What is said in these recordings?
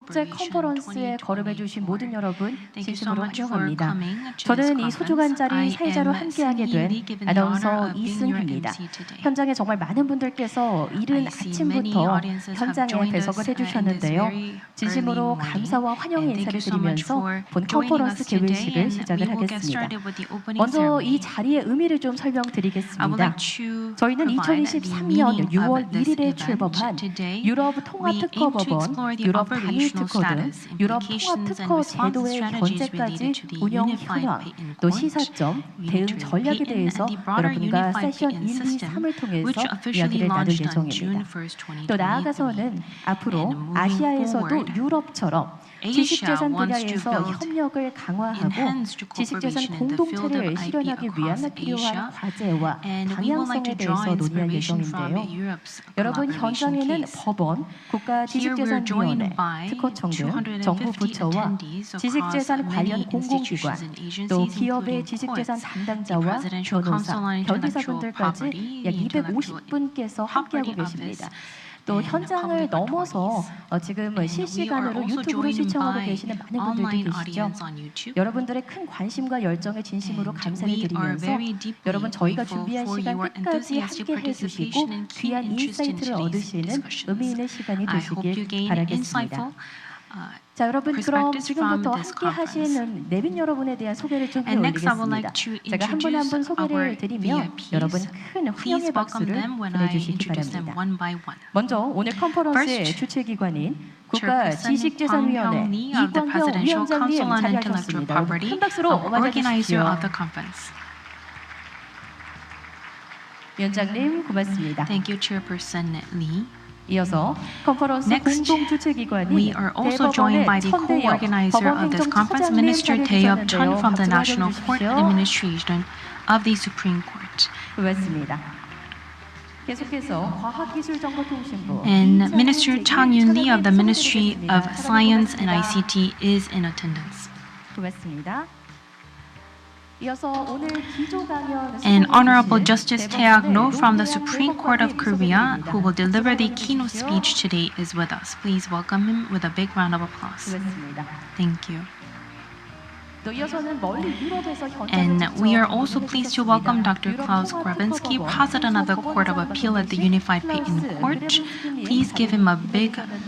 국제 컨퍼런스에 거름해주신 모든 여러분 진심으로 환영합니다. 저는 이 소중한 자리 사회자로 함께하게 된 아나운서 이승희입니다. 현장에 정말 많은 분들께서 이른 아침부터 현장에 배석을 해주셨는데요. 진심으로 감사와 환영의 인사를 드리면서 본 컨퍼런스 개회식을 시작을 하겠습니다. 먼저 이 자리의 의미를 좀 설명드리겠습니다. 저희는 2023년 6월 1일에 출범한 유럽통합특허법원, 유럽 단일 특허 등 유럽통합특허제도의 현재까지 운영 현황, 또 시사점, 대응 전략에 대해서 여러분과 세션 1, 2, 3을 통해서 이야기를 나눌 예정입니다. 또 나아가서는 앞으로 아시아에서도 유럽처럼 지식재산 분야에서 협력을 강화하고 지식재산 공동체를 실현하기 위한 필요한 과제와 방향성에 대해서 논의할 예정인데요. 여러분 현장에는 법원, 국가지식재산위원회, 특허청 등 정부 부처와 지식재산 관련 공공기관, 또 기업의 지식재산 담당자와 변호사, 변리사분들까지 약 250분께서 함께하고 계십니다. 또 현장을 넘어서 지금 실시간으로 유튜브로 시청하고 계시는 많은 분들도 계시죠. 여러분들의 큰 관심과 열정에 진심으로 감사를 드리면서 여러분 저희가 준비한 시간 끝까지 함께 해주시고 귀한 인사이트를 얻으시는 의미 있는 시간이 되시길 바라겠습니다. 자 여러분 그럼 지금부터 함께 하시는 내빈 여러분에 대한 소개를 좀 해드리겠습니다. 제가 한 분 한 분 소개를 드리며 여러분 큰 환영의 박수를 보내주시기 바랍니다. 먼저 오늘 컨퍼런스의 주최기관인 국가지식재산위원회 이광형 위원장님 자리하셨습니다. 큰 박수로 맞아주십시오. 위원장님 고맙습니다. Thank you, Chairperson Lee. 이어서 컨퍼런스 공동 주최기관인 We are also joined by the co-organizer of this conference, Minister Tae-yeop Chun from the National Court Administration of the Supreme Court. 고맙습니다. 계속해서 과학기술정보통신부 And Minister Chang Yoon-lee of the Ministry of Science and ICT is in attendance. 고맙습니다. 이어서 오늘 기조 강연 And Honorable Justice Tae-yeok from the Supreme Court of Korea, who will deliver the keynote speech today, is with us. Please welcome him with a big round of applause. 고맙습니다. Thank you. 또 이어서는 멀리 유럽에서 And we are also pleased to welcome Dr. Klaus Grabinski, President of the Court of Appeal at the Unified Patent Court. Please give him a big hand.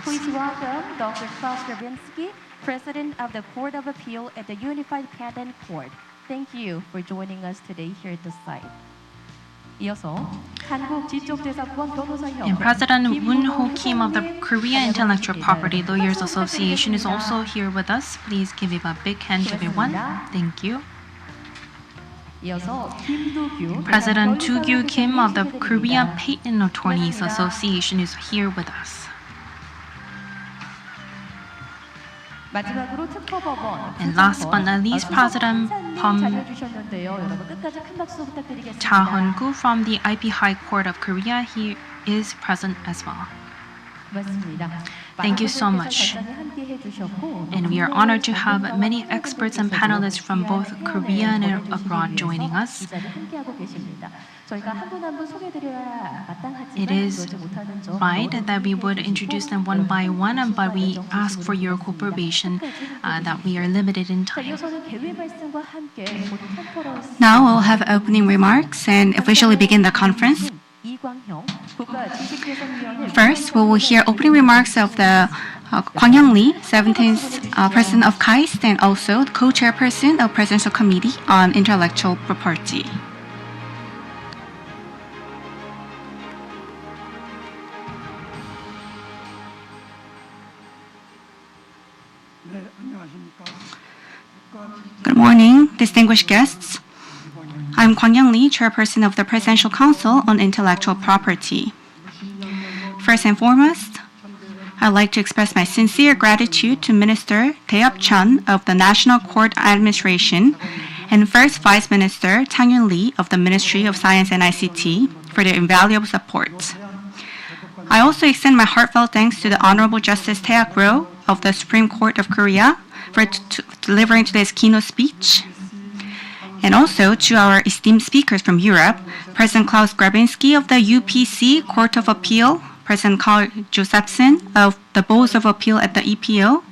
Please welcome Dr. Klaus Grabinski, President of the Court of Appeal at the Unified Patent Court. Thank you for joining us today here at the site. 이어서 한국지적재산권 변호사협회 And President Woon-ho Kim of the Korea Intellectual Property Lawyers Association is also here with us. Please give him a big hand, everyone. Thank you. 이어서 김두규 President Do-gyu Kim of the Korea Patent Attorneys Association is here with us. 마지막으로 특허법원 And last but not least, President Pam Cha-hun-gu from the IP High Court of Korea, he is present as well. Thank you so much. And we are honored to have many experts and panelists from both Korea and abroad joining us. It is right that we would introduce them one by one, but we ask for your cooperation that we are limited in time. Now we'll have opening remarks and officially begin the conference. First, we will hear opening remarks of the Kwang Hyung-lee, 17th President of KAIST and also co-chairperson of Presidential Committee on Intellectual Property. Good morning, distinguished guests. I'm Kwang Hyung-lee, Chairperson of the Presidential Council on Intellectual Property. First and foremost, I'd like to express my sincere gratitude to Minister Tae-yeop Chun of the National Court Administration and First Vice Minister Chang Yoon-lee of the Ministry of Science and ICT for their invaluable support. I also extend my heartfelt thanks to the Honorable Justice Tae-yeok of the Supreme Court of Korea for delivering today's keynote speech. And also to our esteemed speakers from Europe, President Klaus Grabinski of the UPC Court of Appeal President Carl Josephson of the Boards of Appeal at the EPO,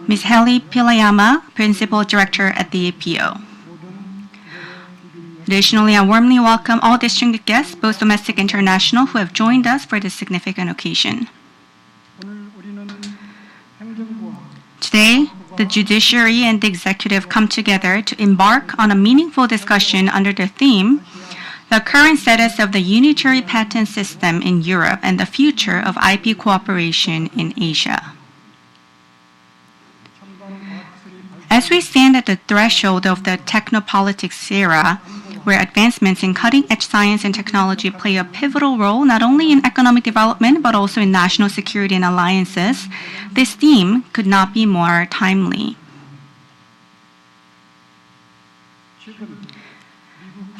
Ms. Haley Pilayama, Principal Director at the EPO. Additionally, I warmly welcome all distinguished guests, both domestic and international, who have joined us for this significant occasion. Today, the judiciary and the executive come together to embark on a meaningful discussion under the theme, the current status of the unitary patent system in Europe and the future of IP cooperation in Asia. As we stand at the threshold of the technopolitics era, where advancements in cutting-edge science and technology play a pivotal role not only in economic development but also in national security and alliances, this theme could not be more timely.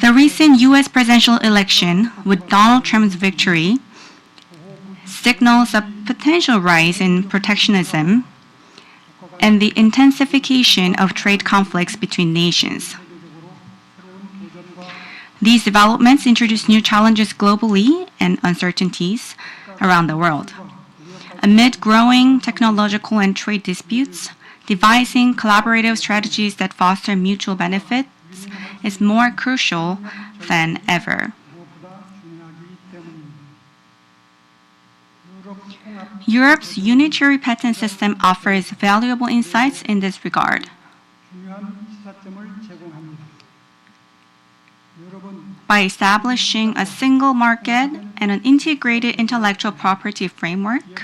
The recent U.S. presidential election, with Donald Trump's victory, signals a potential rise in protectionism and the intensification of trade conflicts between nations. These developments introduce new challenges globally and uncertainties around the world. Amid growing technological and trade disputes, devising collaborative strategies that foster mutual benefits is more crucial than ever. Europe's unitary patent system offers valuable insights in this regard. By establishing a single market and an integrated intellectual property framework,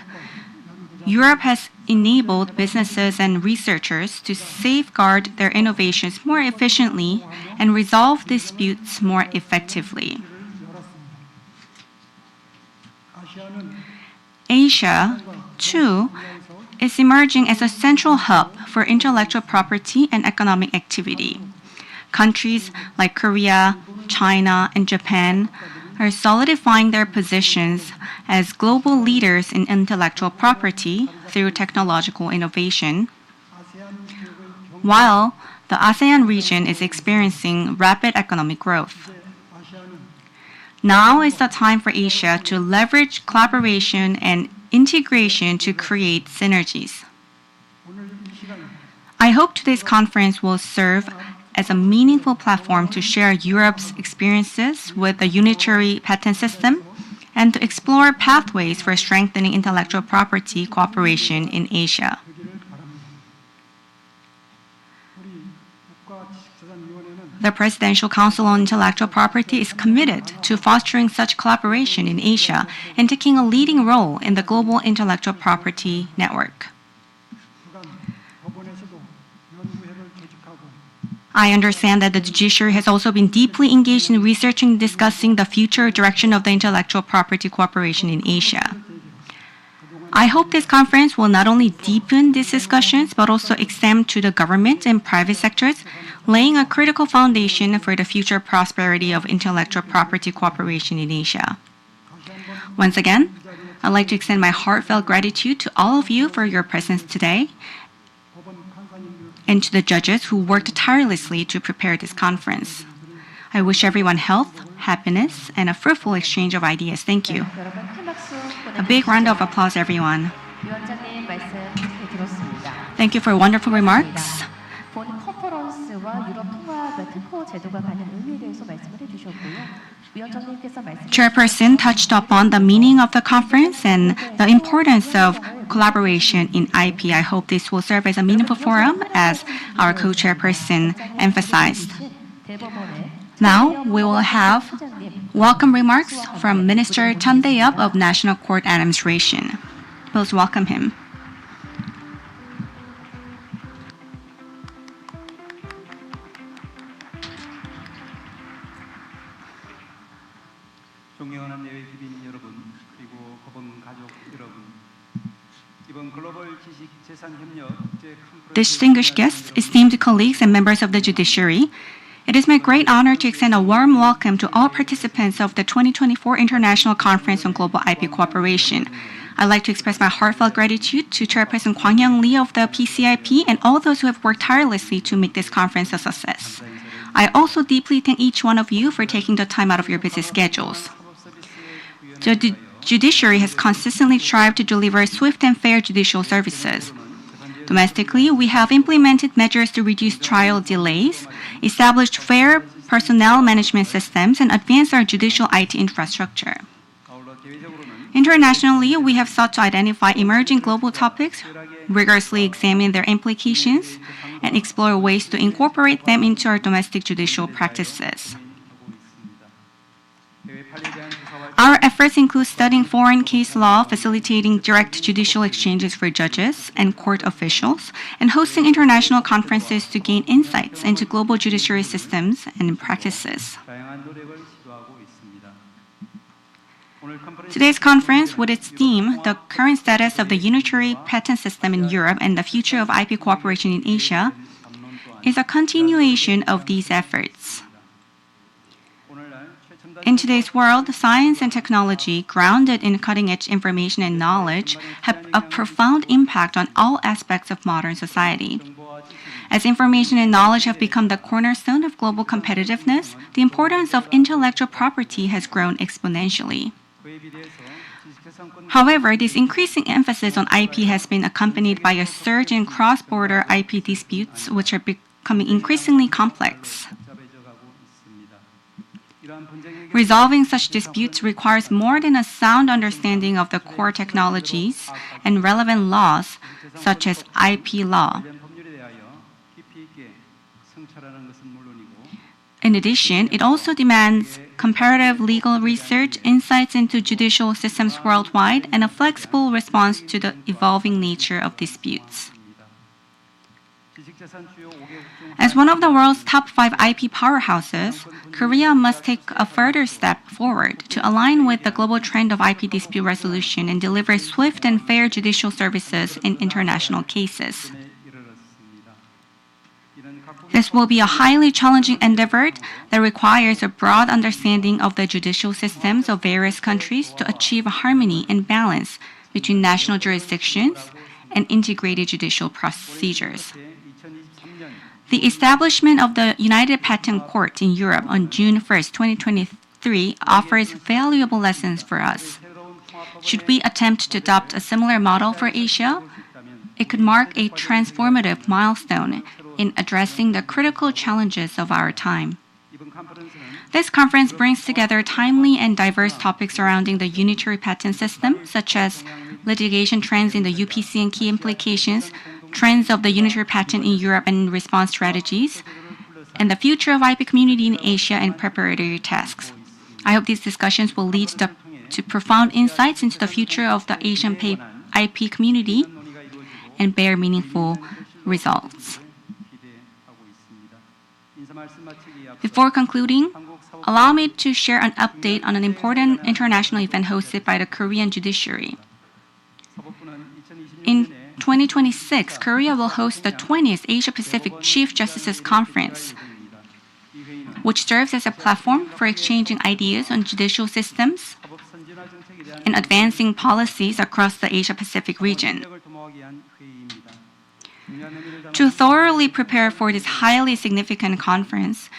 Europe has enabled businesses and researchers to safeguard their innovations more efficiently and resolve disputes more effectively. Asia, too, is emerging as a central hub for intellectual property and economic activity. Countries like Korea, China, and Japan are solidifying their positions as global leaders in intellectual property through technological innovation, while the ASEAN region is experiencing rapid economic growth. Now is the time for Asia to leverage collaboration and integration to create synergies. I hope today's conference will serve as a meaningful platform to share Europe's experiences with the unitary patent system and to explore pathways for strengthening intellectual property cooperation in Asia. The Presidential Council on Intellectual Property is committed to fostering such collaboration in Asia and taking a leading role in the global intellectual property network. I understand that the judiciary has also been deeply engaged in researching and discussing the future direction of the intellectual property cooperation in Asia. I hope this conference will not only deepen these discussions but also extend to the government and private sectors, laying a critical foundation for the future prosperity of intellectual property cooperation in Asia. Once again, I'd like to extend my heartfelt gratitude to all of you for your presence today, and to the judges who worked tirelessly to prepare this conference. I wish everyone health, happiness, and a fruitful exchange of ideas. Thank you. A big round of applause, everyone. Thank you for wonderful remarks. Chairperson touched upon the meaning of the conference and the importance of collaboration in IP. I hope this will serve as a meaningful forum, as our co-chairperson emphasized. Now we will have welcome remarks from Minister Chun Dae-yup of National Court Administration. Please welcome him. 존경하는 예외 기빈 여러분, 그리고 법원 가족 여러분, 이번 글로벌 지식재산 협력 국제 컨퍼런스 Distinguished guests, esteemed colleagues, and members of the judiciary, it is my great honor to extend a warm welcome to all participants of the 2024 International Conference on Global IP Cooperation. I'd like to express my heartfelt gratitude to Chairperson Kwang-young Lee of the PCIP and all those who have worked tirelessly to make this conference a success. I also deeply thank each one of you for taking the time out of your busy schedules. The judiciary has consistently strived to deliver swift and fair judicial services. Domestically, we have implemented measures to reduce trial delays, established fair personnel management systems, and advanced our judicial IT infrastructure. Internationally, we have sought to identify emerging global topics, rigorously examine their implications, and explore ways to incorporate them into our domestic judicial practices. Our efforts include studying foreign case law, facilitating direct judicial exchanges for judges and court officials, and hosting international conferences to gain insights into global judiciary systems and practices. Today's conference, with its theme, The Current Status of the Unitary Patent System in Europe and the Future of IP Cooperation in Asia, is a continuation of these efforts. In today's world, science and technology, grounded in cutting-edge information and knowledge, have a profound impact on all aspects of modern society. As information and knowledge have become the cornerstone of global competitiveness, the importance of intellectual property has grown exponentially. However, this increasing emphasis on IP has been accompanied by a surge in cross-border IP disputes, which are becoming increasingly complex. Resolving such disputes requires more than a sound understanding of the core technologies and relevant laws, such as IP law. In addition, it also demands comparative legal research, insights into judicial systems worldwide, and a flexible response to the evolving nature of disputes. As one of the world's top 5 IP powerhouses, Korea must take a further step forward to align with the global trend of IP dispute resolution and deliver swift and fair judicial services in international cases. This will be a highly challenging endeavor that requires a broad understanding of the judicial systems of various countries to achieve harmony and balance between national jurisdictions and integrated judicial procedures. The establishment of the United Patent Court in Europe on June 1, 2023 offers valuable lessons for us. Should we attempt to adopt a similar model for Asia, it could mark a transformative milestone in addressing the critical challenges of our time. This conference brings together timely and diverse topics surrounding the unitary patent system, such as litigation trends in the UPC and key implications, trends of the unitary patent in Europe and response strategies, and the future of IP community in Asia and preparatory tasks. I hope these discussions will lead to profound insights into the future of the Asian IP community and bear meaningful results. Before concluding, allow me to share an update on an important international event hosted by the Korean judiciary. In 2026, Korea will host the 20th Asia-Pacific Chief Justices Conference, which serves as a platform for exchanging ideas on judicial systems and advancing policies across the Asia-Pacific region. To thoroughly prepare for this highly significant conference,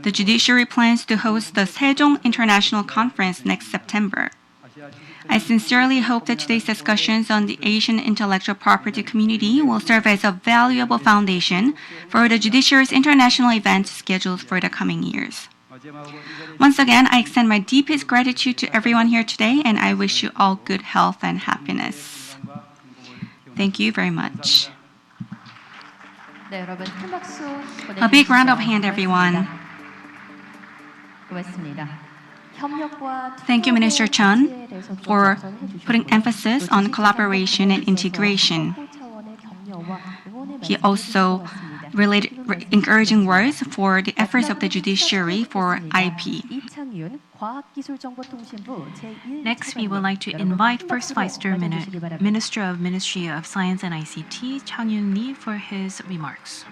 the judiciary plans to host the Sejong International Conference next September. I sincerely hope that today's discussions on the Asian intellectual property community will serve as a valuable foundation for the judiciary's international events scheduled for the coming years. Once again, I extend my deepest gratitude to everyone here today, and I wish you all good health and happiness. Thank you very much. A big round of applause, everyone. Thank you, Minister Chun, for putting emphasis on collaboration and integration. He also related encouraging words for the efforts of the judiciary for IP. Next, we would like to invite First Vice Chairman, Minister of Ministry of Science and ICT, Chang-Yun Lee, for his remarks.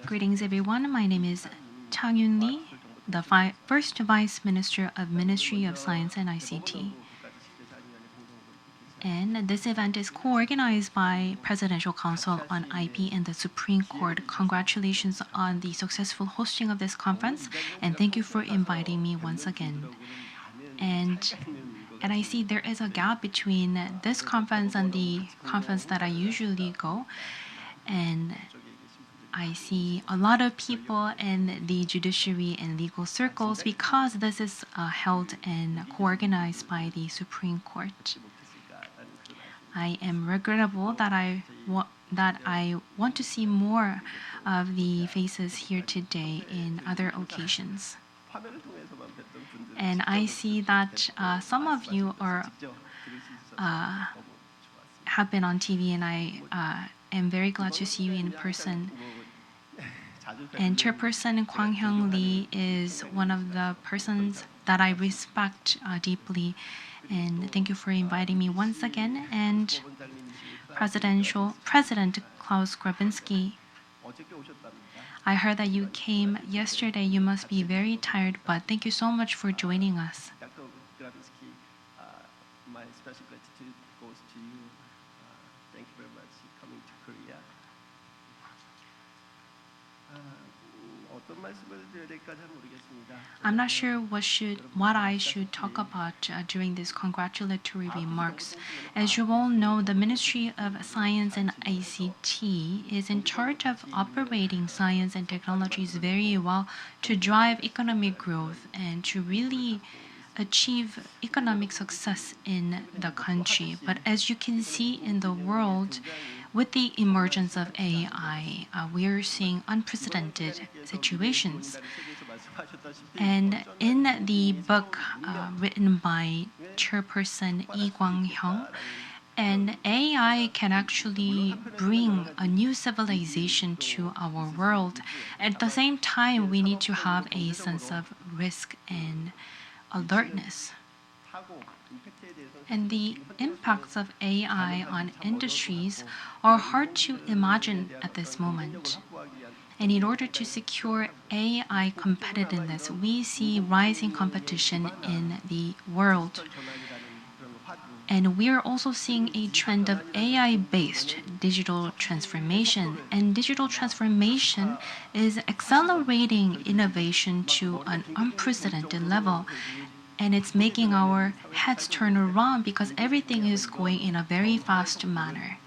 Greetings, everyone. My name is Chang-Yun Lee, the First Vice Minister of Ministry of Science and ICT. And this event is co-organized by Presidential Council on IP and the Supreme Court. Congratulations on the successful hosting of this conference, and thank you for inviting me once again. And I see there is a gap between this conference and the conference that I usually go. And I see a lot of people in the judiciary and legal circles because this is held and co-organized by the Supreme Court. I am regrettable that I want to see more of the faces here today in other occasions. And I see that some of you have been on TV, and I am very glad to see you in person. And Chairperson Kwang Hyung Lee is one of the persons that I respect deeply. And thank you for inviting me once again. And President Klaus Grabinski, I heard that you came yesterday. You must be very tired, but thank you so much for joining us. Dr. Grabinski, my special gratitude goes to you. Thank you very much for coming to Korea. 어떤 말씀을 드려야 될까 잘 모르겠습니다. I'm not sure what I should talk about during these congratulatory remarks. As you all know, the Ministry of Science and ICT is in charge of operating science and technologies very well to drive economic growth and to really achieve economic success in the country. But as you can see in the world, with the emergence of AI, we are seeing unprecedented situations. And in the book written by Chairperson Lee Kwang-hyung, and AI can actually bring a new civilization to our world. At the same time, we need to have a sense of risk and alertness. And the impacts of AI on industries are hard to imagine at this moment. And in order to secure AI competitiveness, we see rising competition in the world. And we are also seeing a trend of AI-based digital transformation. And digital transformation is accelerating innovation to an unprecedented level. And it's making our heads turn around because everything is going in a very fast manner.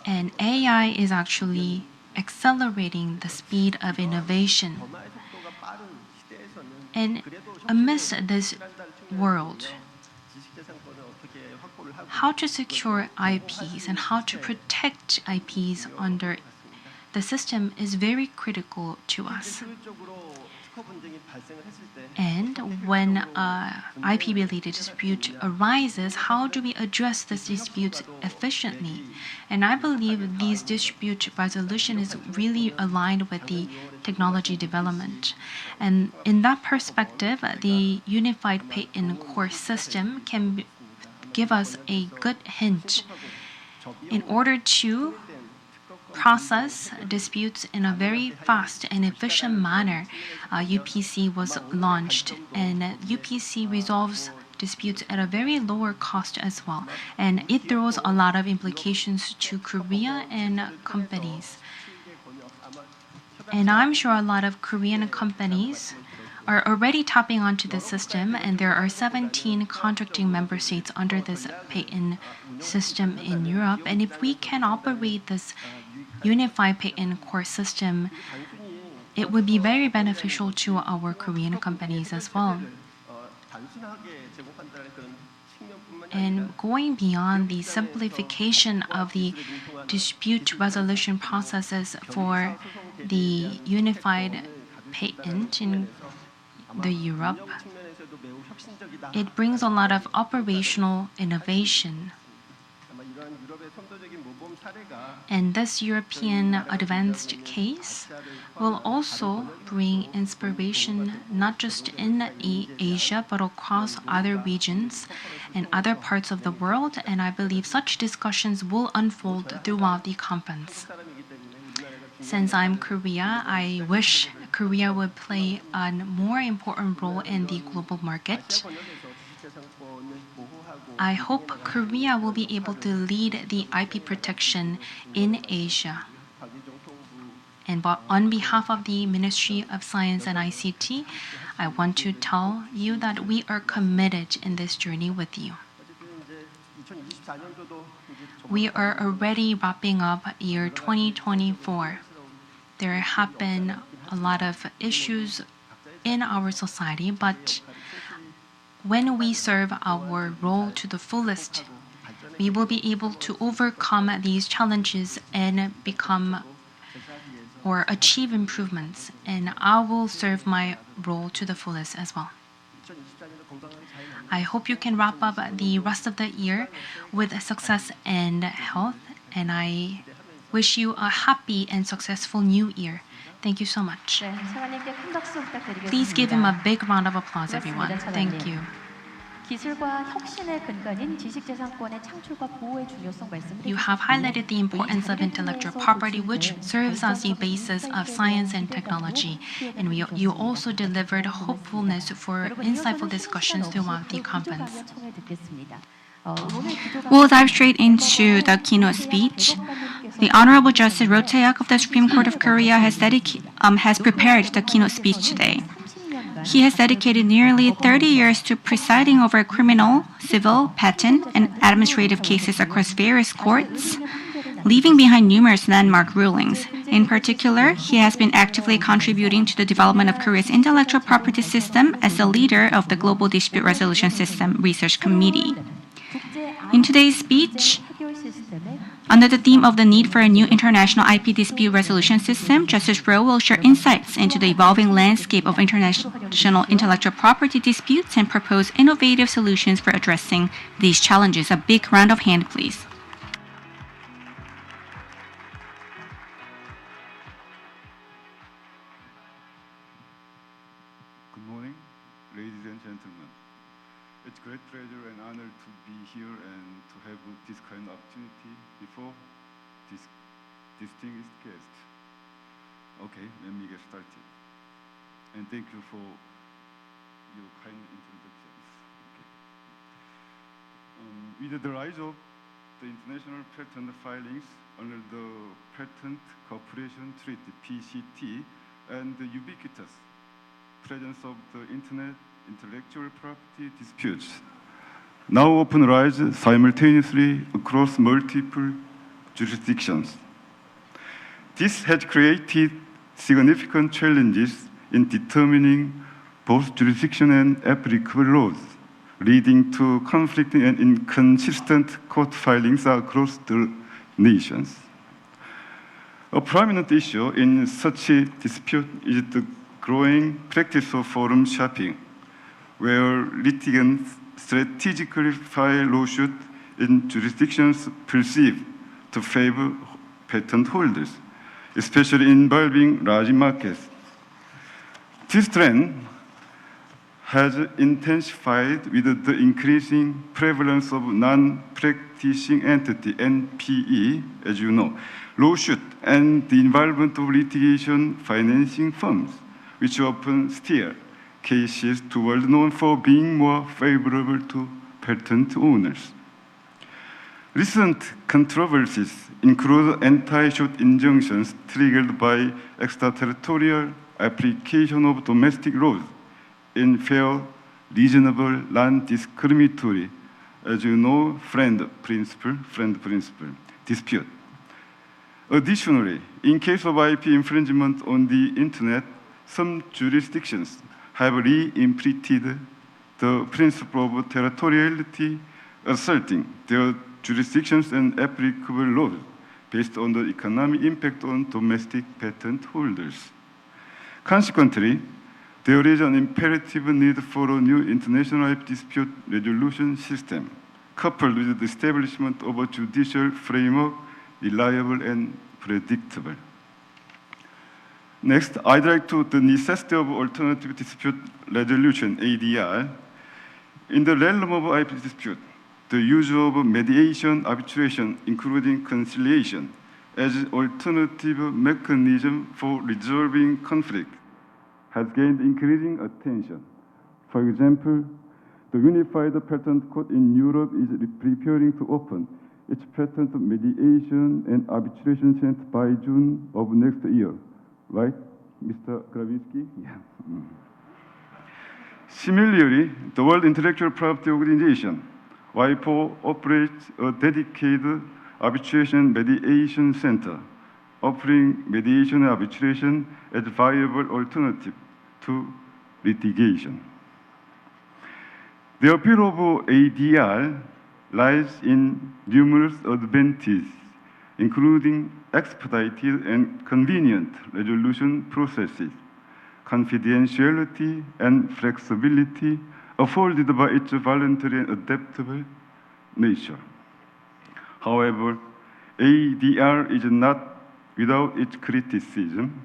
And AI is actually accelerating the speed of innovation. And amidst this world, how to secure IPs and how to protect IPs under the system is very critical to us. And when IP-related dispute arises, how do we address this dispute efficiently? And I believe these dispute resolution is really aligned with the technology development. And in that perspective, the unified patent core system can give us a good hint in order to process disputes in a very fast and efficient manner. UPC was launched, and UPC resolves disputes at a very lower cost as well. And it throws a lot of implications to Korea and companies. And I'm sure a lot of Korean companies are already tapping onto the system, and there are 17 contracting member states under this patent system in Europe. And if we can operate this unified patent core system, it would be very beneficial to our Korean companies as well. And going beyond the simplification of the dispute resolution processes for the unified patent in the Europe, it brings a lot of operational innovation. And this European advanced case will also bring inspiration not just in Asia but across other regions and other parts of the world. And I believe such discussions will unfold throughout the conference. Since I'm Korea, I wish Korea would play a more important role in the global market. 지식재산권을 보호하고 I hope Korea will be able to lead the IP protection in Asia. 과기정통부 And on behalf of the Ministry of Science and ICT, I want to tell you that we are committed in this journey with you. 어쨌든 이제 2024년도도 We are already wrapping up year 2024. There have been a lot of issues in our society, but when we serve our role to the fullest, we will be able to overcome these challenges and become or achieve improvements, and I will serve my role to the fullest as well. 2024년도 건강한 잘 I hope you can wrap up the rest of the year with success and health, and I wish you a happy and successful new year. Thank you so much. 네, 차관님께 큰 박수 부탁드리겠습니다. Please give him a big round of applause, everyone. 고맙습니다, Thank 차관님. you. 기술과 혁신의 근간인 지식재산권의 창출과 보호의 중요성 말씀드리겠습니다. You have highlighted the importance of intellectual property, which serves as the basis of science and technology, and you also delivered hopefulness for insightful discussions throughout the conference. We'll dive straight into the keynote speech. The Honorable Justice Roh Tae-hyuk of the Supreme Court of Korea has prepared the keynote speech today. He has dedicated nearly 30 years to presiding over criminal, civil, patent, and administrative cases across various courts, leaving behind numerous landmark rulings. In particular, he has been actively contributing to the development of Korea's intellectual property system as the leader of the Global Dispute Resolution System Research Committee. In today's speech, under the theme of the need for a new international IP dispute resolution system, Justice Roh will share insights into the evolving landscape of international intellectual property disputes and propose innovative solutions for addressing these challenges. A big round of applause, please. Good morning, ladies and gentlemen. It's a great pleasure and honor to be here and to have this kind of opportunity before this distinguished guest. Okay, let me get started. And thank you for your kind introductions. Okay. With the rise of the international patent filings under the Patent Cooperation Treaty (PCT) and the ubiquitous presence of the Internet intellectual property disputes now often rise simultaneously across multiple jurisdictions. This has created significant challenges in determining both jurisdiction and applicable laws, leading to conflicting and inconsistent court filings across the nations. A prominent issue in such a dispute is the growing practice of forum shopping, where litigants strategically file lawsuits in jurisdictions perceived to favor patent holders, especially involving large markets. This trend has intensified with the increasing prevalence of non-practicing entity (NPE), as you know, lawsuit, and the involvement of litigation financing firms, which often steer cases toward known for being more favorable to patent owners. Recent controversies include anti-suit injunctions triggered by extraterritorial application of domestic laws in fair, reasonable, non-discriminatory, as you know, friend principle dispute. Additionally, in case of IP infringement on the Internet, some jurisdictions have re-implemented the principle of territoriality, asserting their jurisdictions and applicable laws based on the economic impact on domestic patent holders. Consequently, there is an imperative need for a new international IP dispute resolution system, coupled with the establishment of a judicial framework reliable and predictable. Next, I'd like to the necessity of alternative dispute resolution, ADR. In the realm of IP dispute, the use of mediation, arbitration, including conciliation, as alternative mechanism for resolving conflict has gained increasing attention. For example, The Unified Patent Court in Europe is preparing to open its patent mediation and arbitration center by June of next year. Right, Mr. Kravinsky? Yeah. Similarly, the World Intellectual Property Organization, WIPO, operates a dedicated arbitration mediation center, offering mediation and arbitration as a viable alternative to litigation. The appeal of ADR lies in numerous advantages, including expedited and convenient resolution processes, confidentiality and flexibility afforded by its voluntary and adaptable nature. However, ADR is not without its criticism.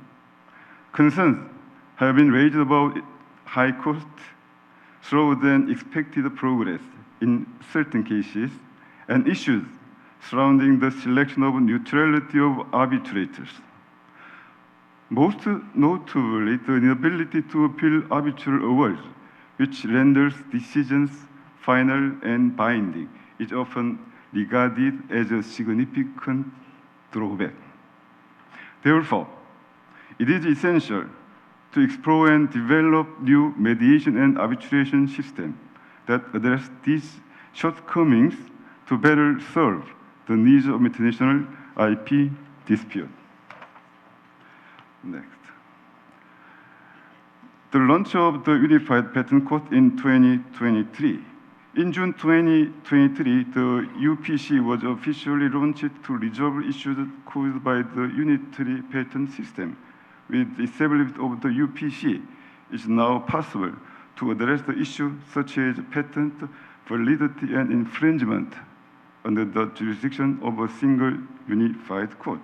Concerns have been raised about high cost, slower than expected progress in certain cases, and issues surrounding the selection of neutrality of arbitrators. Most notably, the inability to appeal arbitral awards, which renders decisions final and binding, is often regarded as a significant drawback. Therefore, it is essential to explore and develop new mediation and arbitration systems that address these shortcomings to better serve the needs of international IP dispute. Next. The launch of the Unified Patent Court in 2023. In June 2023, the UPC was officially launched to resolve issues caused by the unitary patent system. With the establishment of the UPC, it is now possible to address the issues such as patent validity and infringement under the jurisdiction of a single unified court.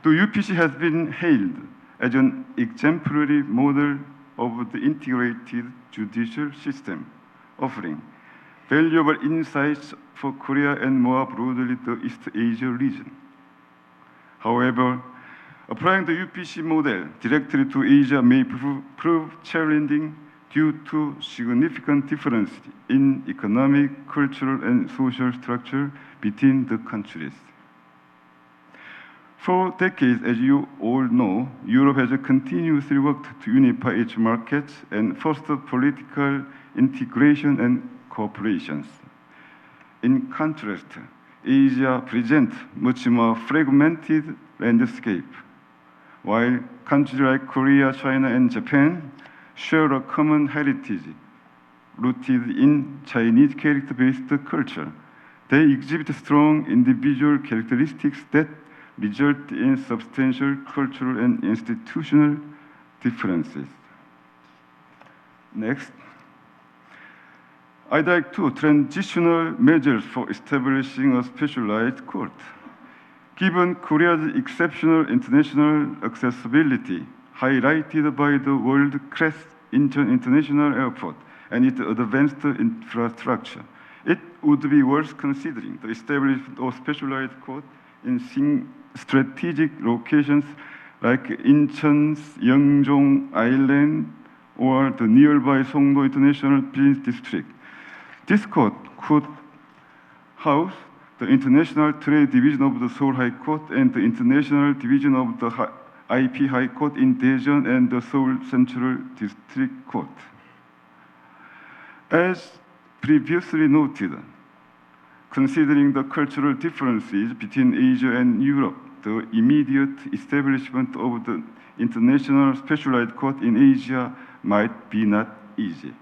The UPC has been hailed as an exemplary model of the integrated judicial system, offering valuable insights for Korea and more broadly the East Asia region. However, applying the UPC model directly to Asia may prove challenging due to significant differences in economic, cultural, and social structure between the countries. For decades, as you all know, Europe has continuously worked to unify its markets and foster political integration and cooperation. In contrast, Asia presents much more fragmented landscape. While countries like Korea, China, and Japan share a common heritage rooted in Chinese character-based culture, they exhibit strong individual characteristics that result in substantial cultural and institutional differences. Next. I'd like two transitional measures for establishing a specialized court. Given Korea's exceptional international accessibility, highlighted by the world-class Incheon International Airport and its advanced infrastructure, it would be worth considering the establishment of specialized court in strategic locations like Incheon's Yeongjong Island or the nearby Songdo International Business District. This court could house the International Trade Division of the Seoul High Court and the International Division of the IP High Court in Daejeon and the Seoul Central District Court. As previously noted, considering the cultural differences between Asia and Europe, the immediate establishment of the International Specialized Court in Asia might be not easy.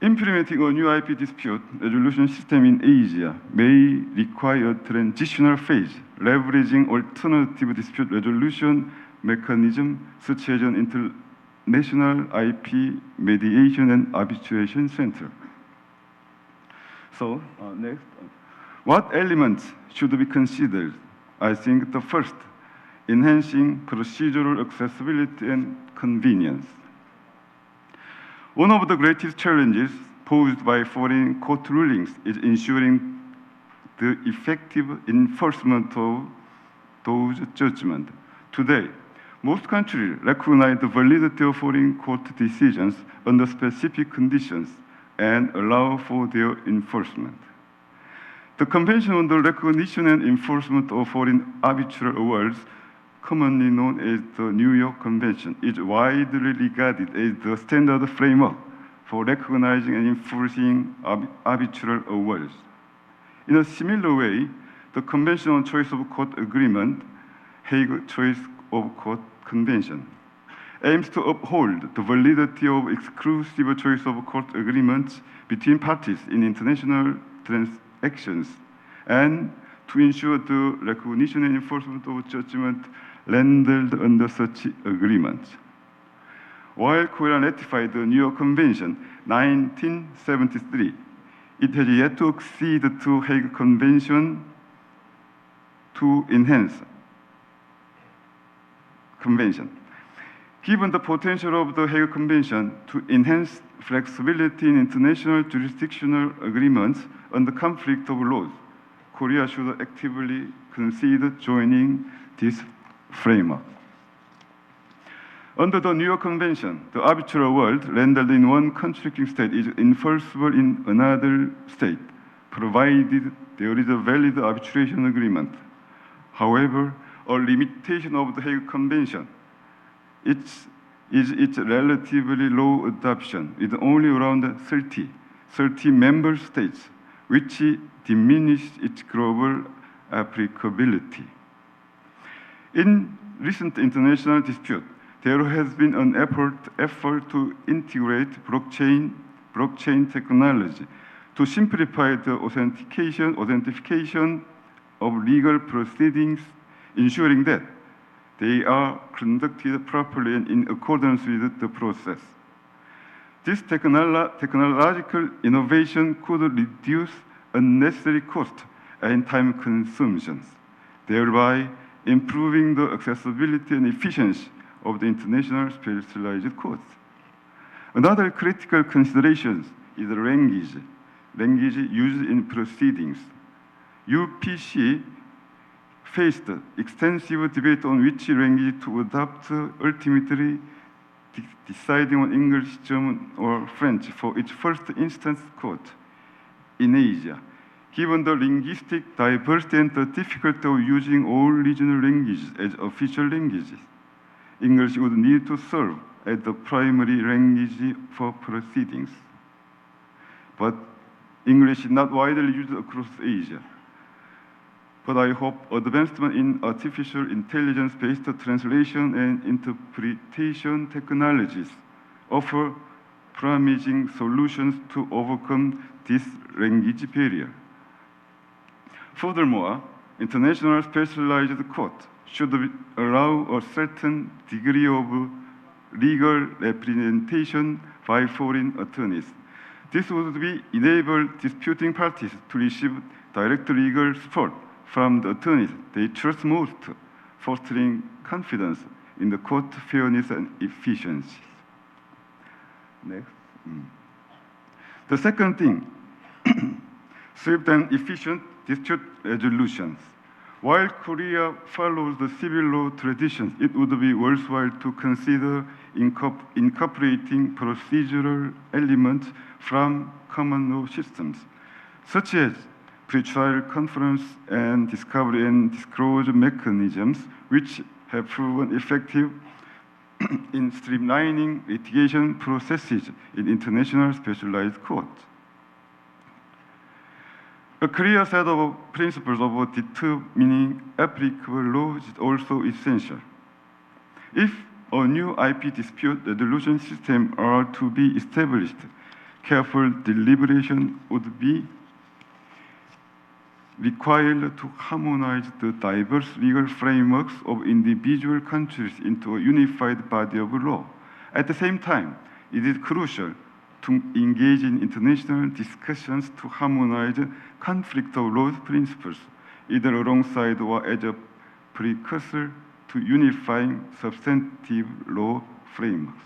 Implementing a new IP dispute resolution system in Asia may require a transitional phase, leveraging alternative dispute resolution mechanisms such as an international IP mediation and arbitration center. So, next, what elements should be considered? I think the first, enhancing procedural accessibility and convenience. One of the greatest challenges posed by foreign court rulings is ensuring the effective enforcement of those judgments. Today, Most countries recognize the validity of foreign court decisions under specific conditions and allow for their enforcement. The Convention on the Recognition and Enforcement of Foreign Arbitral Awards, commonly known as the New York Convention, is widely regarded as the standard framework for recognizing and enforcing arbitral awards. In a similar way, the Convention on Choice of Court Agreement, Hague Choice of Court Convention, aims to uphold the validity of exclusive choice of court agreements between parties in international transactions and to ensure the recognition and enforcement of judgment rendered under such agreements. While Korea ratified the New York Convention 1973, it has yet to accede to Hague Convention to enhance Convention. Given the potential of the Hague Convention to enhance flexibility in international jurisdictional agreements on the conflict of laws, Korea should actively consider joining this framework. Under the New York Convention, the arbitral award rendered in one contracting state is enforceable in another state, provided there is a valid arbitration agreement. However, a limitation of the Hague Convention is its relatively low adoption, with only around 30 member states, which diminished its global applicability. In recent international dispute, there has been an effort to integrate blockchain technology to simplify the authentication of legal proceedings, ensuring that they are conducted properly and in accordance with the process. This technological innovation could reduce unnecessary cost and time consumptions, thereby improving the accessibility and efficiency of the international specialized courts. Another critical consideration is the language used in proceedings. UPC faced extensive debate on which language to adopt, ultimately deciding on English, German, or French for its first instance court in Asia. Given the linguistic diversity and the difficulty of using all regional languages as official languages, English would need to serve as the primary language for proceedings. But English is not widely used across Asia. But I hope advancement in artificial intelligence-based translation and interpretation technologies offer promising solutions to overcome this language barrier. Furthermore, international specialized courts should allow a certain degree of legal representation by foreign attorneys. This would enable disputing parties to receive direct legal support from the attorneys they trust most, fostering confidence in the court fairness and efficiency. Next. The second thing, swift and efficient dispute resolutions. While Korea follows the civil law traditions, it would be worthwhile to consider incorporating procedural elements from common law systems, such as pre-trial conference and discovery and disclosure mechanisms, which have proven effective in streamlining litigation processes in international specialized courts. A clear set of principles of determining applicable law is also essential. If a new IP dispute resolution system are to be established, careful deliberation would be required to harmonize the diverse legal frameworks of individual countries into a unified body of law. At the same time, it is crucial to engage in international discussions to harmonize conflict of laws principles, either alongside or as a precursor to unifying substantive law frameworks.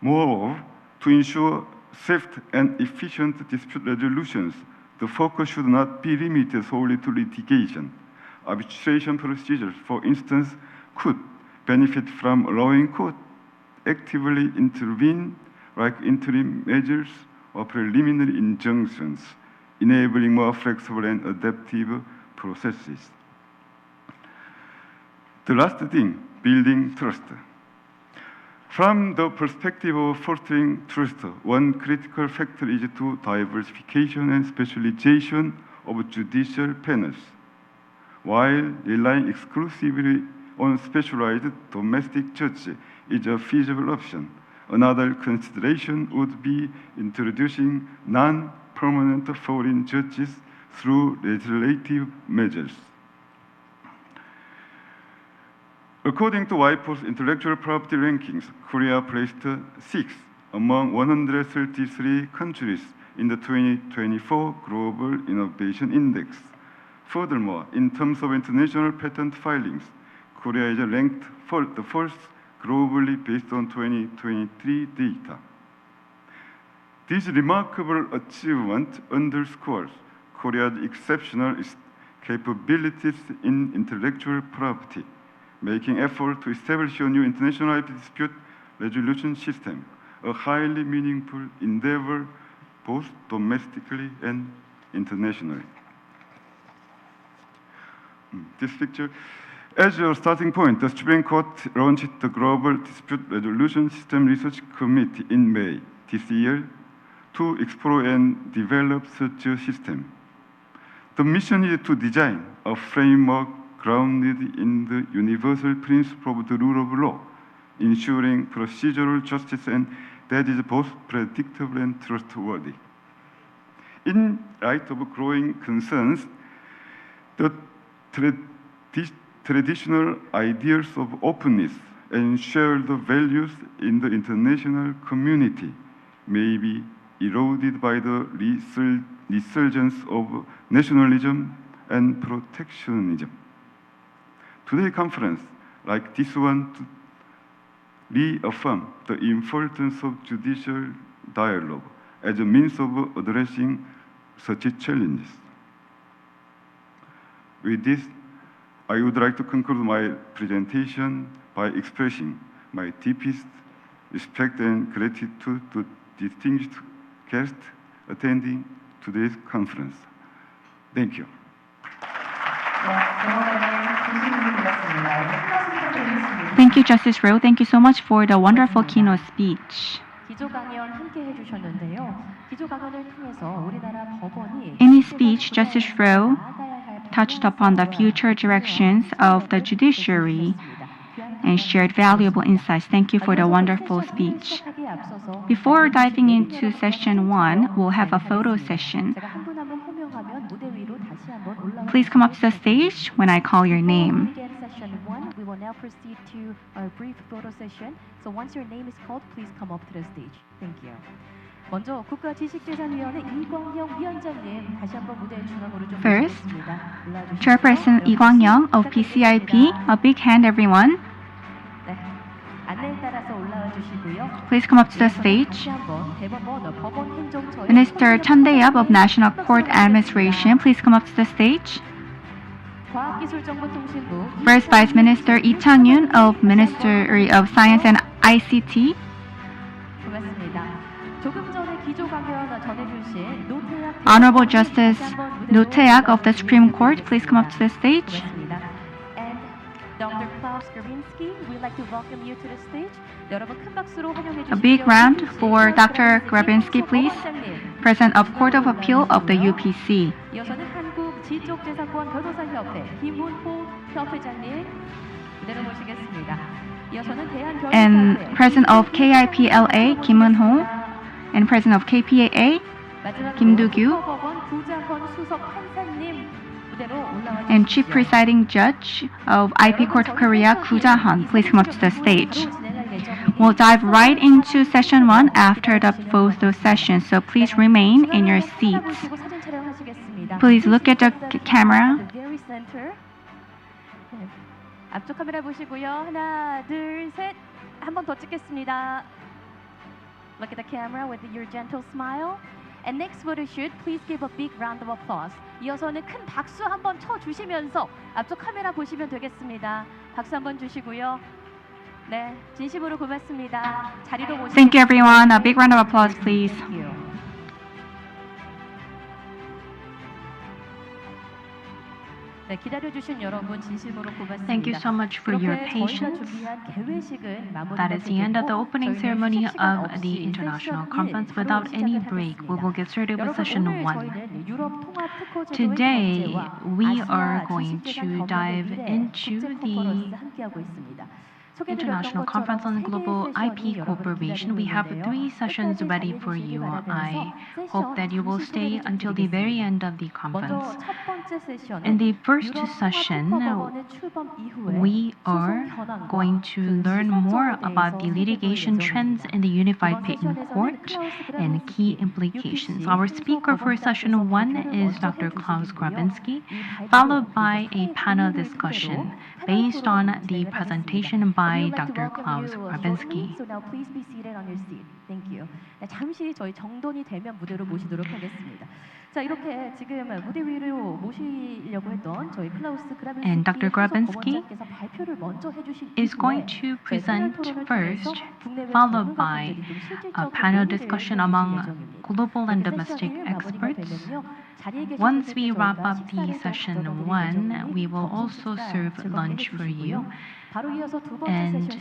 Moreover, to ensure swift and efficient dispute resolutions, the focus should not be limited solely to litigation. Arbitration procedures, for instance, could benefit from allowing court actively intervene, like interim measures or preliminary injunctions, enabling more flexible and adaptive processes. The last thing, building trust. From the perspective of fostering trust, one critical factor is to diversification and specialization of judicial panels. While relying exclusively on specialized domestic judges is a feasible option, another consideration would be introducing non-permanent foreign judges through legislative measures. According to WIPO's intellectual property rankings, Korea placed 6th among 133 countries in the 2024 Global Innovation Index. Furthermore, in terms of international patent filings, Korea is ranked the first globally based on 2023 data. This remarkable achievement underscores Korea's exceptional capabilities in intellectual property, making effort to establish a new international IP dispute resolution system, a highly meaningful endeavor both domestically and internationally. This picture, as a starting point, the Supreme Court launched the Global Dispute Resolution System Research Committee in May this year to explore and develop such a system. The mission is to design a framework grounded in the universal principle of the rule of law, ensuring procedural justice and that is both predictable and trustworthy. In light of growing concerns, the traditional ideals of openness and shared values in the international community may be eroded by the resurgence of nationalism and protectionism. Today's conference, like this one, reaffirm the importance of judicial dialogue as a means of addressing such challenges. With this, I would like to conclude my presentation by expressing my deepest respect and gratitude to distinguished guests attending today's conference. Thank you. Thank you, Justice Rowe. Thank you so much for the wonderful keynote speech. 기조 강연 함께 해주셨는데요. 기조 강연을 통해서 우리나라 법원이 In his speech, Justice Rowe touched upon the future directions of the judiciary and shared valuable insights. Thank you for the wonderful speech. Before diving into session 1, we'll have a photo session. Please come up to the stage when I call your name. We will now proceed to our brief photo session. So once your name is called, please come up to the stage. Thank you. 먼저 국가지식재산위원회 이광영 위원장님 다시 한번 무대 중앙으로 좀 First, 모시겠습니다. 올라와주시고요. Chairperson Lee Kwang-young of PCIP, a big hand, everyone. 네, 안내에 따라서 올라와 주시고요. Please come up to the stage. 다시 한번 대법원 법원 행정처의 Minister Chun Dae-yup of National Court Administration, please come up to the stage. 과학기술정보통신부 First Vice Minister Lee Chang-yoon of Ministry of Science and ICT. 고맙습니다. 조금 전에 기조 강연 전해주신 노태학 Honorable Justice No Tae-ak of the Supreme Court, please come up to the stage. 고맙습니다. And Dr. Klaus Grabinski, we'd like to welcome you to the stage. 여러분 큰 박수로 환영해 주시고요. A big round for Dr. Grabinski, please. President of Court of Appeal of the UPC. 이어서는 한국지적재산권 변호사협회 김훈호 협회장님 무대로 모시겠습니다. 이어서는 And 대한변호사회 President of KIPLA, Kim Eun-ho, and President of KPAA, Kim Do-gyu, 법원 구자헌 수석 판사님 무대로 올라와 and Chief 주십시오. Presiding Judge of IP Court of Korea, Koo Ja-hun, please come up to the stage. We'll dive right into session 1 after the photo session, so please remain in your seats. Please look at the camera. 앞쪽 카메라 보시고요. 하나, 둘, 셋. 한 번 더 찍겠습니다. Look at the camera with your gentle smile. And next photo shoot, please give a big round of applause. 이어서는 큰 박수 한번 쳐 주시면서 앞쪽 카메라 보시면 되겠습니다. 박수 한번 주시고요. 네, 진심으로 고맙습니다. 자리로 모시겠습니다. Thank you, everyone. A big round of applause, please. Thank you. 네, 기다려주신 여러분 진심으로 고맙습니다. Thank you so much for your 이렇게 저희가 patience. 준비한 개회식을 That is the end of the opening ceremony of the 없이 international 세션 conference. 1 Without 바로 any 시작을 break, we 하겠습니다. will get started with 여러분, session 오늘 1. 저희는 유럽통합특허제도의 Today, 결제와 we are 아시아 going 지식재산 to 검역의 dive 미래 into 국제 the 컨퍼런스 함께하고 있습니다. International Conference on Global IP Cooperation. We have 3 sessions ready for you. I hope that you will stay until the very end of the conference. In the first session, we are going to learn more about the litigation trends in the Unified Patent Court and key implications. Our speaker for session 1 is Dr. Klaus Grabinski, followed by a panel discussion based on the presentation by Dr. Klaus Grabinski. So now please be seated on your seat. Thank you. 네, 잠시 저희 정돈이 되면 무대로 모시도록 하겠습니다. 자, 이렇게 지금 무대 위로 모시려고 했던 저희 클라우스 그라빈스키 And Dr. Grabinski 법원장께서 발표를 먼저 해주신 is going to present first, followed by a panel discussion among global and domestic experts. Once we wrap up the session 1, we will also serve lunch for you. And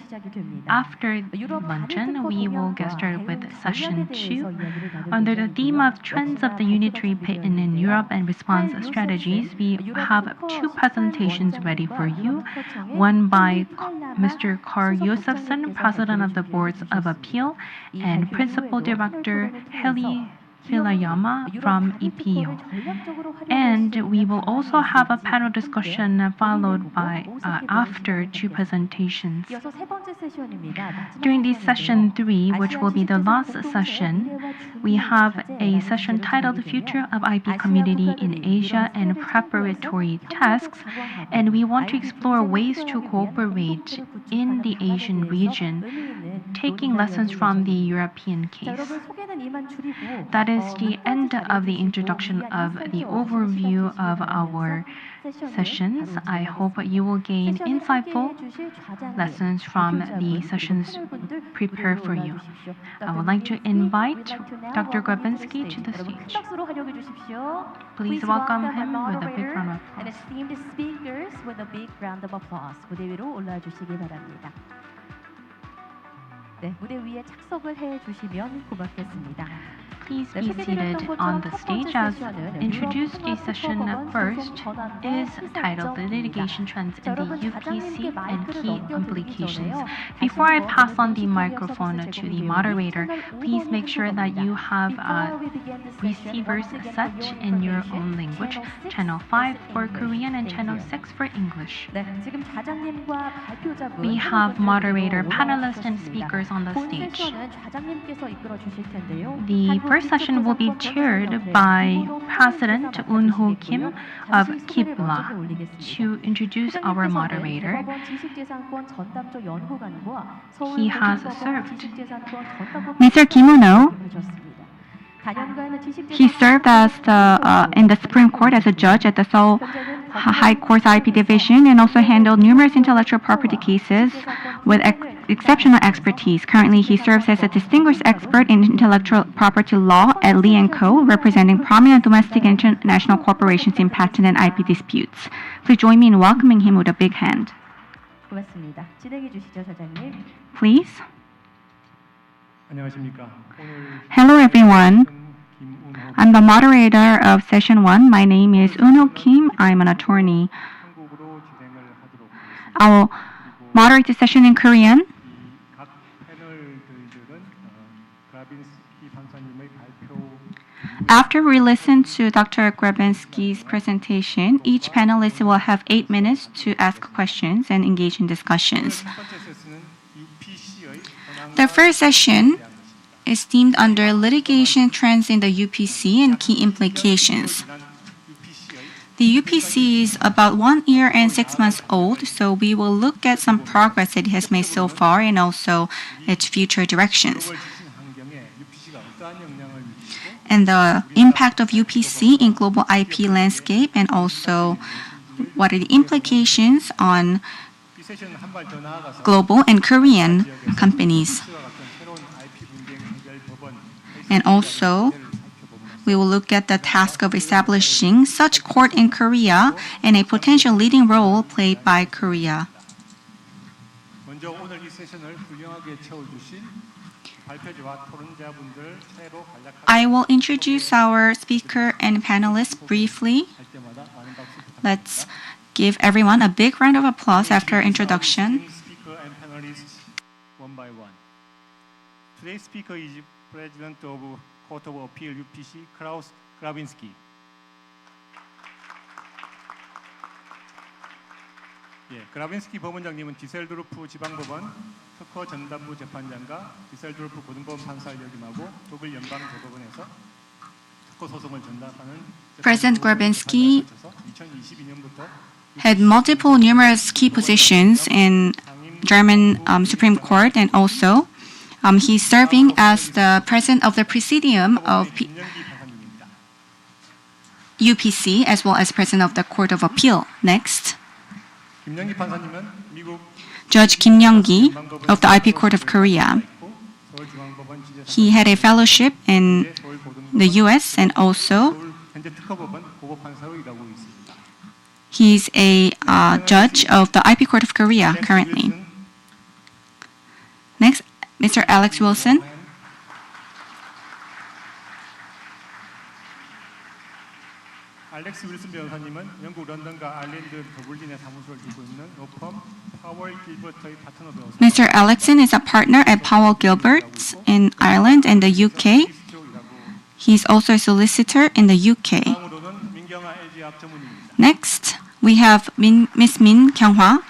after luncheon, we will get started with session 2. Under the theme of Trends of the Unitary Patent in Europe and Response Strategies, we have 2 presentations ready for you. One by Mr. Carl Josefsson, President of the Boards of Appeal, and Principal Director Heli Hilayama from EPO. And we will also have a panel discussion followed by after 2 presentations. During the session 3, which will be the last session, we have a session titled Future of IP Community in Asia and Preparatory Tasks, and we want to explore ways to cooperate in the Asian region, taking lessons from the European case. That is the end of the introduction of the overview of our sessions. I hope you will gain insightful lessons from the sessions prepared for you. I would like to invite Dr. Grabinski to the stage. Please welcome him with a big round of and applause. esteemed speakers with a big round of applause. 무대 위로 올라와 주시기 바랍니다. 네, 무대 위에 착석을 해 주시면 고맙겠습니다. Please be seated on the stage. As introduced, the session first is titled The Litigation Trends in the UPC and Key Implications. Before I pass on the microphone to the moderator, please make sure that you have receivers set in your own language, Channel 5 for Korean and Channel 6 for English. 네, 지금 자장님과 발표자분 We have moderator, panelists, and speakers on the 본 stage. 세션은 자장님께서 이끌어 주실 텐데요. The first session will be chaired by President Un-ho Kim of Kipla to introduce our moderator. He has served. Mr. Kim Uno, he served as in the Supreme Court as a judge at the Seoul High Court's IP division and also handled numerous intellectual property cases with exceptional expertise. Currently, he serves as a distinguished expert in intellectual property law at Lee & Co., representing prominent domestic and international corporations in patent and IP disputes. Please join me in welcoming him with a big hand. 고맙습니다. 진행해 주시죠, 사장님. Please. 안녕하십니까. Hello, everyone. I'm the moderator of session 1. My name is Un-ho Kim. I'm an attorney. 한국어로 진행을 하도록 하겠습니다. I will moderate the session in Korean. 각 패널들은 그라빈스키 판사님의 발표 After we listen to Dr. Grabinski's presentation, each panelist will have 8 minutes to ask questions and engage in discussions. 첫 번째 세스는 UPC의 The first session is themed under litigation trends in the UPC and key implications. The UPC is about 1 year and 6 months old, so we will look at some progress it has made so far and also its future directions. 환경에 UPC가 어떠한 영향을 미치고 And the impact of UPC in global IP landscape and also what are the implications on 세션은 한 발 더 나아가서 global and Korean companies. X와 같은 새로운 IP 분쟁 해결 법원 And also, we will look at the task of establishing such court in Korea and a potential leading role played by Korea. 먼저 오늘 이 세션을 훌륭하게 채워주신 발표자와 토론자분들 차례로 간략하게 I will introduce our speaker and panelists briefly. 할 때마다 많은 박수 부탁드립니다. Let's give everyone a big round of applause after introduction. Speaker and panelists one by one. Today's speaker is President of Court of Appeal UPC Klaus Grabinski. 예, 그라빈스키 법원장님은 디셀도르프 지방법원 특허 전담부 재판장과 디셀도르프 고등법원 판사를 역임하고 독일 연방 대법원에서 특허 소송을 전담하는 President Grabinski 2022년부터 had numerous key positions in German Supreme Court, and also he's serving as the president of the Presidium of 김영기 판사님입니다. UPC as well as president of the Court of Appeal. Next, 김영기 판사님은 미국 Judge Kim Young-gi of the IP Court of Korea. 서울중앙법원 지재사 He had a fellowship in the US and also 서울 현재 특허법원 고법판사로 일하고 있습니다. he's a judge of the IP Court of Korea currently. Next, Mr. Alex Wilson. 알렉스 윌슨 변호사님은 영국 런던과 아일랜드 더블린에 사무소를 두고 있는 로펌 파월 길버트의 파트너 변호사. Mr. Alexson is a partner at Powell Gilbert's in Ireland and the UK. He's also a solicitor in the UK. 다음으로는 민경아 LG 학 전문입니다. Next, we have Miss Min Kyung-hwa.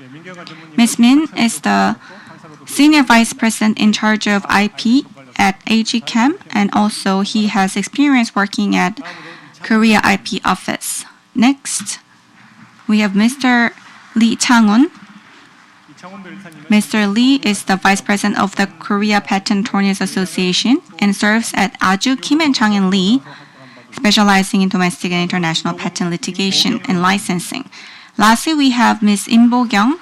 예, 민경아 전문님은 Ms. Min is the Senior Vice President in charge of IP at AG Chem, and also he has experience working at Korea IP office. Next, we have Mr. Lee Chang-un. 이창훈 변호사님은 Mr. Lee is the Vice President of the Korea Patent Attorneys Association and serves at Aju Kim and Chang-in Lee, specializing in domestic and international patent litigation and licensing. Lastly, we have Ms. Im Bo-kyung.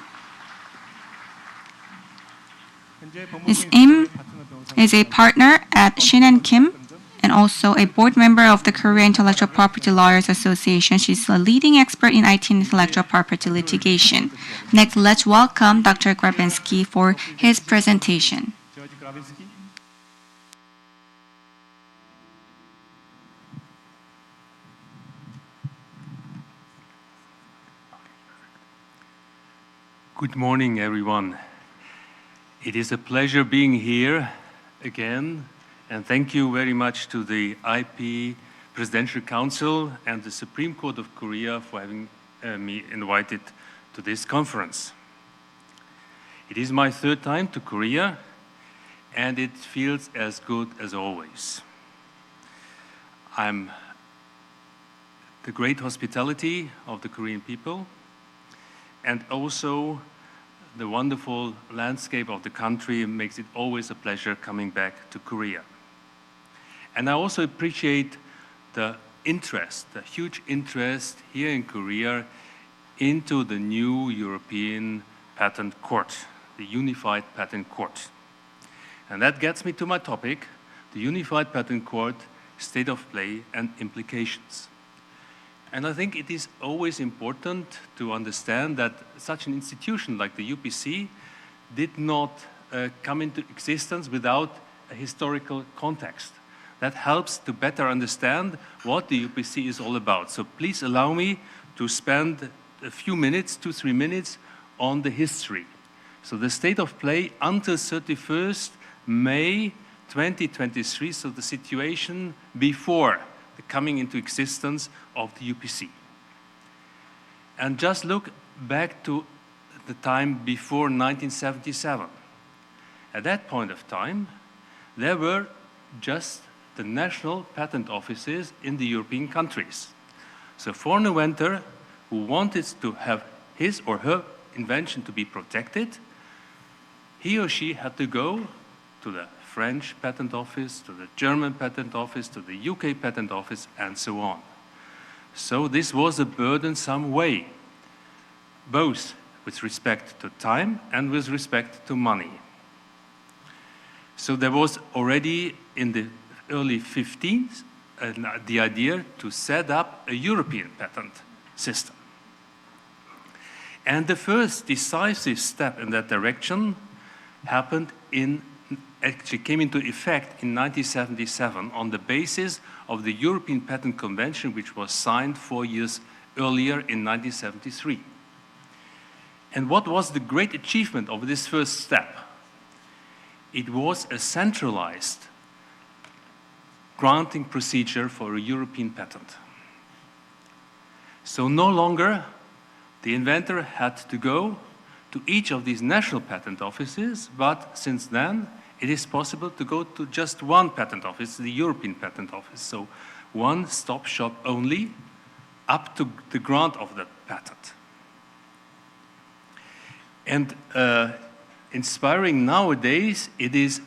현재 Ms. 법무부인 Im 파트너 변호사 is a partner at Shin & Kim and also a board member of the Korea Intellectual Property Lawyers Association. She's a leading expert in IT and intellectual property litigation. Next, let's welcome Dr. Grabinski for his presentation. 저지 그라빈스키. Good morning, everyone. It is a pleasure being here again, and thank you very much to the IP Presidential Council and the Supreme Court of Korea for having me invited to this conference. It is my third time to Korea, and it feels as good as always. The great hospitality of the Korean people, and also the wonderful landscape of the country makes it always a pleasure coming back to Korea. And I also appreciate the interest, the huge interest here in Korea into the new European Patent Court, the Unified Patent Court. And that gets me to my topic, the Unified Patent Court, state of play and implications. And I think it is always important to understand that such an institution like the UPC did not come into existence without a historical context. That helps to better understand what the UPC is all about. So please allow me to spend a few minutes, 2-3 minutes, on the history. So the state of play until 31st May 2023, so the situation before the coming into existence of the UPC. And just look back to the time before 1977. At that point of time, there were just the national patent offices in the European countries. So for an inventor who wanted to have his or her invention to be protected, he or she had to go to the French patent office, to the German patent office, to the UK patent office, and so on. So this was a burdensome way. both with respect to time and with respect to money. So there was already in the early 15th the idea to set up a European patent system. And the first decisive step in that direction actually came into effect in 1977 on the basis of the European Patent Convention, which was signed 4 years earlier in 1973. And what was the great achievement of this first step? It was a centralized granting procedure for a European patent. So no longer the inventor had to go to each of these national patent offices, but since then it is possible to go to just one patent office, the European Patent Office. So one-stop shop only up to the grant of the patent. And inspiring nowadays, it is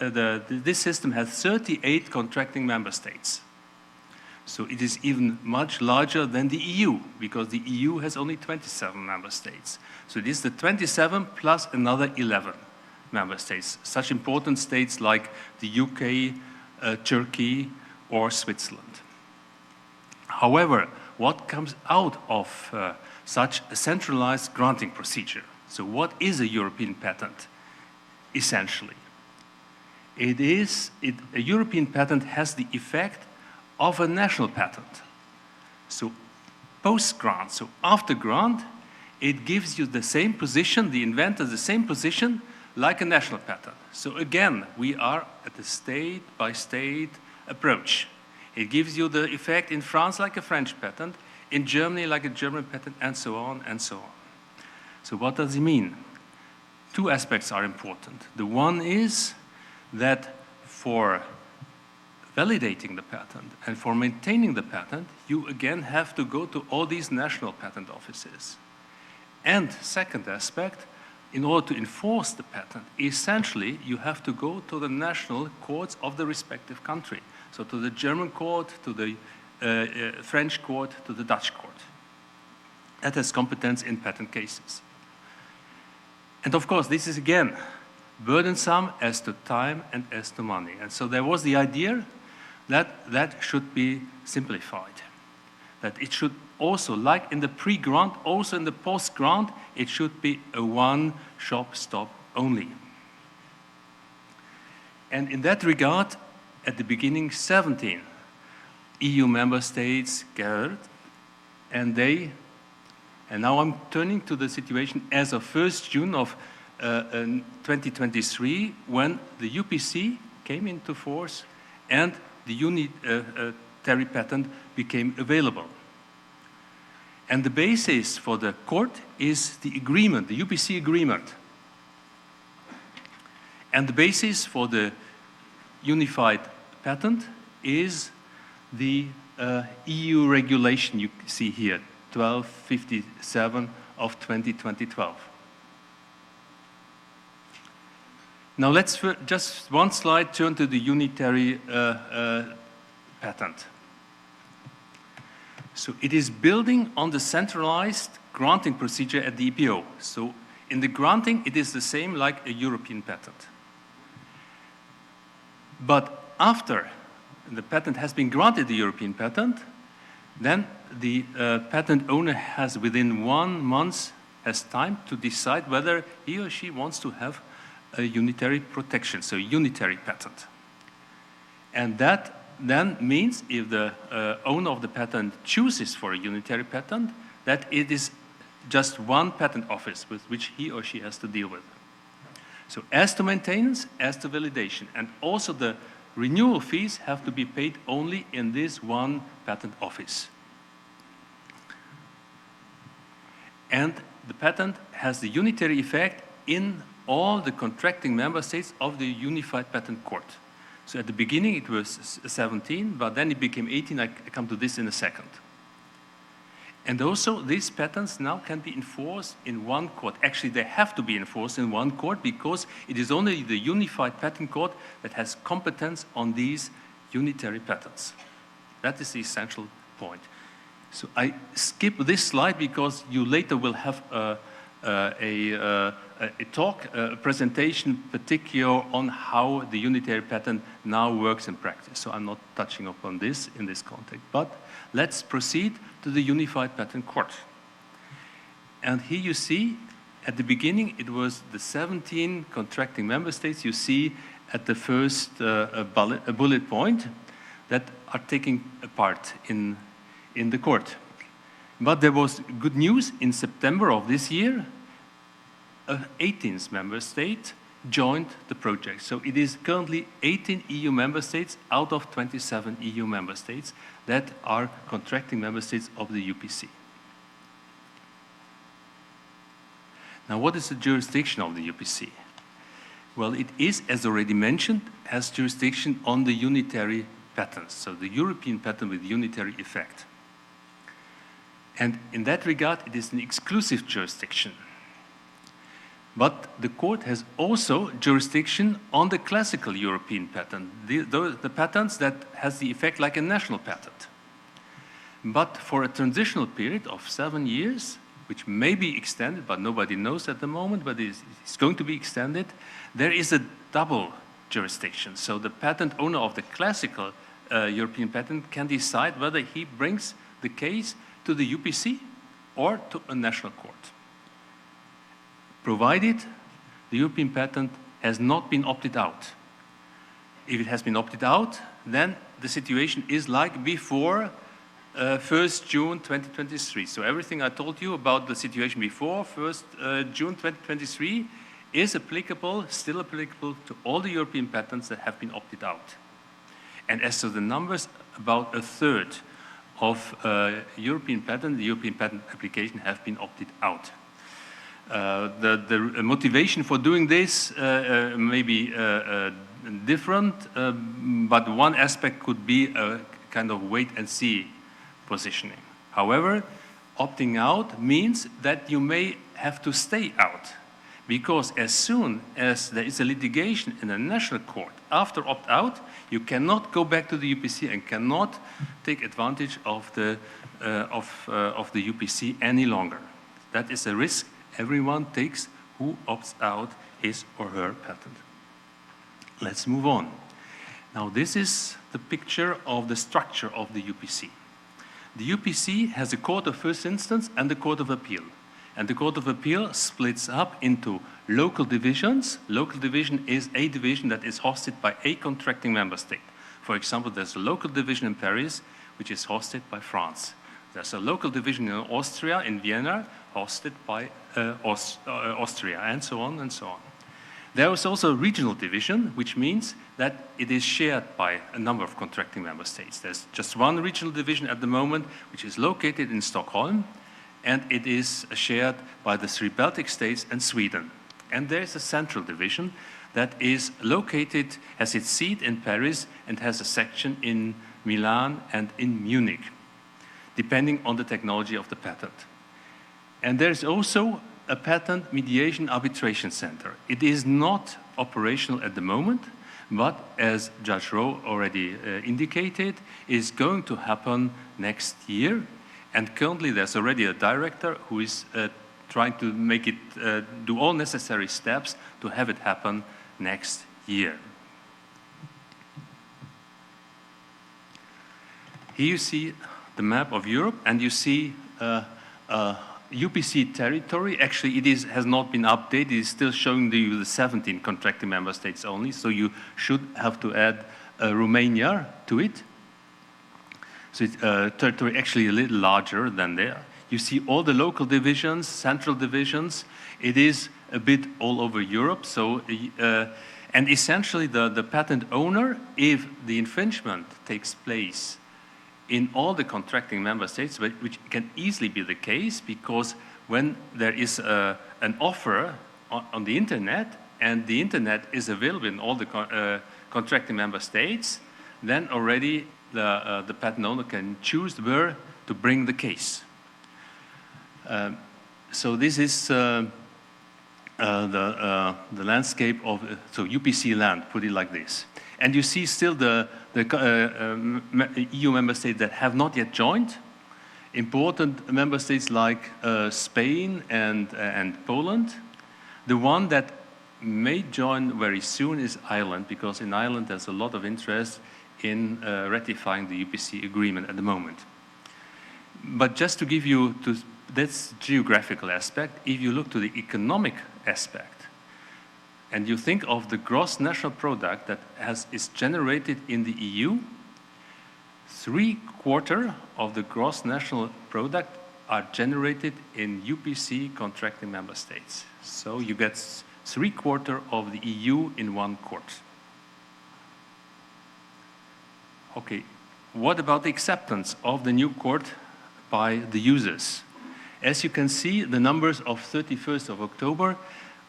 this system has 38 contracting member states. So it is even much larger than the EU, because the EU has only 27 member states. So it is the 27 plus another 11 member states, such important states like the UK, Turkey, or Switzerland. However, what comes out of such a centralized granting procedure? So what is a European patent, essentially? A European patent has the effect of a national patent. So post-grant, so after grant, it gives you the same position, the inventor the same position like a national patent. So again, we are at a state-by-state approach. It gives you the effect in France like a French patent, in Germany like a German patent, and so on and so on. So what does it mean? Two aspects are important. The one is that for validating the patent and for maintaining the patent, you again have to go to all these national patent offices. And second aspect, in order to enforce the patent, essentially you have to go to the national courts of the respective country. So to the German court, to the French court, to the Dutch court. That has competence in patent cases. And of course, this is again burdensome as to time and as to money. And so there was the idea that that should be simplified. That it should also, like in the pre-grant, also in the post-grant, it should be a one-shop stop only. And in that regard, at the beginning, 17 EU member states gathered, and now I'm turning to the situation as of 1st June of 2023, when the UPC came into force and the unitary patent became available. And the basis for the court is the agreement, the UPC agreement. And the basis for the unified patent is the EU regulation you see here, 1257 of 2012. Now let's, just one slide, turn to the unitary patent. So it is building on the centralized granting procedure at the EPO. So in the granting, it is the same like a European patent. But after the patent has been granted the European patent, then the patent owner has within 1 month has time to decide whether he or she wants to have a unitary protection, so unitary patent. And that then means if the owner of the patent chooses for a unitary patent, that it is just one patent office with which he or she has to deal with. So as to maintenance, as to validation, and also the renewal fees have to be paid only in this one patent office. And the patent has the unitary effect in all the contracting member states of the Unified Patent Court. So at the beginning it was 17, but then it became 18. I come to this in a second. And also these patents now can be enforced in one court. Actually, they have to be enforced in one court because it is only the Unified Patent Court that has competence on these unitary patents. That is the essential point. So I skip this slide because you later will have a talk, a presentation, particular on how the unitary patent now works in practice. So I'm not touching upon this in this context. But let's proceed to the Unified Patent Court. And here you see, at the beginning, it was the 17 contracting member states you see at the first bullet point that are taking part in the court. But there was good news in September of this year. An 18th member state joined the project. So it is currently 18 EU member states out of 27 EU member states that are contracting member states of the UPC. Now, what is the jurisdiction of the UPC? Well, it is, as already mentioned, has jurisdiction on the unitary patents, so the European patent with unitary effect. And in that regard, it is an exclusive jurisdiction. But the court has also jurisdiction on the classical European patent, the patents that has the effect like a national patent. But for a transitional period of 7 years, which may be extended, but nobody knows at the moment, but it's going to be extended, there is a double jurisdiction. So the patent owner of the classical European patent can decide whether he brings the case to the UPC or to a national court, provided the European patent has not been opted out. If it has been opted out, then the situation is like before 1st June 2023. So everything I told you about the situation before 1st June 2023 is applicable, still applicable to all the European patents that have been opted out. And as to the numbers, about a third of the European patent application have been opted out. The motivation for doing this may be different, but one aspect could be a kind of wait and see positioning. However, opting out means that you may have to stay out, because as soon as there is a litigation in a national court after opt-out, you cannot go back to the UPC and cannot take advantage of the UPC any longer. That is a risk everyone takes who opts out his or her patent. Let's move on. Now, this is the picture of the structure of the UPC. The UPC has a court of first instance and a court of appeal. And the court of appeal splits up into local divisions. Local division is a division that is hosted by a contracting member state. For example, there's a local division in Paris, which is hosted by France. There's a local division in Austria, in Vienna, hosted by Austria, and so on and so on. There is also a regional division, which means that it is shared by a number of contracting member states. There's just one regional division at the moment, which is located in Stockholm, and it is shared by the 3 Baltic states and Sweden. And there is a central division that is located, has its seat in Paris, and has a section in Milan and in Munich, depending on the technology of the patent. And there's also a patent mediation arbitration center. It is not operational at the moment, but as Judge Rowe already indicated, is going to happen next year. And currently there's already a director who is trying to make it, do all necessary steps to have it happen next year. Here you see the map of Europe, and you see UPC territory. Actually, it has not been updated. It is still showing you the 17 contracting member states only, so you should have to add Romania to it. So it's territory actually a little larger than there. You see all the local divisions, central divisions. It is a bit all over Europe. So, and essentially the patent owner, if the infringement takes place in all the contracting member states, which can easily be the case, because when there is an offer on the internet, and the internet is available in all the contracting member states, then already the patent owner can choose where to bring the case. So this is the landscape of UPC land, put it like this. And you see still the EU member states that have not yet joined. important member states like Spain and Poland. The one that may join very soon is Ireland, because in Ireland there's a lot of interest in ratifying the UPC agreement at the moment. But just to give you, that's geographical aspect. If you look to the economic aspect, and you think of the gross national product that is generated in the EU, 3/4 of the gross national product are generated in UPC contracting member states. So you get 3/4 of the EU in one court. Okay, what about the acceptance of the new court by the users? As you can see, the numbers of 31st of October,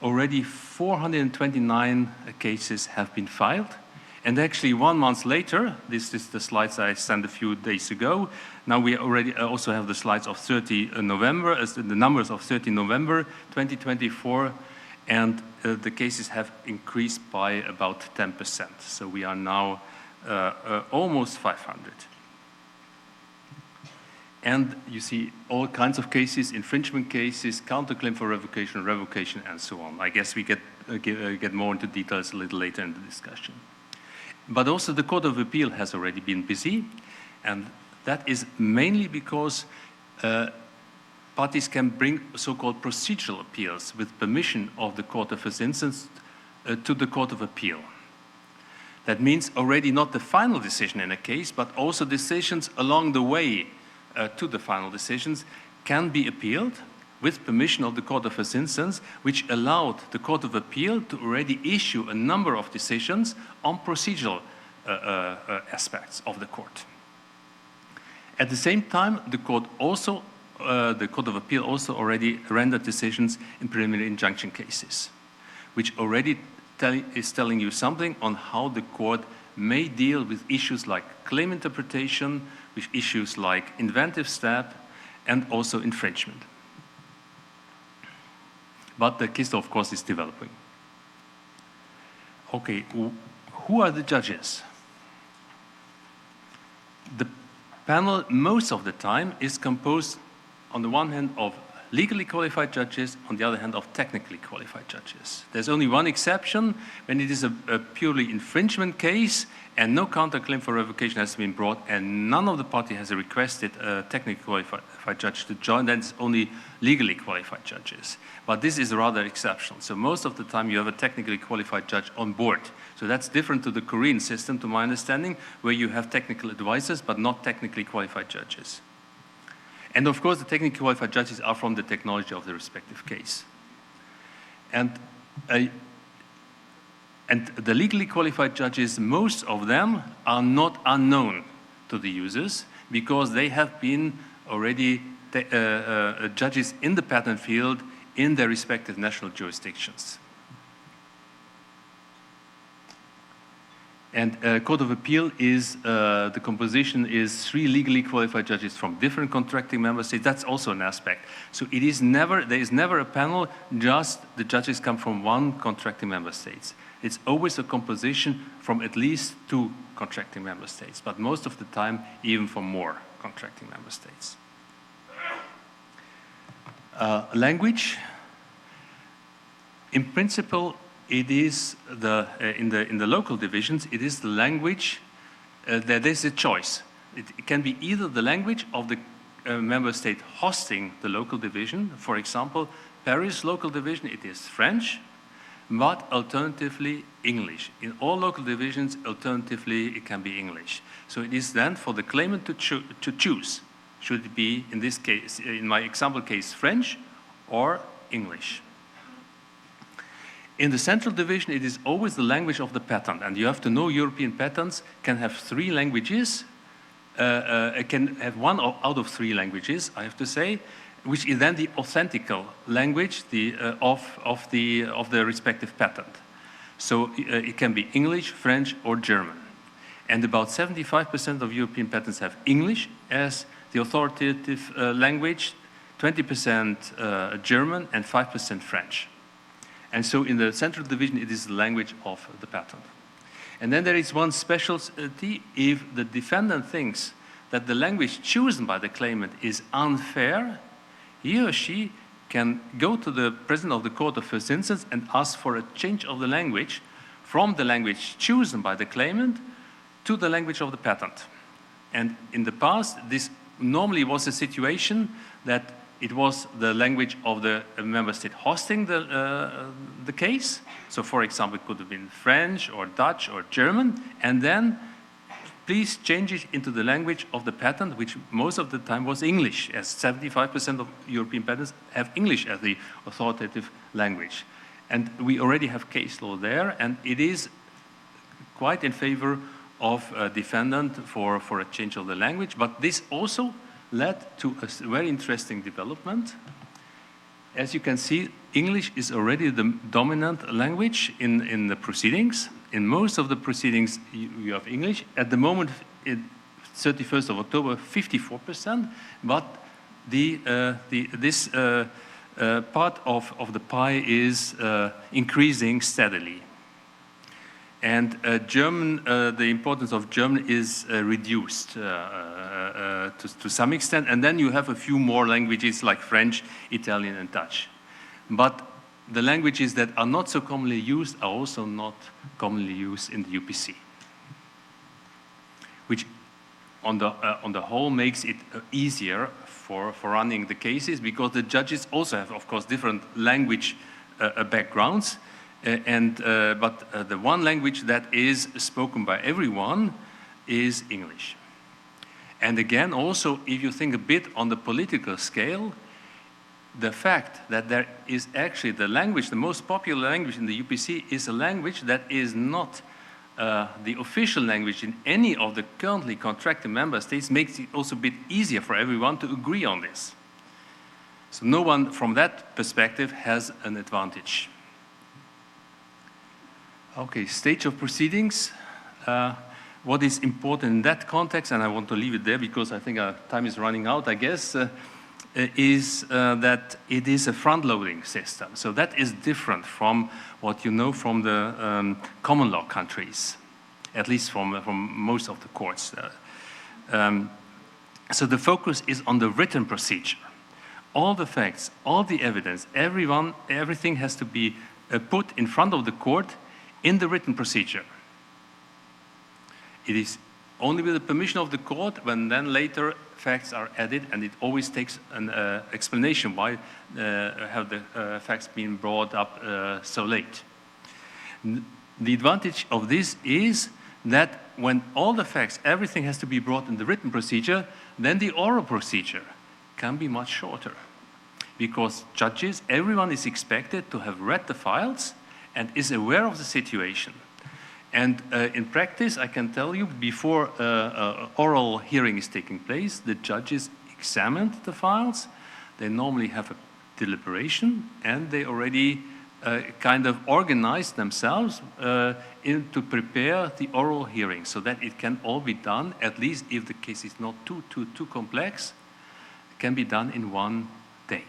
already 429 cases have been filed. And actually 1 month later, this is the slides I sent a few days ago. Now we already also have the slides of 30 November, as the numbers of 30 November 2024, and the cases have increased by about 10%. So we are now almost 500. And you see all kinds of cases, infringement cases, counterclaim for revocation, and so on. I guess we get more into details a little later in the discussion. But also the Court of Appeal has already been busy, and that is mainly because parties can bring so-called procedural appeals with permission of the Court of First Instance to the Court of Appeal. That means already not the final decision in a case, but also decisions along the way to the final decisions can be appealed with permission of the Court of First Instance, which allowed the Court of Appeal to already issue a number of decisions on procedural aspects of the court. At the same time, the Court of Appeal also already rendered decisions in preliminary injunction cases, which already is telling you something on how the court may deal with issues like claim interpretation, with issues like inventive step, and also infringement. But the case, of course, is developing. Okay, who are the judges? The panel, most of the time, is composed, on the one hand, of legally qualified judges, on the other hand, of technically qualified judges. There's only one exception, when it is a purely infringement case and no counterclaim for revocation has been brought and none of the party has requested a technically qualified judge to join, then it's only legally qualified judges. But this is rather exceptional. So most of the time you have a technically qualified judge on board. So that's different to the Korean system, to my understanding, where you have technical advisors but not technically qualified judges. And of course, the technically qualified judges are from the technology of the respective case. And the legally qualified judges, most of them are not unknown to the users because they have been already judges in the patent field in their respective national jurisdictions. And Court of Appeal is, the composition is 3 legally qualified judges from different contracting member states. That's also an aspect. So there is never a panel, just the judges come from one contracting member states. It's always a composition from at least 2 contracting member states, but most of the time even from more contracting member states. Language, in principle, it is in the local divisions, it is the language that is a choice. It can be either the language of the member state hosting the local division. For example, Paris local division, it is French, but alternatively English. In all local divisions, alternatively it can be English. So it is then for the claimant to choose. Should it be, in this case, in my example case, French or English? In the central division, it is always the language of the patent, and you have to know European patents can have 3 languages, can have 1 out of 3 languages, I have to say, which is then the authentical language of the respective patent. So it can be English, French, or German. And about 75% of European patents have English as the authoritative language, 20% German, and 5% French. And so in the central division, it is the language of the patent. And then there is one specialty. If the defendant thinks that the language chosen by the claimant is unfair, he or she can go to the President of the Court of First Instance and ask for a change of the language from the language chosen by the claimant to the language of the patent. And in the past, this normally was a situation that it was the language of the member state hosting the case. So, for example, it could have been French or Dutch or German, and then please change it into the language of the patent, which most of the time was English, as 75% of European patents have English as the authoritative language. And we already have case law there, and it is quite in favor of a defendant for a change of the language. But this also led to a very interesting development. As you can see, English is already the dominant language in the proceedings. In most of the proceedings, you have English. At the moment, 31st of October, 54%, but this part of the pie is increasing steadily. And German, the importance of German is reduced to some extent. And then you have a few more languages like French, Italian, and Dutch. But the languages that are not so commonly used are also not commonly used in the UPC, which on the whole makes it easier for running the cases, because the judges also have, of course, different language backgrounds. But the one language that is spoken by everyone is English. And again, also, if you think a bit on the political scale, the fact that there is actually the language, the most popular language in the UPC, is a language that is not the official language in any of the currently contracting member states, makes it also a bit easier for everyone to agree on this. So no one from that perspective has an advantage. Okay, stage of proceedings. What is important in that context, and I want to leave it there because I think our time is running out, I guess, is that it is a front-loading system. So that is different from what you know from the common law countries, at least from most of the courts. So the focus is on the written procedure. All the facts, all the evidence, everything has to be put in front of the court in the written procedure. It is only with the permission of the court when then later facts are added, and it always takes an explanation why have the facts been brought up so late. The advantage of this is that when all the facts, everything has to be brought in the written procedure, then the oral procedure can be much shorter. Because judges, everyone is expected to have read the files and is aware of the situation. And in practice, I can tell you, before oral hearing is taking place, the judges examined the files. They normally have a deliberation, and they already kind of organize themselves to prepare the oral hearing, so that it can all be done, at least if the case is not too complex, it can be done in one day.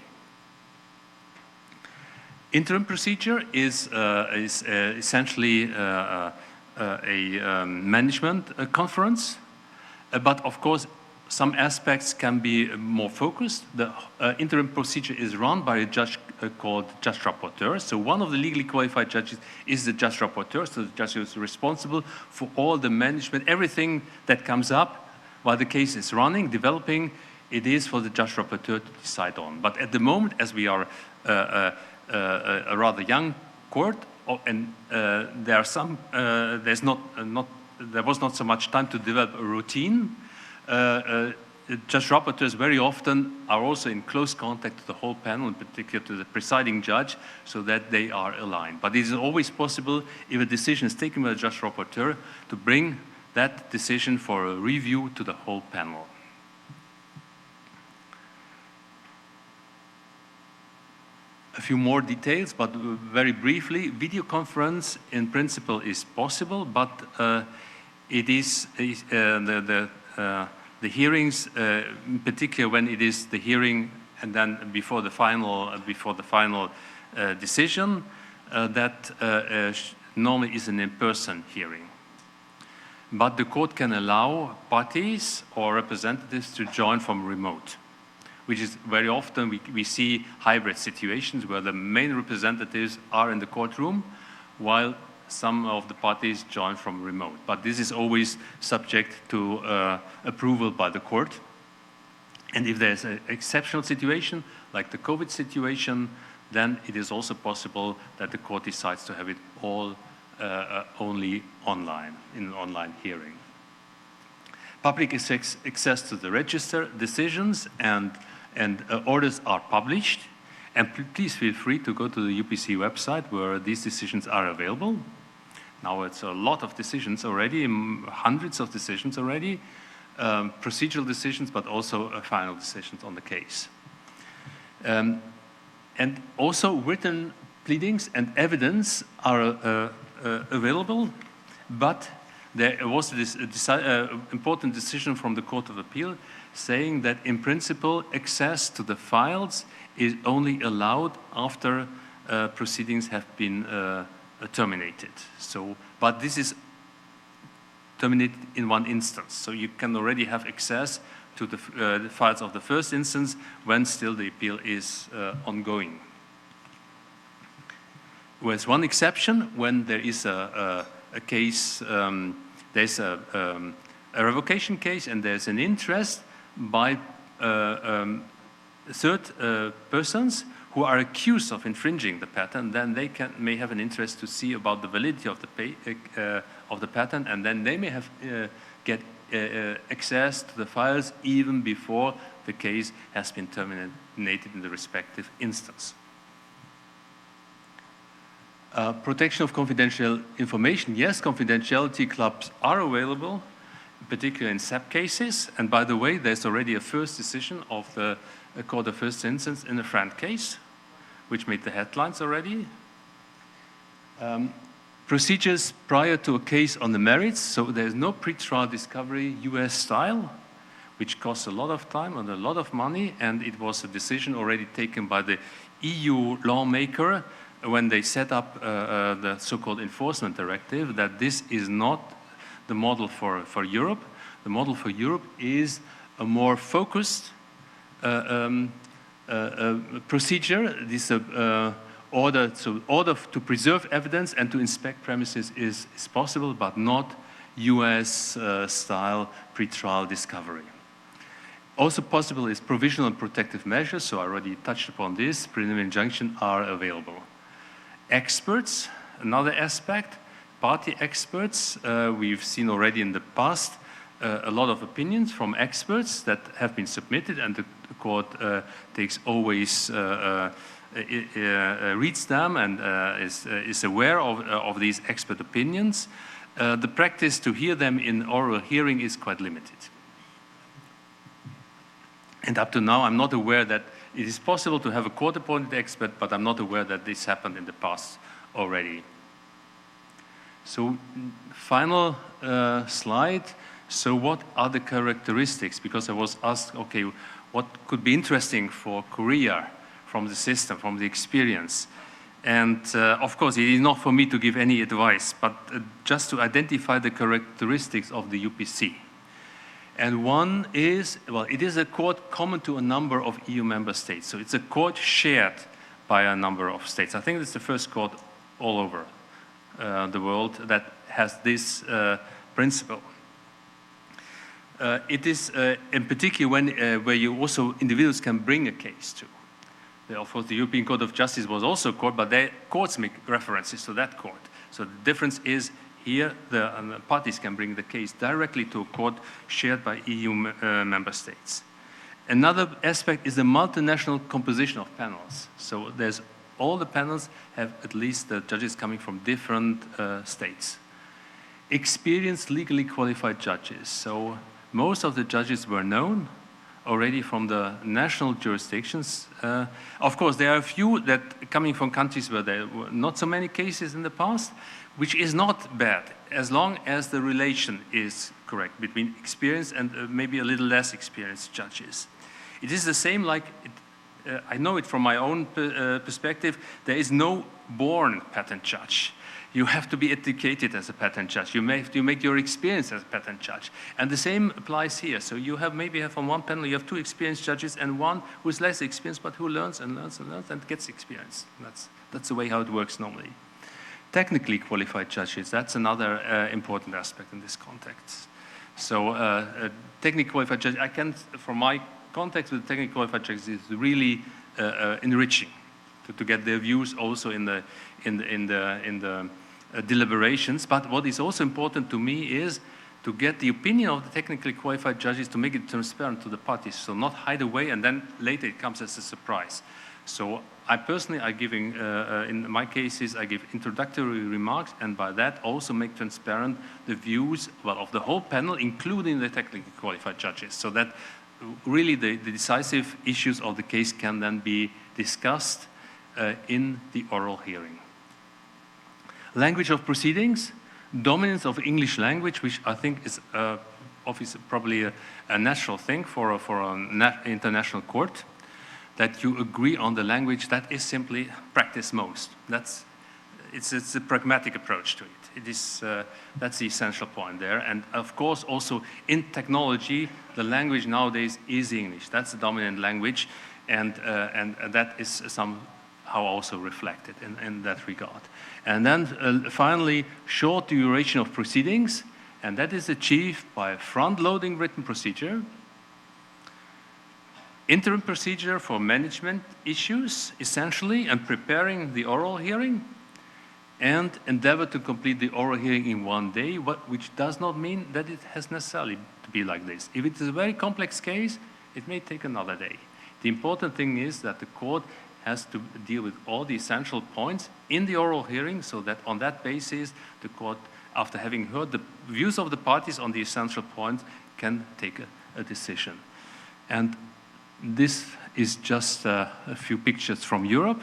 Interim procedure is essentially a management conference, but of course some aspects can be more focused. The interim procedure is run by a judge called judge rapporteur. So one of the legally qualified judges is the judge rapporteur, so the judge is responsible for all the management, everything that comes up while the case is running, developing. It is for the judge rapporteur to decide on. But at the moment, as we are a rather young court, and there was not so much time to develop a routine. Judge rapporteurs very often are also in close contact with the whole panel, in particular to the presiding judge, so that they are aligned. But it is always possible, if a decision is taken by the judge rapporteur, to bring that decision for a review to the whole panel. A few more details, but very briefly, video conference in principle is possible, but it is the hearings, in particular when it is the hearing and then before the final decision, that normally is an in-person hearing. but the court can allow parties or representatives to join from remote, which is very often we see hybrid situations where the main representatives are in the courtroom while some of the parties join from remote. But this is always subject to approval by the court. And if there's an exceptional situation, like the COVID situation, then it is also possible that the court decides to have it all only online, in an online hearing. Public access to the register, decisions and orders are published. And please feel free to go to the UPC website where these decisions are available. Now it's a lot of decisions already, hundreds of decisions already, procedural decisions, but also final decisions on the case. And also written pleadings and evidence are available, but there was this important decision from the Court of Appeal saying that in principle access to the files is only allowed after proceedings have been terminated. So, but this is terminated in one instance. So you can already have access to the files of the first instance when still the appeal is ongoing. With one exception, when there is a case, there's a revocation case and there's an interest by third persons who are accused of infringing the patent, then they may have an interest to see about the validity of the patent, and then they may have get access to the files even before the case has been terminated in the respective instance. Protection of confidential information. Yes, confidentiality clubs are available, particularly in SAP cases. And by the way, there's already a first decision of the Court of First Instance in the Frank case, which made the headlines already. Procedures prior to a case on the merits. So there's no pretrial discovery US style, which costs a lot of time and a lot of money. And it was a decision already taken by the EU lawmaker when they set up the so-called enforcement directive, that this is not the model for Europe. The model for Europe is a more focused procedure. This order to preserve evidence and to inspect premises is possible, but not US style pretrial discovery. Also possible is provisional and protective measures, so I already touched upon this. Preliminary injunction are available. Experts, another aspect, party experts. We've seen already in the past a lot of opinions from experts that have been submitted, and the court takes always reads them and is aware of these expert opinions. The practice to hear them in oral hearing is quite limited. And up to now, I'm not aware that it is possible to have a court-appointed expert, but I'm not aware that this happened in the past already. So, final slide. So what are the characteristics? Because I was asked, okay, what could be interesting for Korea from the system, from the experience? And of course, it is not for me to give any advice, but just to identify the characteristics of the UPC. And one is, well, it is a court common to a number of EU member states. So it's a court shared by a number of states. I think it's the first court all over the world that has this principle. It is in particular when, where you also, individuals can bring a case to. Of course, the European Court of Justice was also a court, but their courts make references to that court. So the difference is here the parties can bring the case directly to a court shared by EU member states. Another aspect is the multinational composition of panels. So there's all the panels have at least the judges coming from different states. Experienced legally qualified judges. So most of the judges were known already from the national jurisdictions. Of course, there are a few that coming from countries where there were not so many cases in the past, which is not bad, as long as the relation is correct between experienced and maybe a little less experienced judges. It is the same like, I know it from my own perspective, there is no born patent judge. you have to be educated as a patent judge. You have to make your experience as a patent judge. And the same applies here. So you have maybe on one panel, you have 2 experienced judges and one who is less experienced, but who learns and learns and learns and gets experience. That's the way how it works normally. Technically qualified judges, that's another important aspect in this context. So technically qualified judge, I can, from my context with technically qualified judges, is really enriching to get their views also in the deliberations. But what is also important to me is to get the opinion of the technically qualified judges to make it transparent to the parties, so not hide away and then later it comes as a surprise. So I personally, in my cases, I give introductory remarks, and by that also make transparent the views, well, of the whole panel, including the technically qualified judges, so that really the decisive issues of the case can then be discussed in the oral hearing. Language of proceedings, dominance of English language, which I think is obviously probably a natural thing for an international court, that you agree on the language that is simply practiced most. It's a pragmatic approach to it. That's the essential point there. And of course, also in technology, the language nowadays is English. That's the dominant language, and that is somehow also reflected in that regard. And then finally, short duration of proceedings, and that is achieved by a front-loading written procedure, interim procedure for management issues, essentially, and preparing the oral hearing, and endeavor to complete the oral hearing in 1 day, which does not mean that it has necessarily to be like this. If it is a very complex case, it may take another day. The important thing is that the court has to deal with all the essential points in the oral hearing, so that on that basis, the court, after having heard the views of the parties on the essential points, can take a decision. And this is just a few pictures from Europe.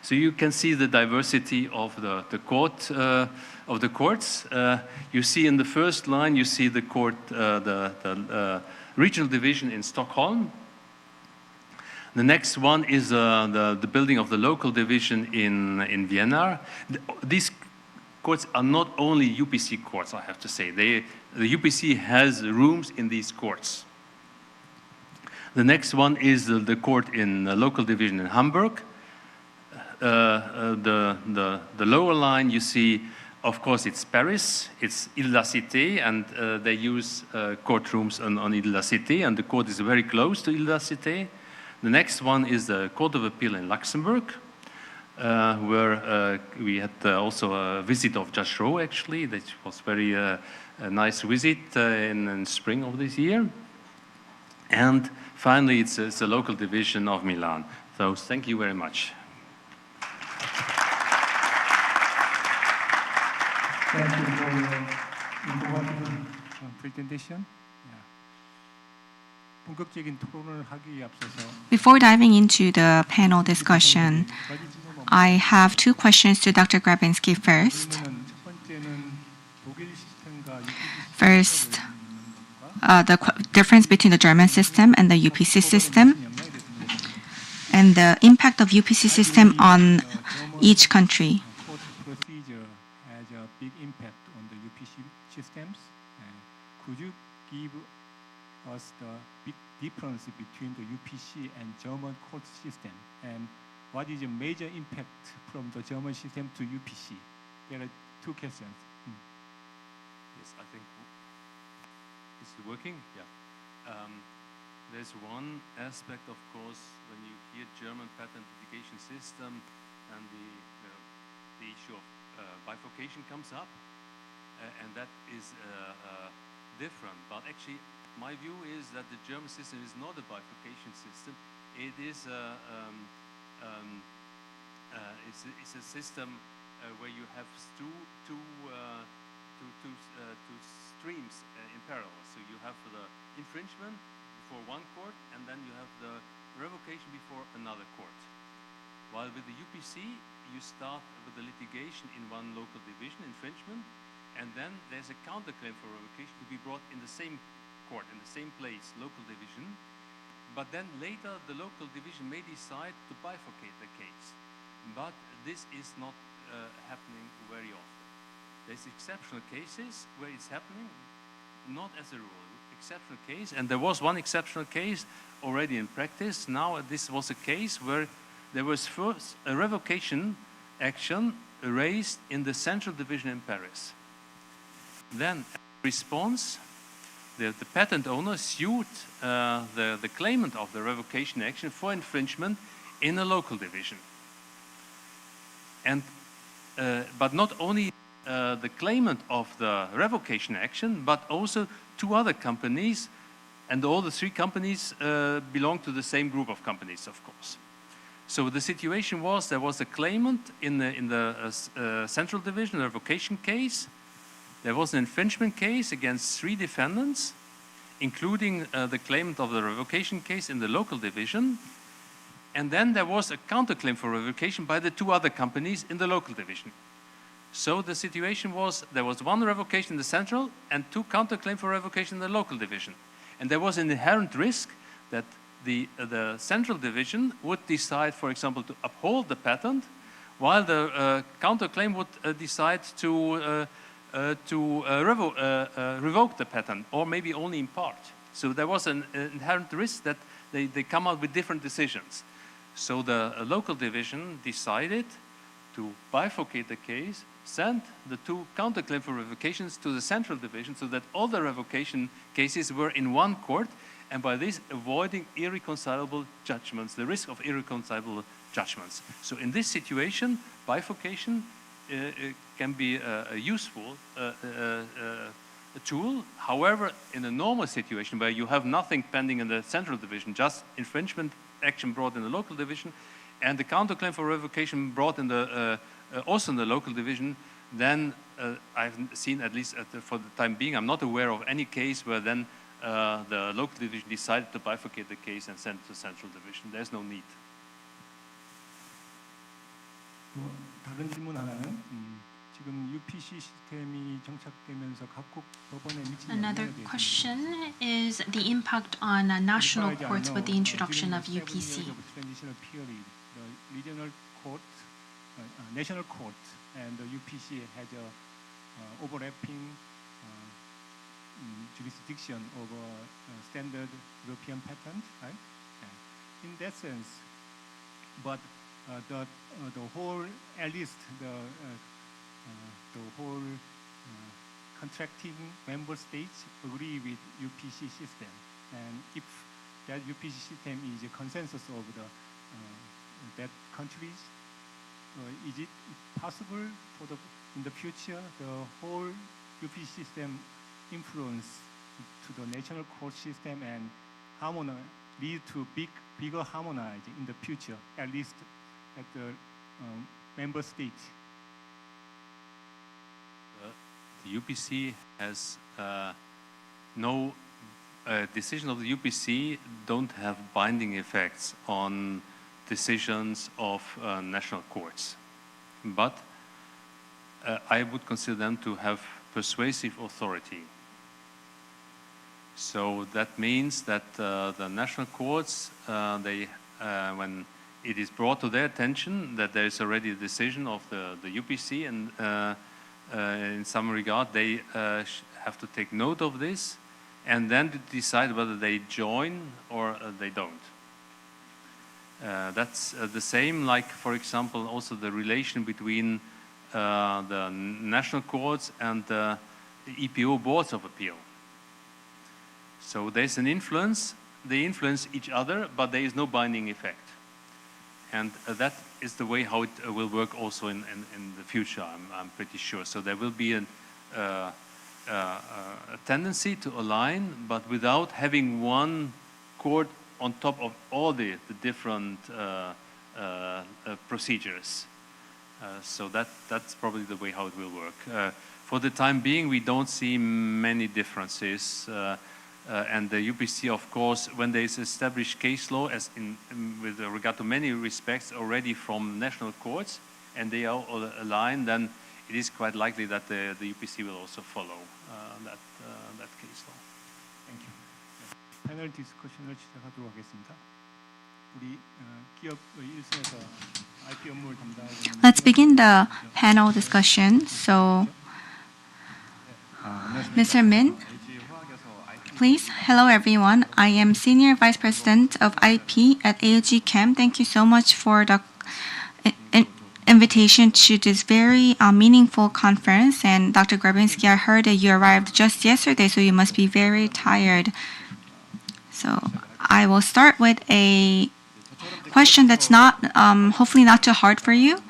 So you can see the diversity of the courts. You see in the first line, you see the court, the regional division in Stockholm. The next one is the building of the local division in Vienna. These courts are not only UPC courts, I have to say. The UPC has rooms in these courts. The next one is the court in the local division in Hamburg. The lower line you see, of course, it's Paris, it's Ile-de-la-Cité, and they use courtrooms on Ile-de-la-Cité, and the court is very close to Ile-de-la-Cité. The next one is the Court of Appeal in Luxembourg, where we had also a visit of Judge Rowe, actually. That was very a nice visit in spring of this year. And finally, it's a local division of Milan. So thank you very much. Thank you for your informative presentation. 본격적인 토론을 하기 앞서서 Before diving into the panel discussion, I have 2 questions to Dr. Grabinski first. 첫 번째는 독일 시스템과 First, the difference between the German system and the UPC system, and the impact of UPC system on each country. court procedure has a big impact on the UPC systems. Could you give us the big difference between the UPC and German court system, and what is the major impact from the German system to UPC? There are 2 questions. Yes, I think is it working? Yeah. There's one aspect, of course, when you hear German patent litigation system, and the issue of bifurcation comes up, and that is different. But actually, my view is that the German system is not a bifurcation system. It is it's a system where you have two streams in parallel. So you have the infringement before one court, and then you have the revocation before another court. While with the UPC, you start with the litigation in one local division, infringement, and then there's a counterclaim for revocation to be brought in the same court, in the same place, local division. But then later, the local division may decide to bifurcate the case. But this is not happening very often. There's exceptional cases where it's happening, not as a rule. Exceptional case, and there was one exceptional case already in practice. Now this was a case where there was first a revocation action raised in the Central Division in Paris. Then, in response, the patent owner sued the claimant of the revocation action for infringement in a local division. And but not only the claimant of the revocation action, but also two other companies, and all the three companies belong to the same group of companies, of course. So the situation was there was a claimant in the Central Division, a revocation case. There was an infringement case against three defendants, including the claimant of the revocation case in the local division. And then there was a counterclaim for revocation by the two other companies in the local division. So the situation was there was one revocation in the central and two counterclaims for revocation in the local division. And there was an inherent risk that the central division would decide, for example, to uphold the patent, while the counterclaim would decide to revoke the patent, or maybe only in part. So there was an inherent risk that they come out with different decisions. So the local division decided to bifurcate the case, send the two counterclaim for revocations to the central division so that all the revocation cases were in one court, and by this avoiding irreconcilable judgments, the risk of irreconcilable judgments. So in this situation, bifurcation can be a useful tool. However, in a normal situation where you have nothing pending in the central division, just infringement action brought in the local division, and the counterclaim for revocation brought in the also in the local division, then I've seen, at least for the time being, I'm not aware of any case where then the local division decided to bifurcate the case and send it to central division. There's no need. 다른 질문 하나는 지금 UPC 시스템이 정착되면서 각국 법원에 미치는 Another 영향에 대해서 question is the impact on national courts with the introduction of UPC. Transitional period, the regional court, national court, and the UPC has a overlapping jurisdiction over standard European patent, right? Yeah. In that sense, but the whole, at least the whole contracting member states agree with UPC system, and if that UPC system is a consensus of the that countries, is it possible for in the future the whole UPC system influence to the national court system and lead to bigger harmonizing in the future, at least at the member states? The UPC has no decision of the UPC don't have binding effects on decisions of national courts, but I would consider them to have persuasive authority. So that means that the national courts, when it is brought to their attention that there is already a decision of the UPC, and in some regard they have to take note of this and then to decide whether they join or they don't. That's the same, like, for example, also the relation between the national courts and the EPO boards of appeal. So there's an influence, they influence each other, but there is no binding effect. And that is the way how it will work also in the future, I'm pretty sure. So there will be a tendency to align, but without having one court on top of all the different procedures. So that's probably the way how it will work. For the time being, we don't see many differences. And the UPC, of course, when there is established case law, as with regard to many respects already from national courts, and they are all aligned, then it is quite likely that the UPC will also follow that case law. Thank you. 패널 디스커션을 시작하도록 하겠습니다. 우리 기업 1순에서 IP 업무를 담당하고 있는 Let's begin the panel discussion. So Mr. Min, please. Hello, everyone. I am Senior Vice President of IP at AOG Chem. Thank you so much for the invitation to this very meaningful conference. And Dr. Grabinsky, I heard that you arrived just yesterday, so you must be very tired. So I will start with a question that's not, hopefully not too hard for you.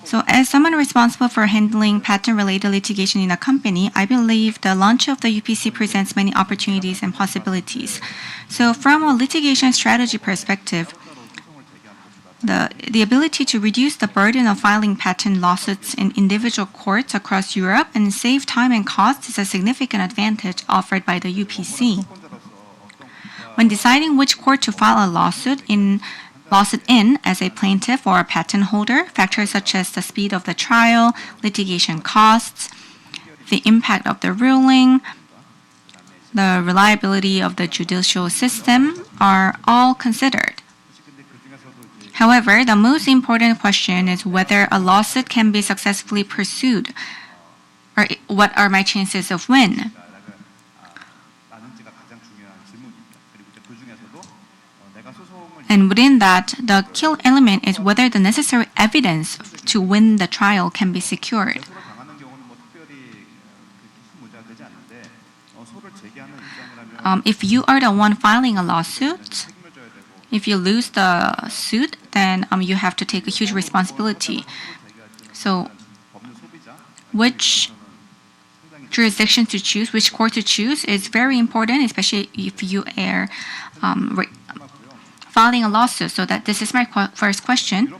So as someone responsible for handling patent-related litigation in a company, I believe the launch of the UPC presents many opportunities and possibilities. So from a litigation strategy perspective, the ability to reduce the burden of filing patent lawsuits in individual courts across Europe and save time and cost is a significant advantage offered by the UPC. When deciding which court to file a lawsuit in as a plaintiff or a patent holder, factors such as the speed of the trial, litigation costs, the impact of the ruling, the reliability of the judicial system are all considered. However, the most important question is whether a lawsuit can be successfully pursued, or what are my chances of win. And within that, the key element is whether the necessary evidence to win the trial can be secured. If you are the one filing a lawsuit, if you lose the suit, then you have to take a huge responsibility. So, which jurisdiction to choose, which court to choose is very important, especially if you are filing a lawsuit. So that this is my first question.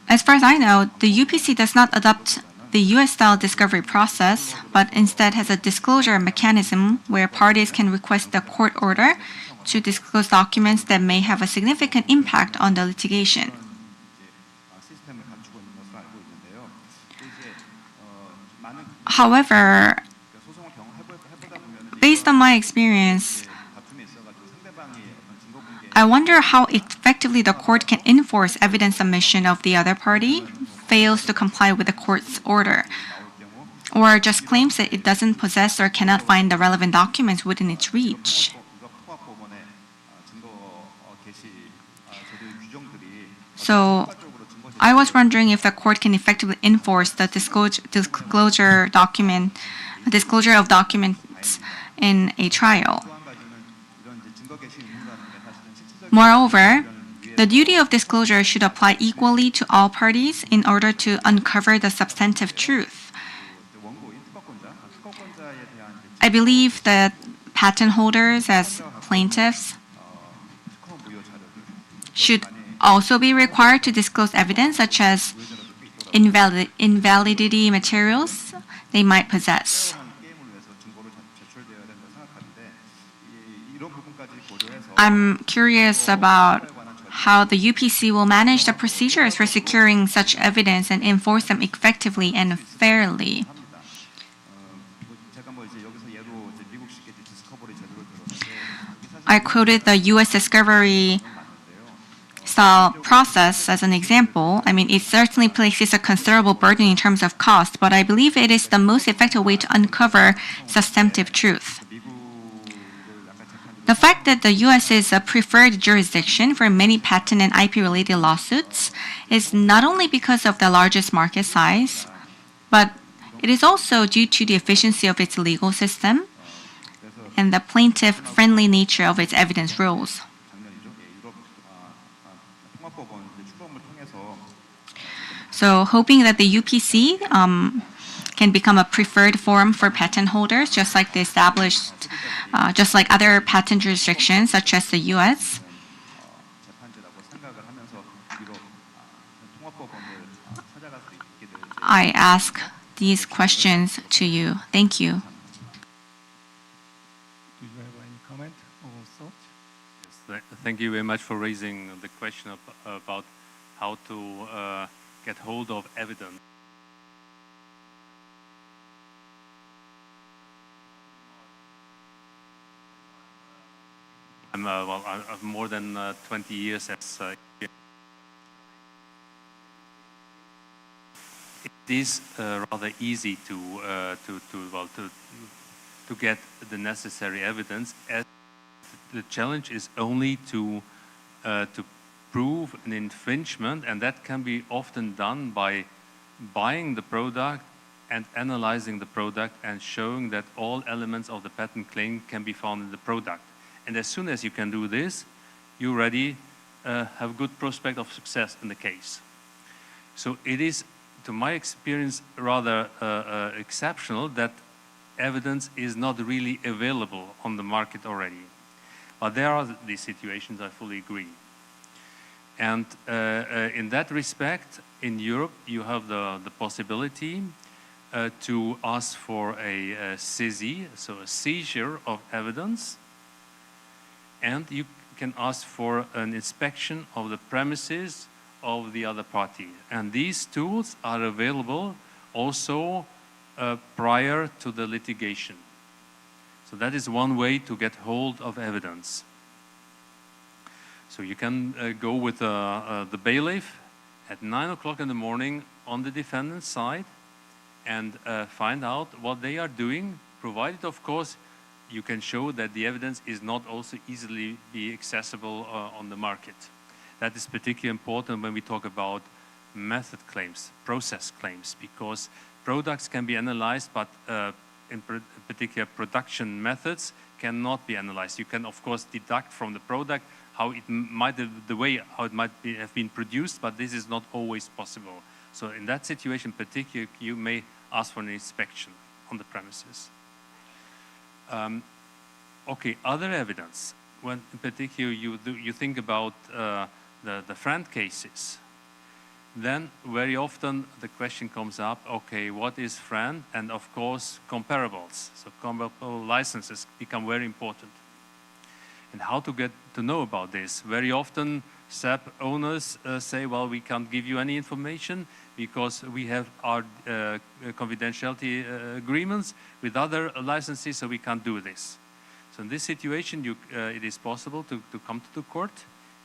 As far as I know, the UPC does not adopt the US-style discovery process, but instead has a disclosure mechanism where parties can request a court order to disclose documents that may have a significant impact on the litigation. However, based on my experience, I wonder how effectively the court can enforce evidence submission of the other party fails to comply with the court's order, or just claims that it doesn't possess or cannot find the relevant documents within its reach. So I was wondering if the court can effectively enforce the disclosure of documents in a trial. Moreover, the duty of disclosure should apply equally to all parties in order to uncover the substantive truth. I believe that patent holders as plaintiffs should also be required to disclose evidence such as invalidity materials they might possess. I'm curious about how the UPC will manage the procedures for securing such evidence and enforce them effectively and fairly. I quoted the US discovery style process as an example. I mean, it certainly places a considerable burden in terms of cost, but I believe it is the most effective way to uncover substantive truth. The fact that the US is a preferred jurisdiction for many patent and IP-related lawsuits is not only because of the largest market size, but it is also due to the efficiency of its legal system and the plaintiff-friendly nature of its evidence rules. So, hoping that the UPC can become a preferred forum for patent holders, just like other patent jurisdictions, such as the US. I ask these questions to you. Thank you. Do you have any comment or thought? Yes, thank you very much for raising the question about how to get hold of evidence. I'm more than 20 years as it is rather easy to get the necessary evidence, as the challenge is only to prove an infringement, and that can be often done by buying the product and analyzing the product and showing that all elements of the patent claim can be found in the product. And as soon as you can do this, you already have good prospect of success in the case. So it is, to my experience, rather exceptional that evidence is not really available on the market already. But there are these situations, I fully agree. And in that respect, in Europe, you have the possibility to ask for a saisie, so a seizure of evidence, and you can ask for an inspection of the premises of the other party. And these tools are available also prior to the litigation. So that is one way to get hold of evidence. So you can go with the bailiff at 9 o'clock in the morning on the defendant's side and find out what they are doing, provided, of course, you can show that the evidence is not also easily be accessible on the market. That is particularly important when we talk about method claims, process claims, because products can be analyzed, but in particular production methods cannot be analyzed. You can, of course, deduct from the product how it might have, the way how it might have been produced, but this is not always possible. So in that situation, particularly, you may ask for an inspection on the premises. Okay, other evidence. When in particular you think about the friend cases, then very often the question comes up, okay, what is friend? And of course, comparables. So comparable licenses become very important. And how to get to know about this? Very often, SAP owners say, well, we can't give you any information because we have our confidentiality agreements with other licenses, so we can't do this. So in this situation, it is possible to come to the court,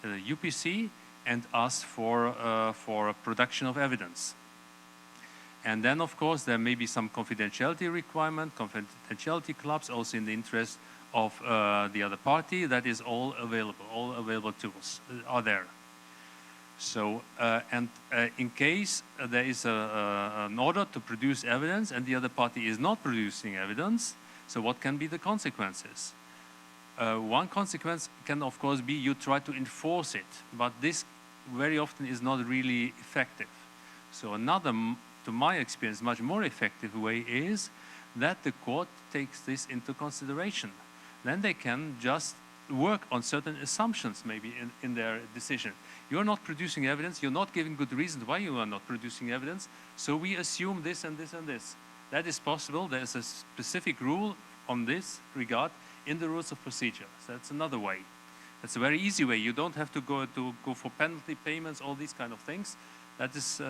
UPC, and ask for a production of evidence. And then, of course, there may be some confidentiality requirement, confidentiality clubs, also in the interest of the other party. That is all available tools are there. So, in case there is an order to produce evidence and the other party is not producing evidence, so what can be the consequences? One consequence can, of course, be you try to enforce it, but this very often is not really effective. So another, to my experience, much more effective way is that the court takes this into consideration. Then they can just work on certain assumptions maybe in their decision. You're not producing evidence, you're not giving good reasons why you are not producing evidence, so we assume this and this and this. That is possible. There's a specific rule on this regard in the rules of procedure. So that's another way. That's a very easy way. You don't have to go for penalty payments, all these kind of things. That is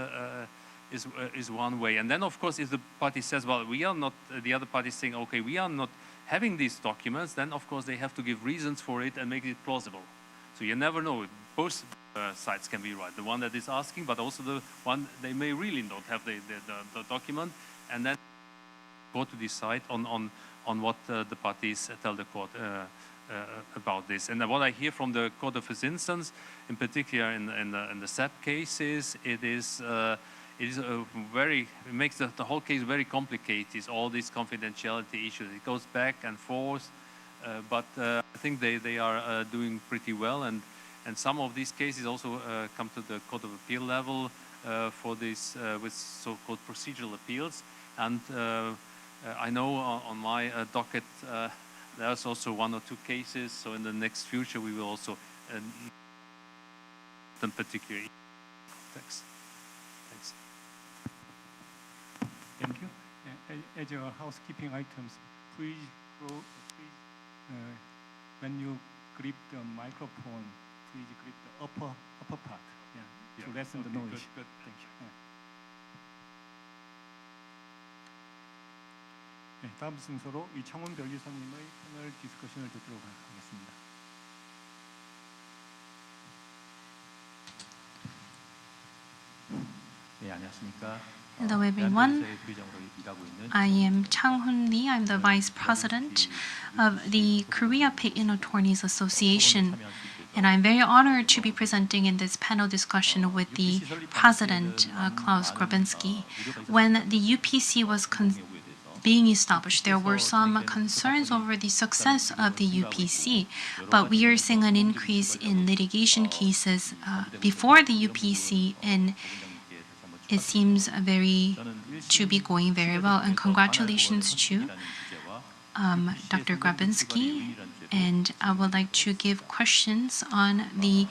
one way. And then, of course, if the party says, well, we are not, the other party is saying, okay, we are not having these documents, then, of course, they have to give reasons for it and make it plausible. So you never know. Both sides can be right. The one that is asking, but also the one they may really not have the document, and then court to decide on what the parties tell the court about this. And what I hear from the Court of First Instance, in particular in the SAP cases, it makes the whole case very complicated. All these confidentiality issues. It goes back and forth, but I think they are doing pretty well. And some of these cases also come to the Court of Appeal level for this with so-called procedural appeals. And I know on my docket there's also 1 or 2 cases. So in the next future we will also in particular context. Thanks. Thank you. As your housekeeping items, please when you grip the microphone, please grip the upper part, to lessen the noise. Good. Thank you. 네, 다음 순서로 이창훈 변리사님의 패널 디스커션을 듣도록 하겠습니다. 네, 안녕하십니까. Hello everyone. I am Chang-Hoon Lee. I'm the Vice President of the Korea Patent Attorneys Association. And I'm very honored to be presenting in this panel discussion with the President, Klaus Grabinski. When the UPC was being established, there were some concerns over the success of the UPC, but we are seeing an increase in litigation cases before the UPC, and it seems to be going very well. And congratulations to Dr. Grabinski. And I would like to give questions on the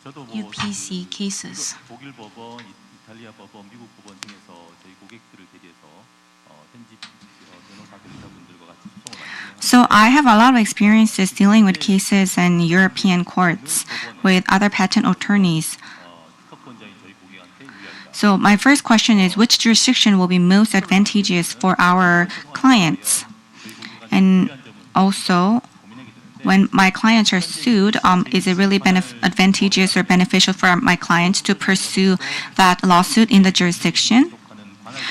UPC cases. So I have a lot of experiences dealing with cases in European courts with other patent attorneys. So my first question is, which jurisdiction will be most advantageous for our clients? And also, when my clients are sued, is it really advantageous or beneficial for my clients to pursue that lawsuit in the jurisdiction?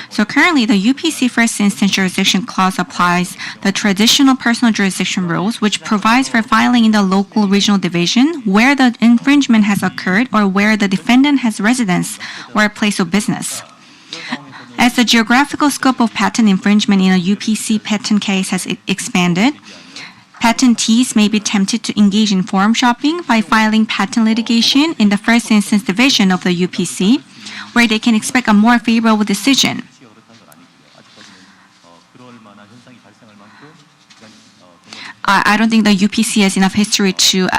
So currently, the UPC First Instance Jurisdiction Clause applies the traditional personal jurisdiction rules, which provides for filing in the local regional division where the infringement has occurred or where the defendant has residence or a place of business. As the geographical scope of patent infringement in a UPC patent case has expanded, patentees may be tempted to engage in forum shopping by filing patent litigation in the first instance division of the UPC, where they can expect a more favorable decision. I don't think the UPC has enough history to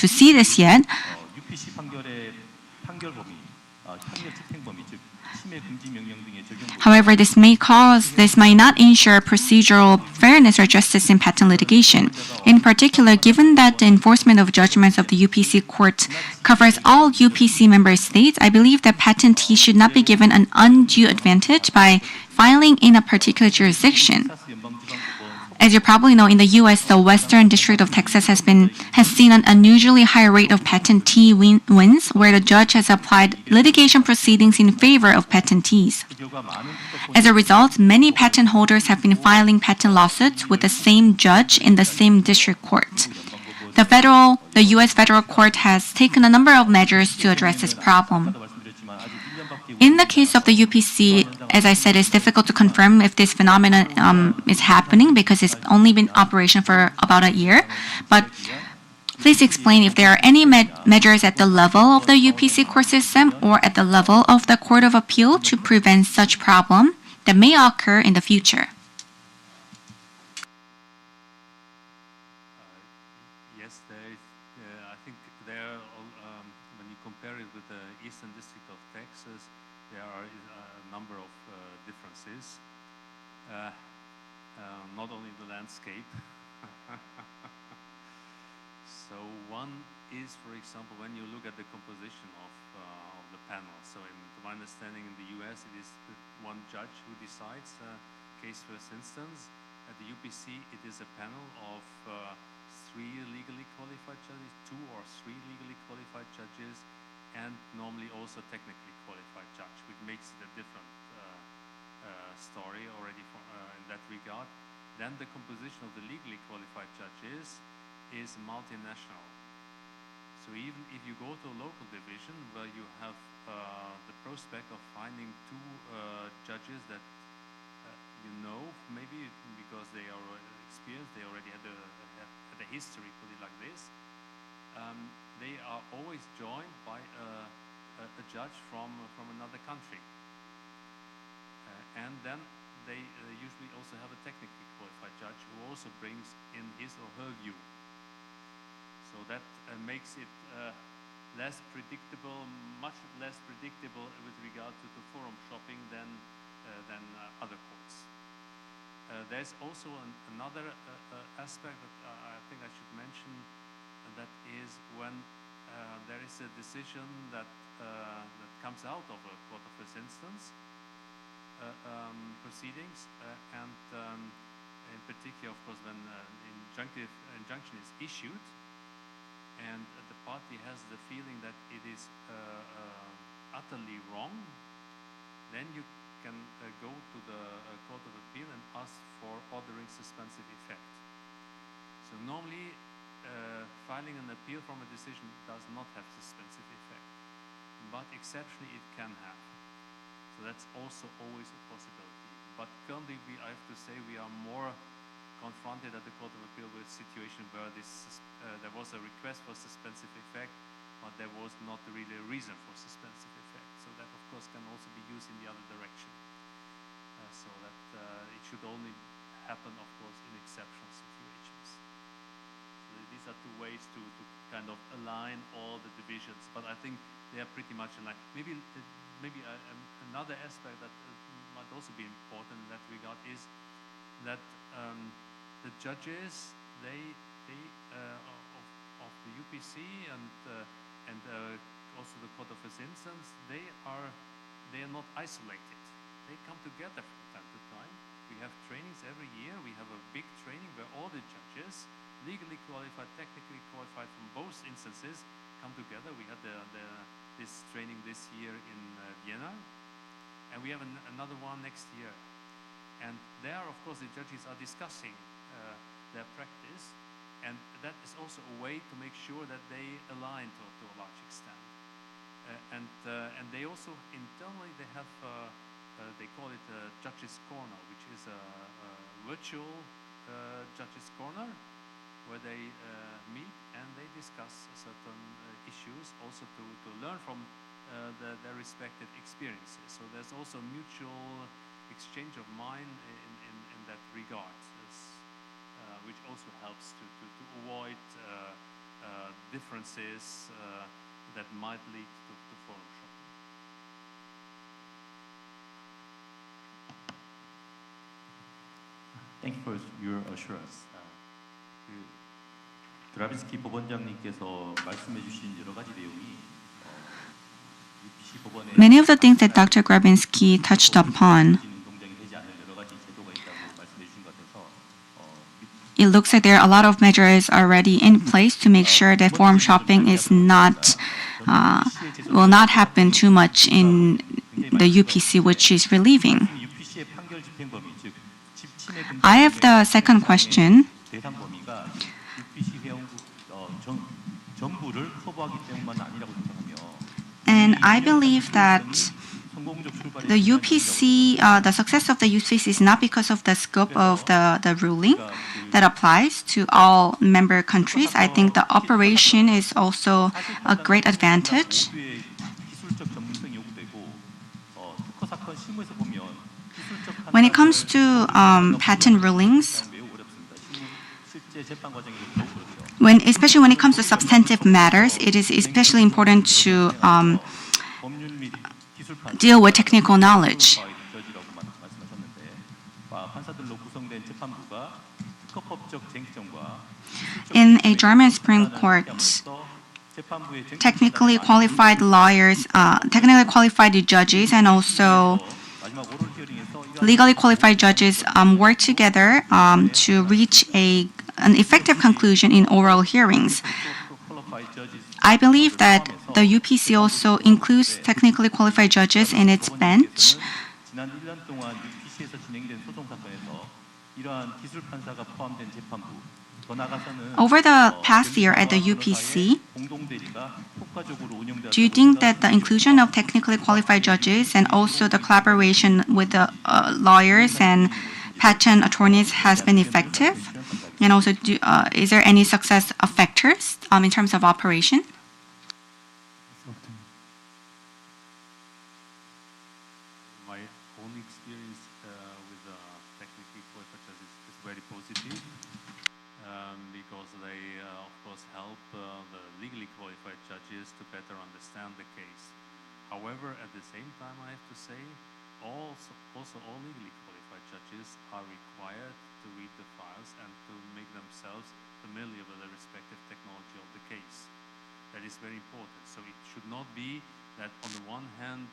see this yet. However, this may not ensure procedural fairness or justice in patent litigation. In particular, given that the enforcement of judgments of the UPC court covers all UPC member states, I believe that patentees should not be given an undue advantage by filing in a particular jurisdiction. As you probably know, in the U.S., the Western District of Texas has seen an unusually high rate of patentee wins, where the judge has applied litigation proceedings in favor of patentees. As a result, many patent holders have been filing patent lawsuits with the same judge in the same district court. The U.S. federal court has taken a number of measures to address this problem. In the case of the UPC, as I said, it's difficult to confirm if this phenomenon is happening because it's only been in operation for about a year. But please explain if there are any measures at the level of the UPC court system or at the level of the Court of Appeal to prevent such problem that may occur in the future. Yes, I think there, when you compare it with the Eastern District of Texas, there are a number of differences, not only the landscape. So one is, for example, when you look at the composition of the panel. So to my understanding, in the US, it is one judge who decides case first instance. At the UPC, it is a panel of 3 legally qualified judges, 2 or 3 legally qualified judges, and normally also technically qualified judge, which makes it a different story already in that regard. Then the composition of the legally qualified judges is multinational. So even if you go to a local division where you have the prospect of finding 2 judges that you know, maybe because they are experienced, they already had a history, put it like this, they are always joined by a judge from another country. And then they usually also have a technically qualified judge who also brings in his or her view. So that makes it less predictable, much less predictable with regard to the forum shopping than other courts. There's also another aspect that I think I should mention, and that is when there is a decision that comes out of a court of first instance proceedings, and in particular, of course, when the injunction is issued, and the party has the feeling that it is utterly wrong, then you can go to the Court of Appeal and ask for ordering suspensive effect. So normally, filing an appeal from a decision does not have suspensive effect, but exceptionally it can have. So that's also always a possibility. But currently, I have to say, we are more confronted at the Court of Appeal with a situation where there was a request for suspensive effect, but there was not really a reason for suspensive effect. So that, of course, can also be used in the other direction. So that it should only happen, of course, in exceptional situations. So these are two ways to kind of align all the divisions, but I think they are pretty much aligned. Maybe another aspect that might also be important in that regard is that the judges, of the UPC and also the Court of First Instance, they are not isolated. They come together from time to time. We have trainings every year. We have a big training where all the judges, legally qualified, technically qualified from both instances, come together. We had this training this year in Vienna, and we have another one next year. And there, of course, the judges are discussing their practice, and that is also a way to make sure that they align to a large extent. And they also internally they have they call it a judges' corner, which is a virtual judges' corner, where they meet and they discuss certain issues, also to learn from their respective experiences. So there's also mutual exchange of mind in that regard, which also helps to avoid differences that might lead to forum shopping. Thank you for your assurance. 드라빈스키 법원장님께서 말씀해주신 여러 가지 내용이 UPC 법원의 Many of the things that Dr. Grabinsky touched upon, it looks like there are a lot of measures already in place to make sure that forum shopping is will not happen too much in the UPC, which is relieving. I have the second question. And I believe that the UPC, the success of the UPC is not because of the scope of the ruling that applies to all member countries. I think the operation is also a great advantage. When it comes to patent rulings, especially when it comes to substantive matters, it is especially important to deal with technical knowledge. In a German Supreme Court, technically qualified lawyers, technically qualified judges, and also legally qualified judges work together to reach an effective conclusion in oral hearings. I believe that the UPC also includes technically qualified judges in its bench. Over the past year at the UPC, do you think that the inclusion of technically qualified judges and also the collaboration with the lawyers and patent attorneys has been effective? And also, is there any success factors in terms of operation? My own experience with technically qualified judges is very positive because they, of course, help the legally qualified judges to better understand the case. However, at the same time, I have to say, also all legally qualified judges are required to read the files and to make themselves familiar with the respective technology of the case. That is very important. So it should not be that on the one hand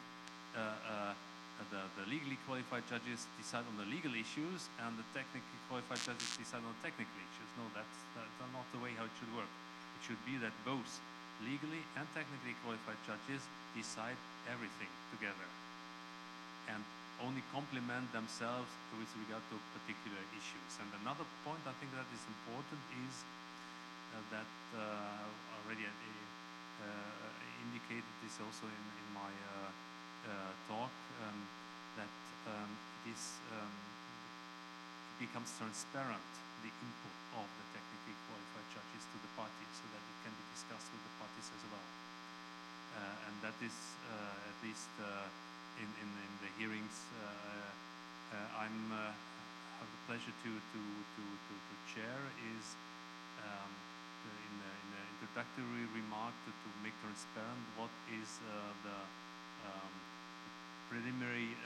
the legally qualified judges decide on the legal issues and the technically qualified judges decide on technical issues. No, that's not the way how it should work. It should be that both legally and technically qualified judges decide everything together. And only complement themselves with regard to particular issues. And another point I think that is important is that already indicated this also in my talk, that this becomes transparent, the input of the technically qualified judges to the parties, so that it can be discussed with the parties as well. And that is at least in the hearings I'm have the pleasure to chair is in the introductory remark to make transparent what is the preliminary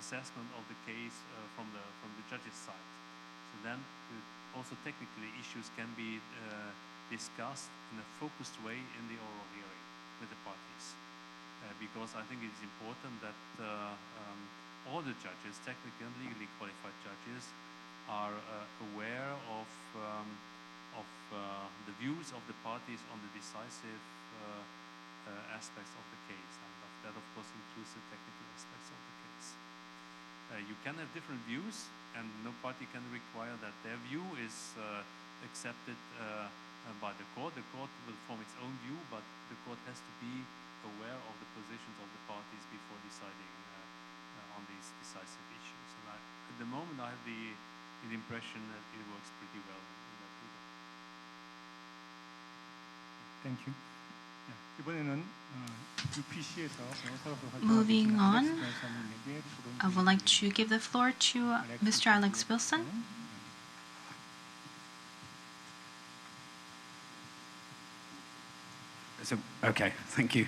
assessment of the case from the judge's side. So then also technically issues can be discussed in a focused way in the oral hearing with the parties. Because I think it is important that all the judges, technically and legally qualified judges, are aware of the views of the parties on the decisive aspects of the case, and that of course includes the technical aspects of the case. You can have different views, and no party can require that their view is accepted by the court. The court will form its own view, but the court has to be aware of the positions of the parties before deciding on these decisive issues. And at the moment I have the impression that it works pretty well in that regard. Thank you. 이번에는 UPC에서 변호사로서 Moving on, 변호사님에게 I would like to give the floor to Mr. Alex Wilson. So, okay, thank you.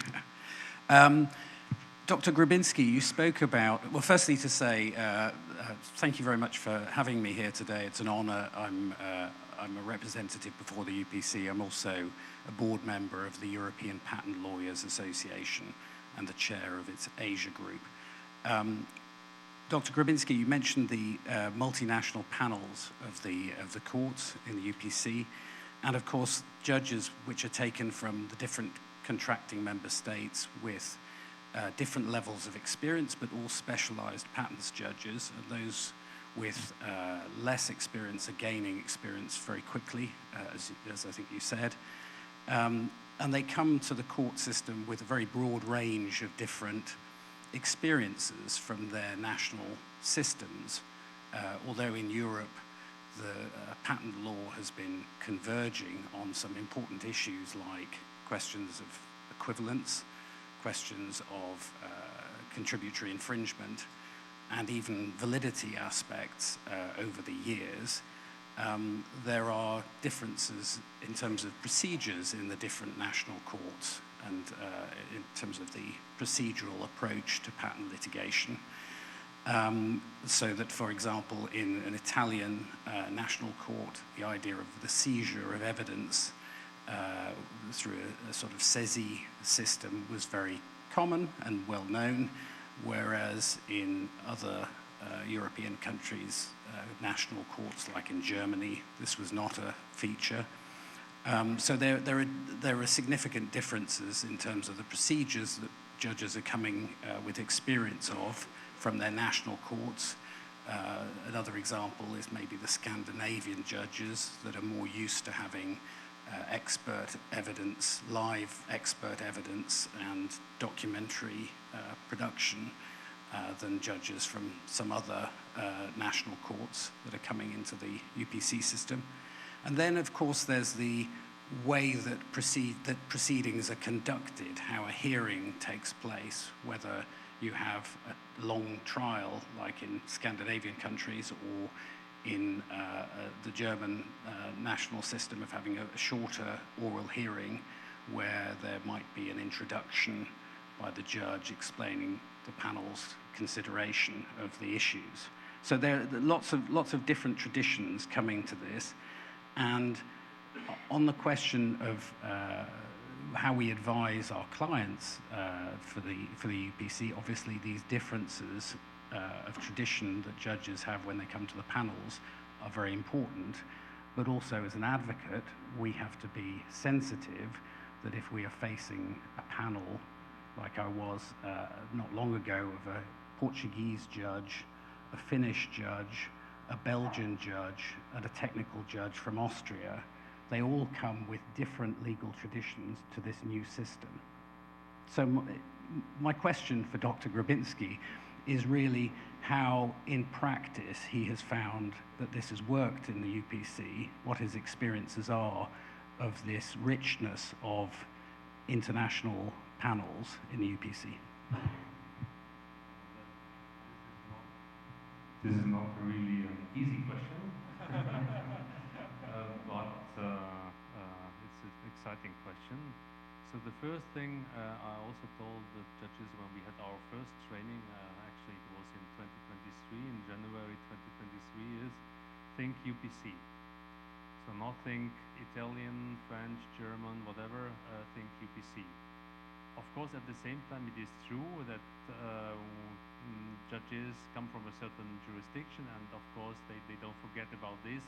Dr. Grabinski, you spoke about, well, firstly to say thank you very much for having me here today. It's an honor. I'm a representative before the UPC. I'm also a board member of the European Patent Lawyers Association and the chair of its Asia group. Dr. Grabinski, you mentioned the multinational panels of the courts in the UPC, and of course judges which are taken from the different contracting member states with different levels of experience, but all specialized patents judges, and those with less experience are gaining experience very quickly, as I think you said. And they come to the court system with a very broad range of different experiences from their national systems. Although in Europe, the patent law has been converging on some important issues like questions of equivalence, questions of contributory infringement, and even validity aspects over the years. There are differences in terms of procedures in the different national courts and in terms of the procedural approach to patent litigation. So that, for example, in an Italian national court, the idea of the seizure of evidence through a sort of SESI system was very common and well known, whereas in other European countries, national courts like in Germany, this was not a feature. So there are significant differences in terms of the procedures that judges are coming with experience of from their national courts. Another example is maybe the Scandinavian judges that are more used to having expert evidence, live expert evidence and documentary production than judges from some other national courts that are coming into the UPC system. And then, of course, there's the way that proceedings are conducted, how a hearing takes place, whether you have a long trial like in Scandinavian countries or in the German national system of having a shorter oral hearing where there might be an introduction by the judge explaining the panel's consideration of the issues. So there are lots of different traditions coming to this. And on the question of how we advise our clients for the UPC, obviously these differences of tradition that judges have when they come to the panels are very important. But also as an advocate, we have to be sensitive that if we are facing a panel like I was not long ago of a Portuguese judge, a Finnish judge, a Belgian judge, and a technical judge from Austria. They all come with different legal traditions to this new system. So my question for Dr. Grabinski is really how, in practice, he has found that this has worked in the UPC, what his experiences are of this richness of international panels in the UPC. This is not really an easy question, but it's an exciting question. So the first thing I also told the judges when we had our first training, actually it was in 2023, in January 2023, is think UPC. So not think Italian, French, German, whatever, think UPC. Of course, at the same time, it is true that judges come from a certain jurisdiction, and of course, they don't forget about this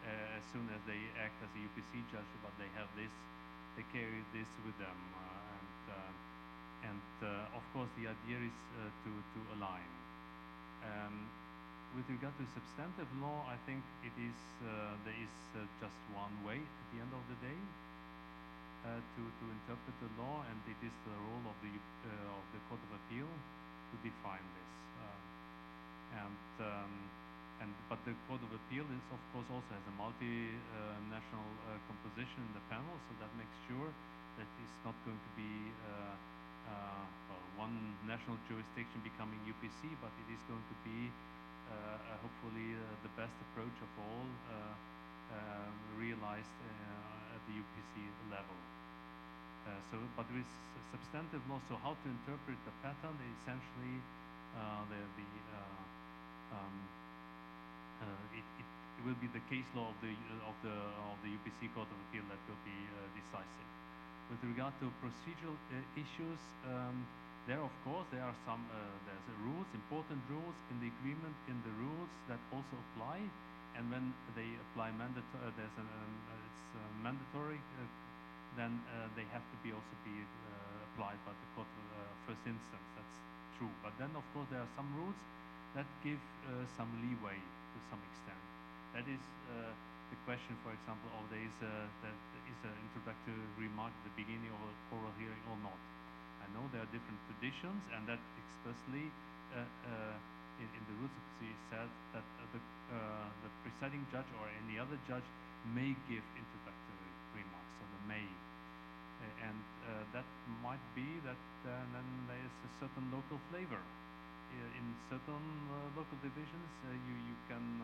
as soon as they act as a UPC judge, but they have this, they carry this with them. Of course, the idea is to align. With regard to substantive law, I think it is there is just one way at the end of the day to interpret the law, and it is the role of the Court of Appeal to define this. But the Court of Appeal is, of course, also has a multinational composition in the panel, so that makes sure that it's not going to be one national jurisdiction becoming UPC, but it is going to be hopefully the best approach of all realized at the UPC level. But with substantive law, so how to interpret the pattern, essentially it will be the case law of the UPC Court of Appeal that will be decisive. With regard to procedural issues, there of course there are some there's rules, important rules in the agreement, in the rules that also apply, and when they apply it's mandatory, then they have to be also be applied by the court first instance. That's true. But then of course there are some rules that give some leeway to some extent. That is the question, for example, of there is an introductory remark at the beginning of an oral hearing or not. I know there are different traditions, and that explicitly in the rules of procedure said that the presiding judge or any other judge may give introductory remarks, so the may. And that might be that then there is a certain local flavor. In certain local divisions, you can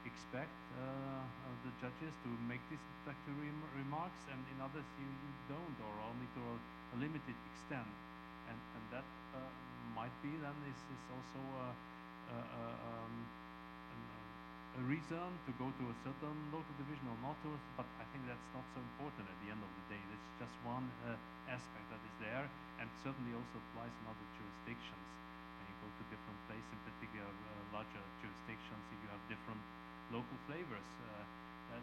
expect the judges to make these introductory remarks, and in others you don't, or only to a limited extent. And that might be then is also a reason to go to a certain local division or not to, but I think that's not so important at the end of the day. That's just one aspect that is there, and certainly also applies in other jurisdictions. When you go to different places, in particular larger jurisdictions, if you have different local flavors,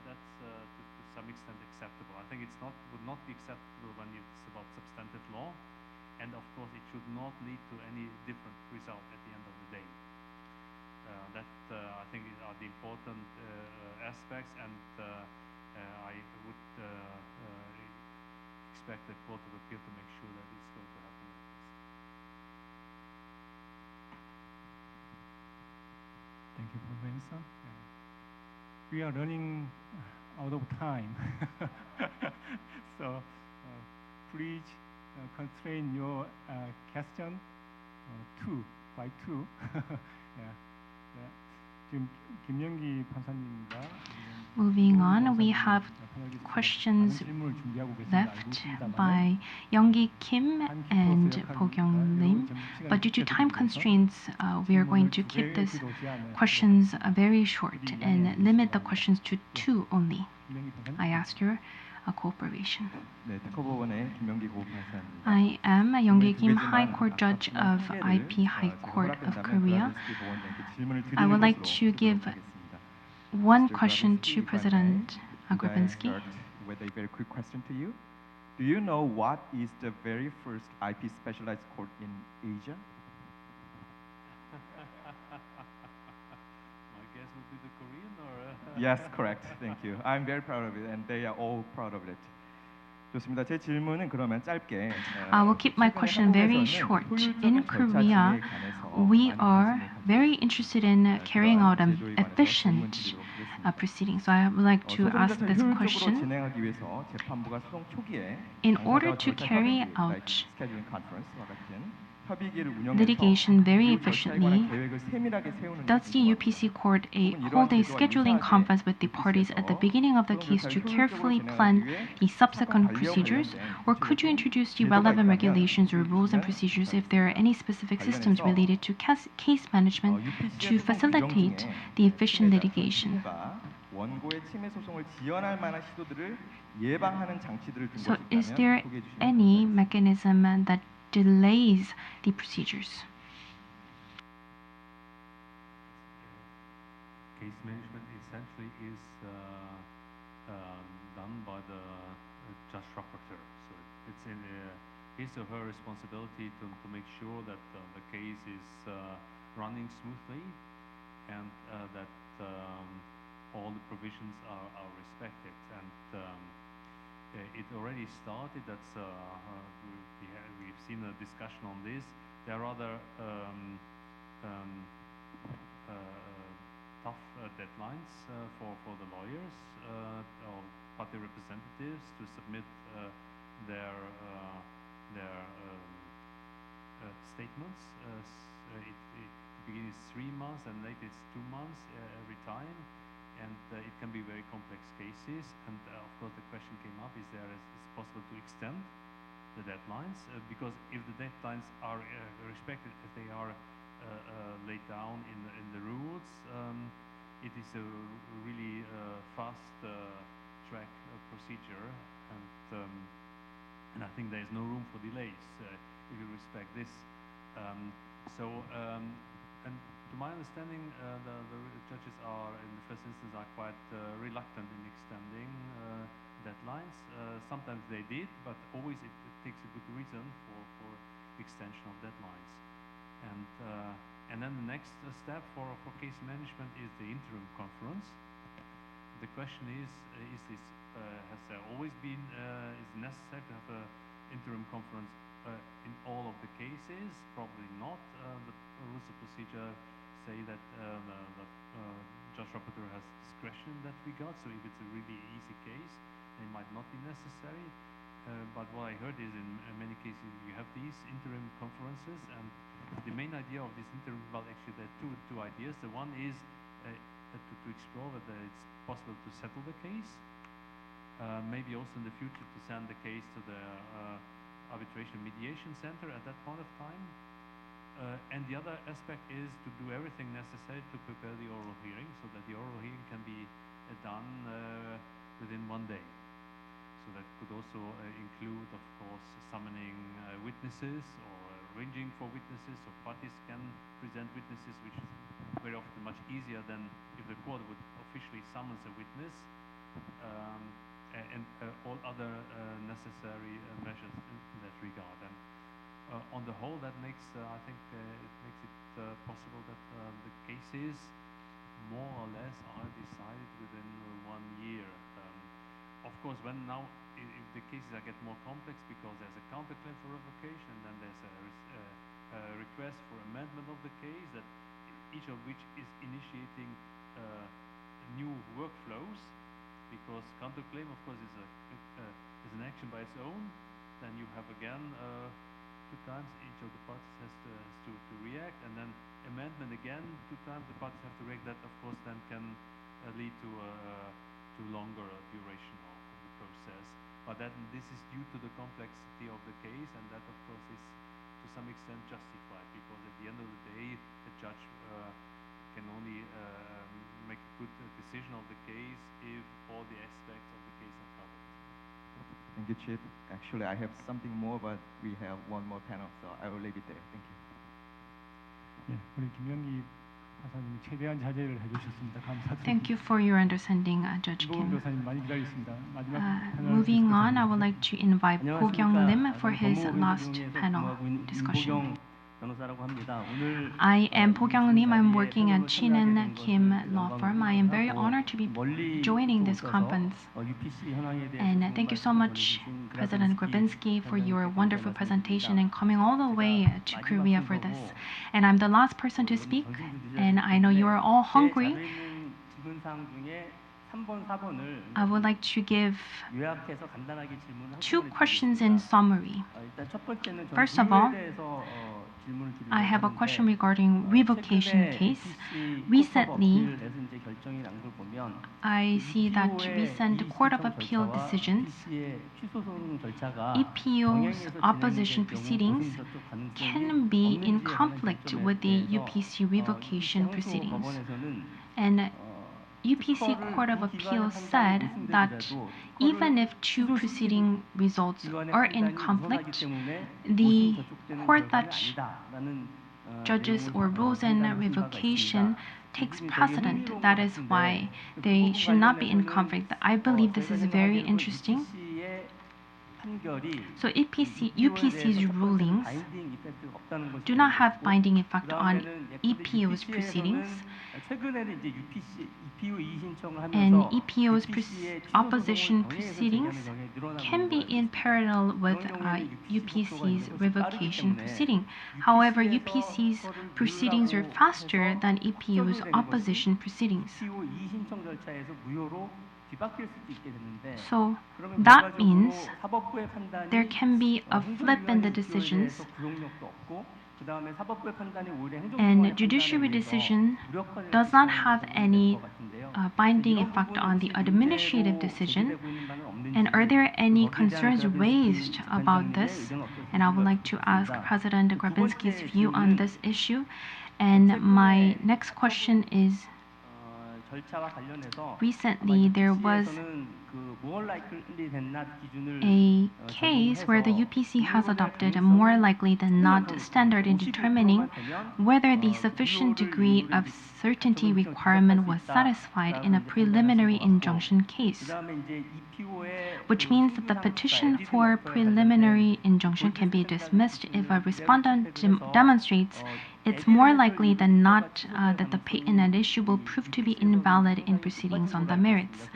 that's to some extent acceptable. I think would not be acceptable when it's about substantive law, and of course it should not lead to any different result at the end of the day. That I think are the important aspects, and I would expect the Court of Appeal to make sure that it's going to happen like this. Thank you for the answer. We are running out of time, so please constrain your question by two. Yeah. Moving on, we have questions left by Young-gi Kim and Po-kyung Lim, but due to time constraints, we are going to keep these questions very short and limit the questions to two only. I ask your cooperation. I am Young-gi Kim, High Court Judge of IP High Court of Korea. I would like to give one question to President Grabinski. With a very quick question to you. Do you know what is the very first IP specialized court in Asia? Yes, correct. Thank you. I'm very proud of it, and they are all proud of it. 좋습니다. 제 질문은 그러면 짧게. I will keep my question very short. In Korea, we are very interested in carrying out an efficient proceeding. So I would like to ask this question. 진행하기 위해서 재판부가 소송 초기에 In order to carry out 스케줄링 컨퍼런스와 같은 협의기를 litigation very efficiently, 계획을 세밀하게 세우는 does the UPC court hold a scheduling conference with the parties at the beginning of the case to carefully plan the subsequent procedures? Or could you introduce the relevant regulations or rules and procedures if there are any specific systems related to case management to facilitate the efficient litigation? 원고의 침해 소송을 지연할 만한 시도들을 예방하는 장치들을 둔 So is there 소개해 주시면 any mechanism that delays the procedures? Case management essentially is done by the judge rapporteur. So it's in his or her responsibility to make sure that the case is running smoothly and that all the provisions are respected. And it already started. That's we've seen a discussion on this. There are rather tough deadlines for the lawyers or party representatives to submit their statements. It begins 3 months and later it's 2 months every time. And it can be very complex cases, and of course the question came up: is it possible to extend the deadlines? Because if the deadlines are respected, if they are laid down in the rules, it is a really fast track procedure, and I think there is no room for delays if you respect this. And to my understanding, the judges are, in the first instance, quite reluctant in extending deadlines. Sometimes they did, but always it takes a good reason for extension of deadlines. And then the next step for case management is the interim conference. The question is this has there always been is necessary to have an interim conference in all of the cases? Probably not. The rules of procedure say that the judge rapporteur has discretion in that regard. So if it's a really easy case, it might not be necessary. But what I heard is in many cases you have these interim conferences, and the main idea of this interim, well, actually there are two ideas. The one is to explore whether it's possible to settle the case. Maybe also in the future to send the case to the arbitration mediation center at that point of time. And the other aspect is to do everything necessary to prepare the oral hearing so that the oral hearing can be done within 1 day. So that could also include, of course, summoning witnesses or arranging for witnesses, so parties can present witnesses, which is very often much easier than if the court would officially summons a witness, and all other necessary measures in that regard. And on the whole, that makes, I think, it makes it possible that the cases more or less are decided within 1 year. Of course, when now, if the cases get more complex because there's a counterclaim for revocation, and then there's a request for amendment of the case, that each of which is initiating new workflows, because counterclaim, of course, is an action by its own. Then you have again 2 times each of the parties has to react, and then amendment again 2 times the parties have to react. That, of course, then can lead to longer duration of the process. But this is due to the complexity of the case, and that, of course, is to some extent justified, because at the end of the day, the judge can only make a good decision of the case if all the aspects of the case are covered. Thank you, Chief. Actually, I have something more, but we have one more panel, so I will leave it there. Thank you. 예, 우리 김영기 판사님이 최대한 자제를 해주셨습니다. 감사드립니다. Thank you for your understanding, Judge 김보은 Kim. 변호사님 많이 기다리셨습니다. 마지막 패널 Moving on, I 디스커션입니다. would like to invite Ko Kyung Lim for his last 법원중에서 panel 근무하고 있는 discussion. 임보경 변호사라고 합니다. 오늘 I am Po Kyung Lim. I'm 자리에 working at Chin 참여하게 된 Kim 것을 Law 영광으로 Firm. I am very 생각하고 honored to be 멀리 joining this 오셔서 conference. UPC 현황에 대해서 And 좋은 thank you so 말씀을 much, 전해주신 President Grabinsky, for your wonderful presentation and coming all the way to Korea for this. And I'm the last person to speak, and I know you are all hungry. I would like to give two questions in summary. First of all, I have a question regarding revocation case. Recently, I see that recent Court of Appeal decisions, EPO's opposition proceedings can be in conflict with the UPC revocation proceedings. And UPC Court of Appeal said that even if two proceeding results are in conflict, the court that judges or rules in revocation takes precedent. That is why they should not be in conflict. I believe this is very interesting. So UPC's rulings do not have binding effect on EPO's proceedings. And EPO's opposition proceedings can be in parallel with UPC's revocation proceeding. However, UPC's proceedings are faster than EPO's opposition proceedings. So that means there can be a flip in the decisions, and judiciary decision does not have any binding effect on the administrative decision. And are there any concerns raised about this? And I would like to ask President Grabinsky's view on this issue. And my next question is, recently there was a case where the UPC has adopted a more likely than not standard in determining whether the sufficient degree of certainty requirement was satisfied in a preliminary injunction case, which means that the petition for preliminary injunction can be dismissed if a respondent demonstrates it's more likely than not that the patent at issue will prove to be invalid in proceedings on the merits.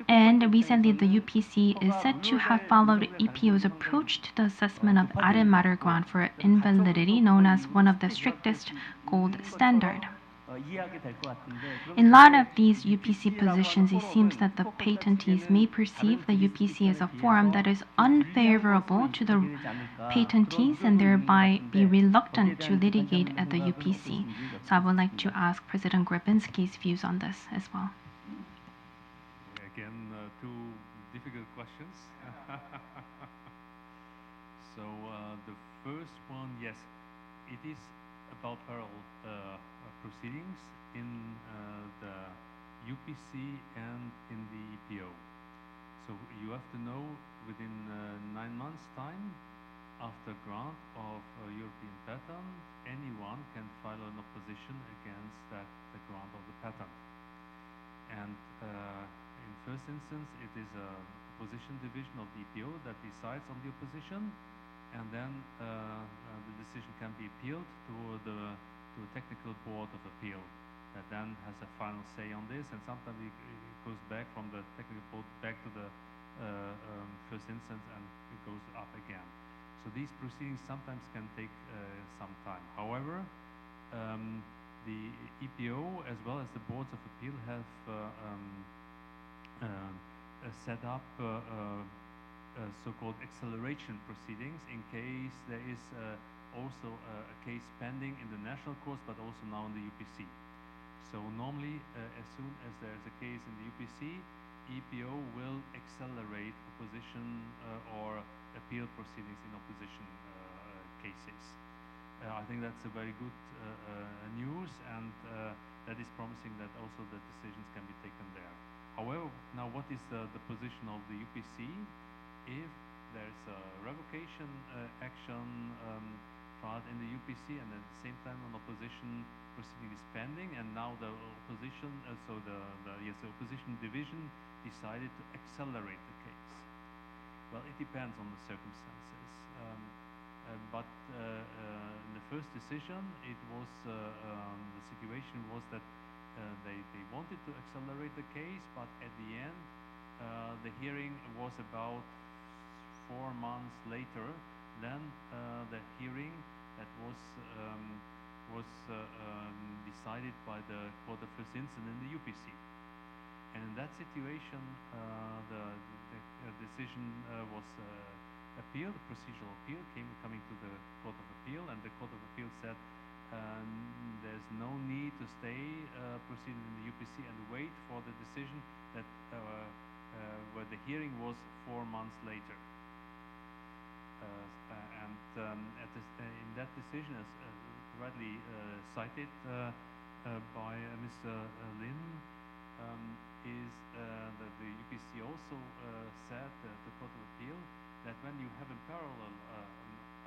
And recently, the UPC is said to have followed EPO's approach to the assessment of added matter ground for invalidity, known as one of the strictest gold standard. In light of these UPC positions, it seems that the patentees may perceive the UPC as a forum that is unfavorable to the patentees and thereby be reluctant to litigate at the UPC. So I would like to ask President Grabinsky's views on this as well. Again, two difficult questions. So the first one, yes, it is about parallel proceedings in the UPC and in the EPO. So you have to know within 9 months' time after grant of a European patent, anyone can file an opposition against the grant of the patent. And in first instance, it is a opposition division of the EPO that decides on the opposition, and then the decision can be appealed to a technical board of appeal that then has a final say on this, and sometimes it goes back from the technical board back to the first instance, and it goes up again. So these proceedings sometimes can take some time. However, the EPO as well as the boards of appeal have set up so-called acceleration proceedings in case there is also a case pending in the national courts, but also now in the UPC. So normally, as soon as there is a case in the UPC, EPO will accelerate opposition or appeal proceedings in opposition cases. I think that's a very good news, and that is promising that also the decisions can be taken there. However, now what is the position of the UPC? If there's a revocation action filed in the UPC, and at the same time an opposition proceeding is pending, and now the opposition, the opposition division decided to accelerate the case. Well, it depends on the circumstances. but in the first decision, it was the situation was that they wanted to accelerate the case, but at the end, the hearing was about 4 months later than the hearing that was decided by the Court of First Instance in the UPC. And in that situation, the decision was appealed, the procedural appeal coming to the Court of Appeal, and the Court of Appeal said there's no need to stay proceeding in the UPC and wait for the decision that where the hearing was 4 months later. In that decision, as rightly cited by Mr. Lim, is that the UPC also said the Court of Appeal that when you have in parallel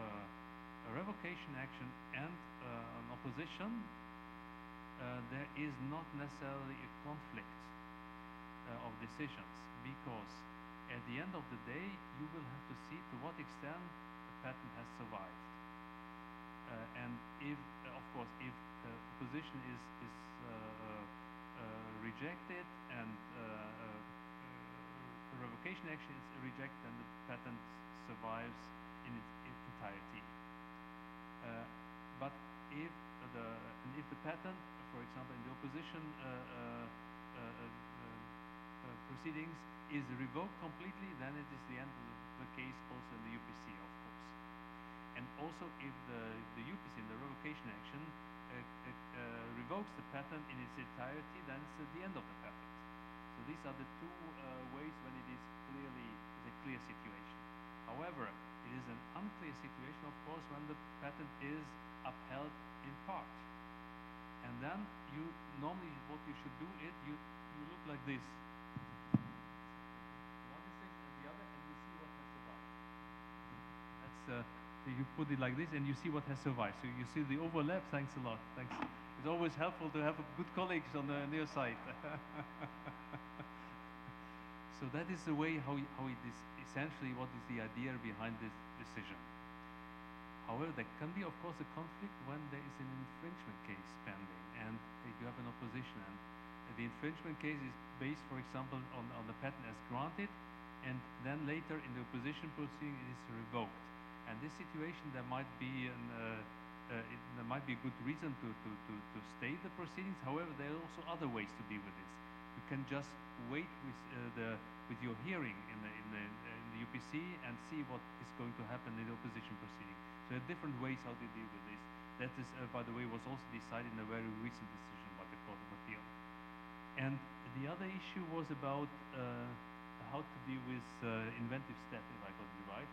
a revocation action and an opposition, there is not necessarily a conflict of decisions, because at the end of the day you will have to see to what extent the patent has survived. And if, of course, if opposition is rejected and the revocation action is rejected, then the patent survives in its entirety. But if the patent, for example, in the opposition proceedings is revoked completely, then it is the end of the case also in the UPC, of course. And also if the UPC in the revocation action revokes the patent in its entirety, then it's the end of the patent. So these are the two ways when it is a clear situation. However, it is an unclear situation, of course, when the patent is upheld in part. And then you normally what you should do is you look like this. One decision and the other, and you see what has survived. That's you put it like this, and you see what has survived. So you see the overlap. Thanks a lot. Thanks. It's always helpful to have good colleagues on the near side. So that is the way how it is essentially what is the idea behind this decision. However, there can be, of course, a conflict when there is an infringement case pending and you have an opposition. And the infringement case is based, for example, on the patent as granted, and then later in the opposition proceeding it is revoked. And this situation, there might be there might be a good reason to stay the proceedings. However, there are also other ways to deal with this. You can just wait with your hearing in the UPC and see what is going to happen in the opposition proceeding. So there are different ways how to deal with this. That is, by the way, was also decided in a very recent decision by the Court of Appeal. And the other issue was about how to deal with inventive step, if I got it right.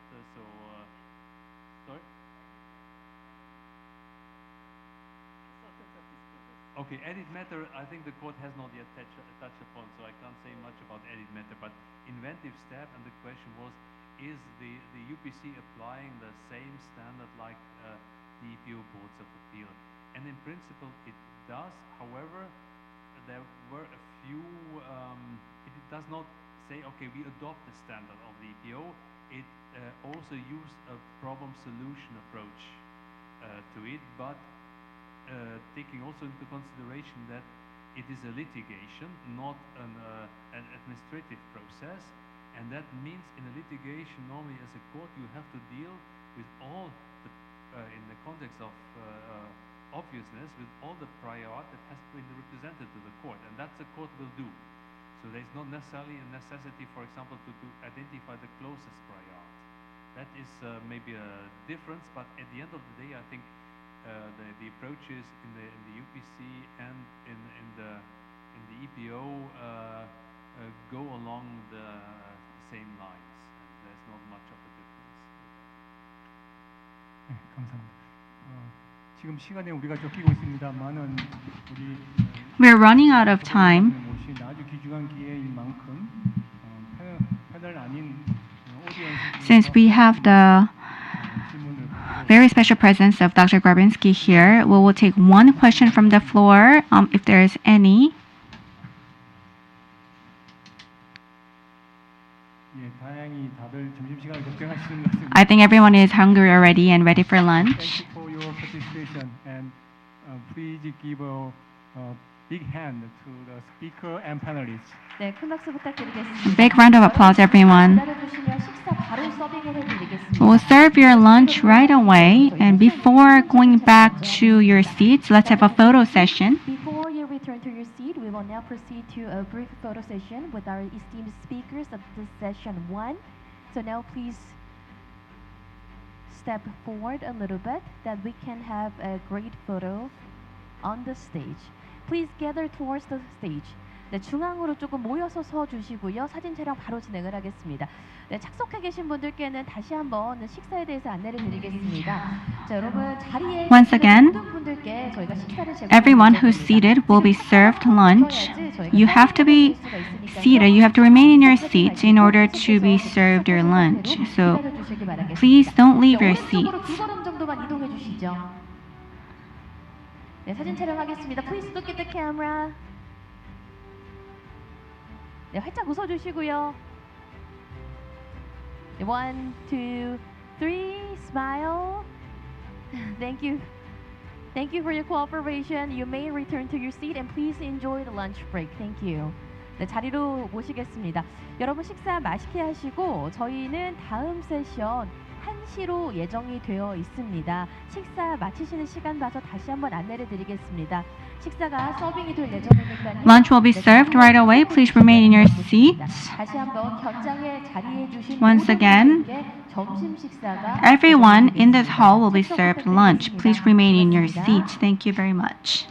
Sorry? Okay, edit matter, I think the court has not yet touched upon, so I can't say much about edit matter, but inventive step, and the question was, is the UPC applying the same standard like the EPO boards of appeal? And in principle, it does. However, there were a few, it does not say, okay, we adopt the standard of the EPO. It also used a problem solution approach to it, but taking also into consideration that it is a litigation, not an administrative process, and that means in a litigation, normally as a court, you have to deal with all the, in the context of obviousness, with all the prior art that has been represented to the court, and that the court will do. So there's not necessarily a necessity, for example, to identify the closest prior art. That is maybe a difference, but at the end of the day, I think the approaches in the UPC and in the EPO go along the same lines, and there's not much of a difference. 네, 감사합니다. 지금 시간에 우리가 쫓기고 있습니다만은 우리 We're running out of time. 모신 아주 귀중한 기회인 만큼 패널 아닌 Since we have the very special presence of Dr. Grabinsky here, we will take one question from the floor, if there is any. 예, 다행히 다들 점심시간을 걱정하시는 것 같습니다. I think everyone is hungry already and ready for Thank lunch. you for your participation and please give a big hand to the speaker and panelists. 네, 큰 박수 부탁드리겠습니다. Big round of applause, everyone. 기다려주시면 식사 바로 서빙을 해드리겠습니다. We'll serve your lunch right away, and before going back to your seats, let's have a photo session. Before you return to your seat, we will now proceed to a brief photo session with our esteemed speakers of this session 1. So now please step forward a little bit that we can have a great photo on the stage. Please gather towards the stage. 네, 중앙으로 조금 모여서 서 주시고요. 사진 촬영 바로 진행을 하겠습니다. 네, 착석해 계신 분들께는 다시 한번 식사에 대해서 안내를 드리겠습니다. 자, 여러분 자리에 Once again, 모든 분들께 저희가 식사를 everyone who's seated will be served lunch. You have to be seated. You have to remain in your seats in order to be served your lunch. So please don't leave your seats. 두 걸음 정도만 이동해 주시죠. 네, 사진 촬영하겠습니다. Please look at the camera. 네, 활짝 웃어 주시고요. 네, 1, 2, 3, smile. Thank you. Thank you for your cooperation. You may return to your seat and please enjoy the lunch break. Thank you. 네, 자리로 모시겠습니다. 여러분 식사 맛있게 하시고 저희는 다음 세션 1시로 예정이 되어 있습니다. 식사 마치시는 시간 봐서 다시 한번 안내를 드리겠습니다. 식사가 서빙이 될 예정이니까요. Lunch will be served right away. Please remain in your seats. 다시 한번 현장에 자리해 주신 Once 모든 again, 분들께 점심 식사가 everyone in this hall will be served lunch. Please remain in your seats. Thank you very much.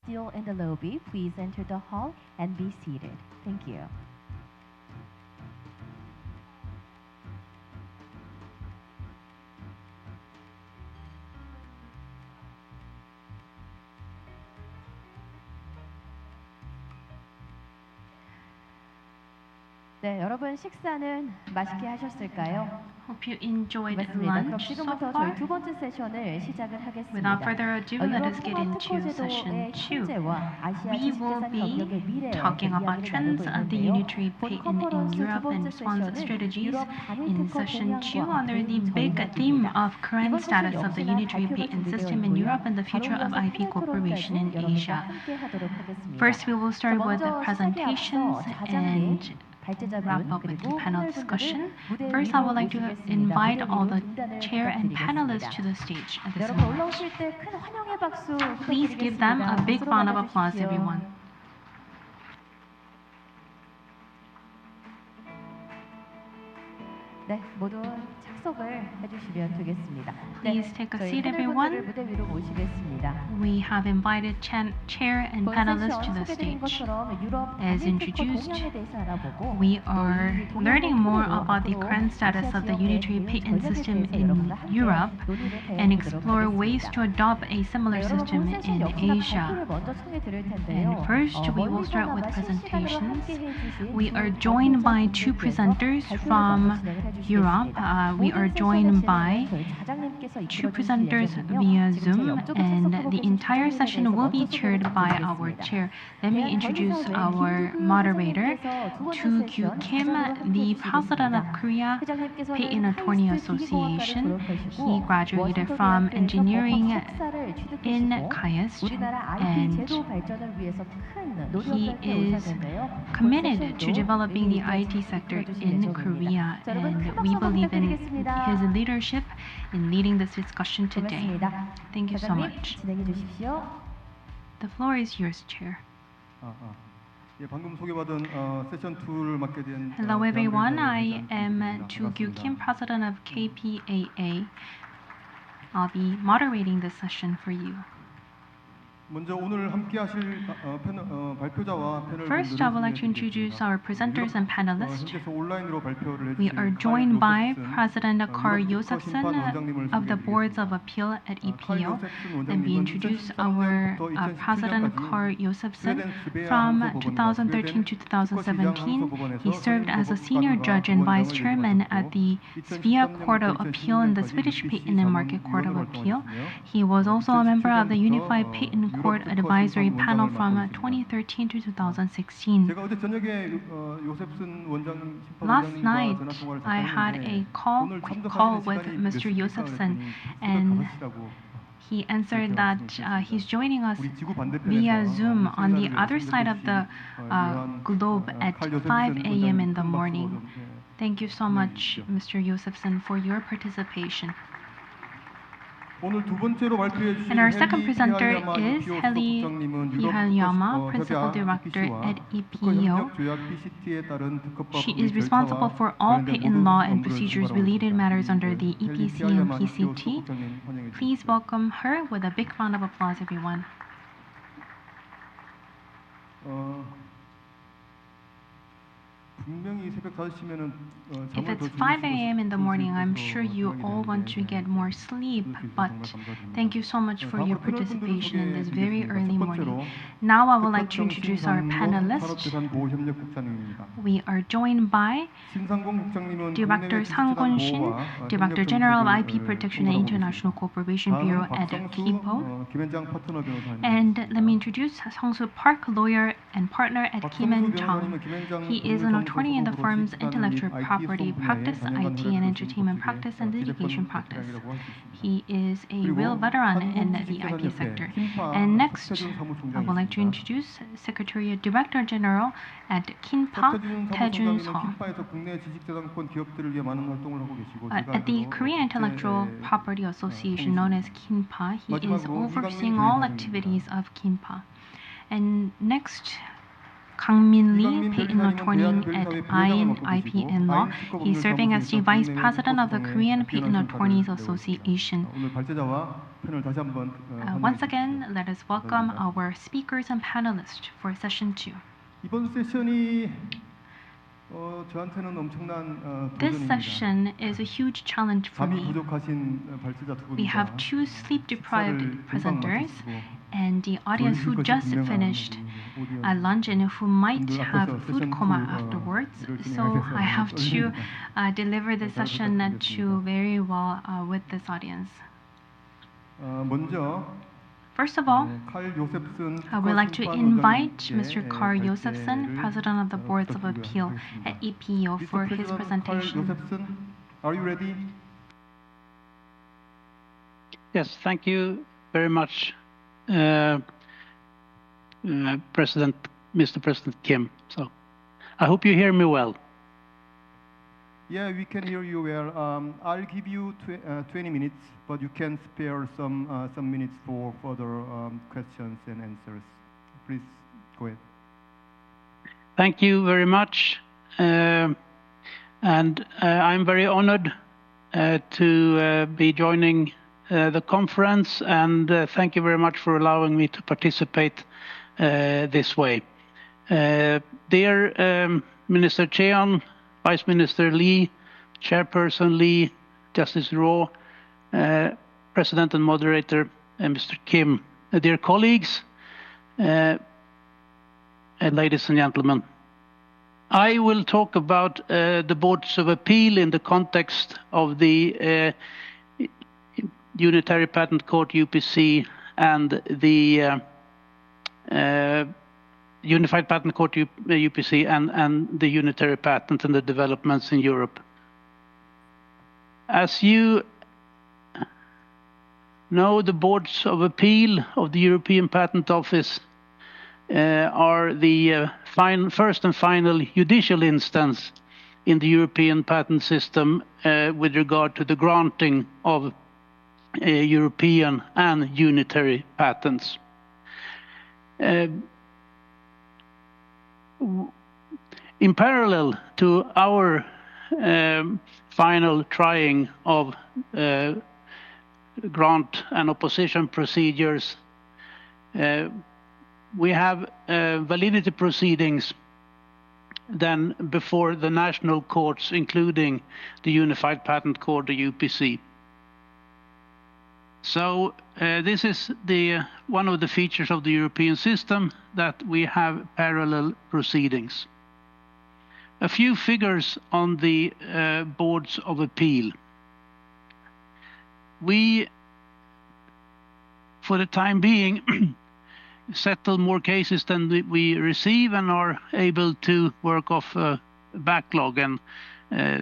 Still in the lobby, please enter the hall and be seated. Thank you. 네, 여러분 식사는 맛있게 하셨을까요? Hope you enjoyed 맞습니다. 그럼 lunch so 지금부터 far. 저희 두 번째 세션을 시작을 하겠습니다. Without further ado, let us get into session 2. We will be talking about trends of the unitary patent in Europe and response strategies in session 2 under the big theme of current status of the unitary patent system in Europe and the future of IP cooperation in Asia. First, we will start with the presentations and wrap up with the panel discussion. First, I would like to invite all the chair and panelists to the stage at this moment. Please give them a big round of applause, everyone. 네, 모두 착석을 해주시면 되겠습니다. Please take a seat, everyone. 무대 위로 모시겠습니다. We have invited chair and panelists to the stage. As introduced, we are learning more about the current status of the unitary patent system in Europe and explore ways to adopt a similar system in Asia. And first, we will start with presentations. We are joined by two presenters from Europe. We are joined by two presenters via Zoom, and the entire session will be chaired by our chair. Let me introduce our moderator, Kyu Kim, the president of Korea Patent Attorney Association. He graduated from engineering in KAIST, and he is committed to developing the IT sector in Korea, and we believe in his leadership in leading this discussion today. Thank you so much. The floor is yours, Chair. 예, 방금 소개받은 세션 2를 맡게 된 Hello everyone, I am Kyu Kim, president of KPAA. I'll be moderating this session for you. 먼저 오늘 함께 하실 발표자와 패널 First, I would like to introduce our presenters and panelists. 현재서 온라인으로 발표를 We are joined by President Carl Josefsen Josefsen of the Boards of Appeal at EPO. Then we introduce our President Carl Josefsen. From 2013 to 2017, he served as a senior judge and vice chairman at the Svea Court of Appeal and the Swedish Patent and Market Court of Appeal. He was also a member of the Unified Patent Court Advisory Panel from 2013 to 2016. Last night, I had a quick call with Mr. Josefsen, and he answered that he's joining us via Zoom on the other side of the globe at 5 a.m. in the morning. Thank you so much, Mr. Josefsen, for your participation. And our second presenter is Heli Ihayama, Principal Director at EPO. She is responsible for all patent law and procedures related matters under the EPC and PCT. Please welcome her with a big round of applause, everyone. If it's 5 a.m. in the morning, I'm sure you all want to get more sleep, but thank you so much for your participation in this very early morning. Now I would like to introduce our panelists. We are joined by Director Sang-gun Shin, Director General of IP Protection and International Cooperation Bureau at KIPO. And let me introduce Sung-soo Park, lawyer and partner at Kim and Chung. He is an attorney in the firm's intellectual property practice, IT and entertainment practice, and litigation practice. He is a real veteran in the IP sector. And next, I would like to introduce Secretariat Director General at KINPA, Tae-jun Seo. At the Korea Intellectual Property Association, known as KINPA, he is overseeing all activities of KINPA. And next, Kang Min Lee, patent attorney at INIPN Law. He's serving as the Vice President of the Korean Patent Attorneys Association. 오늘 발제자와 패널 다시 한번 Once again, let us welcome our speakers and panelists for session 2. 이번 세션이 저한테는 엄청난 This 도전입니다. session is a huge challenge for 잠이 me. 부족하신 발제자 두 We have 분이서 two sleep-deprived 식사를 금방 presenters 마치시고 and the audience who just finished at lunch and who might have food coma afterwards. So I have to deliver the session to very well with this audience. 먼저 First of all, 칼 요셉슨 I would like to invite Mr. Carl 발제를 Josefsen, President of the Boards of Appeal at EPO, for his 칼 presentation. 요셉슨, are you ready? Yes, thank you very much, Mr. President Kim. So I hope you hear me well. Yeah, we can hear you well. I'll give you 20 minutes, but you can spare some minutes for further questions and answers. Please go ahead. Thank you very much. And I'm very honored to be joining the conference, and thank you very much for allowing me to participate this way. Dear Minister Cheon, Vice Minister Lee, Chairperson Lee, Justice Roh, President and Moderator Mr. Kim, dear colleagues, ladies and gentlemen. I will talk about the Boards of Appeal in the context of the Unitary Patent Court, UPC, and the Unified Patent Court, UPC, and the Unitary Patent and the developments in Europe. As you know, the Boards of Appeal of the European Patent Office are the first and final judicial instance in the European patent system with regard to the granting of European and unitary patents. In parallel to our final trying of grant and opposition procedures, we have validity proceedings then before the national courts, including the Unified Patent Court, the UPC. So this is one of the features of the European system, that we have parallel proceedings. A few figures on the Boards of Appeal. We, for the time being, settle more cases than we receive and are able to work off a backlog. And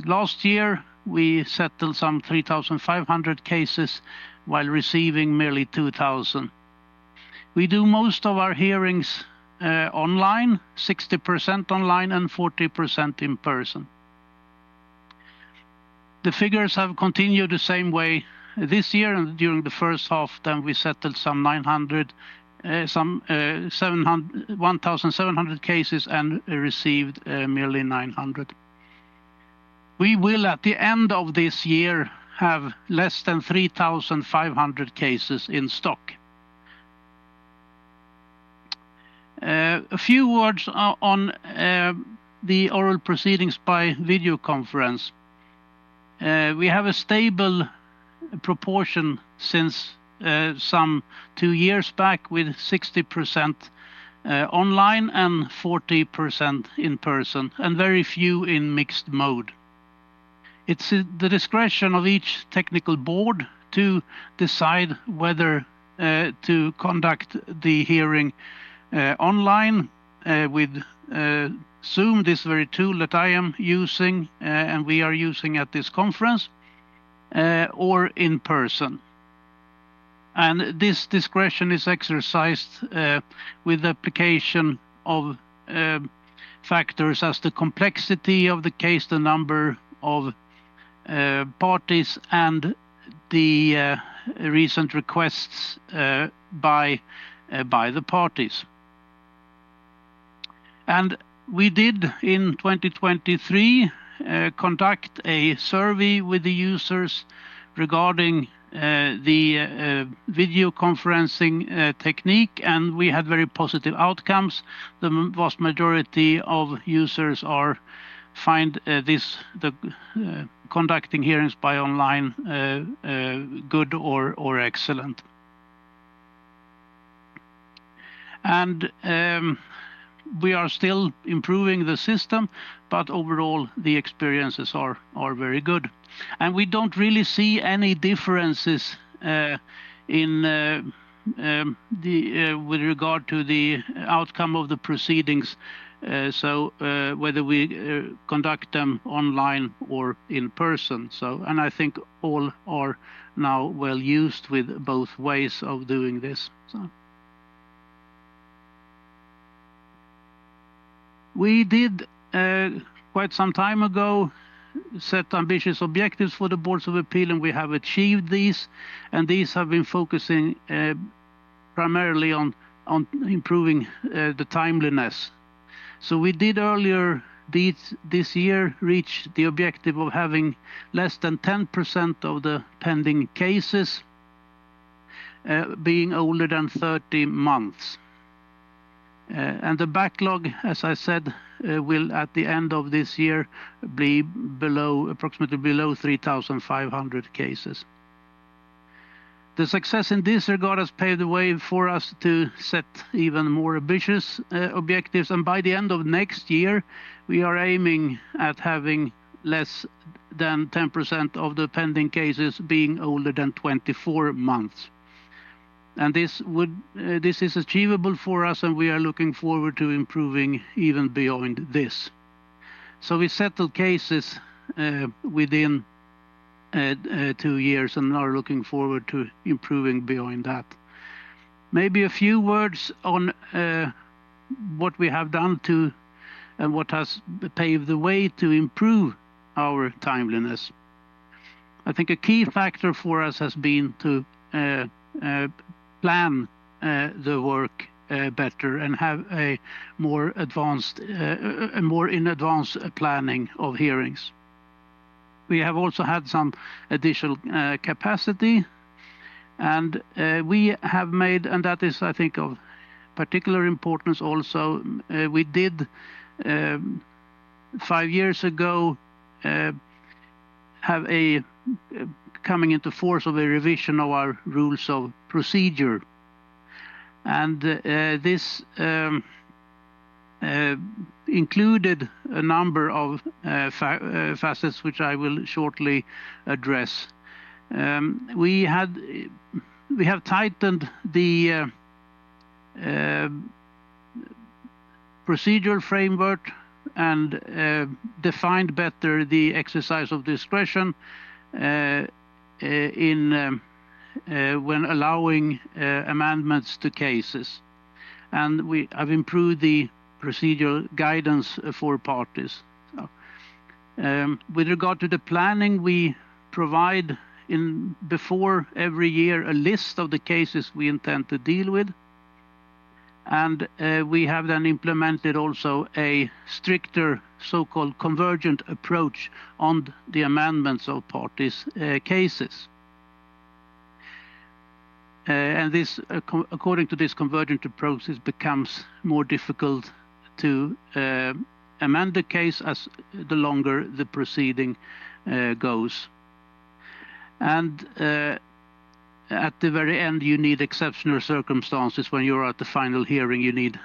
last year we settled some 3,500 cases while receiving merely 2,000. We do most of our hearings online, 60% online and 40% in person. The figures have continued the same way this year, and during the first half then we settled some 1,700 cases and received merely 900. We will at the end of this year have less than 3,500 cases in stock. A few words on the oral proceedings by video conference. We have a stable proportion since some 2 years back, with 60% online and 40% in person, and very few in mixed mode. It's the discretion of each technical board to decide whether to conduct the hearing online with Zoom, this very tool that I am using and we are using at this conference, or in person. And this discretion is exercised with the application of factors as the complexity of the case, the number of parties, and the recent requests by the parties. And we did in 2023 conduct a survey with the users regarding the video conferencing technique, and we had very positive outcomes. The vast majority of users find conducting hearings by online good or excellent. And we are still improving the system, but overall the experiences are very good. And we don't really see any differences with regard to the outcome of the proceedings, whether we conduct them online or in person. And I think all are now well used with both ways of doing this. We did, quite some time ago, set ambitious objectives for the Boards of Appeal, and we have achieved these. And these have been focusing primarily on improving the timeliness. So we did earlier this year reach the objective of having less than 10% of the pending cases being older than 30 months. And the backlog, as I said, will at the end of this year be approximately below 3,500 cases. The success in this regard has paved the way for us to set even more ambitious objectives, and by the end of next year we are aiming at having less than 10% of the pending cases being older than 24 months. And this is achievable for us, and we are looking forward to improving even beyond this. So we settle cases within 2 years and are looking forward to improving beyond that. Maybe a few words on what we have done and what has paved the way to improve our timeliness. I think a key factor for us has been to plan the work better and have a more in advance planning of hearings. We have also had some additional capacity, and we have made, and that is, I think, of particular importance also, we did 5 years ago have a coming into force of a revision of our rules of procedure. And this included a number of facets which I will shortly address. We have tightened the procedural framework and defined better the exercise of discretion when allowing amendments to cases. And we have improved the procedural guidance for parties. With regard to the planning, we provide before every year a list of the cases we intend to deal with. And we have then implemented also a stricter so-called convergent approach on the amendments of parties' cases. And this, according to this convergent approach, it becomes more difficult to amend the case as the longer the proceeding goes. And at the very end, you need exceptional circumstances. When you're at the final hearing, you need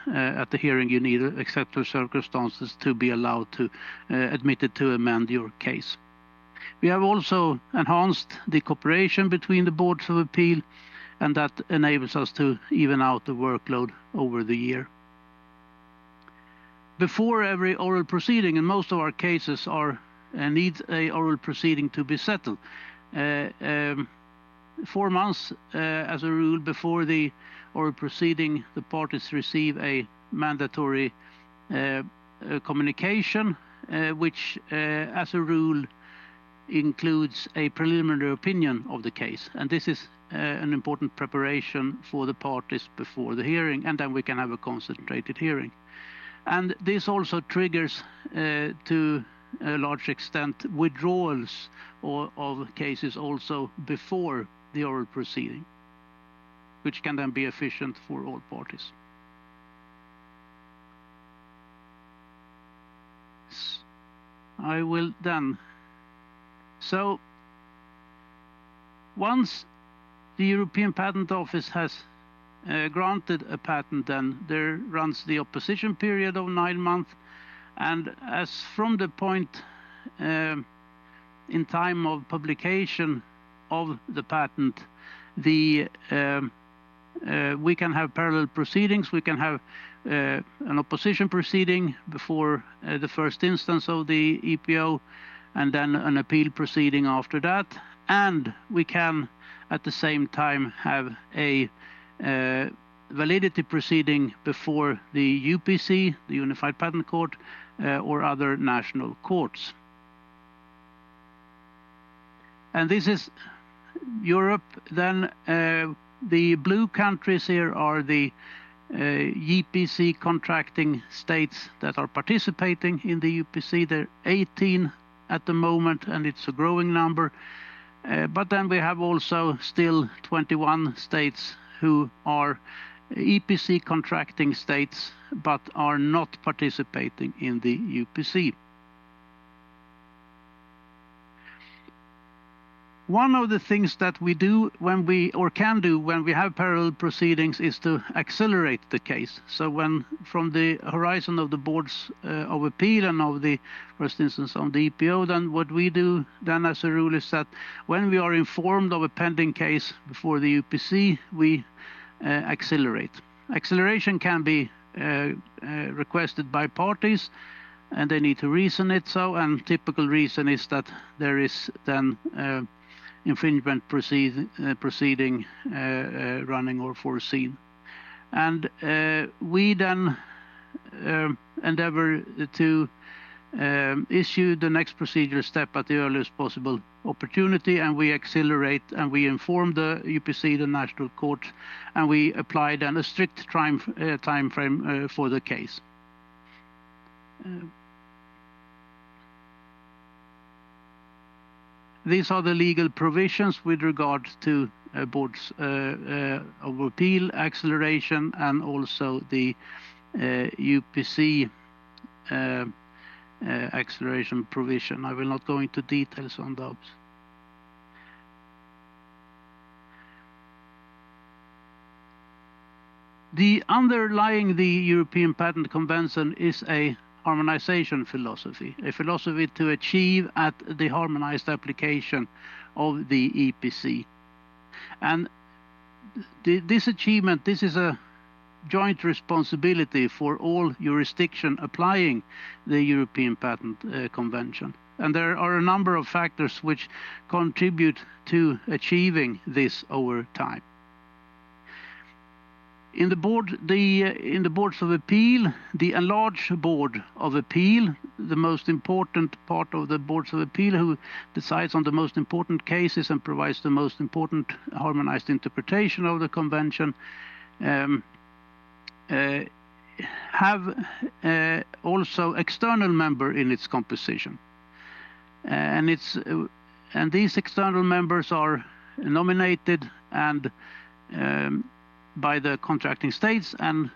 exceptional circumstances to be allowed to admitted to amend your case. We have also enhanced the cooperation between the Boards of Appeal, and that enables us to even out the workload over the year. Before every oral proceeding, and most of our cases needs a oral proceeding to be settled. 4 months, as a rule, before the oral proceeding, the parties receive a mandatory communication, which, as a rule, includes a preliminary opinion of the case. And this is an important preparation for the parties before the hearing, and then we can have a concentrated hearing. And this also triggers to a large extent withdrawals of cases also before the oral proceeding, which can then be efficient for all parties. I will then. So once the European Patent Office has granted a patent, then there runs the opposition period of 9 months, and as from the point in time of publication of the patent, we can have parallel proceedings. We can have an opposition proceeding before the first instance of the EPO, and then an appeal proceeding after that. And we can, at the same time, have a validity proceeding before the UPC, the Unified Patent Court, or other national courts. And this is Europe. Then the blue countries here are the UPC contracting states that are participating in the UPC. There are 18 at the moment, and it's a growing number. But then we have also still 21 states who are EPC contracting states but are not participating in the UPC. One of the things that we do when we, or can do when we have parallel proceedings, is to accelerate the case. So when from the horizon of the boards of appeal and of the first instance on the EPO, then what we do then as a rule is that when we are informed of a pending case before the UPC, we accelerate. Acceleration can be requested by parties, and they need to reason it so, and typical reason is that there is then infringement proceeding running or foreseen. And we then endeavor to issue the next procedural step at the earliest possible opportunity, and we accelerate and we inform the UPC, the national court, and we apply then a strict time frame for the case. These are the legal provisions with regard to boards of appeal, acceleration, and also the UPC acceleration provision. I will not go into details on those. The underlying the European Patent Convention is a harmonization philosophy, a philosophy to achieve at the harmonized application of the EPC. And this achievement, this is a joint responsibility for all jurisdiction applying the European Patent Convention. And there are a number of factors which contribute to achieving this over time. In the boards of appeal, the enlarged board of appeal, the most important part of the boards of appeal, who decides on the most important cases and provides the most important harmonized interpretation of the convention, have also external member in its composition, and these external members are nominated and by the contracting states and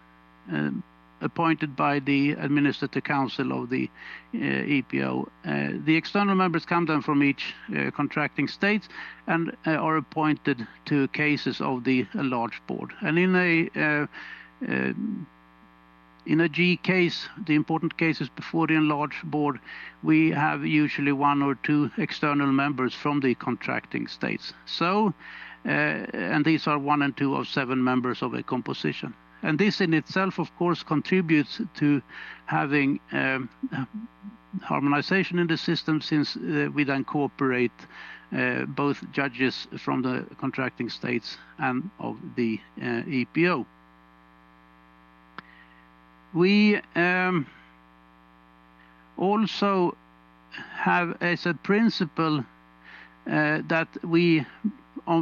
appointed by the Administrative Council of the EPO. The external members come then from each contracting state and are appointed to cases of the enlarged board. And in a G case, the important cases before the enlarged board, we have usually 1 or 2 external members from the contracting states. So, and these are 1 and 2 of 7 members of a composition. And this in itself, of course, contributes to having harmonization in the system, since we then cooperate both judges from the contracting states and of the EPO. We also have as a principle that we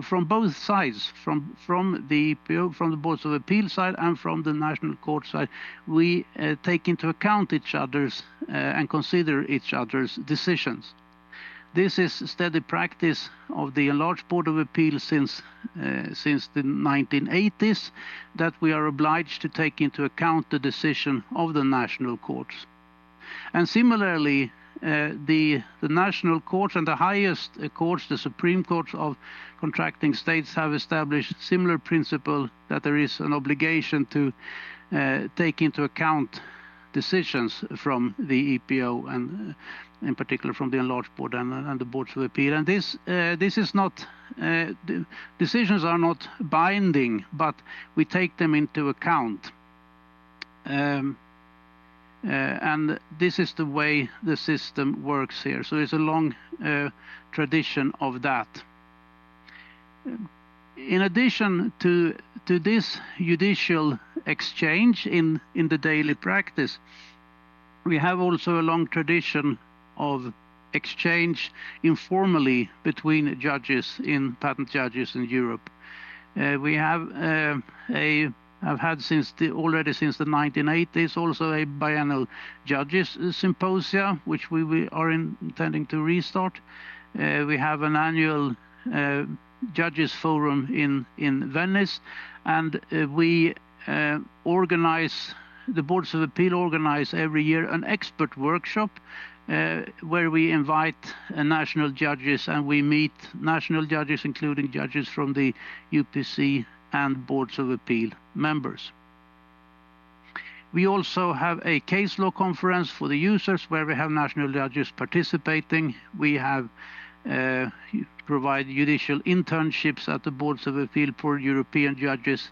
from both sides, from the EPO, from the Boards of Appeal side, and from the National Court side, we take into account each other's and consider each other's decisions. This is steady practice of the enlarged Board of Appeal since the 1980s, that we are obliged to take into account the decision of the national courts. And similarly, the national courts and the highest courts, the Supreme Courts of contracting states, have established similar principle that there is an obligation to take into account decisions from the EPO and in particular from the enlarged board and the Boards of Appeal. And this is not, decisions are not binding, but we take them into account. And this is the way the system works here. So there's a long tradition of that. In addition to this judicial exchange in the daily practice, we have also a long tradition of exchange informally between judges, patent judges in Europe. We have had already since the 1980s also a biennial judges symposia, which we are intending to restart. We have an annual judges forum in Venice, and we organize, the Boards of Appeal organize every year an expert workshop where we invite national judges, and we meet national judges, including judges from the UPC and Boards of Appeal members. We also have a case law conference for the users where we have national judges participating. We have provide judicial internships at the Boards of Appeal for European judges,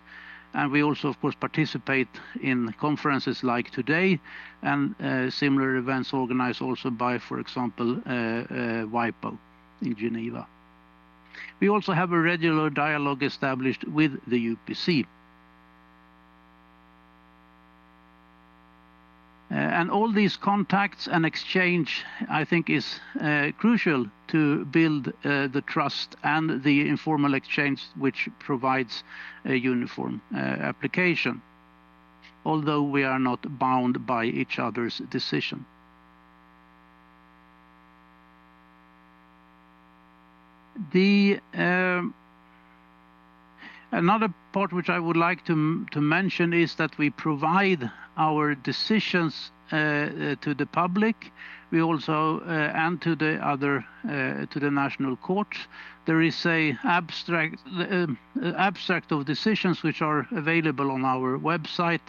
and we also of course participate in conferences like today and similar events organized also by, for example, WIPO in Geneva. We also have a regular dialogue established with the UPC. And all these contacts and exchange, I think, is crucial to build the trust and the informal exchange which provides a uniform application, although we are not bound by each other's decision. Another part which I would like to mention is that we provide our decisions to the public. We also and to the other to the national courts. There is a abstract of decisions which are available on our website,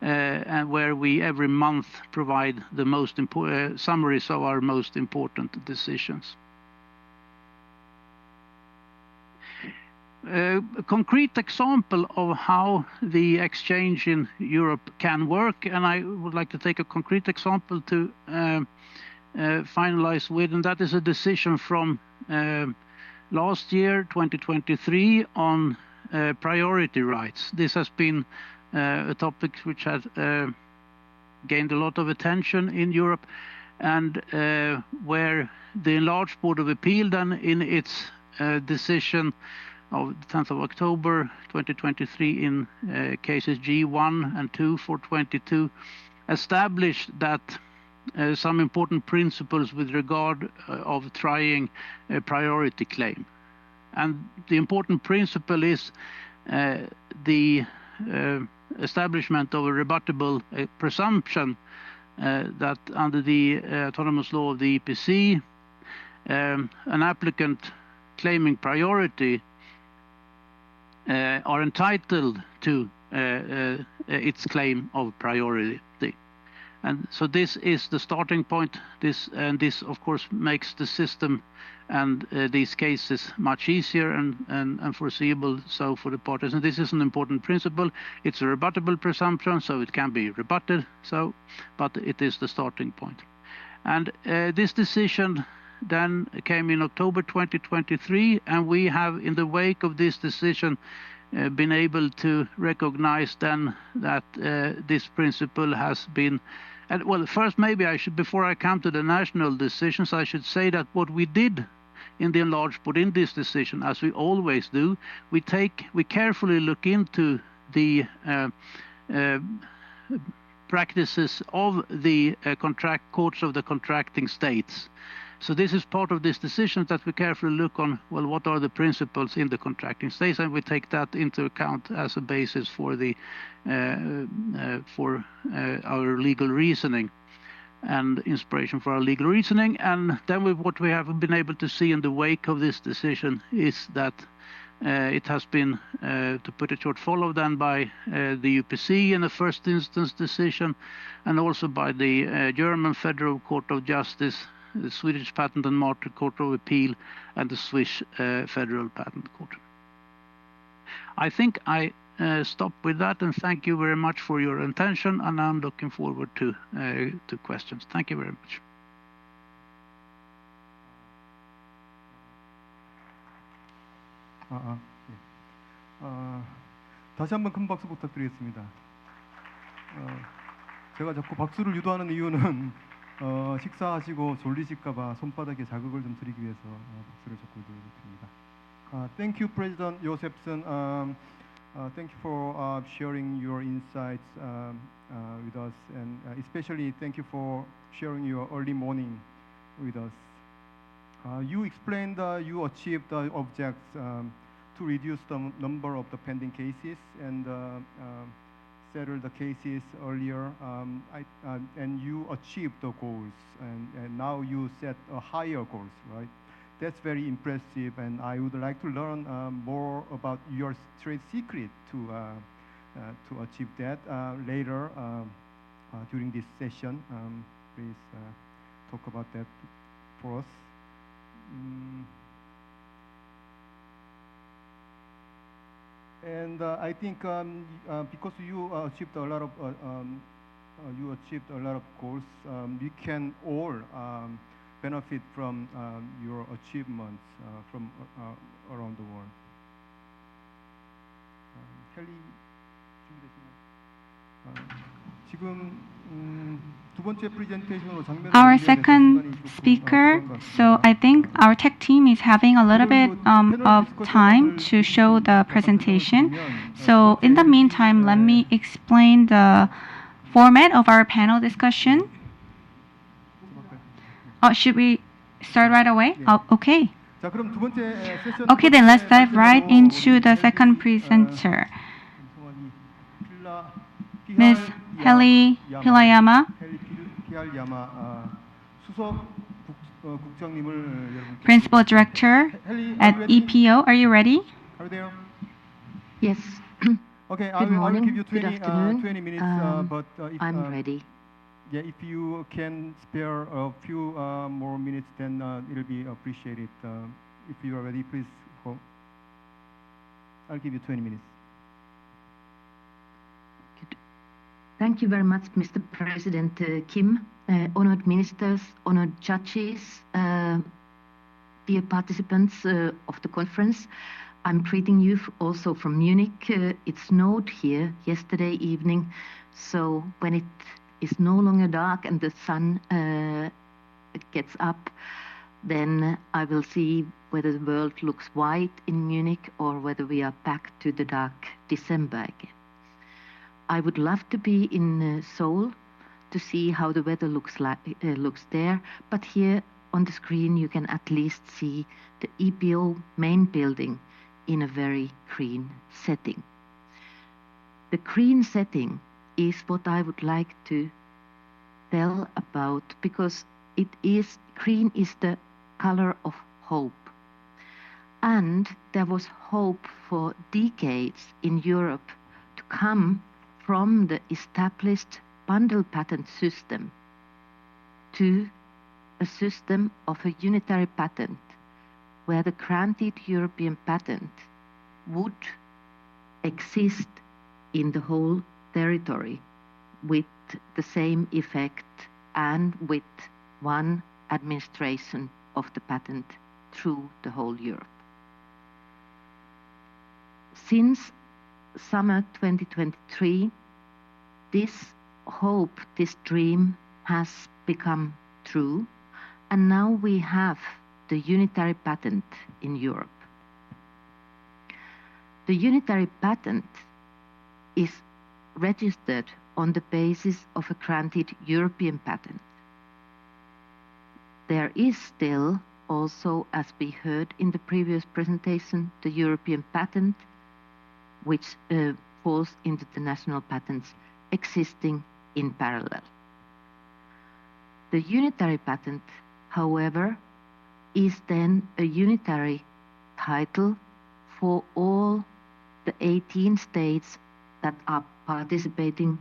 and where we every month provide the most important summaries of our most important decisions. A concrete example of how the exchange in Europe can work, and I would like to take a concrete example to finalize with, and that is a decision from last year, 2023, on priority rights. This has been a topic which has gained a lot of attention in Europe, and where the enlarged Board of Appeal then in its decision of the 10th of October 2023 in cases G1 and 2 for 22 established that some important principles with regard of trying a priority claim. And the important principle is the establishment of a rebuttable presumption that under the autonomous law of the EPC, an applicant claiming priority are entitled to its claim of priority. And so this is the starting point. This of course makes the system and these cases much easier and foreseeable so for the parties. And this is an important principle. It's a rebuttable presumption, so it can be rebutted, but it is the starting point. And this decision then came in October 2023, and we have, in the wake of this decision, been able to recognize then that this principle has been. And well, first maybe I should, before I come to the national decisions, I should say that what we did in the enlarged board in this decision, as we always do. We carefully look into the practices of the courts of the contracting states. So this is part of this decision, that we carefully look on, well, what are the principles in the contracting states, and we take that into account as a basis for the our legal reasoning and inspiration for our legal reasoning. And then what we have been able to see in the wake of this decision is that it has been, to put it short, followed then by the UPC in the first instance decision, and also by the German Federal Court of Justice, the Swedish Patent and Mark Court of Appeal, and the Swiss Federal Patent Court. I think I stop with that, and thank you very much for your attention, and I'm looking forward to questions. Thank you very much. 다시 한번 큰 박수 부탁드리겠습니다. 제가 자꾸 박수를 유도하는 이유는 식사하시고 졸리실까봐 손바닥에 자극을 좀 드리기 위해서 박수를 자꾸 유도해드립니다. Thank you, President Josephson. Thank you for sharing your insights with us, and especially thank you for sharing your early morning with us. You explained you achieved the objects to reduce the number of the pending cases and settle the cases earlier, and you achieved the goals, and now you set a higher goals, right? That's very impressive, and I would like to learn more about your trade secret to achieve that later during this session. Please talk about that for us. And I think because you achieved a lot of goals, we can all benefit from your achievements from around the world. 켈리 준비되시나요? 지금 두 번째 프레젠테이션으로 장면을 Our second speaker, so I think our tech team is having a little bit of time to show the presentation. So in the meantime, let me explain the format of our panel discussion. Should we start right away? Okay. Okay, then let's dive right into the second presenter. Ms. Heli Pilayama, Principal Director at EPO. Are you ready? Yes. Okay, Good morning, I will give you 20, good afternoon. 20 minutes, but I'm ready. Yeah, if you can spare a few more minutes, then it'll be appreciated. If you are ready, please go. I'll give you 20 minutes. Good. Thank you very much, Mr. President Kim, honored ministers, honored judges, dear participants of the conference. I'm greeting you also from Munich. It snowed here yesterday evening, so when it is no longer dark and the sun gets up, then I will see whether the world looks white in Munich or whether we are back to the dark December again. I would love to be in Seoul to see how the weather looks there, but here on the screen you can at least see the EPO main building in a very green setting. The green setting is what I would like to tell about, because green is the color of hope. And there was hope for decades in Europe to come from the established bundle patent system to a system of a unitary patent, where the granted European patent would exist in the whole territory with the same effect and with one administration of the patent through the whole Europe. Since summer 2023, this hope, this dream has become true, and now we have the the unitary patent in Europe. The unitary patent is registered on the basis of a granted European patent. There is still also, as we heard in the previous presentation, the European patent, which falls into the national patents existing in parallel. The unitary patent, however, is then a unitary title for all the 18 states that are participating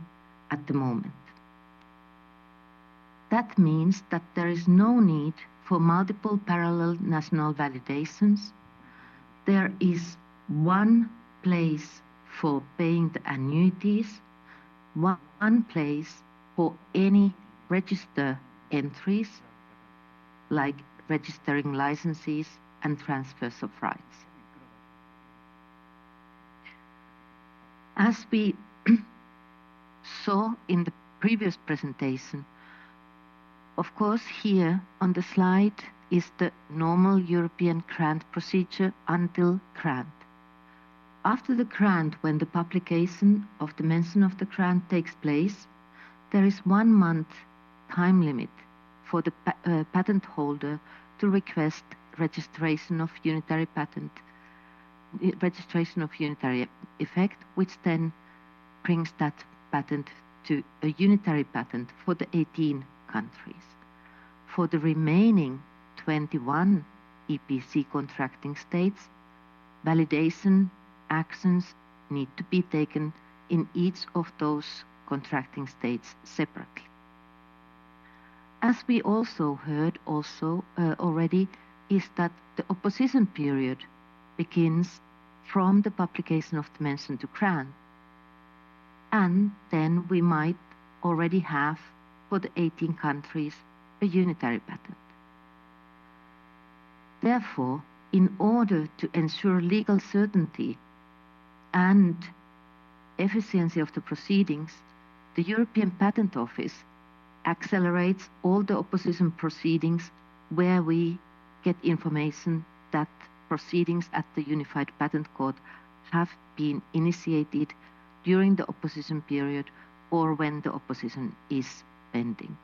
at the moment. That means that there is no need for multiple parallel national validations. There is one place for paying the annuities, one place for any register entries, like registering licenses and transfers of rights. As we saw in the previous presentation, of course, here on the slide is the normal European grant procedure until grant. After the grant, when the publication of the mention of the grant takes place, there is 1 month time limit for the patent holder to request registration of unitary patent, registration of unitary effect, which then brings that patent to a unitary patent for the 18 countries. For the remaining 21 EPC contracting states, validation actions need to be taken in each of those contracting states separately. As we also heard already, is that the opposition period begins from the publication of the mention to grant, and then we might already have for the 18 countries a unitary patent. Therefore, in order to ensure legal certainty and efficiency of the proceedings, the European Patent Office accelerates all the opposition proceedings where we get information that proceedings at the Unified Patent Court have been initiated during the opposition period or when the opposition is pending.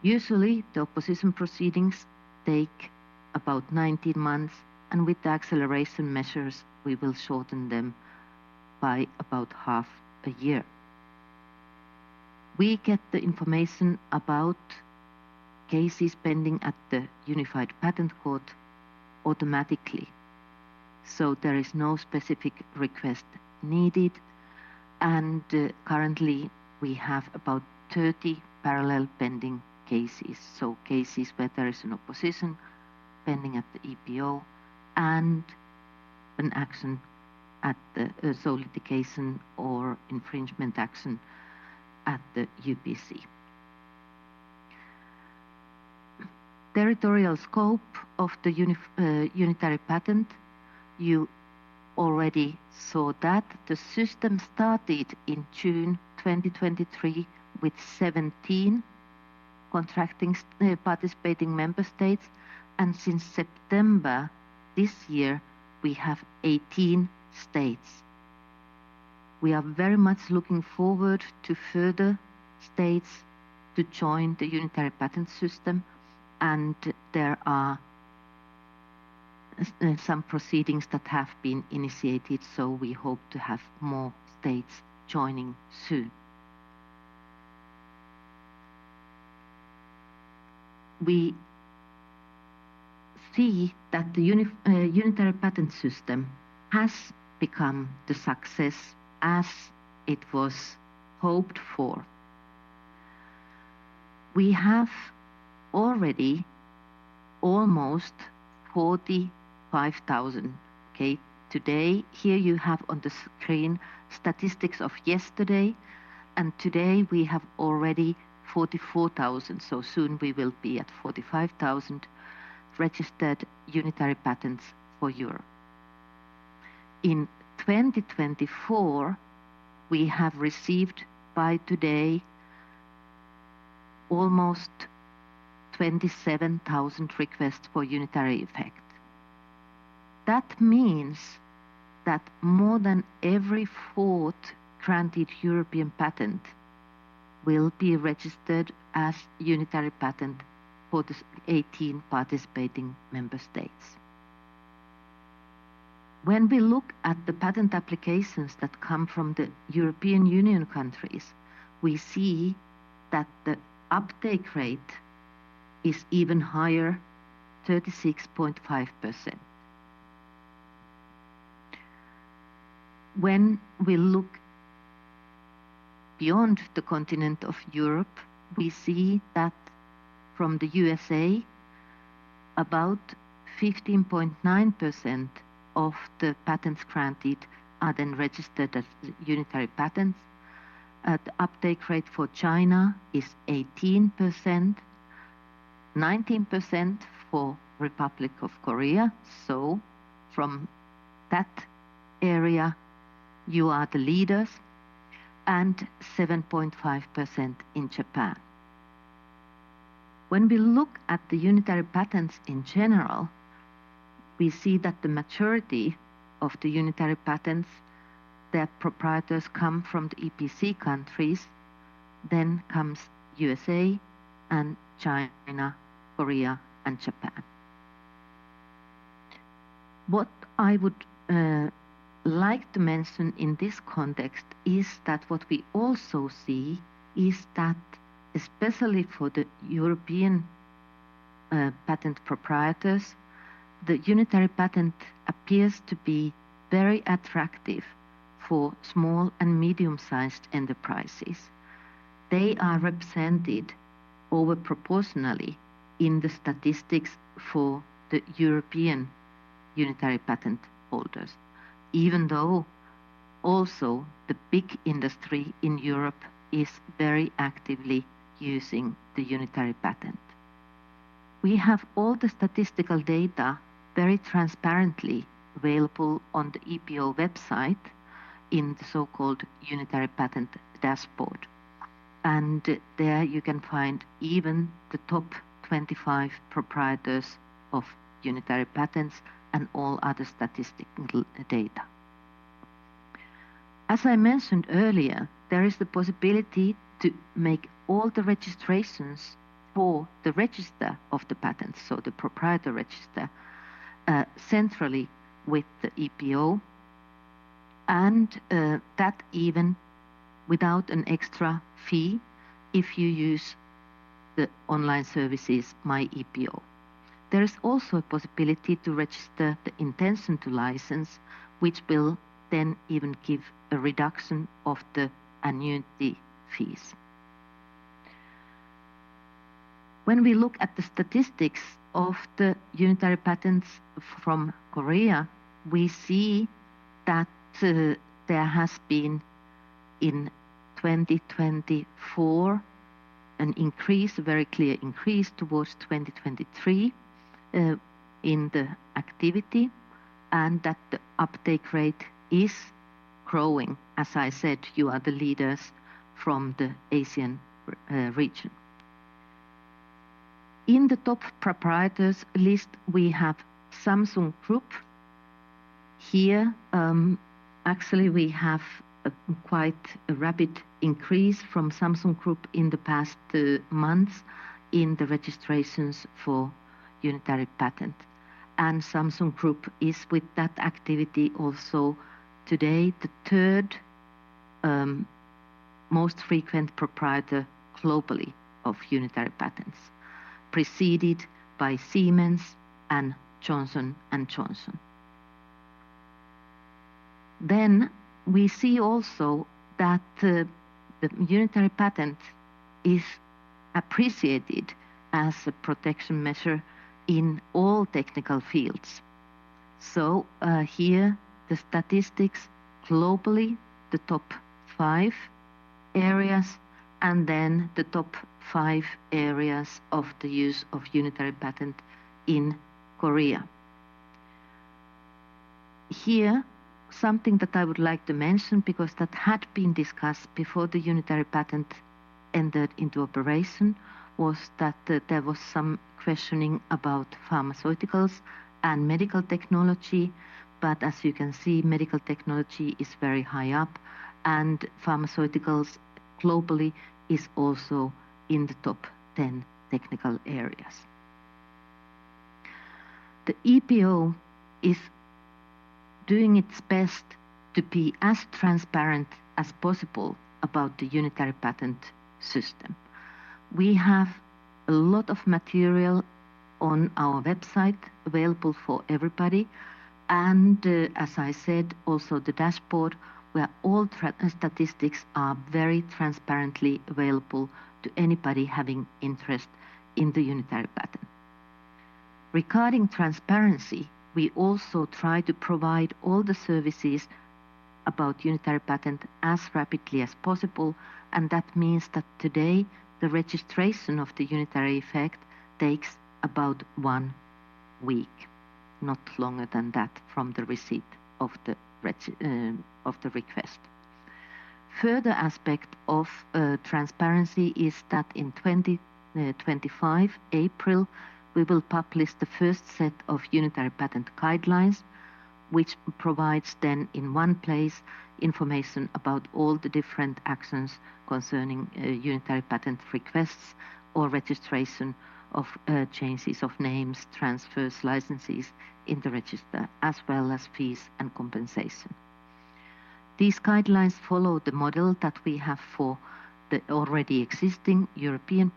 Usually, the opposition proceedings take about 19 months, and with the acceleration measures, we will shorten them by about half a year. We get the information about cases pending at the Unified Patent Court automatically, so there is no specific request needed, and currently we have about 30 parallel pending cases, so cases where there is an opposition pending at the EPO and an action at the litigation or infringement action at the UPC. Territorial scope of the unitary patent, you already saw that. The system started in June 2023 with 17 contracting participating member states, and since September this year we have 18 states. We are very much looking forward to further states to join the unitary patent system, and there are some proceedings that have been initiated, so we hope to have more states joining soon. We see that the unitary patent system has become the success as it was hoped for. We have already almost 45,000. Okay, today here you have on the screen statistics of yesterday, and today we have already 44,000, so soon we will be at 45,000 registered unitary patents for Europe. In 2024, we have received by today almost 27,000 requests for unitary effect. That means that more than every fourth granted European patent will be registered as unitary patent for the 18 participating member states. When we look at the patent applications that come from the European Union countries, we see that the uptake rate is even higher, 36.5%. When we look beyond the continent of Europe, we see that from the USA, about 15.9% of the patents granted are then registered as unitary patents. The uptake rate for China is 18%, 19% for Republic of Korea. So from that area, you are the leaders, and 7.5% in Japan. When we look at the unitary patents in general, we see that the majority of the unitary patents, their proprietors come from the EPC countries, then comes USA and China, Korea and Japan. What I would like to mention in this context is that what we also see is that especially for the European patent proprietors, the unitary patent appears to be very attractive for small and medium-sized enterprises. They are represented over proportionally in the statistics for the European unitary patent holders, even though also the big industry in Europe is very actively using the unitary patent. We have all the statistical data very transparently available on the EPO website in the so-called unitary patent dashboard. And there you can find even the top 25 proprietors of unitary patents and all other statistical data. As I mentioned earlier, there is the possibility to make all the registrations for the register of the patents, so the proprietor register, centrally with the EPO, and that even without an extra fee if you use the online services My EPO. There is also a possibility to register the intention to license, which will then even give a reduction of the annuity fees. When we look at the statistics of the unitary patents from Korea, we see that there has been in 2024 an increase, a very clear increase towards 2023 in the activity, and that the uptake rate is growing. As I said, you are the leaders from the Asian region. In the top proprietors list, we have Samsung Group. Here, actually, we have quite a rapid increase from Samsung Group in the past months in the registrations for unitary patent. And Samsung Group is with that activity also today the third most frequent proprietor globally of unitary patents, preceded by Siemens and Johnson & Johnson. Then we see also that the unitary patent is appreciated as a protection measure in all technical fields. So here the statistics globally, the top 5 areas, and then the top 5 areas of the use of unitary patent in Korea. Here, something that I would like to mention, because that had been discussed before the unitary patent entered into operation, was that there was some questioning about pharmaceuticals and medical technology, but as you can see, medical technology is very high up, and pharmaceuticals globally is also in the top 10 technical areas. The EPO is doing its best to be as transparent as possible about the unitary patent system. We have a lot of material on our website available for everybody, and as I said, also the dashboard where all statistics are very transparently available to anybody having interest in the unitary patent. Regarding transparency, we also try to provide all the services about unitary patent as rapidly as possible, and that means that today the registration of the unitary effect takes about 1 week, not longer than that from the receipt of the request. Further aspect of transparency is that in 2025 April we will publish the first set of unitary patent guidelines, which provides then in one place information about all the different actions concerning unitary patent requests or registration of changes of names, transfers, licenses in the register, as well as fees and compensation. These guidelines follow the model that we have for the already existing European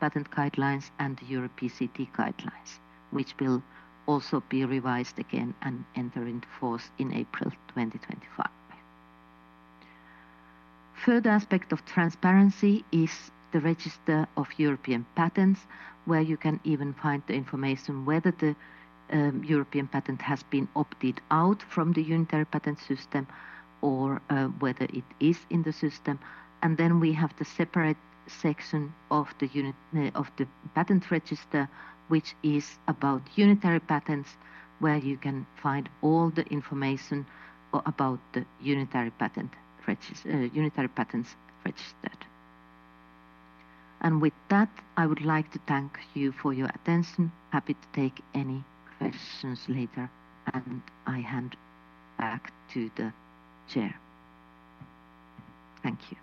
patent guidelines and the European PCT guidelines, which will also be revised again and enter into force in April 2025. Further aspect of transparency is the register of European patents, where you can even find the information whether the European patent has been opted out from the unitary patent system or whether it is in the system. And then we have the separate section of the patent register, which is about unitary patents, where you can find all the information about the unitary patents registered. And with that, I would like to thank you for your attention. Happy to take any questions later, and I hand back to the chair. Thank you.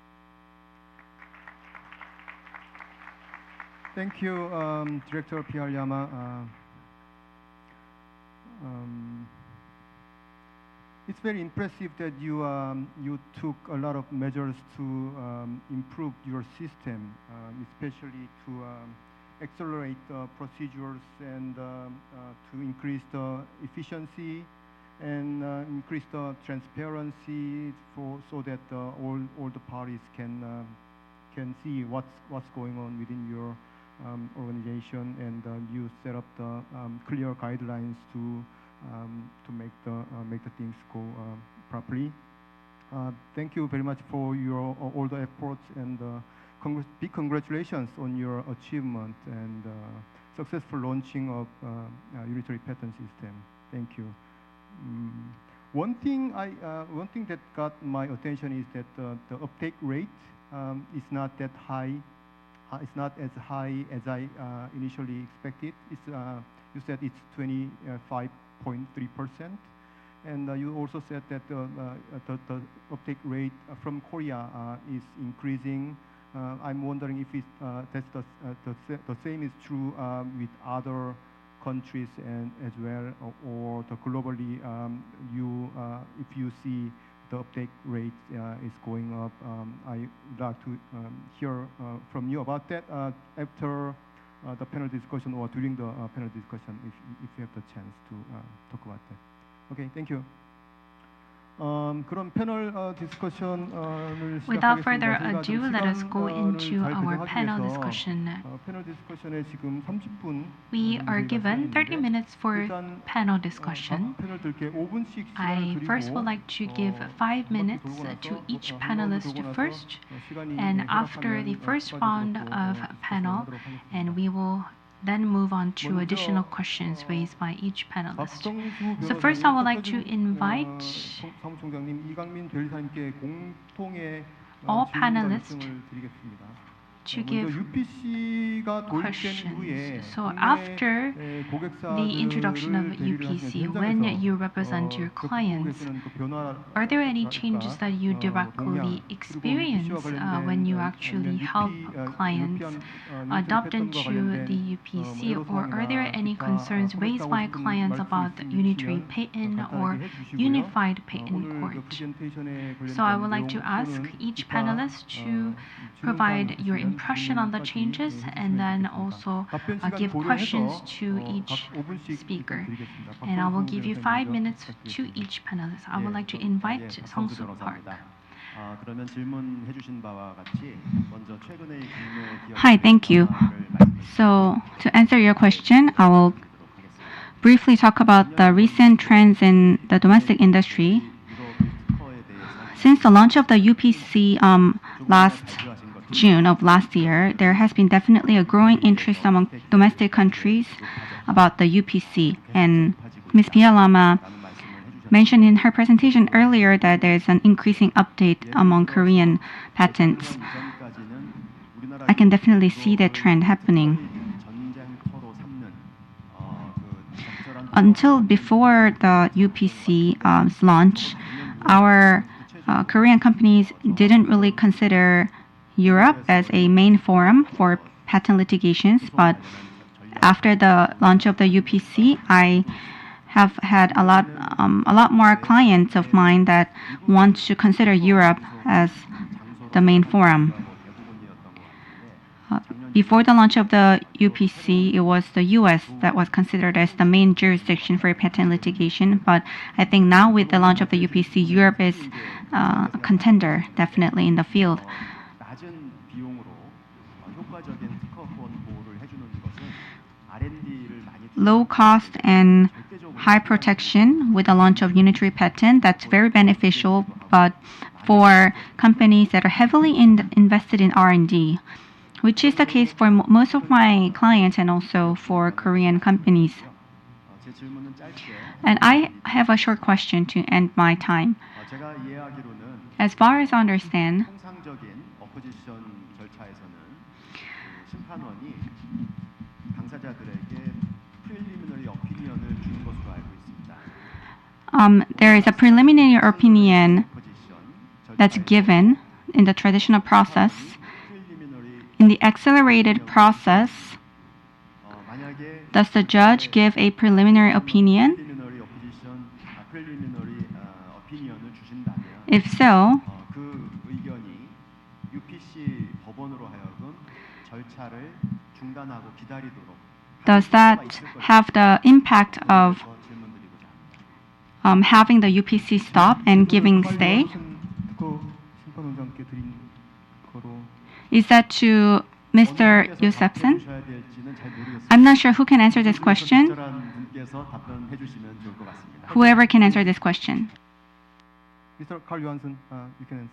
Thank you, Director Pialyama. It's very impressive that you took a lot of measures to improve your system, especially to accelerate procedures and to increase the efficiency and increase the transparency so that all the parties can see what's going on within your organization, and you set up the clear guidelines to make the things go properly. Thank you very much for your all the efforts, and big congratulations on your achievement and successful launching of unitary patent system. Thank you. One thing that got my attention is that the uptake rate is not that high. It's not as high as I initially expected. It's you said it's 25.3%, and you also said that the uptake rate from Korea is increasing. I'm wondering if that's the same is true with other countries and as well, or globally. If you see the uptake rate is going up, I'd like to hear from you about that after the panel discussion or during the panel discussion, if you have the chance to talk about that. Okay, thank you. 그럼 패널 디스커션을 Without further 시작하겠습니다. ado, let us go into our panel discussion. 패널 디스커션에 지금 30분. We are given 30 minutes for panel discussion. 패널들께 5분씩 I first would like to give 5 minutes to each panelist first, and after the first round of panel, and we will then move on to additional questions raised by each panelist. So first I would like to invite all panelists to give UPC가 도입된 questions. 후에 So after the 고객사들을 introduction of 대비를 UPC, 하시는 when 현장에서 you represent your clients, 겪고 계시는 그 변화 are there any changes that you directly experience when you actually help clients adopt into the UPC, or are there any concerns raised by clients about the unitary patent or unified patent court? So I would like to ask each panelist to provide your impression on the changes and then also give questions to each speaker. And I will give you 5 minutes to each panelist. I would like to invite Sung-Soo Park. Hi, thank you. So to answer your question, I will briefly talk about the recent trends in the domestic industry. Since the launch of the UPC last June of last year, there has been definitely a growing interest among domestic countries about the UPC. And Ms. Pia Lama mentioned in her presentation earlier that there's an increasing update among Korean patents. I can definitely see that trend happening. Until before the UPC's launch, our Korean companies didn't really consider Europe as a main forum for patent litigations, but after the launch of the UPC, I have had a lot more clients of mine that want to consider Europe as the main forum. Before the launch of the UPC, it was the US that was considered as the main jurisdiction for patent litigation, but I think now with the launch of the UPC, Europe is a contender definitely in the field. Low cost and high protection with the launch of unitary patent, that's very beneficial, but for companies that are heavily invested in R&D, which is the case for most of my clients and also for Korean companies. And I have a short question to end my time. As far as I understand, there is a preliminary opinion that's given in the traditional process. In the accelerated process, does the judge give a preliminary opinion? If so, does that have the impact of having the UPC stop and giving stay? Is that to Mr. Yosefson? I'm not sure who can answer this question. Whoever can answer this question. Mr. Carl Johansson, you can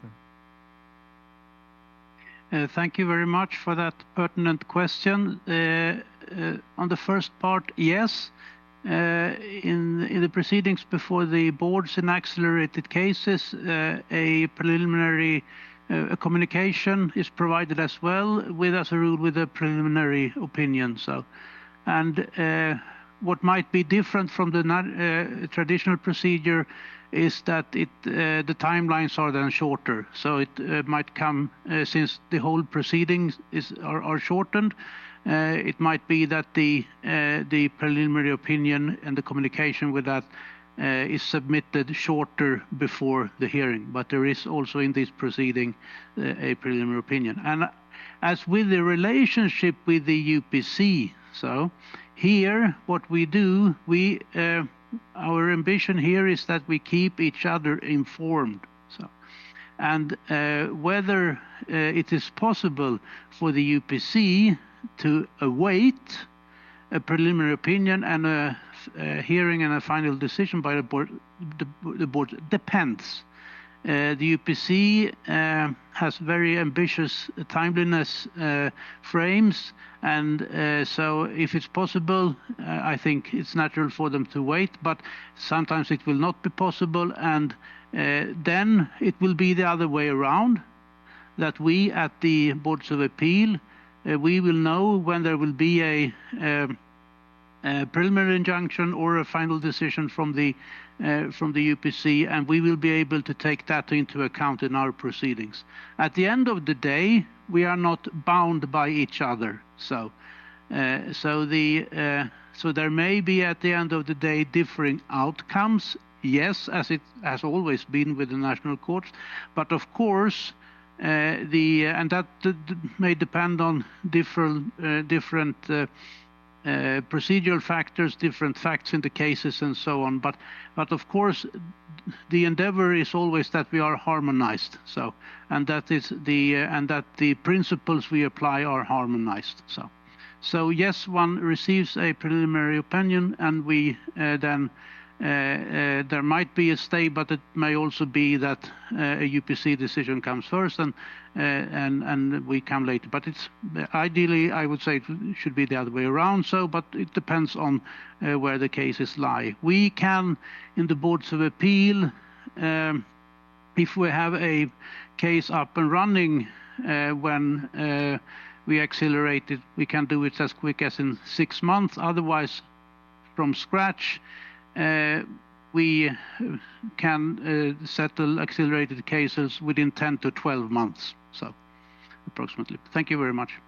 answer. Thank you very much for that pertinent question. On the first part, yes. In the proceedings before the boards in accelerated cases, a preliminary communication is provided as well, with as a rule with a preliminary opinion. So, and what might be different from the traditional procedure is that the timelines are then shorter. So it might come since the whole proceedings are shortened. It might be that the preliminary opinion and the communication with that is submitted shorter before the hearing, but there is also in this proceeding a preliminary opinion. And as with the relationship with the UPC, so here what we do, our ambition here is that we keep each other informed. So, and whether it is possible for the UPC to await a preliminary opinion and a hearing and a final decision by the board depends. The UPC has very ambitious timeliness frames, and so if it's possible, I think it's natural for them to wait, but sometimes it will not be possible, and then it will be the other way around, that we at the Boards of Appeal, we will know when there will be a preliminary injunction or a final decision from the UPC, and we will be able to take that into account in our proceedings. At the end of the day, we are not bound by each other. So there may be at the end of the day differing outcomes. Yes, as it has always been with the national courts, but of course, and that may depend on different procedural factors, different facts in the cases, and so on. But of course, the endeavor is always that we are harmonized. So, and that the principles we apply are harmonized. So yes, one receives a preliminary opinion, and we then. There might be a stay, but it may also be that a UPC decision comes first, and we come later. But it's ideally, I would say, it should be the other way around. So, but it depends on where the cases lie. We can, in the Boards of Appeal, if we have a case up and running when we accelerate it, we can do it as quick as in 6 months. Otherwise, from scratch. We can settle accelerated cases within 10 to 12 months, so approximately. Thank you very much.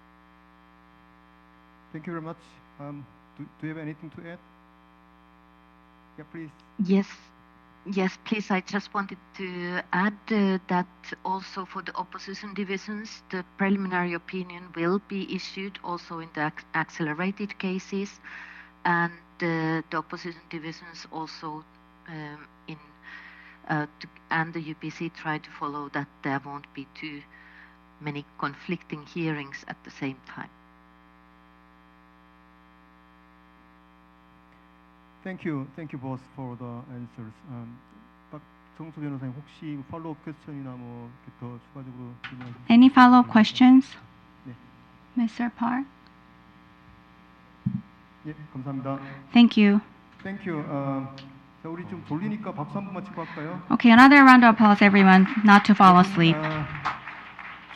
Thank you very much. Do you have anything to add? Yeah, please. Yes, please. I just wanted to add that also for the opposition divisions, the preliminary opinion will be issued also in the accelerated cases, and the opposition divisions also and the UPC try to follow that there won't be too many conflicting hearings at the same time. Thank you both for the answers. 박정수 변호사님 혹시 follow-up question이나 뭐 더 추가적으로 질문하실 Any follow-up questions, 네. Mr. Park? 예, 감사합니다. Thank you. Thank you. 자, 우리 좀 졸리니까 박수 한 번만 치고 할까요? Okay, another round of applause, everyone, not to fall asleep.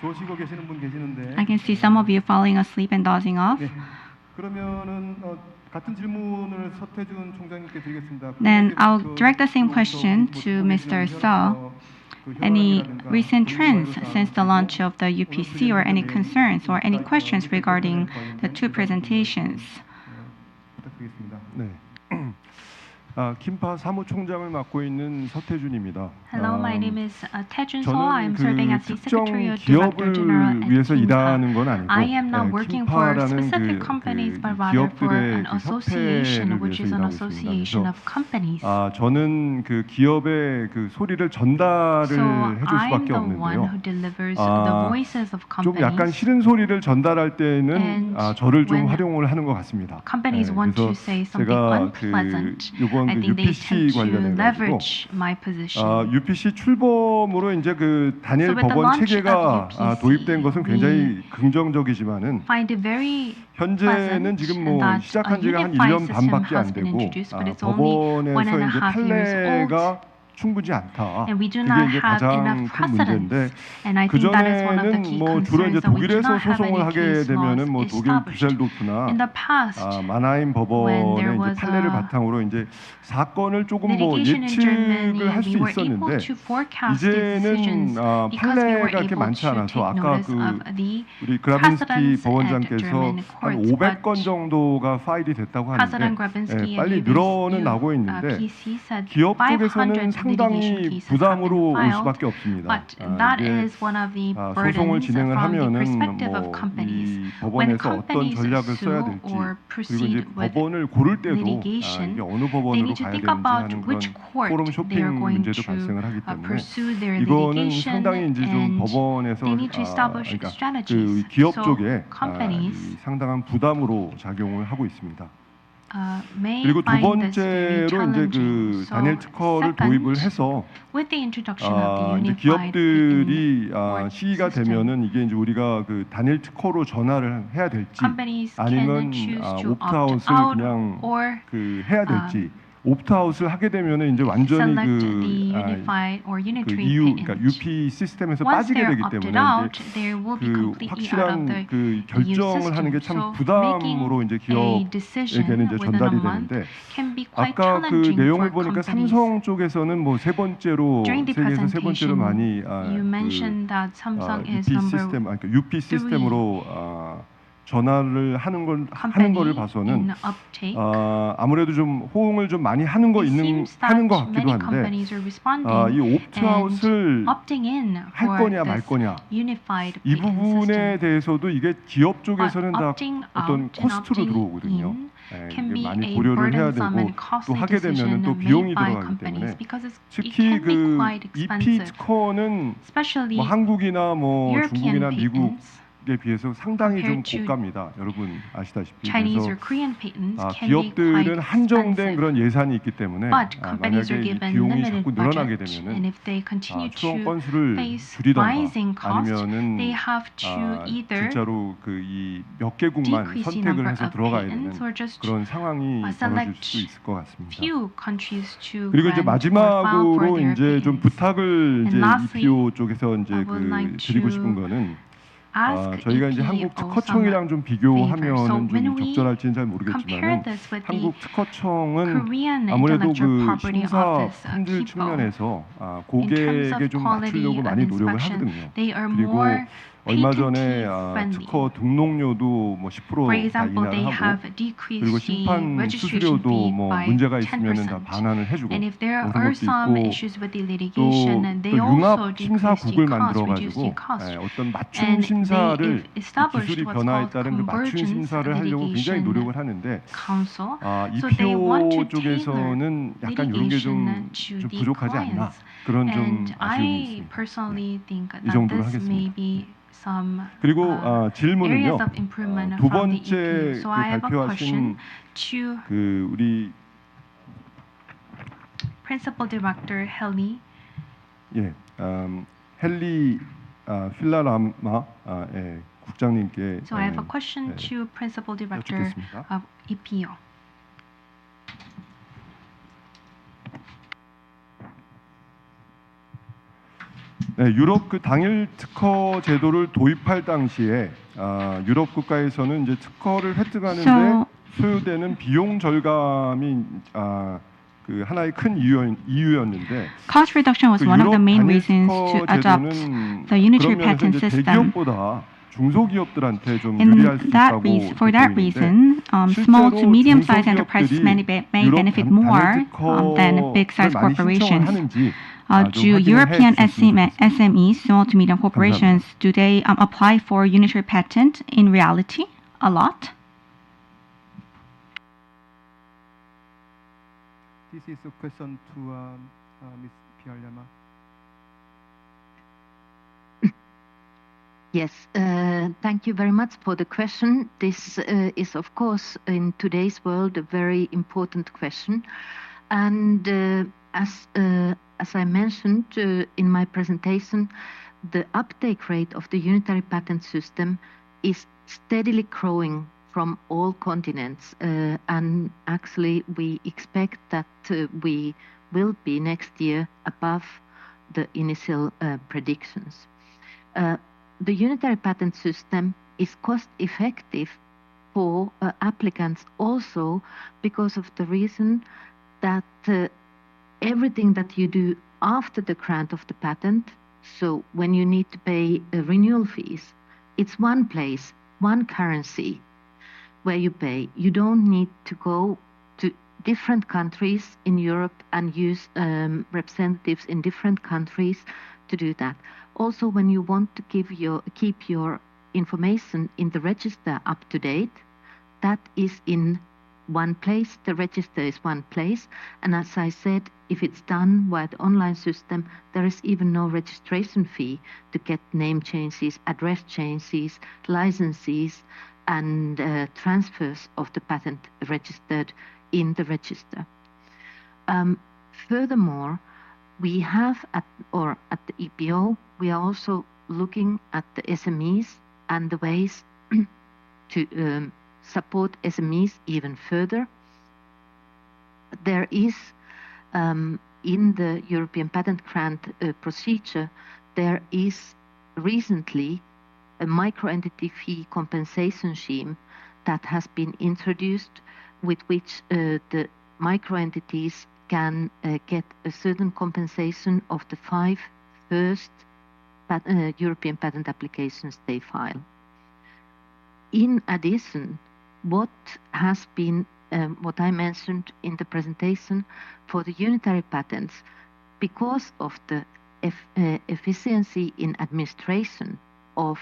조시고 계시는 분 계시는데. I can see some of you falling asleep and dozing off. 네. 그러면은 같은 질문을 서태준 총장님께 드리겠습니다. Then I'll direct the same question to Mr. Seo. Any recent trends since the launch of the UPC, or any concerns or any questions regarding the two presentations? 부탁드리겠습니다. 네. 김파 사무총장을 맡고 있는 서태준입니다. Hello, my name is Taejun Seo. I'm serving as the 특정 Secretary Director 기업을 General at 위해서 일하는 건 Kimpa. 아니고 I am not working for 김파라는 specific companies, but rather for an association, which is an association of companies. 저는 그 기업의 그 소리를 전달을 해줄 수밖에 없는데요. 좀 약간 싫은 소리를 전달할 때는 저를 좀 활용을 하는 것 같습니다. Companies want to say something unpleasant. 이번 그 UPC 관련해가지고 UPC 출범으로 이제 그 단일 법원 체계가 도입된 것은 굉장히 긍정적이지만은 현재는 지금 뭐 시작한 지가 한 1년 반밖에 안 되고 법원에서 이제 판례가 충분치 않다. 그게 이제 가장 큰 문제인데 그 전에는 뭐 주로 이제 독일에서 소송을 하게 되면은 뭐 독일 düsseldorf나 마나임 법원의 이제 판례를 바탕으로 이제 사건을 조금 뭐 예측을 할 수 있었는데 이제는 판례가 그렇게 많지 않아서 아까 그 우리 그라빈스키 법원장께서 한 500건 정도가 파일이 됐다고 하는데 빨리 늘어는 나고 있는데 기업 쪽에서는 상당히 부담으로 올 수밖에 없습니다. 소송을 진행을 하면은 뭐 이 법원에서 어떤 전략을 써야 될지 그리고 이제 법원을 고를 때도 이게 어느 법원으로 가야 되는지 하는 그런 포럼 쇼핑 문제도 발생을 하기 때문에 이거는 상당히 이제 좀 법원에서 그러니까 그 기업 쪽에 상당한 부담으로 작용을 하고 있습니다. 그리고 두 번째로 이제 그 단일 특허를 도입을 해서 이제 기업들이 시기가 되면은 이게 이제 우리가 그 단일 특허로 전환을 해야 될지 아니면 옵트아웃을 그냥 그 해야 될지 옵트아웃을 하게 되면은 이제 완전히 select the unified or unitary EU, patent. 그러니까 UP 시스템에서 Once 빠지게 they're 되기 opted 때문에 out, they 이제 will be 그 completely out of the 확실한 그 결정을 하는 게 참 부담으로 이제 기업에게는 이제 전달이 되는데 아까 그 내용을 보니까 삼성 쪽에서는 뭐 세 번째로 세계에서 세 번째로 많이 UP 시스템으로 전화를 하는 거를 봐서는 아무래도 좀 호응을 좀 많이 하는 것 같기도 한데 이 옵트아웃을 할 거냐 말 거냐 이 부분에 대해서도 이게 기업 쪽에서는 다 어떤 코스트로 들어오거든요. 이게 많이 고려를 해야 되고 또 하게 되면은 또 비용이 들어가기 때문에 특히 그 EP 특허는 뭐 한국이나 뭐 중국이나 미국 에 비해서 상당히 좀 고가입니다. 여러분 아시다시피 그래서 기업들은 한정된 그런 예산이 있기 때문에 만약에 이 비용이 자꾸 늘어나게 되면은 수원 건수를 줄이던가 아니면은 진짜로 그 이 몇 개국만 선택을 해서 들어가야 되는 그런 상황이 벌어질 수 있을 것 같습니다. 그리고 이제 마지막으로 이제 좀 부탁을 이제 EPO 쪽에서 이제 그 드리고 싶은 거는 저희가 이제 한국 특허청이랑 좀 비교하면은 좀 적절할지는 잘 모르겠지만은 한국 특허청은 아무래도 그 심사 품질 측면에서 고객에 좀 맞추려고 많이 노력을 하거든요. 그리고 얼마 전에 특허 등록료도 뭐 10% 다 인하를 하고 그리고 심판 수수료도 뭐 문제가 있으면은 다 반환을 해주고 그런 것도 있고 또 융합 심사국을 만들어가지고 어떤 맞춤 심사를 기술이 변화에 따른 그 맞춤 심사를 하려고 굉장히 노력을 하는데 EPO 쪽에서는 약간 이런 게 좀 부족하지 않나 그런 좀 아쉬움이 있습니다. 이 정도로 하겠습니다. 그리고 질문은요. 두 번째 그 발표하신 그 우리 Principal Director Heli. 예, 헬리 필라라마 국장님께 So I have a question to Principal Director of EPO. 네, 유럽 그 당일 특허 제도를 도입할 당시에 유럽 국가에서는 이제 특허를 획득하는데 소요되는 비용 절감이 그 하나의 큰 이유였는데 Cost reduction was one of the main reasons to adopt the unitary patent system. 대기업보다 중소기업들한테 좀 유리할 수 있다고 For that reason, small to medium-sized enterprises may benefit more than big-sized corporations. Do European SMEs, small to medium corporations, do they apply for unitary patent in reality a lot? This is a question to Ms. Pialyama. Yes, thank you very much for the question. This is, of course, in today's world, a very important question. And as I mentioned in my presentation, the uptake rate of the unitary patent system is steadily growing from all continents. And actually, we expect that we will be next year above the initial predictions. The unitary patent system is cost-effective for applicants also because of the reason that everything that you do after the grant of the patent, so when you need to pay renewal fees, it's one place, one currency where you pay. You don't need to go to different countries in Europe and use representatives in different countries to do that. Also, when you want to keep your information in the register up to date, that is in one place. The register is one place. And as I said, if it's done via the online system, there is even no registration fee to get name changes, address changes, licenses, and transfers of the patent registered in the register. Furthermore, we have at the EPO, we are also looking at the SMEs and the ways to support SMEs even further. there is in the European patent grant procedure, there is recently a microentity fee compensation scheme that has been introduced, with which the microentities can get a certain compensation of the 5 first European patent applications they file. In addition, what has been what I mentioned in the presentation for the unitary patents, because of the efficiency in administration of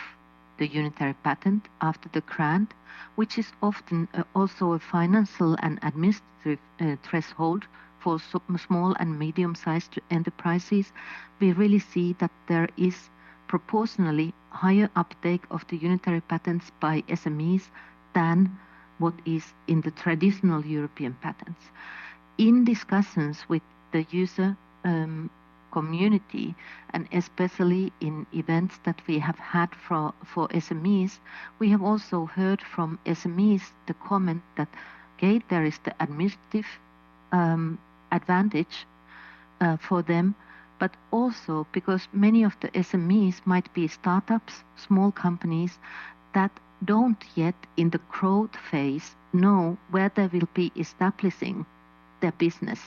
the unitary patent after the grant, which is often also a financial and administrative threshold for small and medium-sized enterprises, we really see that there is proportionally higher uptake of the unitary patents by SMEs than what is in the traditional European patents. In discussions with the user community, and especially in events that we have had for SMEs, we have also heard from SMEs the comment that, okay, there is the administrative advantage for them, but also because many of the SMEs might be startups, small companies that don't yet in the growth phase know where they will be establishing their business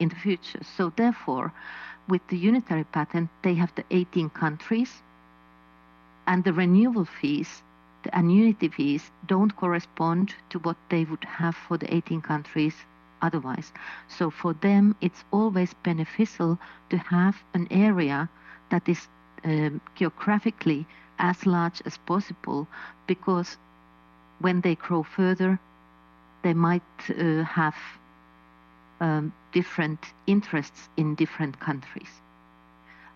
in the future. So therefore, with the unitary patent, they have the 18 countries, and the renewal fees, the annuity fees, don't correspond to what they would have for the 18 countries otherwise. So for them, it's always beneficial to have an area that is geographically as large as possible, because when they grow further, they might have different interests in different countries.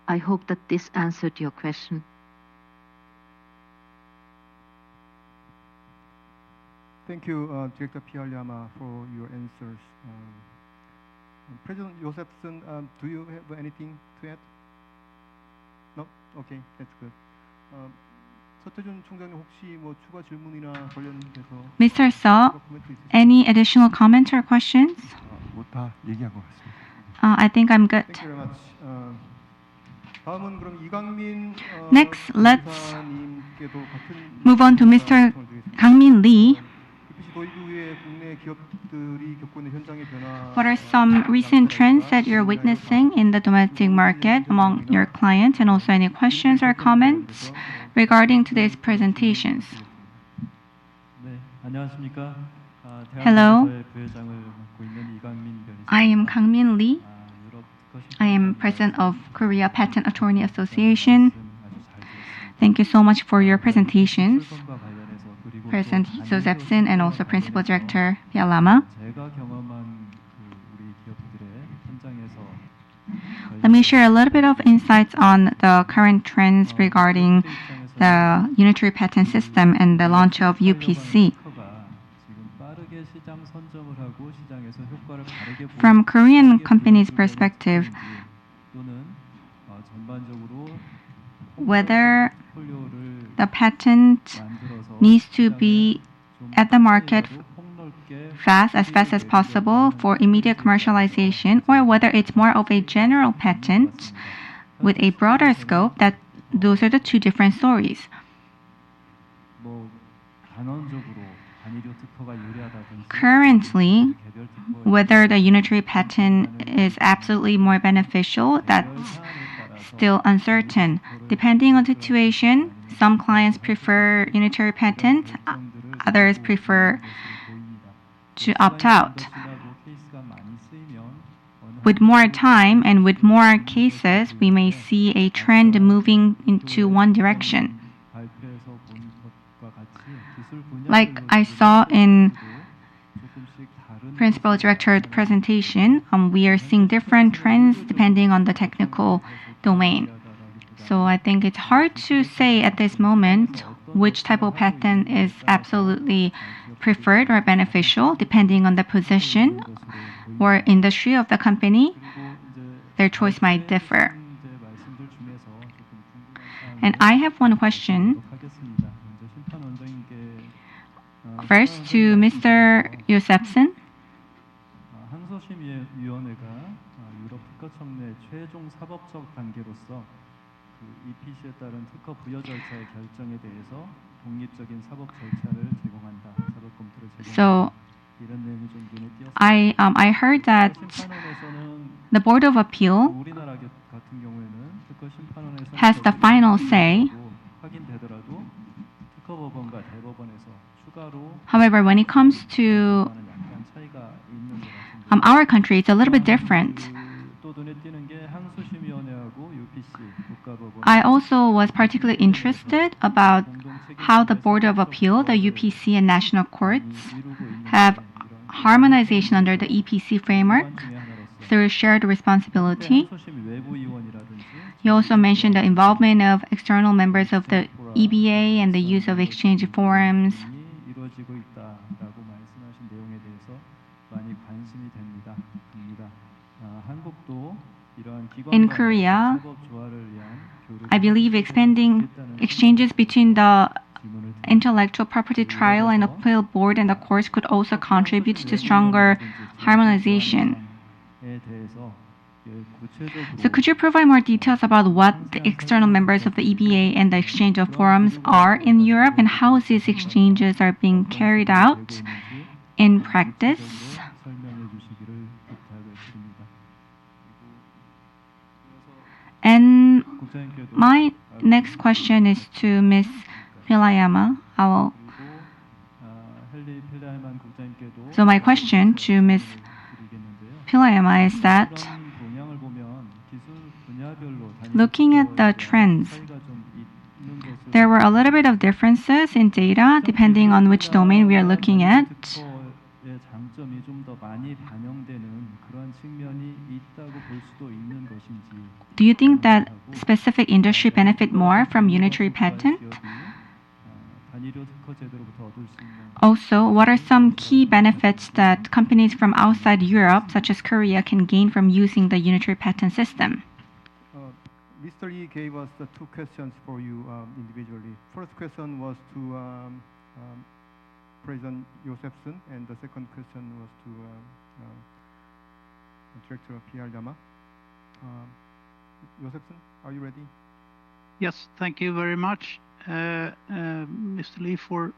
I hope that this answered your question. Thank you, Director Pialjama, for your answers. President Josephson, do you have anything to add? No? Okay, that's good. 서태준 총장님 혹시 뭐 추가 질문이나 관련돼서 Mr. Seo, any additional comments or questions? 뭐 다 얘기한 것 같습니다. I think I'm good. Thank you very much. 다음은 그럼 이강민 Next, let's move on to Mr. Kang-min Lee. 도입 이후에 국내 기업들이 겪고 있는 현장의 변화. What are some recent trends that you're witnessing in the domestic market among your clients, and also any questions or comments regarding today's presentations? 네, 안녕하십니까? Hello, 부회장을 맡고 있는 이강민 변호사. I am Kang-min Lee. I am president of Korea Patent Attorney Association. Thank you so much for your presentations, President Josephson and also Principal Director Pialjama. Let me share a little bit of insights on the current trends regarding the unitary patent system and the launch of UPC. From Korean companies' perspective, whether the patent needs to be at the market as fast as possible for immediate commercialization, or whether it's more of a general patent with a broader scope, that those are the two different stories. Currently, whether the unitary patent is absolutely more beneficial, that's still uncertain. Depending on the situation, some clients prefer unitary patent, others prefer to opt out. With more time and with more cases, we may see a trend moving into one direction. Like I saw in Principal Director's presentation, we are seeing different trends depending on the technical domain. So I think it's hard to say at this moment which type of patent is absolutely preferred or beneficial depending on the position or industry of the company. Their choice might differ. And I have one question. First, to Mr. Josephson. 특허심의위원회가 유럽 특허청 내 최종 사법적 단계로서 그 EPC에 따른 특허 부여 절차의 결정에 대해서 독립적인 사법 절차를 제공한다. 사법 검토를 So 제공한다. 이런 내용이 좀 눈에 띄었습니다. I heard that the Board of Appeal 우리나라 같은 경우에는 특허심판원에서 has the final say. 확인되더라도 특허법원과 대법원에서 추가로 However, when it comes to 약간 차이가 있는 것 같은데. our country, it's a little bit different. 또 눈에 띄는 게 항소심의원회하고 UPC 국가법원. I also was particularly interested about how the Board of Appeal, the UPC, and national courts have harmonization under the EPC framework through shared responsibility. He also mentioned the involvement of external members of the EBA and the use of exchange forums. 이루어지고 있다라고 말씀하신 내용에 대해서 많이 관심이 됩니다. 한국도 이러한 In Korea, 사법 조화를 위한 I believe expanding exchanges between the Intellectual Property Trial and Appeal Board and the courts could also contribute to stronger harmonization. So could you provide more details about what the external members of the EBA and the exchange of forums are in Europe and how these exchanges are being carried out in practice? And my next question is to Ms. Pilayama. So my question to Ms. Pilayama is that, looking at the trends, there were a little bit of differences in data depending on which domain we are looking at. Do you think that specific industry benefit more from unitary patent? Also, what are some key benefits that companies from outside Europe, such as Korea, can gain from using the unitary patent system? Mr. Lee gave us the two questions for you individually. First question was to President Josephson, and the second question was to Director Pierre Lama. Josephson, are you ready? Yes, thank you very much, Mr. Lee, for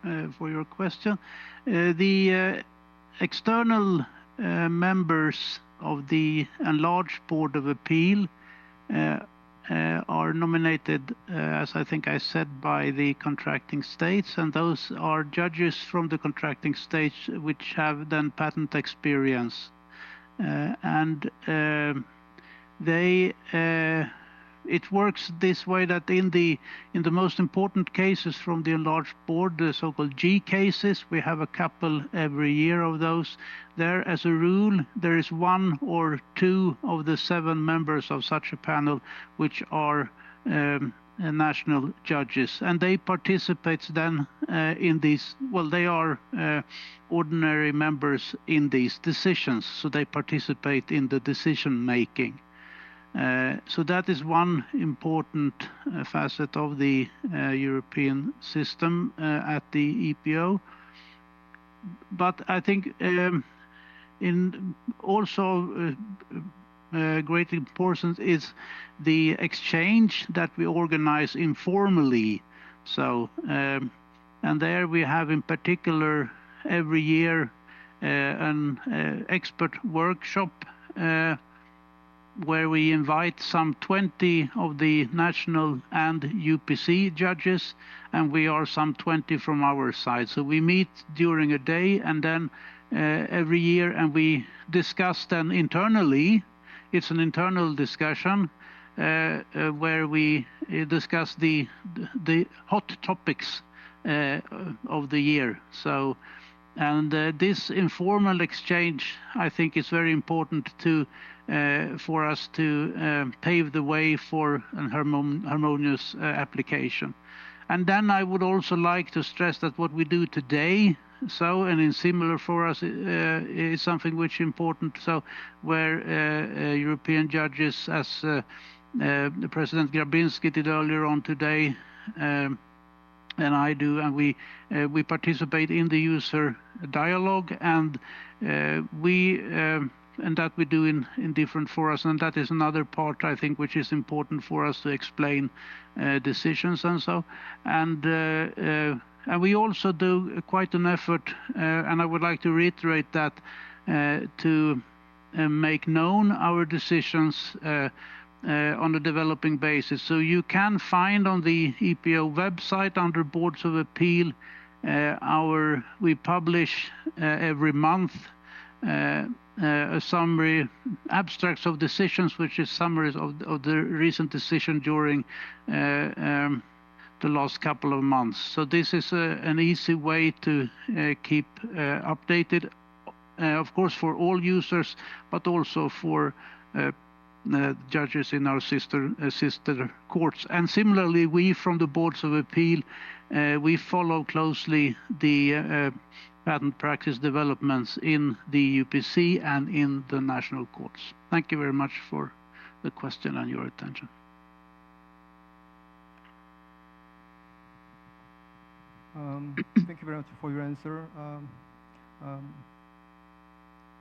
your question. The external members of the enlarged Board of Appeal are nominated, as I think I said, by the contracting states, and those are judges from the contracting states which have then patent experience. It works this way that in the most important cases from the enlarged board, the so-called G cases, we have a couple every year of those. There, as a rule, there is one or two of the 7 members of such a panel which are national judges, and they participate then in these. Well, they are ordinary members in these decisions, so they participate in the decision making. So that is one important facet of the European system at the EPO. But I think in also great importance is the exchange that we organize informally. So and there we have in particular every year an expert workshop where we invite some 20 of the national and UPC judges, and we are some 20 from our side. So we meet during a day and then every year, and we discuss then internally. It's an internal discussion where we discuss the hot topics of the year. So, and this informal exchange, I think, is very important to for us to pave the way for a harmonious application. And then I would also like to stress that what we do today, so and in similar for us, is something which is important. So where European judges, as the President Grabinski did earlier on today, and I do, and we participate in the user dialogue, and we and that we do in different forums, and that is another part I think which is important for us to explain decisions and so. And we also do quite an effort, and I would like to reiterate that, to make known our decisions on a developing basis. So you can find on the EPO website under Boards of Appeal, we publish every month a summary, abstracts of decisions, which is summaries of the recent decision during the last couple of months. So this is an easy way to keep updated, of course, for all users, but also for judges in our sister courts. And similarly, we from the Boards of Appeal, we follow closely the patent practice developments in the UPC and in the national courts. Thank you very much for the question and your attention. Thank you very much for your answer.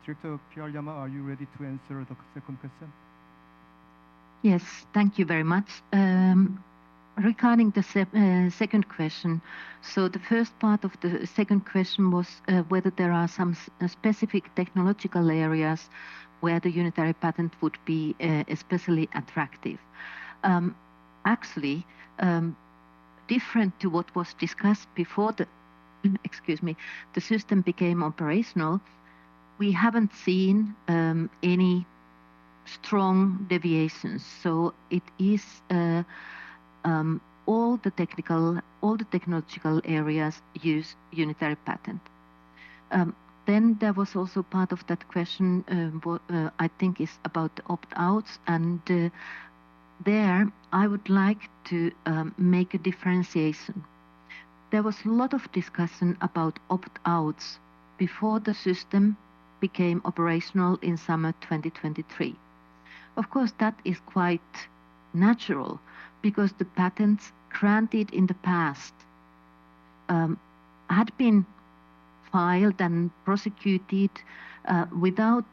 Director Pialyama, are you ready to answer the second question? Yes, thank you very much. Regarding the second question, so the first part of the second question was whether there are some specific technological areas where the unitary patent would be especially attractive. Actually, different to what was discussed before the system became operational, we haven't seen any strong deviations. So it is all the technological areas use unitary patent. Then there was also part of that question, I think, is about the opt-outs, and there I would like to make a differentiation. There was a lot of discussion about opt-outs before the system became operational in summer 2023. Of course, that is quite natural, because the patents granted in the past had been filed and prosecuted without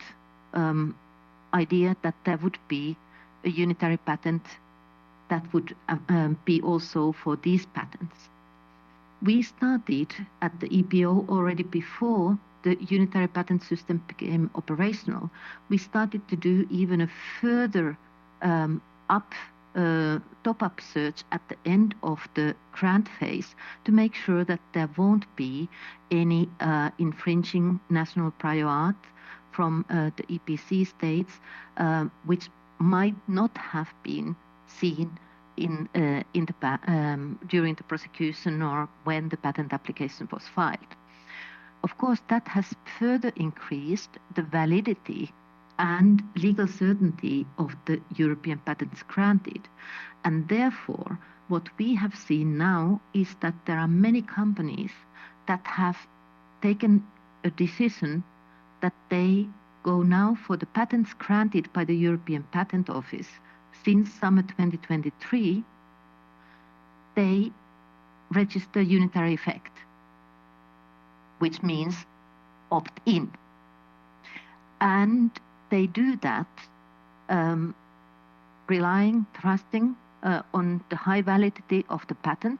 idea that there would be a unitary patent that would be also for these patents. We started at the EPO already before the unitary patent system became operational. We started to do even a further top-up search at the end of the grant phase to make sure that there won't be any infringing national prior art from the EPC states, which might not have been seen during the prosecution or when the patent application was filed. Of course, that has further increased the validity and legal certainty of the European patents granted. And therefore, what we have seen now is that there are many companies that have taken a decision that they go now for the patents granted by the European Patent Office since summer 2023, they register unitary effect, which means opt-in. And they do that trusting on the high validity of the patent,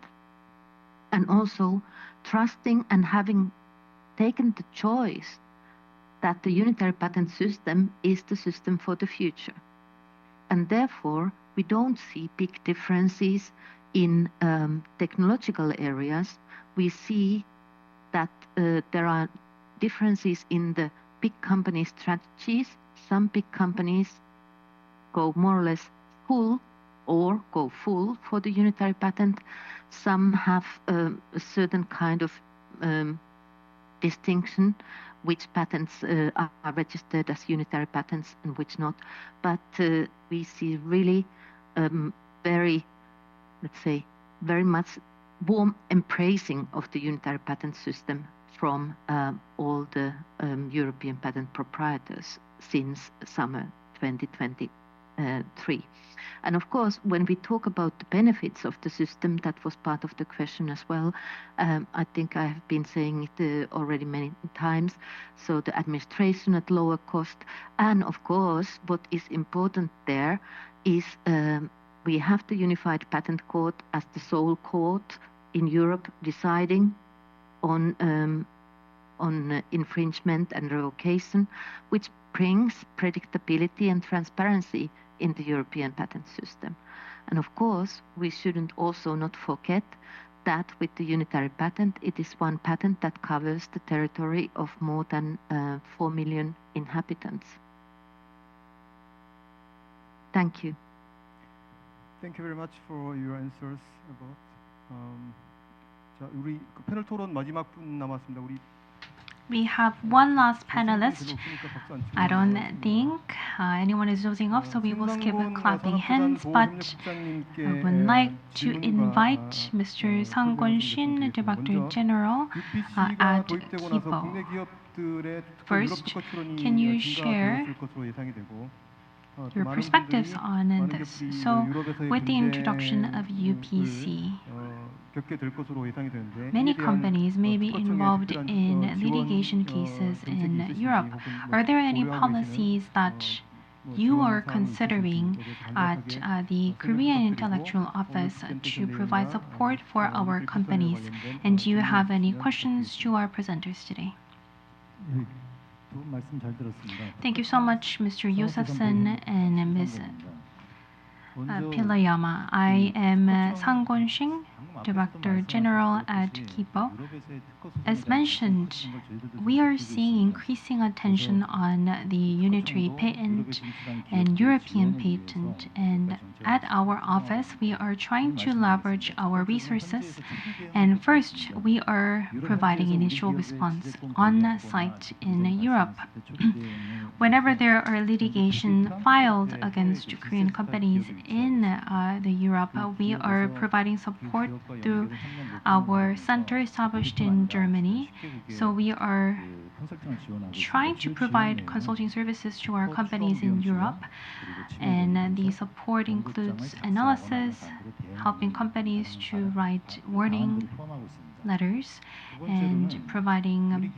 and also trusting and having taken the choice that the unitary patent system is the system for the future. And therefore, we don't see big differences in technological areas. We see that there are differences in the big company strategies. Some big companies go more or less full or go full for the unitary patent. Some have a certain kind of distinction, which patents are registered as unitary patents and which not. But we see really very much warm embracing of the unitary patent system from all the European patent proprietors since summer 2023. 3. And of course, when we talk about the benefits of the system, that was part of the question as well. I think I have been saying it already many times. So the administration at lower cost. And of course, what is important there is we have the Unified Patent Court as the sole court in Europe deciding on infringement and revocation, which brings predictability and transparency in the European patent system. And of course, we shouldn't also not forget that with the unitary patent, it is one patent that covers the territory of more than 4 million inhabitants. Thank you. Thank you very much for your answers about. 자, 우리 그 패널 토론 마지막 분 남았습니다. 우리 We have one last panelist. I don't think anyone is dozing off, so we will skip clapping hands, but I would like to invite Mr. Sang Kwon-shin, Director General at KIPO. First, can you share your perspectives on this? So, with the introduction of UPC, many companies may be involved in litigation cases in Europe. Are there any policies that you are considering at the Korean Intellectual Office to provide support for our companies? And do you have any questions to our presenters today? Thank you so much, Mr. Yosefson and Ms. Pilayama. I am Sang Kwon-shin, Director General at KIPO. As mentioned, we are seeing increasing attention on the unitary patent and European patent, and at our office we are trying to leverage our resources, and first we are providing initial response on site in Europe. Whenever there are litigation filed against Korean companies in Europe, we are providing support through our center established in Germany. So we are trying to provide consulting services to our companies in Europe, and the support includes analysis, helping companies to write warning letters, and providing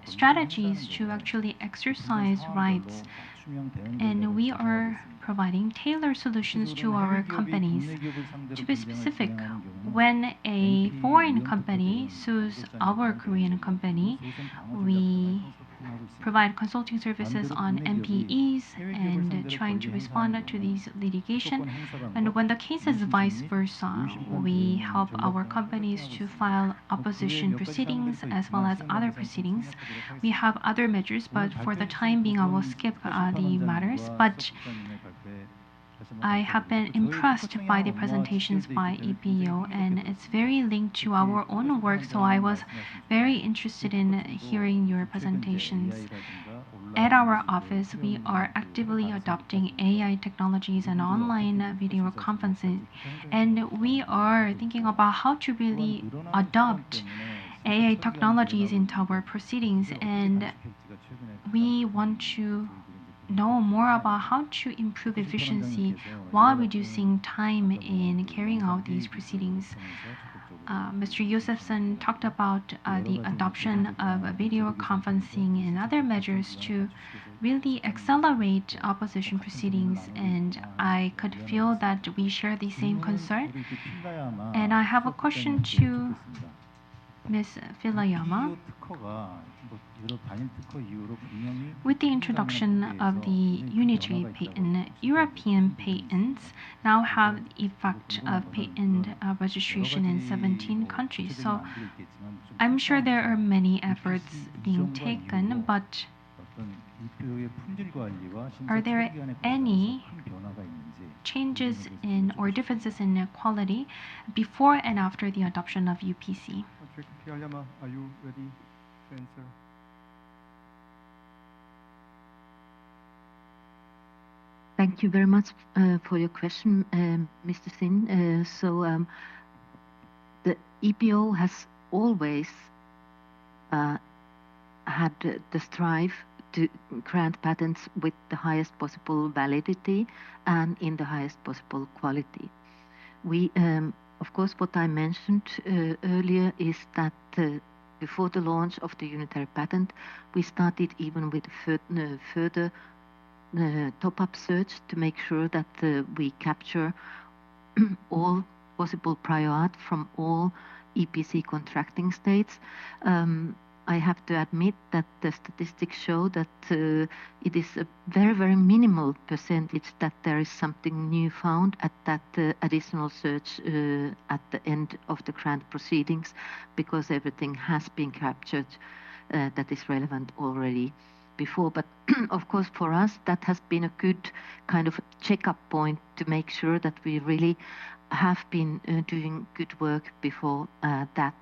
strategies to actually exercise rights. And we are providing tailored solutions to our companies. To be specific, when a foreign company sues our Korean company, we provide consulting services on MPEs and trying to respond to these litigation. And when the case is vice versa, we help our companies to file opposition proceedings as well as other proceedings. We have other measures, but for the time being, I will skip the matters. But I have been impressed by the presentations by EPO, and it's very linked to our own work, so I was very interested in hearing your presentations. At our office, we are actively adopting AI technologies and online video conferencing, and we are thinking about how to really adopt AI technologies into our proceedings, and we want to know more about how to improve efficiency while reducing time in carrying out these proceedings. Mr. Yosefson talked about the adoption of video conferencing and other measures to really accelerate opposition proceedings, and I could feel that we share the same concern. And I have a question to Ms. Filayama. With the introduction of the unitary patent, European patents now have the effect of patent registration in 17 countries. So I'm sure there are many efforts being taken, but are there any changes in or differences in quality before and after the adoption of UPC? Are you ready to answer? Thank you very much for your question, Mr. Sin. The EPO has always had the strive to grant patents with the highest possible validity and in the highest possible quality. We, of course, what I mentioned earlier is that before the launch of the unitary patent, we started even with further top-up search to make sure that we capture all possible prior art from all EPC contracting states. I have to admit that the statistics show that it is a very, very minimal percentage that there is something new found at that additional search at the end of the grant proceedings, because everything has been captured that is relevant already before. But of course, for us, that has been a good kind of checkup point to make sure that we really have been doing good work before that.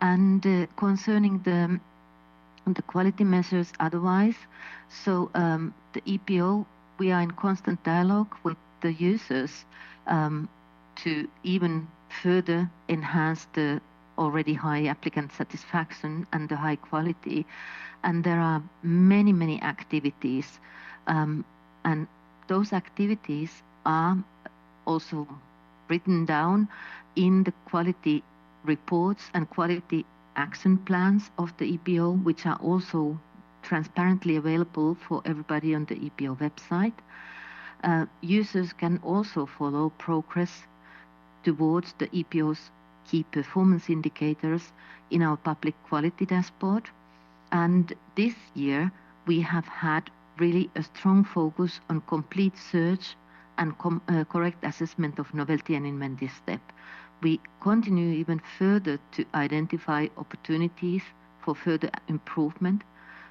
And concerning the quality measures otherwise, so the EPO, we are in constant dialogue with the users to even further enhance the already high applicant satisfaction and the high quality. And there are many, many activities. And those activities are also written down in the quality reports and quality action plans of the EPO, which are also transparently available for everybody on the EPO website. Users can also follow progress towards the EPO's key performance indicators in our public quality dashboard. And this year, we have had really a strong focus on complete search and correct assessment of novelty and inventive step. We continue even further to identify opportunities for further improvement.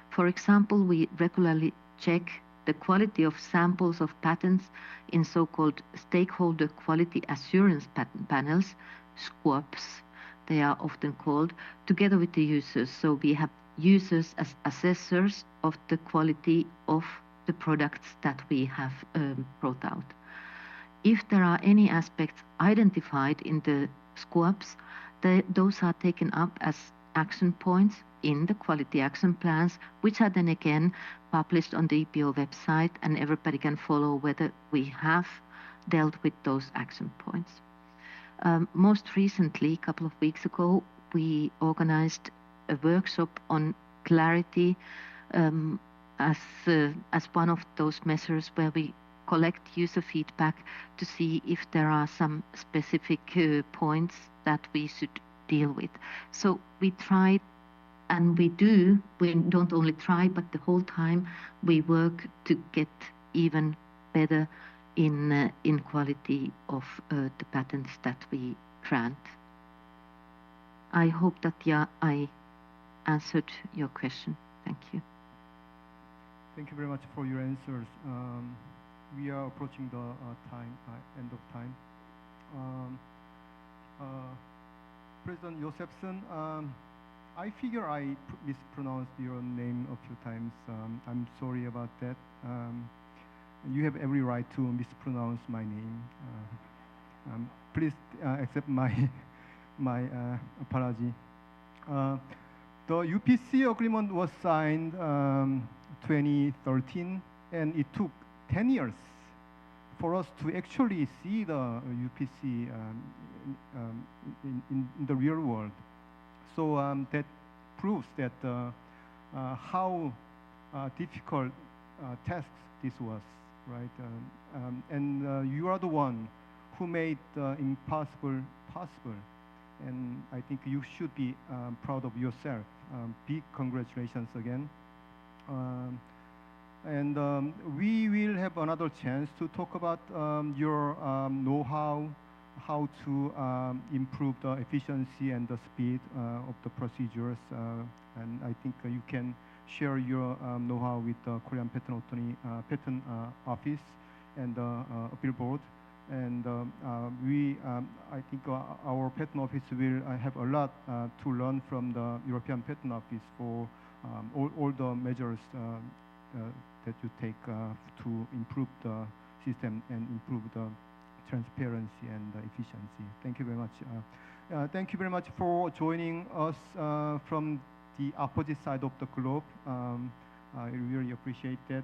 For example, we regularly check the quality of samples of patents in so-called stakeholder quality assurance panels, SQAPs, they are often called, together with the users. So we have users as assessors of the quality of the products that we have brought out. If there are any aspects identified in the SQAPs, those are taken up as action points in the quality action plans, which are then again published on the EPO website, and everybody can follow whether we have dealt with those action points. Most recently, a couple of weeks ago, we organized a workshop on clarity as one of those measures where we collect user feedback to see if there are some specific points that we should deal with. So we try, and we don't only try, but the whole time we work to get even better in quality of the patents that we grant. I hope that I answered your question. Thank you. Thank you very much for your answers. We are approaching the end of time. President Josefsson, I figure I mispronounced your name a few times. I'm sorry about that. You have every right to mispronounce my name. Please accept my apology. The UPC agreement was signed 2013, and it took 10 years for us to actually see the UPC in the real world. So that proves that how difficult task this was, right? And you are the one who made the impossible possible. And I think you should be proud of yourself. Big congratulations again. And we will have another chance to talk about your know-how, how to improve the efficiency and the speed of the procedures. And I think you can share your know-how with the Korean Patent Attorney, Patent Office and the Appeal Board. And I think our Patent Office will have a lot to learn from the European Patent Office for all the measures that you take to improve the system and improve the transparency and the efficiency. Thank you very much. Thank you very much for joining us from the opposite side of the globe. I really appreciate that.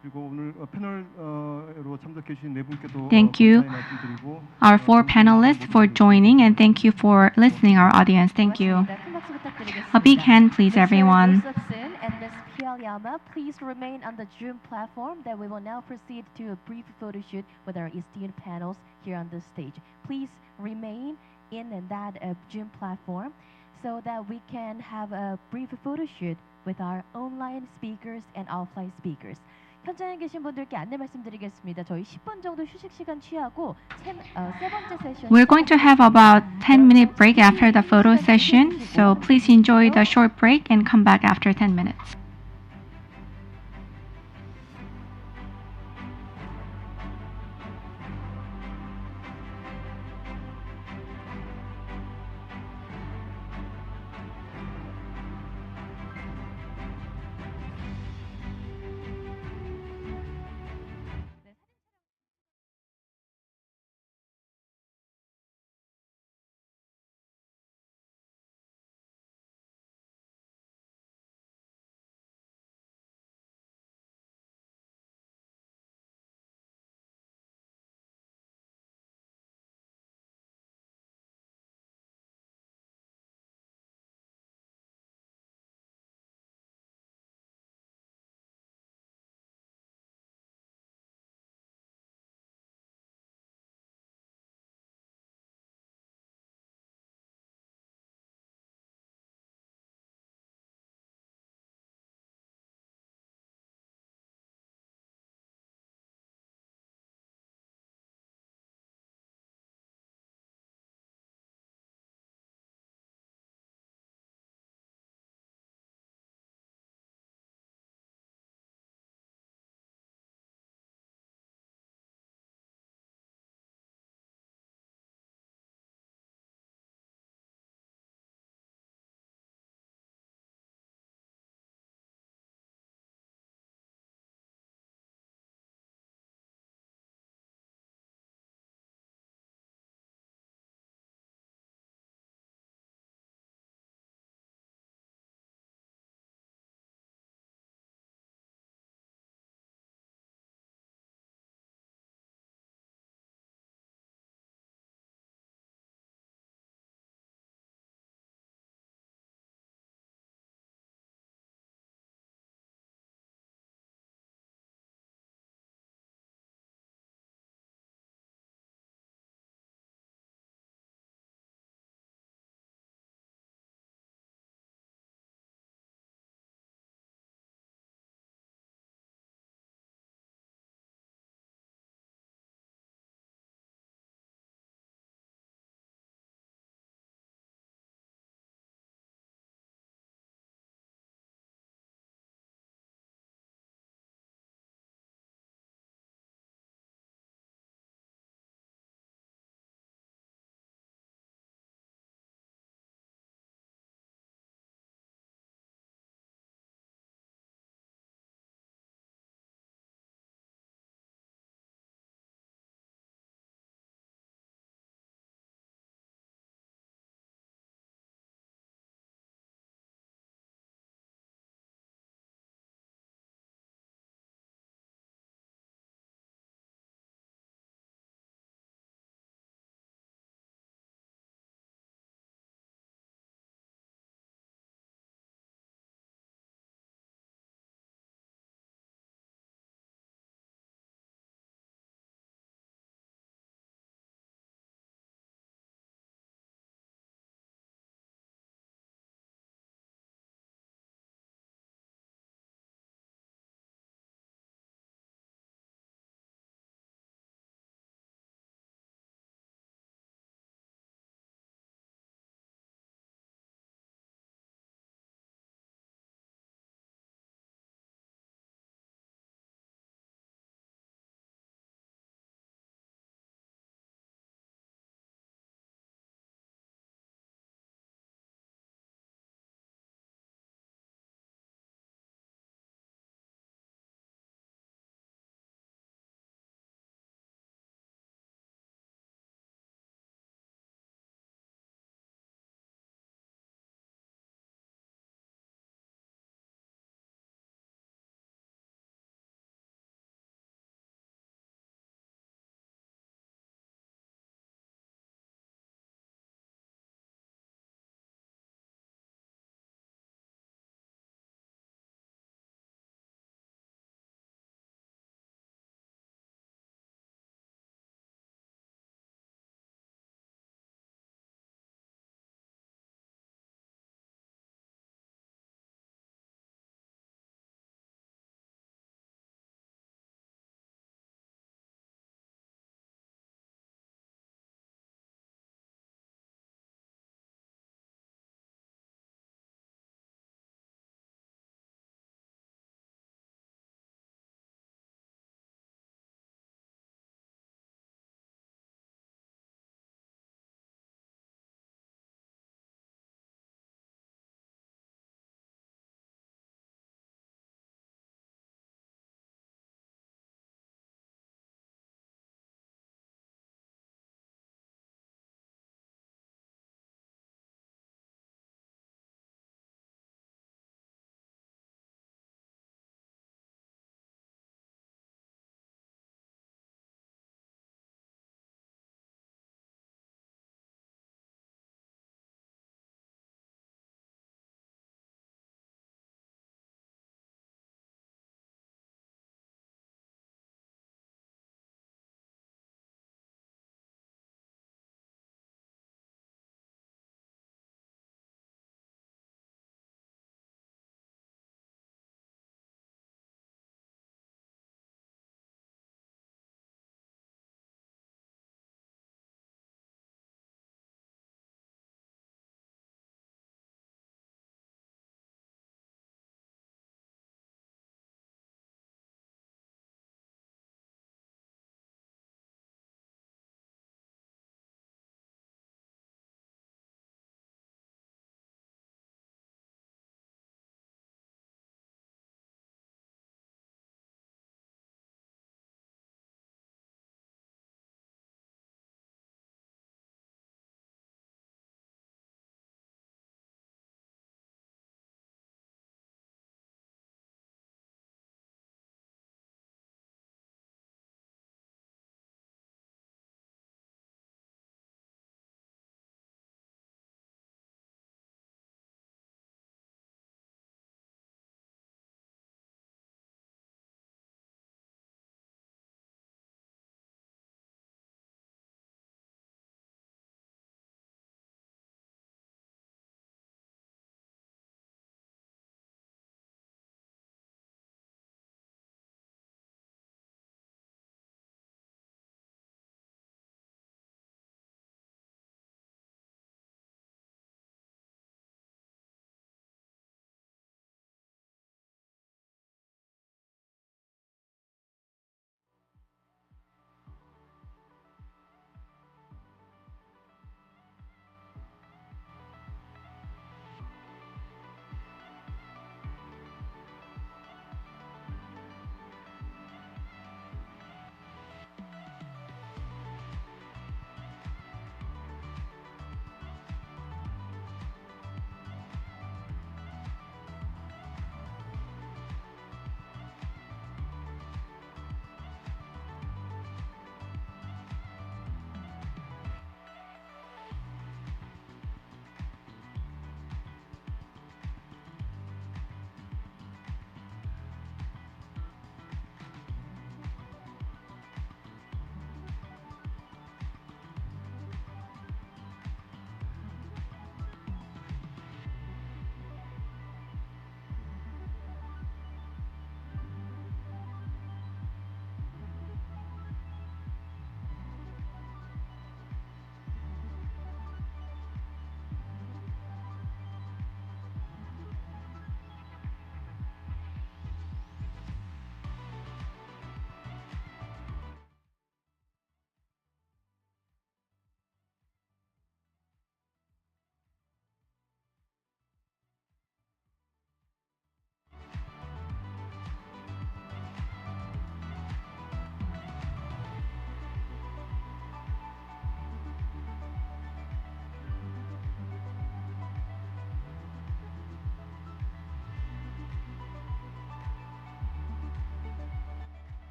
그리고 오늘 패널로 참석해 주신 네 분께도 Thank you, 감사의 말씀드리고 our four panelists, for joining, and thank you for listening, our audience. Thank you. 큰 박수 부탁드리겠습니다. A big hand, please, everyone. Ms. Wilson and Ms. Pialyama, please remain on the Zoom platform. That we will now proceed to a brief photo shoot with our esteemed panels here on the stage. Please remain in that Zoom platform so that we can have a brief photo shoot with our online speakers and offline speakers. 현장에 계신 분들께 안내 말씀드리겠습니다. 저희 10분 정도 휴식 시간 취하고 세 번째 세션. We're going to have about 10-minute break after the photo session, so please enjoy the short break and come back after 10 minutes.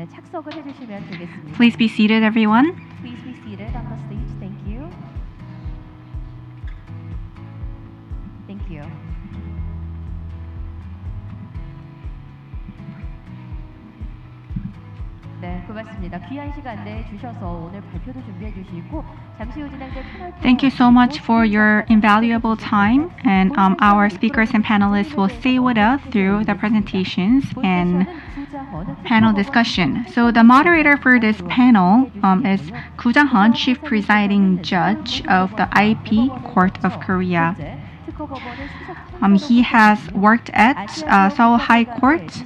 네, 착석을 해주시면 되겠습니다. Please be seated, everyone. Please be seated on the stage. Thank you. Thank you. 네, 고맙습니다. 귀한 시간 내주셔서 오늘 발표도 준비해 주시고 잠시 후 진행될 패널 Thank you so much for your invaluable time, and our speakers and panelists will stay with us through the presentations and panel discussion. So the moderator for this panel is Koo Jang-hun, Chief Presiding Judge of the IP Court of Korea. He has worked at Seoul High Court,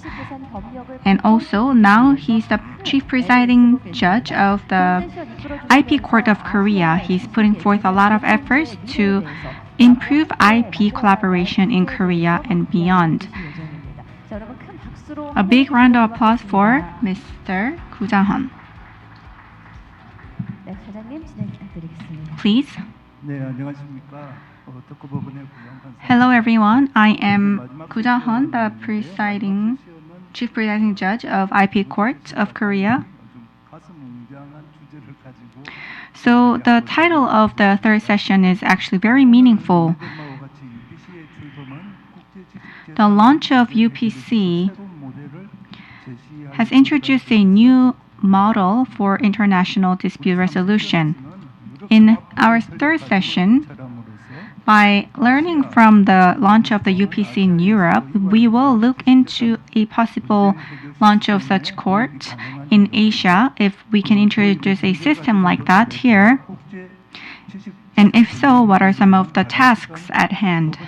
and also now he's the Chief Presiding Judge of the IP Court of Korea. He's putting forth a lot of efforts to improve IP collaboration in Korea and beyond. A big round of applause for Mr. Koo Jang-hun. Please. 네, 안녕하십니까. 특허법원의 Hello everyone, I am Koo Jang-hun, the Chief Presiding Judge of IP Court of Korea. So the title of the third session is actually very meaningful. The launch of UPC has introduced a new model for international dispute resolution. In our third session, by learning from the launch of the UPC in Europe, we will look into a possible launch of such court in Asia if we can introduce a system like that here. And if so, what are some of the tasks at hand?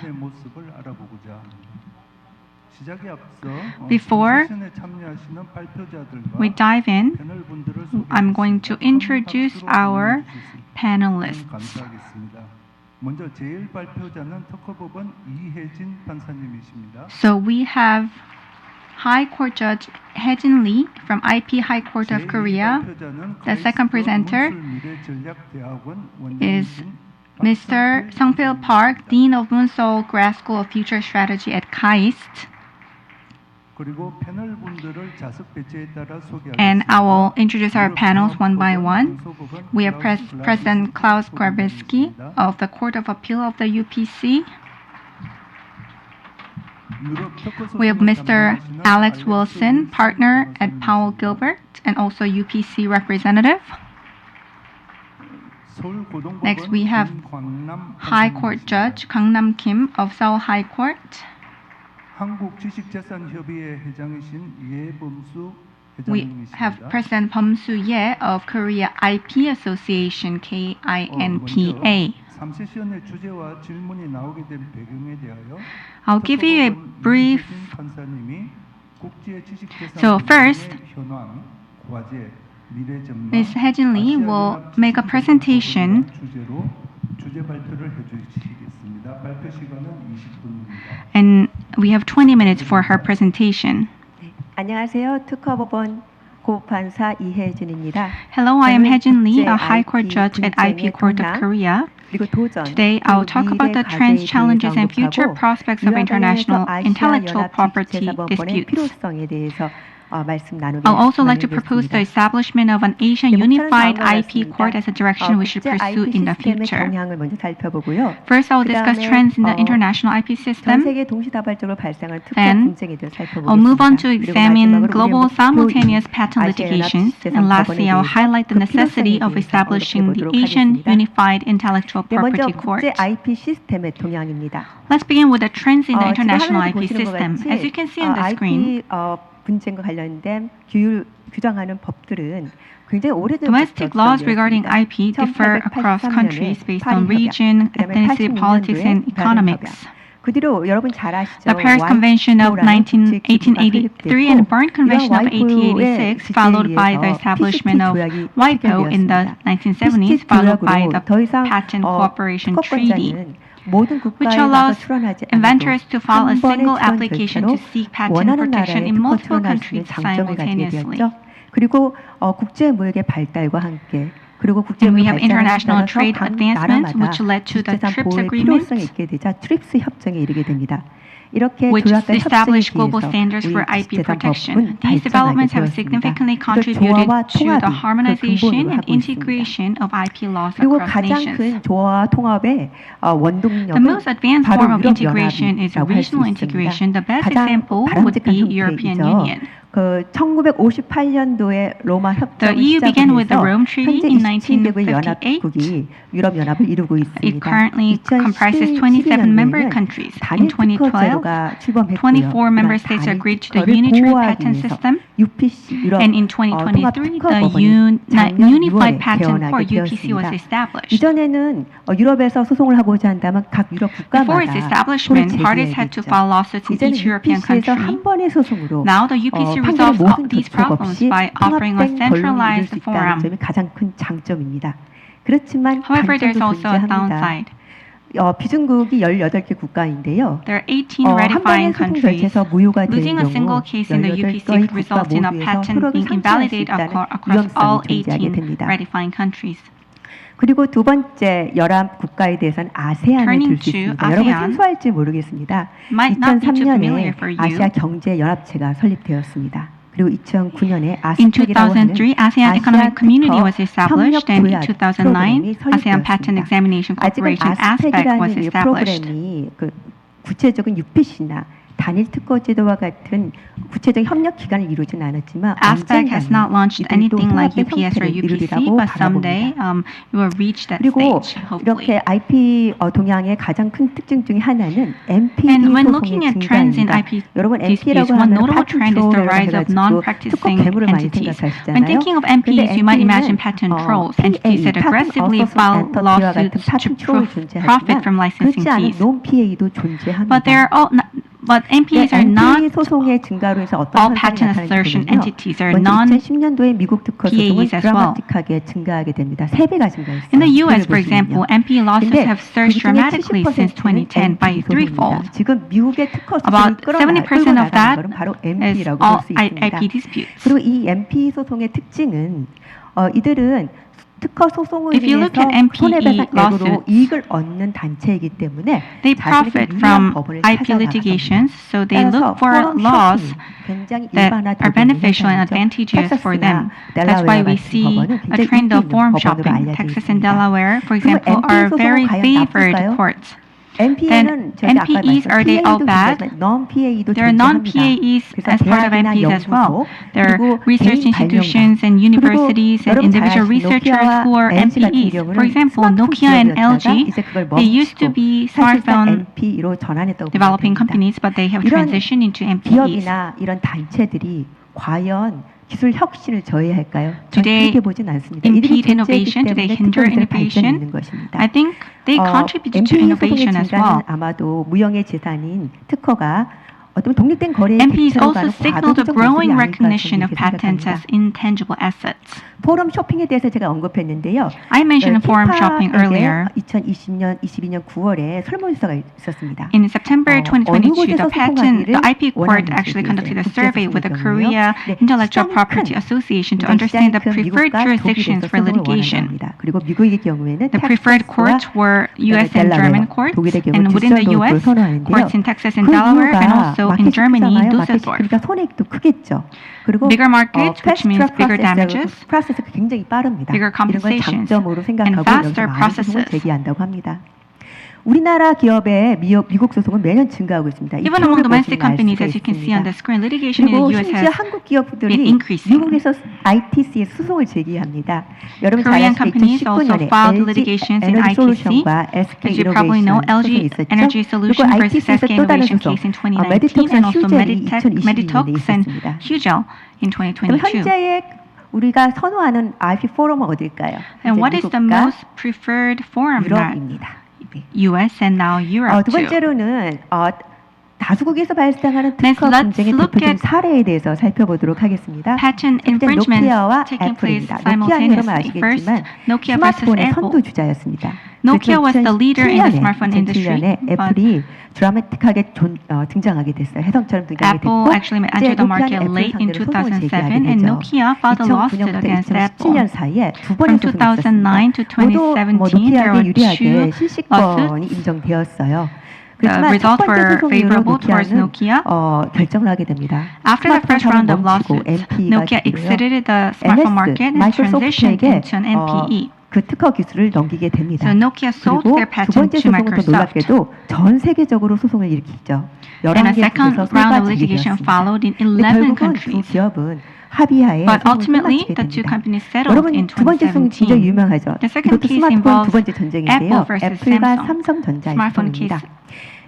Before we dive in, I'm going to introduce our panelists. So we have High Court Judge Hae-jin Lee from IP High Court of Korea. The second presenter is Mr. Sung-pil Park, Dean of Moon-Seoul Grad School of Future Strategy at KAIST. And I will introduce our panels one by one. We have President Klaus Grabowski of the Court of Appeal of the UPC. We have Mr. Alex Wilson, partner at Powell Gilbert, and also UPC representative. Next, we have High Court Judge Gangnam Kim of Seoul High Court. We have President Bum-soo Ye of Korea IP Association, KINPA. I'll give you a brief. So first, Ms. Hae-jin Lee will make a presentation. And we have 20 minutes for her presentation. 안녕하세요. 특허법원 고판사 이혜준입니다. Hello, I am Hae-jin Lee, a High Court Judge at IP Court of Korea. Today, I will talk about the trends, challenges, and future prospects of international intellectual property disputes. I'll also like to propose the establishment of an Asian unified IP court as a direction we should pursue in the future. First, I'll discuss trends in the international IP system. Then, I'll move on to examine global simultaneous patent litigations. And lastly, I'll highlight the necessity of establishing the Asian unified intellectual property court. Let's begin with the trends in the international IP system. As you can see on the screen, 분쟁과 관련된 규정하는 법들은 굉장히 오래전부터 domestic laws regarding IP differ across countries based on region, ethnicity, politics, and economics. 그 뒤로 여러분 잘 아시죠? The Paris Convention of 1883 and the Berne Convention of 1886, followed by the establishment of WIPO in the 1970s, followed by the Patent Cooperation Treaty, which allows inventors to file a single application to seek patent protection in multiple countries simultaneously. 그리고 국제 무역의 발달과 함께 그리고 And we have international trade advancements which led to the TRIPS agreement. 필요성이 있게 되자 TRIPS 협정에 이르게 됩니다. 이렇게 which 조약과 협정에 establish 대해서 global standards for 우리 IP 지식재산법은 protection. These 발전하게 developments have 되었습니다. significantly 이걸 contributed 조화와 to the 통합이 그 harmonization 근본으로 and 하고 있습니다. integration of IP laws 그리고 across 가장 nations. 큰 조화와 통합의 The 원동력은 most advanced 바로 form of integration is 유럽연합이라고 할 수 regional 있습니다. integration. The best 가장 example would 바람직한 be European 형태이죠. Union. 그 1958년도에 로마 The 협정을 EU began with the 시작을 Rome 해서 Treaty 현재 in 27개국의 1958. 연합국이 유럽연합을 이루고 It 있습니다. currently comprises 27 member 2012년도에는 countries. 단일 In 2012, 특허제도가 출범했고요. 24 member states 단일 agreed to the 특허를 unitary 보호하기 patent 위해서 system. UPC 유럽 And in 통합 2023, the 특허법원이 작년 unified 6월에 patent for 개원하게 UPC was 되었습니다. established. 이전에는 유럽에서 소송을 하고자 한다면 각 유럽 Before its 국가마다 establishment, 소를 parties had to 제기해야겠죠. file lawsuits in 이제는 each European UPC에서 country. 한 번의 소송으로 Now the UPC 판결의 resolves 모든 these 교섭 problems 없이 by offering a 통합된 결론을 이룰 centralized 수 있다는 forum. 점이 가장 큰 장점입니다. 그렇지만 However, there's 단점도 also a 존재합니다. downside. 비준국이 18개 국가인데요. There are 18 한 번의 ratifying 소송 countries. 절차에서 무효가 되는 Losing a single 경우 case in the UPC 18개의 could 국가 result in a 모두에서 patent 효력이 being 상실할 수 invalidated 있다는 across all 위험성이 존재하게 18 됩니다. ratifying countries. 그리고 두 번째 열합 국가에 대해서는 아세안을 Turning 들 수 to 있습니다. 여러분 ASEAN, 생소할지 모르겠습니다. might not be too 2003년에 familiar for you. 아시아 경제 연합체가 설립되었습니다. 그리고 2009년에 In 아스펙이라고 하는 2003, ASEAN Economic Community was established, and in 협력 2009, ASEAN Patent 설립되었습니다. Examination 아직은 Corporation ASPEC was 아스펙이라는 이 established. 프로그램이 그 구체적인 UPC나 단일 특허 제도와 같은 구체적 협력 기간을 이루진 않았지만 ASPEC has not launched anything like UPS or UPC, but someday we will reach that 그리고 stage, hopefully. 이렇게 IP 동향의 가장 큰 특징 중에 하나는 MPD And when looking 소송의 at trends in 증가입니다. IP 여러분 disputes, MP라고 one 하면 notable trend is the rise of 특허 non-practicing 괴물을 많이 entities. 생각하시잖아요. When thinking of MPs, you might imagine patent trolls, entities that aggressively file lawsuits to profit from licensing 그렇지 않은 fees. non-PA도 존재합니다. But MPs are not 소송의 증가로 해서 어떤 all 현상이 patent assertion 나타나는지 entities are 먼저 2010년도에 미국 특허 소송은 PAs as well. 드라마틱하게 증가하게 됩니다. 3배가 증가했어요. In the US, for example, MP lawsuits have surged dramatically since 2010 by threefold. 지금 미국의 특허 소송을 About 끌고 70% of that 것은 바로 is MP라고 all 볼 수 있습니다. IP disputes. 그리고 이 MP 소송의 특징은 이들은 특허 소송을 If you look 위해서 at MPE 손해배상액으로 lawsuits, 이익을 얻는 단체이기 때문에 They 자신에게 profit 유리한 from 법을 IP 찾아나가는 litigations, so they 따라서 look for 포럼 laws 쇼핑이 굉장히 that 일반화되고 are beneficial and 있는 advantageous for 텍사스나 them. That's why we see a trend of forum shopping. Texas and Delaware, for example, are very favored courts. Then MPEs, are they all bad? There are non-PAEs as part of MPs as well. There are research institutions and universities and individual researchers who are MPEs. For example, Nokia and LG, they used to be smartphone developing companies, but they have transitioned into MPEs. 기업이나 이런 단체들이 과연 기술 혁신을 저해할까요? Today, 그렇게 보진 않습니다. impede innovation? Do they hinder innovation? I think they contribute to innovation as well. 아마도 무형의 재산인 특허가 어떤 독립된 거래에 MPs 대체로 also 가는 signal the 과도적 growing 모습이 아닐까 recognition 저는 of 이렇게 patents 생각합니다. as intangible assets. 포럼 쇼핑에 대해서 제가 언급했는데요. I mentioned forum shopping earlier. 2022년 9월에 설문조사가 있었습니다. In September 2022, the IP court actually conducted a survey with the Korea Intellectual Property Association to understand the preferred jurisdictions for litigation. 그리고 미국의 경우에는 The preferred courts were U.S. and German courts, and within the U.S., courts in Texas and Delaware, and also in Germany, Düsseldorf. 그러니까 손해도 크겠죠. 그리고 Bigger market, which means bigger damages, 프로세스가 굉장히 빠릅니다. bigger 이런 걸 compensations, 장점으로 and 생각하고 faster 여기서 많은 소송을 processes. 제기한다고 합니다. 우리나라 기업의 미국 소송은 매년 증가하고 있습니다. Even among domestic companies, as you can see on the screen, litigation in 그리고 the U.S. 심지어 has 한국 기업들이 been increasing. 미국에서 ITC에 소송을 제기합니다. 여러분 잘 Korean 아시겠지만 companies also 2019년에 filed litigations in LG ITC. 솔루션과 SK As you probably know, 이노베이션 소송이 LG 있었죠. Energy 그리고 Solution versus ITC에서 SK 또 다른 Innovation 소송, case in 2019, 메디톡스 and also 휴젤이 Meditox 2022년에 and 있었습니다. Hugel in 그럼 2022. 현재의 우리가 선호하는 IP 포럼은 어딜까요? And what is the 미국과 most preferred forum? Not 유럽입니다. U.S. and now Europe 두 too. 번째로는 다수국에서 발생하는 Let's 특허 분쟁의 look 대표적인 at 사례에 대해서 살펴보도록 하겠습니다. patent 첫째, infringements 노키아와 taking place 애플입니다. 노키아는 여러분 simultaneously. First, 아시겠지만 Nokia versus 스마트폰의 Apple. 선두주자였습니다. Nokia was the leader in the smartphone industry, 2007년에 but 애플이 드라마틱하게 등장하게 됐어요. 해성처럼 등장하게 Apple 됐고 actually entered the market late in 2007, and Nokia filed a lawsuit against Apple. 2009년부터 2017년 사이에 두 번의 From 소송이 있었습니다. 2009 to 모두 2017, there 노키아에게 were 유리하게 two 실시권이 lawsuits. 인정되었어요. the results were favorable towards Nokia. 결정을 하게 됩니다. After the first round of lawsuits, Nokia exited the smartphone market and transitioned into an NPE. 그 특허 기술을 넘기게 됩니다. So Nokia sold 그리고 their 두 patent 번째 to 소송은 또 Microsoft. 놀랍게도 전 세계적으로 소송을 일으키죠. And a 11개 second 국에서 round of 소가 litigation 제기되었습니다. followed in 근데 11 결국은 두 countries. 기업은 합의하에 But 소송을 ultimately, 끝마치게 the two 됩니다. companies settled 여러분 in 두 번째 소송이 진짜 2017. 유명하죠. The second 이것도 case 스마트폰 두 involves 번째 전쟁인데요. Apple versus 애플과 Samsung. 삼성전자의 Smartphone 소송입니다. case.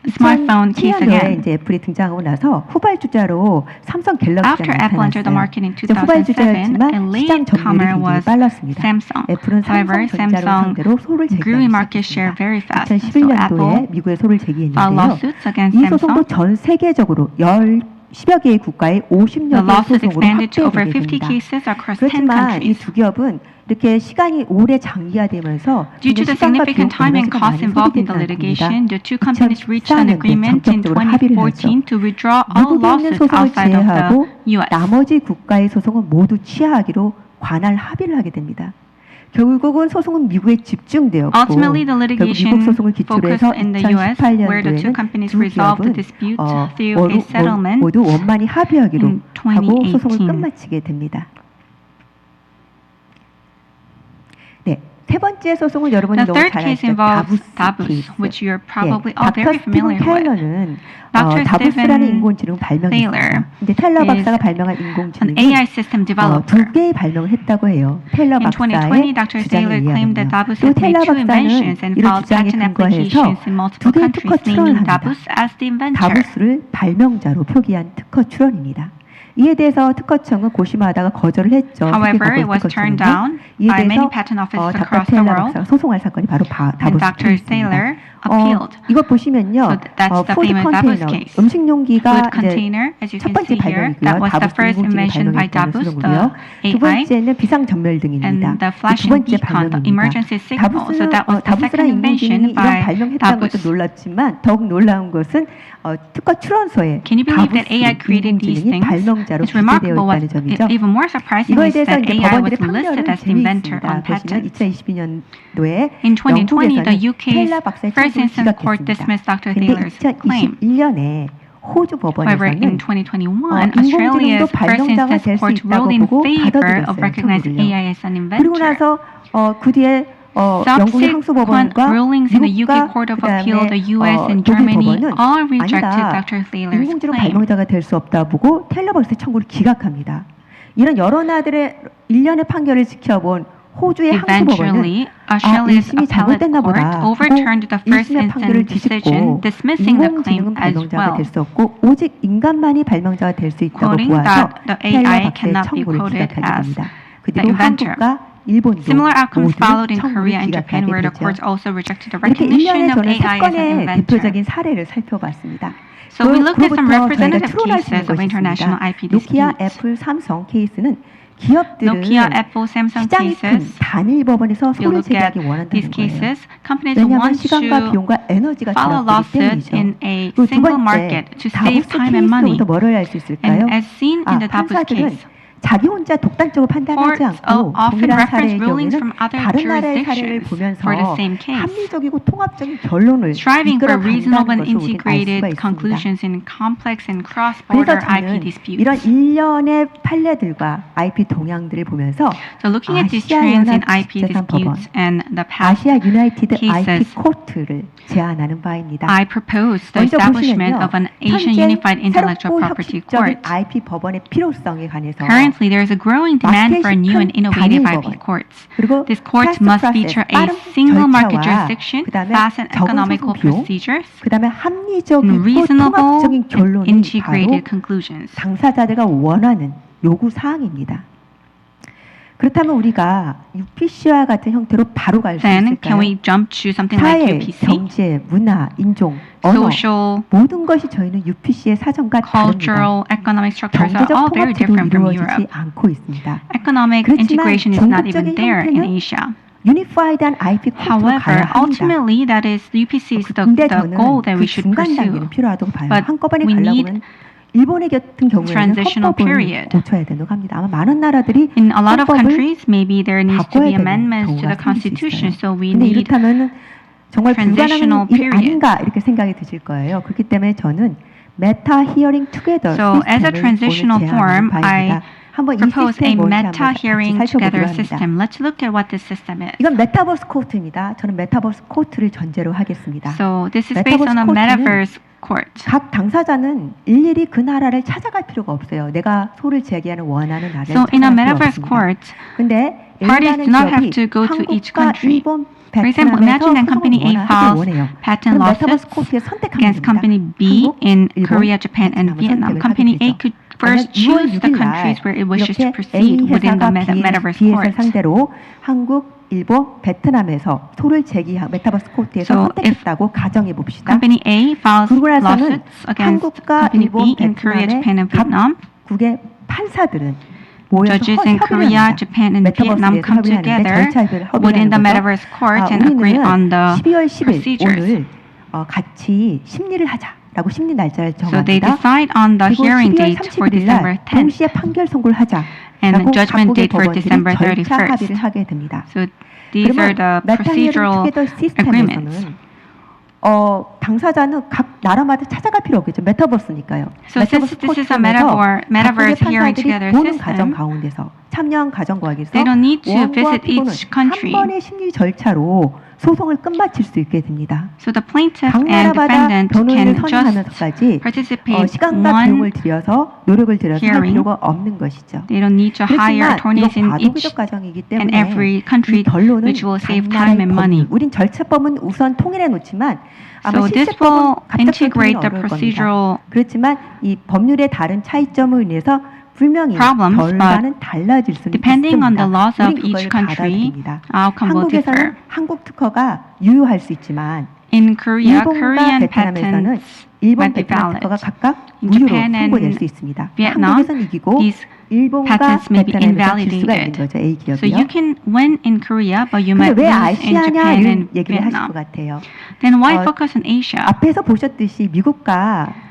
Smartphone case 2007년도에 again. 이제 애플이 등장하고 나서 후발주자로 삼성 After 갤럭시가 Apple entered the market in 나타났어요. 2007, a 후발주자였지만 시장 점유율이 latecomer 굉장히 was 빨랐습니다. Samsung. 애플은 However, 삼성전자를 Samsung 상대로 소를 grew in 제기하기 market share 시작했습니다. very fast. So 2011년도에 Apple 미국에 소를 filed 제기했는데요. lawsuits against 이 소송도 Samsung. 전 세계적으로 10여 개의 국가의 50여 The 개의 lawsuit 소송으로 expanded to over 확대되게 50 됩니다. cases across 10 그렇지만 이 countries. 두 기업은 이렇게 시간이 오래 장기화되면서 Due to the significant time and cost involved in the litigation, the two companies reached an agreement in 2014 to withdraw all 미국에 있는 lawsuits 소송을 outside of 제외하고 the U.S. 나머지 국가의 소송은 모두 취하하기로 관할 합의를 하게 됩니다. 결국은 소송은 미국에 집중되었고 Ultimately, the 결국 litigation 미국 소송을 기초로 focused 해서 in the U.S., where the two 2018년도에는 companies 두 resolved the 기업은 dispute through a settlement 모두 원만히 합의하기로 in 하고 소송을 2018. 끝마치게 됩니다. 네, 세 번째 소송은 여러분이 The 너무 third 잘 case 아시죠? involves 다부스 Dabus, 케이스. which you're probably all 닥터 very 스티븐 familiar with. 테일러는 Dr. 다부스라는 Stephen 인공지능을 발명했어요. Taylor 근데 테일러 is 박사가 발명한 an 인공지능은 AI system developer. 두 개의 발명을 했다고 해요. 테일러 In 2020, 박사의 Dr. 주장에 Taylor claimed that 의하면요. Dabus 또 had made 테일러 two 박사는 inventions and 이런 filed 주장에 patent 근거해서 applications in multiple 두 개의 특허 countries, 출원을 naming 합니다. Dabus as the inventor. 다부스를 발명자로 표기한 특허 출원입니다. 이에 대해서 특허청은 고심하다가 거절을 했죠. However, it was turned down by many patent offices across the world, 박사가 소송할 사건이 바로 and 다부스 Dr. 케이스입니다. Taylor appealed. 이거 보시면요, So that's the 푸드 famous Dabus 컨테이너, case. 음식 용기가 Food 이제 container, as you 첫 can 번째 see here, 발명이고요. that was the 다부스 first 인공지능 invention by 발명했다는 Dabus, 소송이고요. the 두 AI, 번째는 비상 전멸 등입니다. and the 두 flashing 번째 beacon, the 발명입니다. emergency signal. So that was the 다부스라는 second invention 인공지능이 이런 by 발명했다는 것도 Dabus. 놀랍지만 더욱 놀라운 것은 특허 출원서에 Can you believe that 다부스 AI created these 인공지능이 things? 발명자로 It's 기재되어 remarkable. What 있다는 점이죠. even more surprising 이거에 is 대해서 that 이제 AI was 법원들의 listed 판결은 as the inventor 재미있습니다. on 보시면 patent. 2022년도에 In 2020, the 영국에서는 UK's 테일러 박사의 first 청구를 instance court 지각했습니다. dismissed Dr. 근데 Taylor's claim. 2021년에 호주 However, in 법원에서는 2021, 인공지능도 Australia's first 발명자가 instance 될 수 court 있다고 ruled in 보고 favor of 받아들였어요. recognizing 청구를요. AI as an 그리고 inventor. 나서 그 뒤에 영국의 Subsequent 항소법원과 rulings in the UK 미국과 Court of Appeal, 그다음에 the US and 독일 Germany 법원은 all rejected 아니다. Dr. Taylor's 인공지능 claim. 발명자가 될 수 없다 보고 테일러 박사의 청구를 기각합니다. 이런 여러 나라들의 일련의 판결을 지켜본 호주의 항소법원은 Eventually, Australia's 1심이 appellate 잘못됐나 court 보다 하고 overturned the first 1심의 판결을 instance decision, 뒤집고 dismissing the claim 인공지능은 as 발명자가 well, 될 수 없고 오직 인간만이 발명자가 될 수 있다고 quoting 보아서 that the 테일러 AI 박사의 cannot be 청구를 quoted 기각하게 as 됩니다. the 그대로 inventor. 한국과 일본도 Similar outcomes 모두 followed in 청구를 Korea and Japan, 기각하게 where the 되죠. courts also rejected the 이렇게 recognition 1년에 of 저는 AI as an 사건의 inventor. 대표적인 사례를 살펴봤습니다. So we looked at some 그로부터 저희가 representative 추론할 수 있는 cases of 것이 international 있습니다. IP 노키아, disputes. 애플, 삼성 케이스는 기업들은 Nokia, Apple, Samsung 시장이 큰 cases. 단일 법원에서 If you 소를 look at 제기하기 원한다는 these 거예요. cases, companies 왜냐하면 want 시간과 to 비용과 에너지가 file a 절약되기 lawsuit 때문이죠. in a 그리고 두 single 번째, market to save 다부스 time and money. 케이스부터 뭐를 알 수 있을까요? And as seen in the Dabus 판사들은 case, 자기 혼자 독단적으로 판단하지 courts 않고 often 동일한 reference 사례의 rulings 경우에는 from other 다른 나라의 사례를 jurisdictions 보면서 for the same case, 합리적이고 통합적인 결론을 striving for reasonable 이끌어간다는 and 것을 우리는 알 수가 integrated 있습니다. conclusions in complex and 그래서 cross-border IP 저는 disputes. 이런 일련의 판례들과 IP 동향들을 보면서 So looking at these 아시아 trends in 연합 IP 지식재산 법원, disputes and the past 아시아 유나이티드 IP cases, 코트를 제안하는 바입니다. I propose the 먼저 establishment 보시면요, of an Asian 현재 Unified Intellectual 새롭고 Property 혁신적인 Court. IP 법원의 필요성에 관해서 Currently, there is a growing demand for new and innovative IP courts. 그리고 These courts fast must process, feature a 빠른 single market 절차와 jurisdiction, 그다음에 fast and 적은 economical 소송 비용, procedures, 그다음에 and 합리적이고 reasonable 통합적인 and 결론이 바로 integrated conclusions. 당사자들과 원하는 요구 사항입니다. 그렇다면 우리가 UPC와 같은 형태로 바로 갈 수 Then, 있을까요? can we jump to something like 사회, UPC? 경제, 문화, 인종, 언어 Social, 모든 것이 저희는 UPC의 사정과 다릅니다. cultural, economic structures are 경제적 all very 통합도 different from 이루어지지 Europe. 않고 있습니다. Economic 그렇지만 integration is not even 궁극적인 there in 형태는 Asia. 유니파이드한 IP 코트로 However, 가야 합니다. ultimately, that is UPC is the 근데 goal 저는 that 그 we should 중간 pursue. 단계는 필요하다고 봐요. But 한꺼번에 we 가려고 need 하면 일본의 같은 경우에는 transitional 헌법을 period. 고쳐야 된다고 합니다. 아마 많은 나라들이 In a lot of 헌법을 countries, maybe there needs to 바꿔야 be 되는 amendments to 경우가 the 생길 수 constitution. 있어요. So we 근데 need 이렇다면 정말 transitional 불가능한 일이 period. 아닌가 이렇게 생각이 드실 거예요. 그렇기 때문에 저는 Meta Hearing Together So as a 시스템을 transitional 오늘 form, 제안하는 바입니다. 한번 이 propose a 시스템이 뭔지 meta 한번 hearing 같이 together 살펴보기로 합니다. system. Let's look at what this system is. 이건 메타버스 코트입니다. 저는 메타버스 코트를 전제로 하겠습니다. So this is based on a metaverse court. 각 당사자는 일일이 그 나라를 찾아갈 필요가 없어요. 내가 소를 제기하는 원하는 나라를 So in a 찾아갈 필요 metaverse 없습니다. court, 근데 parties do not have to go to each country. For example, imagine that company A files patent lawsuits against company B in Korea, Japan, and Vietnam. Company A could first choose the countries where it wishes to proceed within the metaverse court. 상대로 한국, 일본, 베트남에서 소를 제기한 메타버스 코트에서 So 선택했다고 가정해 봅시다. Company A files 그러고 나서는 lawsuits against 한국과 company 일본, B in Korea, Japan, and Vietnam. 각국의 판사들은 모여서 Judges in Korea, Japan, and Vietnam come together within the metaverse court and agree on the 12월 10일 procedures. 오늘 같이 심리를 하자라고 심리 날짜를 So they 정합니다. decide on the 그리고 hearing 12월 date for 30일 December 날 10th 동시에 판결 선고를 하자. and judgment date for 각국의 December 법원들이 절차 31st. 합의를 하게 됩니다. So these are the procedural agreements. 당사자는 각 나라마다 찾아갈 필요 없겠죠. 메타버스니까요. So since this is a metaverse hearing together 보는 가정 system, 가운데서 참여한 가정과학에서 they don't need to 원고와 visit 피고는 each country. 한 번의 심리 절차로 소송을 끝마칠 수 있게 됩니다. So the plaintiff 각 and 나라마다 defendant 변호인을 can just 선임하면서까지 participate 시간과 one 비용을 들여서 노력을 들여서 할 hearing. 필요가 없는 것이죠. They don't need to hire 그렇지만 attorneys 이거 in each 과도기적 과정이기 and 때문에 every country, 이 결론은 which will save 각 time 나라의 and 법률, money. 우린 절차법은 우선 통일해 놓지만 아마 So this 실제법은 will 갑작스럽게 integrate the 어려울 겁니다. procedural 그렇지만 이 법률의 다른 차이점으로 인해서 분명히 problems, 결과는 달라질 수는 depending on 있습니다. the laws of 우린 each 그걸 country, 받아들입니다. outcome will differ. 한국에서는 한국 특허가 유효할 수 있지만 In Korea, 일본과 Korean 베트남에서는 patents 일본, might be 베트남 valid. 특허가 각각 In 무효로 Japan 선고될 and 수 있습니다. Vietnam, 한국에서는 이기고 these 일본과 patents may be 베트남에서 질 수가 있는 invalidated. 거죠. A So you 기업이요. can win in Korea, but you 근데 might 왜 lose in 아시아냐 Japan 이런 and 얘기를 하실 것 Vietnam. 같아요. Then why focus on Asia? 앞에서 보셨듯이 미국과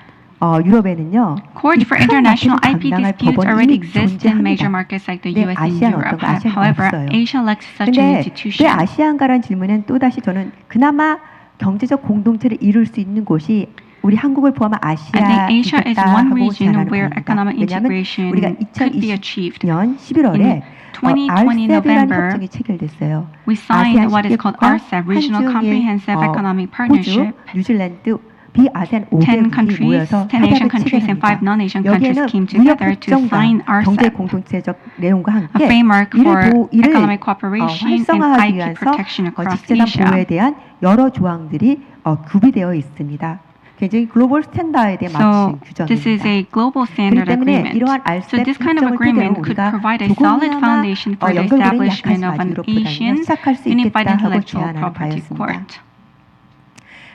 유럽에는요. Courts for international IP disputes already exist in major markets like the US and 아시아는 Europe. 어떤가? 아시아는 However, 없어요. Asia lacks such an 근데 왜 institution. 아시안가라는 질문엔 또다시 저는 그나마 경제적 공동체를 이룰 수 있는 곳이 우리 한국을 포함한 I think Asia is 아시아이겠다 one 하고 region 제안하는 where 겁니다. economic 왜냐하면 integration 우리가 could be achieved. 2020년 11월에 In 2020 RCEP이라는 November, 협정이 체결됐어요. We signed 아시안 what is called 10개국과 RCEP, Regional 한중일, Comprehensive Economic Partnership. 호주, 뉴질랜드, 비아세안 10 5개국이 countries, 모여서 10 Asian 협약을 countries and 5 체결합니다. non-Asian countries 여기에는 came 무역 together to sign 협정과 경제 RCEP, 공동체적 내용과 a 함께 framework for 이를 economic cooperation and 활성화하기 IP 위해서 protection across 지식재산 Asia. 보호에 대한 여러 조항들이 구비되어 있습니다. 굉장히 글로벌 스탠다드에 So 맞춘 this is 규정입니다. a global 그렇기 standard 때문에 agreement. 이러한 So RCEP this kind of 협정을 토대로 agreement could 우리가 provide a solid 조금이나마 foundation for the 연결고리는 establishment of 약하지만 an 유럽보다는 Asian 시작할 수 unified 있겠다 하고 intellectual 제안하는 property 바였습니다. court.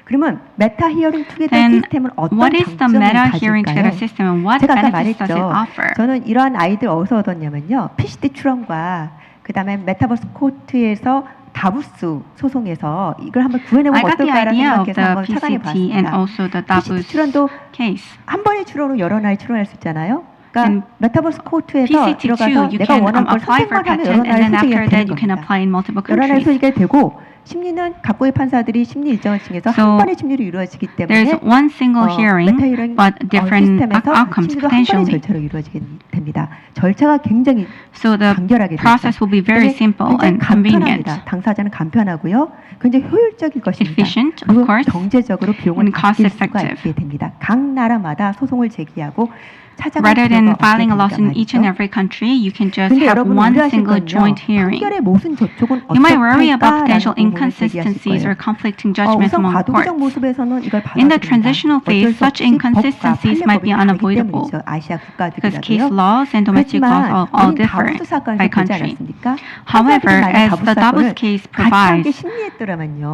그러면 메타 히어링 투게더 Then 시스템은 어떤 what is the 장점을 meta hearing together 가질까요? system and what 제가 아까 benefits does it 말했죠. offer? 저는 이러한 아이들 어디서 얻었냐면요. PCT 출원과 그다음에 메타버스 코트에서 다부스 소송에서 이걸 한번 구해내면 I got the 어떨까라는 idea of 생각해서 the 한번 찾아내 PCT and 봤습니다. also the PCT Davos 출원도 case. 한 번의 출원으로 여러 나라에 출원할 수 있잖아요. 그러니까 In 메타버스 코트에서 PCT2, 들어가서 you 내가 can 원하는 걸 apply for 선택만 하면 patent, 여러 and 나라에 then 소송이 after that 되는 you can 겁니다. apply in multiple 여러 나라에 countries. 소송이 되고 심리는 각국의 판사들이 심리 일정을 칭해서 So 한 번의 심리로 이루어지기 때문에 There's one single hearing, 메타 히어링 but different 시스템에서 outcomes 심리도 한 번의 potentially. 절차로 이루어지게 됩니다. 절차가 굉장히 So the 간결하게 process will be very simple and convenient. 간편합니다. 당사자는 간편하고요. 굉장히 효율적일 것입니다. Efficient, of 그리고 course, 경제적으로 비용을 and cost 아낄 수가 effective. 있게 됩니다. 각 나라마다 소송을 제기하고 찾아갈 Rather than 필요가 filing a 없게 lawsuit in 됩니다. each and every country, you can just 근데 have 여러분 one 우려하실 single 건요. joint hearing. 판결의 모순 조촉은 You might worry about 어떡할까라는 potential 의문을 제기하실 inconsistencies 거예요. or conflicting judgments 우선 among 과도기적 courts. 모습에서는 이걸 In the 받아들입니다. transitional phase, 어쩔 수 such 없이 inconsistencies 법과 might be 판례법이 다르기 unavoidable 때문이죠. 아시아 because case 국가들이라도요. laws and domestic laws are all 그렇지만 우린 different 다부스 사건에서 by 보지 country. 않았습니까? However, 판사들이 as 만약 the 다부스 Davos 사건을 case 같이 함께 provides, 심리했더라면요.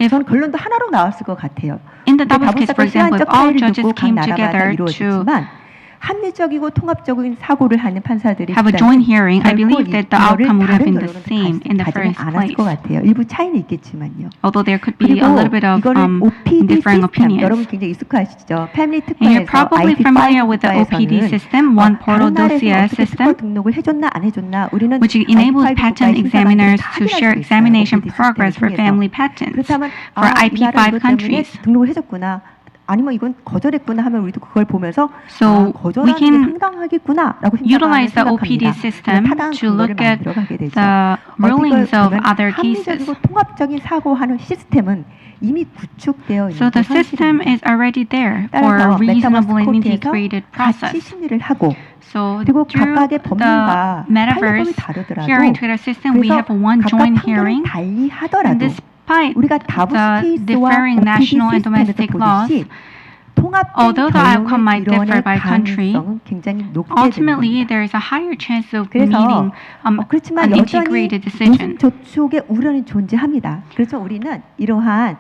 저는 결론도 하나로 나왔을 것 같아요. in the 근데 Davos case, for 다부스 사건 example, if 시한적 all 차이를 judges 두고 각 came 나라마다 together to 이루어지지만 합리적이고 통합적인 사고를 하는 판사들이 have a joint hearing, I believe that the outcome would have been the same in the first 않았을 place. 것 같아요. 일부 차이는 있겠지만요. Although there could be a little bit of differing opinions. 여러분 굉장히 익숙하시죠? 패밀리 And you're 특허에서 probably familiar with the OPD system, one portal dossier system, 등록을 해줬나 안 해줬나 우리는 which enables patent examiners to share examination progress for family patents for IP5 countries. 등록을 해줬구나. 아니면 이건 거절했구나 하면 우리도 그걸 보면서 So we 거절하는 게 can 상당하겠구나라고 utilize the OPD system to look at the rulings of other cases. 통합적인 사고하는 시스템은 이미 구축되어 있는 So the system is already there for a reasonable and integrated process. 심리를 하고 So 그리고 through 각각의 the 법률과 metaverse hearing together system, we have one joint hearing. And despite the differing national and domestic laws, although the outcome might differ by country, ultimately there is a higher chance of meeting an integrated decision. 조촉의 우려는 존재합니다. 그래서 우리는 이러한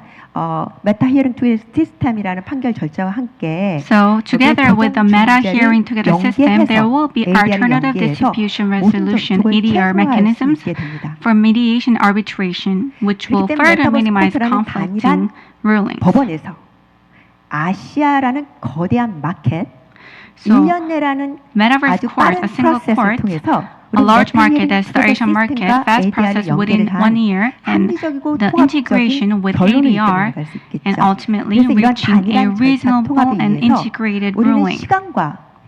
메타 히어링 투 시스템이라는 판결 절차와 함께 So together with the meta hearing together system, there will be alternative distribution resolution ADR mechanisms for mediation arbitration, which will further minimize conflicting rulings. 법원에서 아시아라는 거대한 마켓, So 1년 내라는 metaverse 아주 court, 빠른 a single 프로세스를 court, 통해서 a large market as the Asian market, fast process within 1 year, and the integration with ADR, and ultimately reaching a reasonable and integrated ruling.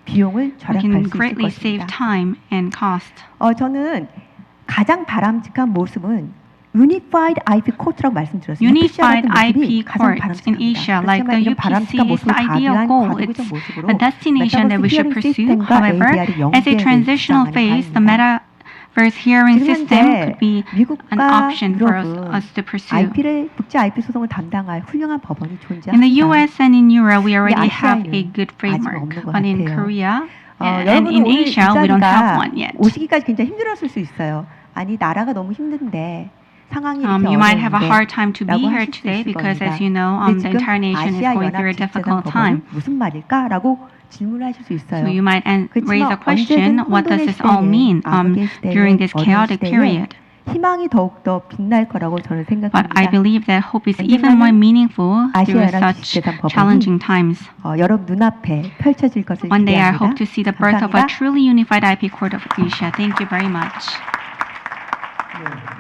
We can greatly save time and cost. 저는 가장 바람직한 모습은 Unified IP Court라고 말씀드렸어요. Unified IP courts in Asia, like the UPC, is the ideal goal. It's a destination that we should pursue. However, as a transitional phase, the metaverse hearing system could be an option for us to pursue. 국제 IP 소송을 담당할 훌륭한 법원이 존재합니다. In the US and in Europe, we already have a good framework, but in Korea and in Asia, we don't have one yet. 오시기까지 굉장히 힘들었을 수 있어요. 아니 나라가 너무 힘든데. You might have a hard time to be here today because, as you know, the entire nation is going through a difficult time. 무슨 말일까라고 질문하실 수 있어요. So you might raise a question, what does this all mean during this chaotic period? 희망이 더욱더 빛날 거라고 저는 생각합니다. But I believe that hope is even more meaningful through such challenging times. 여러분 눈앞에 펼쳐질 것을 One day I 기대합니다. hope to see the birth of a truly unified IP Court of Asia. Thank you very much.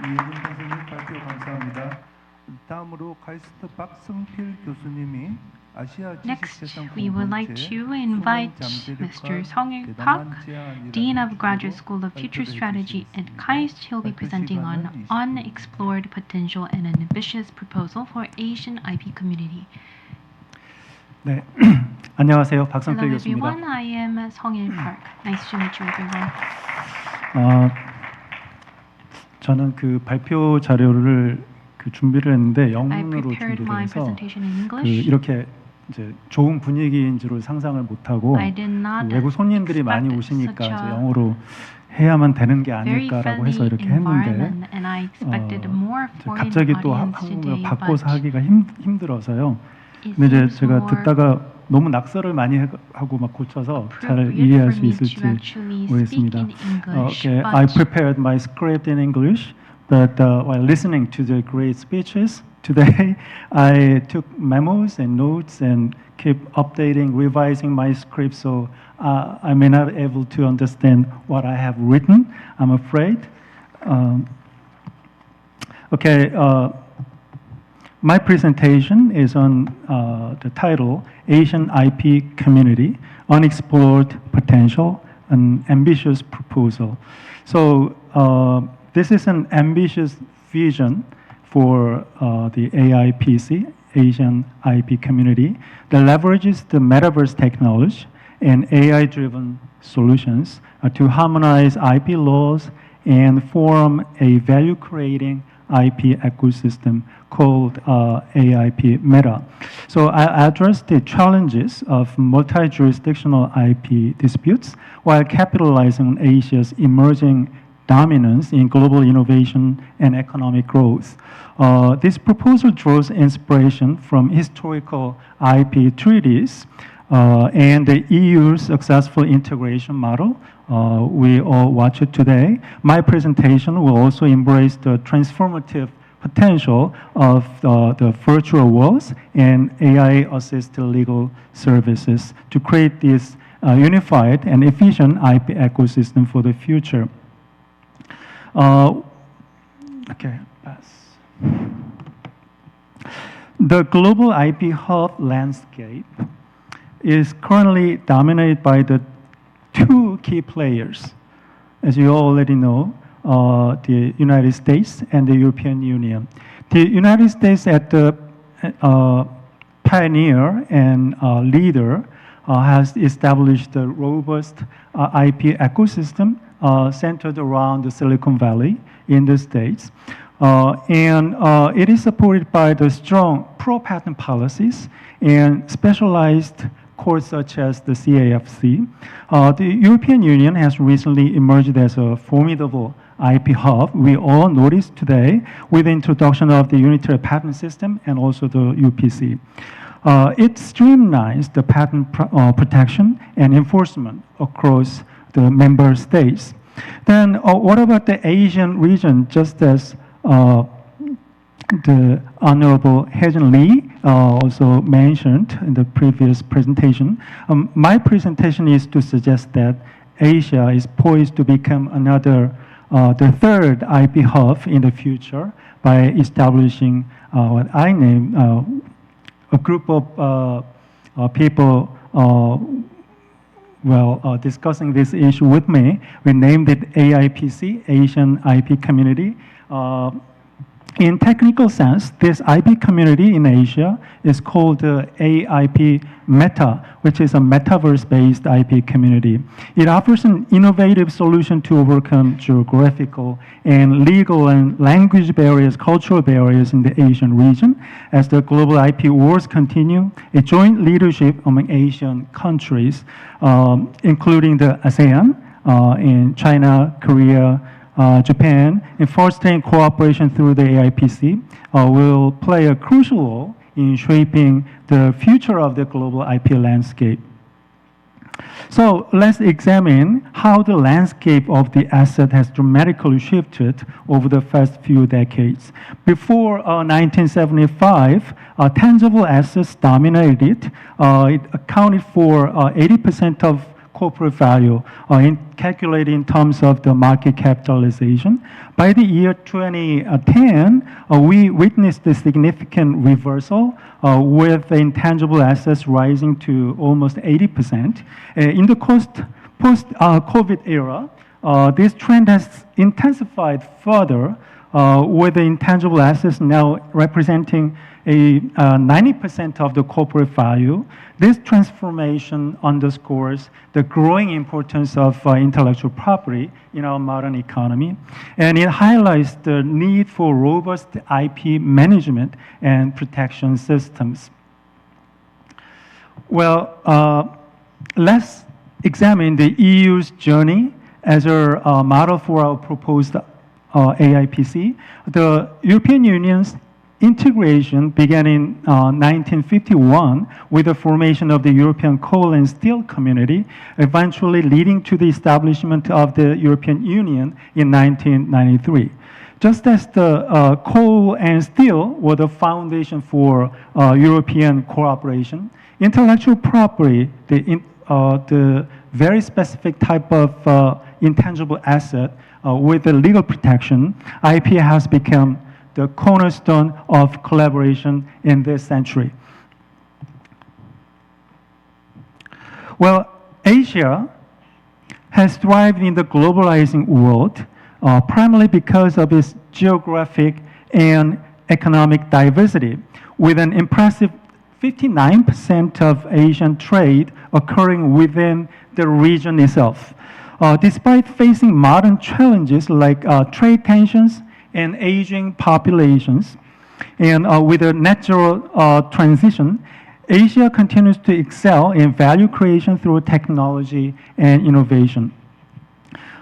이혜진 선생님 발표 감사합니다. 다음으로 카이스트 박승필 교수님이 아시아 지식재산 we would like to invite Mr. Song-il Park, Dean of Graduate School of Future Strategy at KAIST. He'll be presenting on unexplored potential and an ambitious proposal for Asian IP community. 네, 안녕하세요. 박성필 Hello 교수입니다. everyone, I am Song-il Park. Nice to meet you everyone. 저는 그 발표 자료를 준비를 했는데 영문으로 준비를 해서 이렇게 이제 좋은 분위기인 줄 상상을 못하고 외국 손님들이 많이 오시니까 이제 영어로 해야만 되는 게 아닐까라고 해서 이렇게 했는데 갑자기 또 한국어 바꿔서 하기가 힘들어서요. 근데 이제 제가 듣다가 너무 낙서를 많이 하고 막 고쳐서 잘 이해할 수 있을지 모르겠습니다. Okay, I prepared my script in English, but while listening to the great speeches today, I took memos and notes and keep updating, revising my script, so I may not be able to understand what I have written, I'm afraid. Okay. My presentation is on the title, Asian IP Community, Unexplored Potential, an Ambitious Proposal. So this is an ambitious vision for the AIPC, Asian IP Community, that leverages the metaverse technology and AI-driven solutions to harmonize IP laws and form a value-creating IP ecosystem called AIP Meta. So I address the challenges of multi-jurisdictional IP disputes while capitalizing on Asia's emerging dominance in global innovation and economic growth. This proposal draws inspiration from historical IP treaties and the EU's successful integration model. We all watch it today. My presentation will also embrace the transformative potential of the virtual worlds and AI-assisted legal services to create this unified and efficient IP ecosystem for the future. Okay, pass. The global IP hub landscape is currently dominated by the two key players, as you already know, the United States and the European Union. The United States, as the pioneer and leader, has established a robust IP ecosystem centered around the Silicon Valley in the States. And it is supported by the strong pro-patent policies and specialized courts such as the CAFC. The European Union has recently emerged as a formidable IP hub. We all noticed today with the introduction of the unitary patent system and also the UPC. It streamlines the patent protection and enforcement across the member states. Then what about the Asian region? Just as the Honorable Haejun Lee also mentioned in the previous presentation, my presentation is to suggest that Asia is poised to become another, the third IP hub in the future by establishing what I name a group of people discussing this issue with me. We named it AIPC, Asian IP Community. In technical sense, this IP community in Asia is called the AIP Meta, which is a metaverse-based IP community. It offers an innovative solution to overcome geographical and legal and language barriers, cultural barriers in the Asian region. As the global IP wars continue, a joint leadership among Asian countries, including the ASEAN, in China, Korea, Japan, in fostering cooperation through the AIPC, will play a crucial role in shaping the future of the global IP landscape. So let's examine how the landscape of the asset has dramatically shifted over the past few decades. Before 1975, tangible assets dominated. It accounted for 80% of corporate value calculated in terms of the market capitalization. By the year 2010, we witnessed a significant reversal with the intangible assets rising to almost 80%. In the post-COVID era, this trend has intensified further with the intangible assets now representing 90% of the corporate value. This transformation underscores the growing importance of intellectual property in our modern economy, and it highlights the need for robust IP management and protection systems. Well, let's examine the EU's journey as a model for our proposed AIPC. The European Union's integration began in 1951 with the formation of the European Coal and Steel Community, eventually leading to the establishment of the European Union in 1993. Just as the coal and steel were the foundation for European cooperation, intellectual property, the very specific type of intangible asset with the legal protection, IP has become the cornerstone of collaboration in this century. Well, Asia has thrived in the globalizing world primarily because of its geographic and economic diversity, with an impressive 59% of Asian trade occurring within the region itself. Despite facing modern challenges like trade tensions and aging populations, and with a net zero transition, Asia continues to excel in value creation through technology and innovation.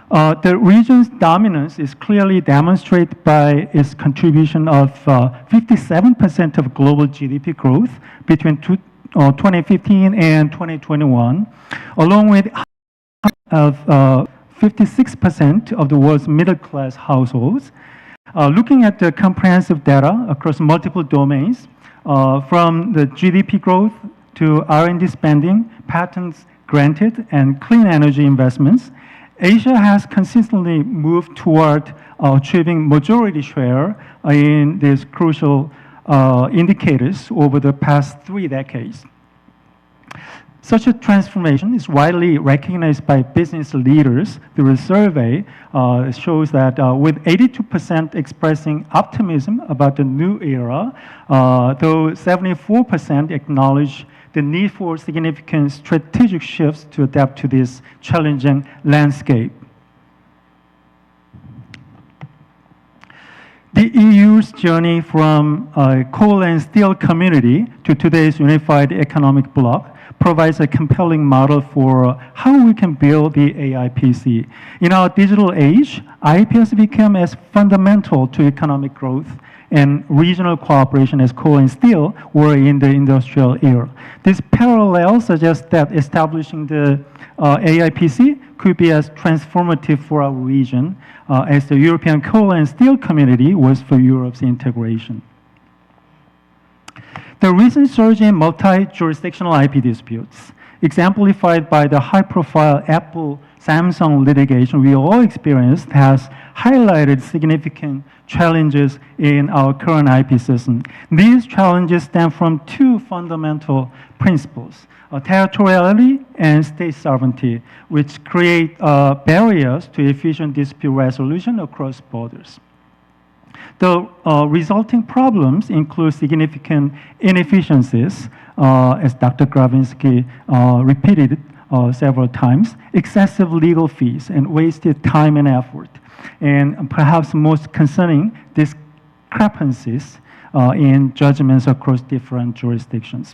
The region's dominance is clearly demonstrated by its contribution of 57% of global GDP growth between 2015 and 2021, along with 56% of the world's middle-class households. Looking at the comprehensive data across multiple domains, from the GDP growth to R&D spending, patents granted, and clean energy investments, Asia has consistently moved toward achieving majority share in these crucial indicators over the past 3 decades. Such a transformation is widely recognized by business leaders through a survey. It shows that with 82% expressing optimism about the new era, though 74% acknowledge the need for significant strategic shifts to adapt to this challenging landscape. The EU's journey from a coal and steel community to today's unified economic bloc provides a compelling model for how we can build the AI PC. In our digital age, IP has become as fundamental to economic growth and regional cooperation as coal and steel were in the industrial era. This parallel suggests that establishing the AI PC could be as transformative for our region as the European coal and steel community was for Europe's integration. The recent surge in multi-jurisdictional IP disputes, exemplified by the high-profile Apple-Samsung litigation we all experienced, has highlighted significant challenges in our current IP system. These challenges stem from 2 fundamental principles, territoriality and state sovereignty, which create barriers to efficient dispute resolution across borders. The resulting problems include significant inefficiencies, as Dr. Gravinsky repeated several times, excessive legal fees, and wasted time and effort, and perhaps most concerning, discrepancies in judgments across different jurisdictions.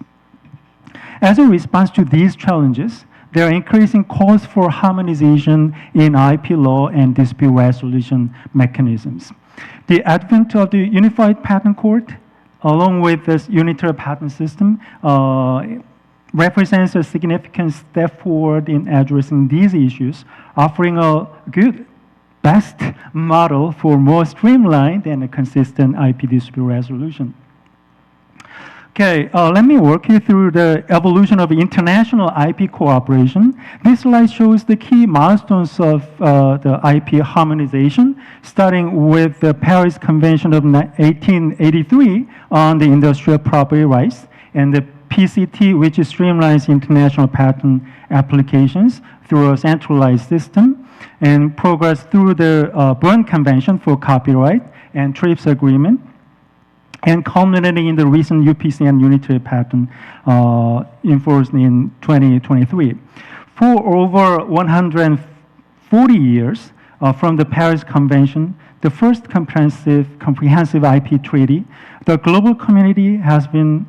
As a response to these challenges, there are increasing calls for harmonization in IP law and dispute resolution mechanisms. The advent of the Unified Patent Court, along with this unitary patent system, represents a significant step forward in addressing these issues, offering a good, best model for more streamlined and consistent IP dispute resolution. Okay, let me walk you through the evolution of international IP cooperation. This slide shows the key milestones of the IP harmonization, starting with the Paris Convention of 1883 on the industrial property rights, and the PCT, which streamlines international patent applications through a centralized system, and progress through the Berne Convention for copyright and TRIPS agreement, and culminating in the recent UPC and unitary patent enforced in 2023. For over 140 years from the Paris Convention, the first comprehensive IP treaty, the global community has been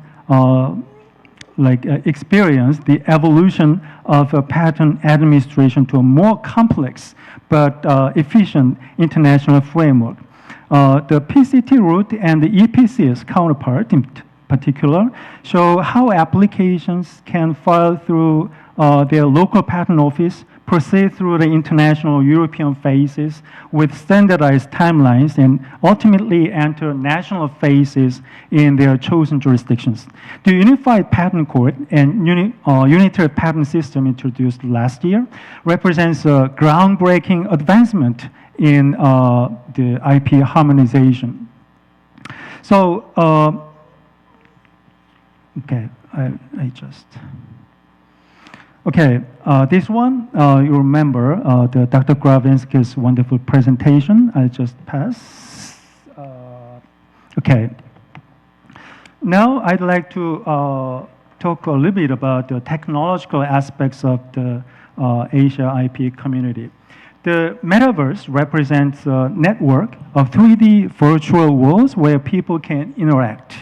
experienced the evolution of a patent administration to a more complex but efficient international framework. The PCT route and the EPC's counterpart, in particular, show how applications can file through their local patent office, proceed through the international European phases with standardized timelines, and ultimately enter national phases in their chosen jurisdictions. The Unified Patent Court and unitary patent system introduced last year represents a groundbreaking advancement in the IP harmonization. So, okay, this one, you remember the Dr. Gravinsky's wonderful presentation. I just pass. Okay. Now I'd like to talk a little bit about the technological aspects of the Asia IP community. The metaverse represents a network of 3D virtual worlds where people can interact,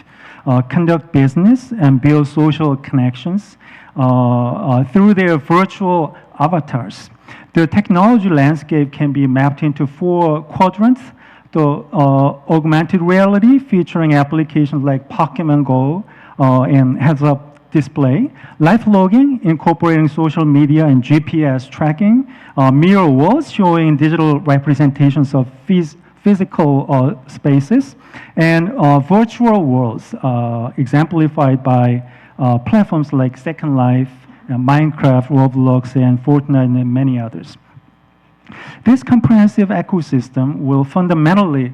conduct business, and build social connections through their virtual avatars. The technology landscape can be mapped into 4 quadrants. The augmented reality featuring applications like Pokemon Go and heads-up display, live logging incorporating social media and GPS tracking, mirror walls showing digital representations of physical spaces, and virtual worlds exemplified by platforms like Second Life, Minecraft, Roblox, and Fortnite, and many others. This comprehensive ecosystem will fundamentally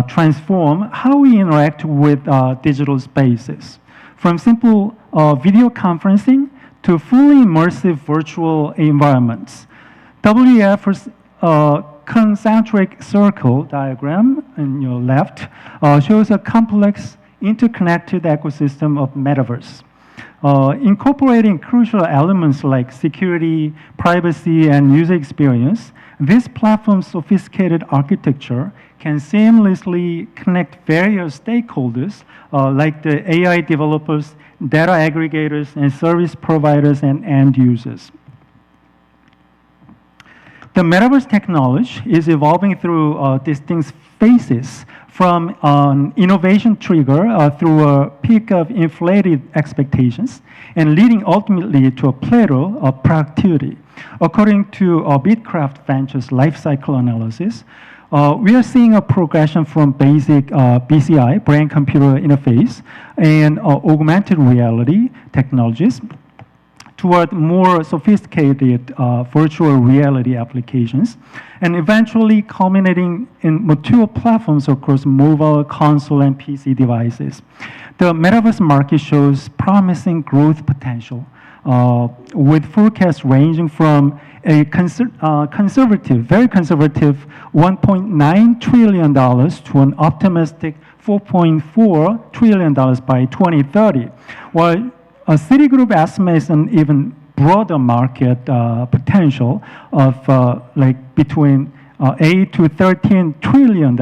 transform how we interact with digital spaces, from simple video conferencing to fully immersive virtual environments. WEF's concentric circle diagram on your left shows a complex, interconnected ecosystem of metaverse. Incorporating crucial elements like security, privacy, and user experience, this platform's sophisticated architecture can seamlessly connect various stakeholders like the AI developers, data aggregators, and service providers and end users. The metaverse technology is evolving through distinct phases, from an innovation trigger through a peak of inflated expectations and leading ultimately to a plateau of productivity. According to Bitcraft Ventures lifecycle analysis, we are seeing a progression from basic BCI, brain-computer interface, and augmented reality technologies toward more sophisticated virtual reality applications, and eventually culminating in mature platforms across mobile, console, and PC devices. The metaverse market shows promising growth potential, with forecasts ranging from a conservative, very conservative $1.9 trillion to an optimistic $4.4 trillion by 2030, while Citigroup estimates an even broader market potential of like between $8 to $13 trillion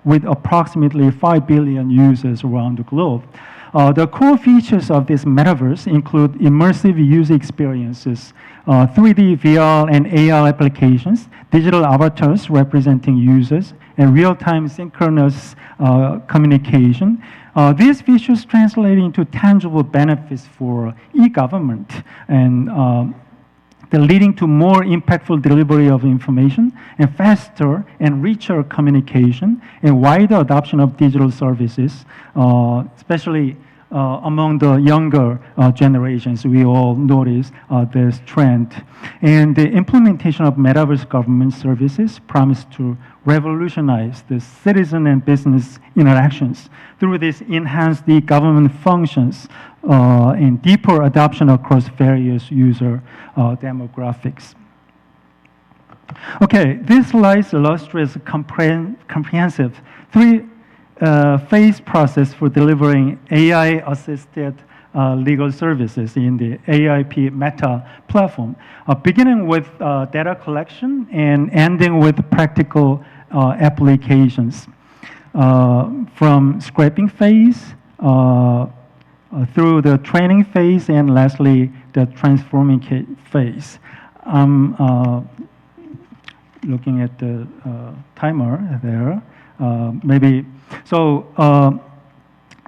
with approximately 5 billion users around the globe. The core features of this metaverse include immersive user experiences, 3D VR and AR applications, digital avatars representing users, and real-time synchronous communication. These features translate into tangible benefits for e-government and leading to more impactful delivery of information and faster and richer communication and wider adoption of digital services, especially among the younger generations. We all notice this trend. And the implementation of metaverse government services promise to revolutionize the citizen and business interactions through this enhanced government functions and deeper adoption across various user demographics. Okay, this slide illustrates a comprehensive three-phase process for delivering AI-assisted legal services in the AIP Meta platform, beginning with data collection and ending with practical applications. From scraping phase through the training phase and lastly the transforming phase. I'm looking at the timer there. Maybe so.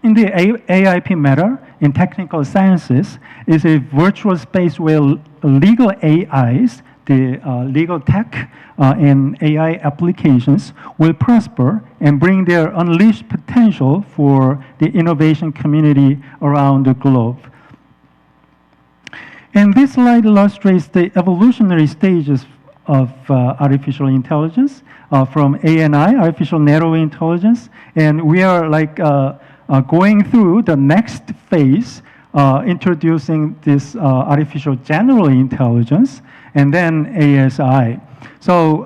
In the AIP Meta in technical sciences is a virtual space where legal AIs, the legal tech and AI applications will prosper and bring their unleashed potential for the innovation community around the globe. And this slide illustrates the evolutionary stages of artificial intelligence from ANI, artificial narrow intelligence, and we are like going through the next phase, introducing this artificial general intelligence, and then ASI. So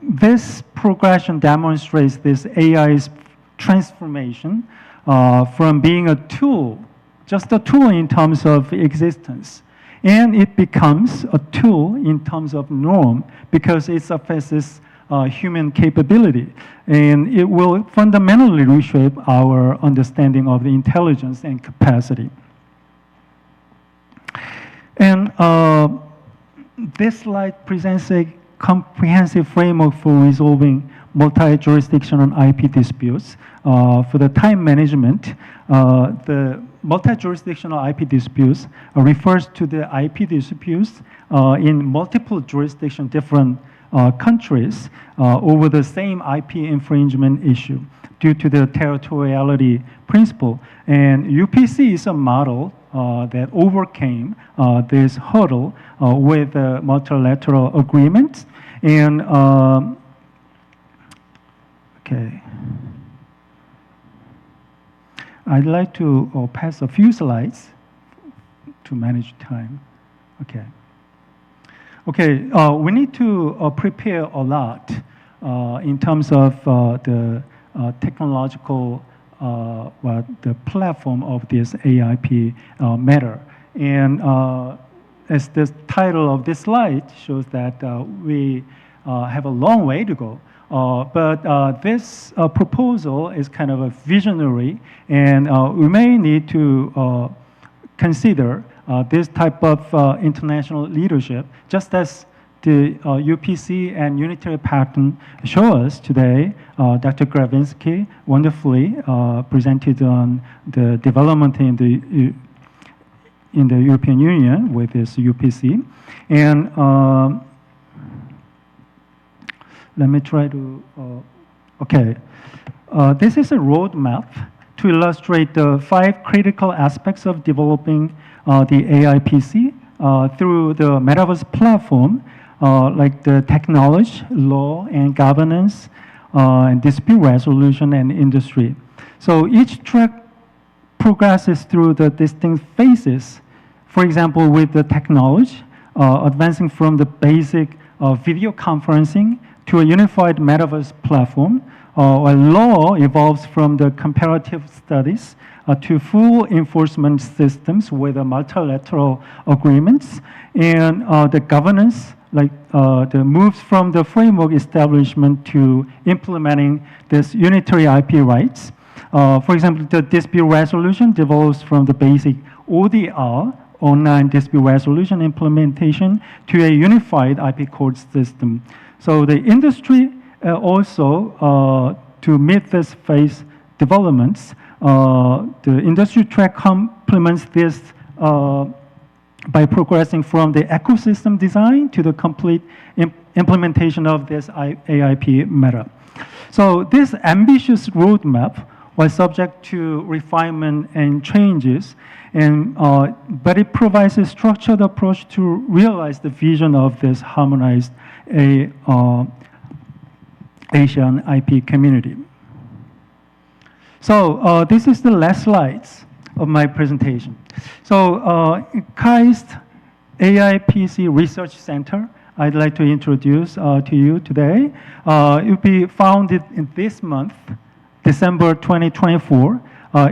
this progression demonstrates this AI's transformation from being a tool, just a tool in terms of existence, and it becomes a tool in terms of norm because it surfaces human capability, and it will fundamentally reshape our understanding of the intelligence and capacity. And this slide presents a comprehensive framework for resolving multi-jurisdictional IP disputes. For the time management, the multi-jurisdictional IP disputes refers to the IP disputes in multiple jurisdictions, different countries over the same IP infringement issue due to the territoriality principle. And UPC is a model that overcame this hurdle with multilateral agreements. And okay, I'd like to pass a few slides to manage time. Okay. Okay, we need to prepare a lot in terms of the technological the platform of this AIP matter. And as the title of this slide shows that we have a long way to go. But this proposal is kind of a visionary, and we may need to consider this type of international leadership, just as the UPC and unitary patent show us today. Dr. Gravinsky wonderfully presented on the development in the European Union with this UPC. And let me try to, okay. This is a roadmap to illustrate the 5 critical aspects of developing the AIPC through the Metaverse platform, like the technology, law, and governance, and dispute resolution, and industry. So each track progresses through the distinct phases. For example, with the technology, advancing from the basic video conferencing to a unified Metaverse platform, while law evolves from the comparative studies to full enforcement systems with multilateral agreements, and the governance, like the moves from the framework establishment to implementing this unitary IP rights. For example, the dispute resolution develops from the basic ODR, online dispute resolution implementation, to a unified IP court system. So the industry also, to meet this phase developments, the industry track complements this by progressing from the ecosystem design to the complete implementation of this AIP meta. So this ambitious roadmap was subject to refinement and changes, and but it provides a structured approach to realize the vision of this harmonized Asian IP community. So this is the last slides of my presentation. So KAIST AIPC Research Center, I'd like to introduce to you today. It will be founded in this month, December 2024.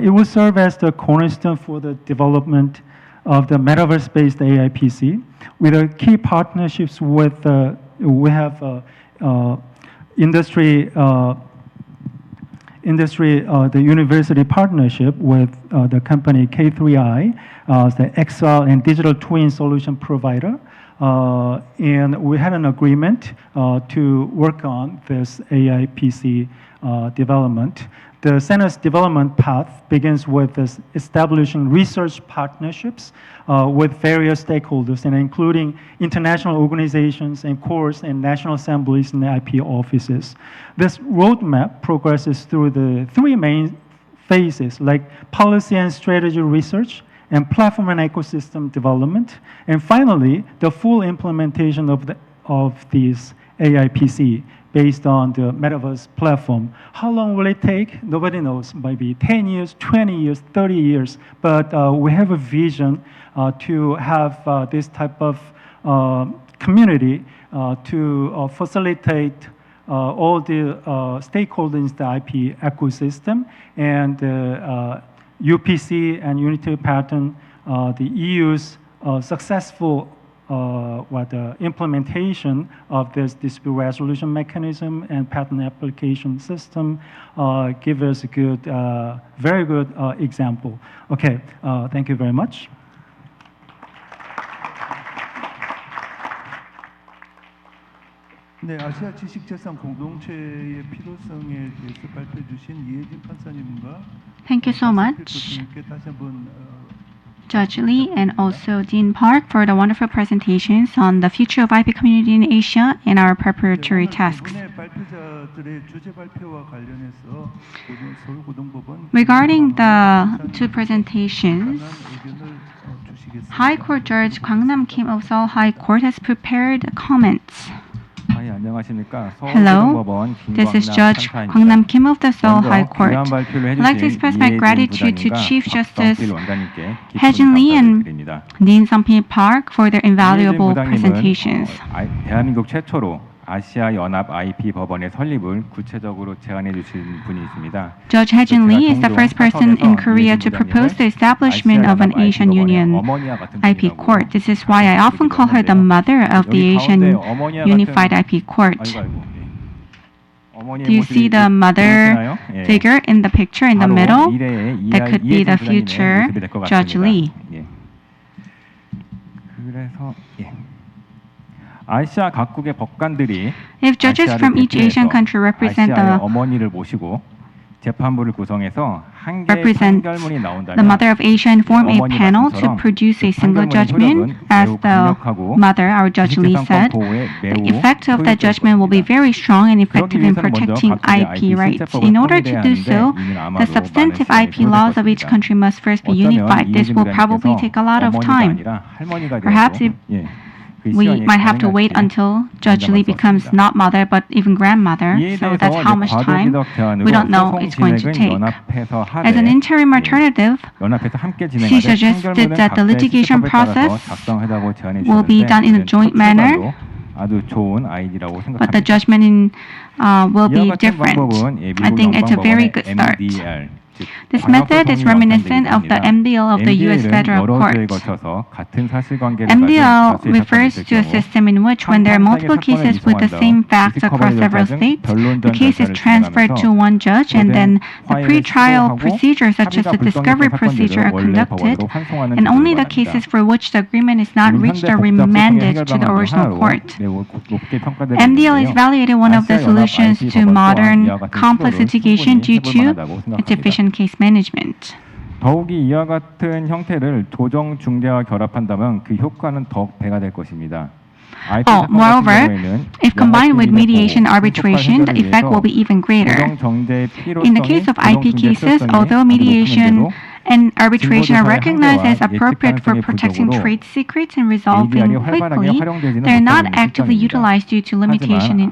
It will serve as the cornerstone for the development of the metaverse-based AIPC with key partnerships with, we have industry, the university partnership with the company K3i, the XR and digital twin solution provider. And we had an agreement to work on this AIPC development. The center's development path begins with this establishing research partnerships with various stakeholders, and including international organizations and courts and national assemblies and IP offices. This roadmap progresses through the 3 main phases, like policy and strategy research, and platform and ecosystem development, and finally, the full implementation of these AIPC based on the Metaverse platform. How long will it take? Nobody knows. Maybe 10 years, 20 years, 30 years. But we have a vision to have this type of community to facilitate all the stakeholders in the IP ecosystem, and UPC and unitary patent, the EU's successful implementation of this dispute resolution mechanism and patent application system give us a good, very good example. Okay, thank you very much. 네, 아시아 지식재산 공동체의 필요성에 대해서 발표해 주신 이혜진 판사님과 Thank you so much, 교수님께 다시 한번 Judge Lee and also Dean Park, for the wonderful presentations on the future of IP community in Asia and our preparatory tasks. 발표자들의 주제 발표와 관련해서 서울고등법원 Regarding the two presentations, High Court Judge Kwangnam Kim of Seoul High Court has prepared comments. Hello, this is Judge Kwangnam Kim of the Seoul High Court. I'd like to express my gratitude to Chief Justice Hae-jin Lee and Dean Sang-pil Park for their invaluable presentations. 대한민국 최초로 아시아 연합 IP 법원의 설립을 구체적으로 제안해 주신 분이 있습니다. Judge Hae-jin Lee is the first person in Korea to propose the establishment of an Asian Union IP Court. This is why I often call her the mother of the Asian Unified IP Court. Do you see the mother figure in the picture in the middle? That could be the future Judge Lee. 그래서 아시아 각국의 법관들이 If judges from each Asian country represent 어머니를 모시고 재판부를 구성해서 한 개의 represent 판결문이 나온다면 the mother of Asia and form a panel to produce a single judgment, as the mother, our Judge Lee said, the effect of that judgment will be very strong and effective in protecting IP rights. In order to do so, the substantive IP laws of each country must first be unified. This will probably take a lot of time. Perhaps we might have to wait until Judge Lee becomes not mother but even grandmother, so that's how much time we don't know it's going to take. As an interim alternative, she suggested that the litigation process will be done in a joint manner, but the judgment will be different. I think it's a very good start. This method is reminiscent of the MDL of the U.S. Federal Court. MDL refers to a system in which, when there are multiple cases with the same facts across several states, the case is transferred to one judge, and then the pre-trial procedures such as the discovery procedure are conducted, and only the cases for which the agreement is not reached are remanded to the original court. MDL is evaluated one of the solutions to modern complex litigation due to its efficient case management. 더욱이 이와 같은 형태를 조정 중재와 결합한다면 그 효과는 더욱 배가 될 것입니다. Moreover, if combined with mediation arbitration, the effect will be even greater. In the case of IP cases, although mediation and arbitration are recognized as appropriate for protecting trade secrets and resolving quickly, they are not actively utilized due to limitation in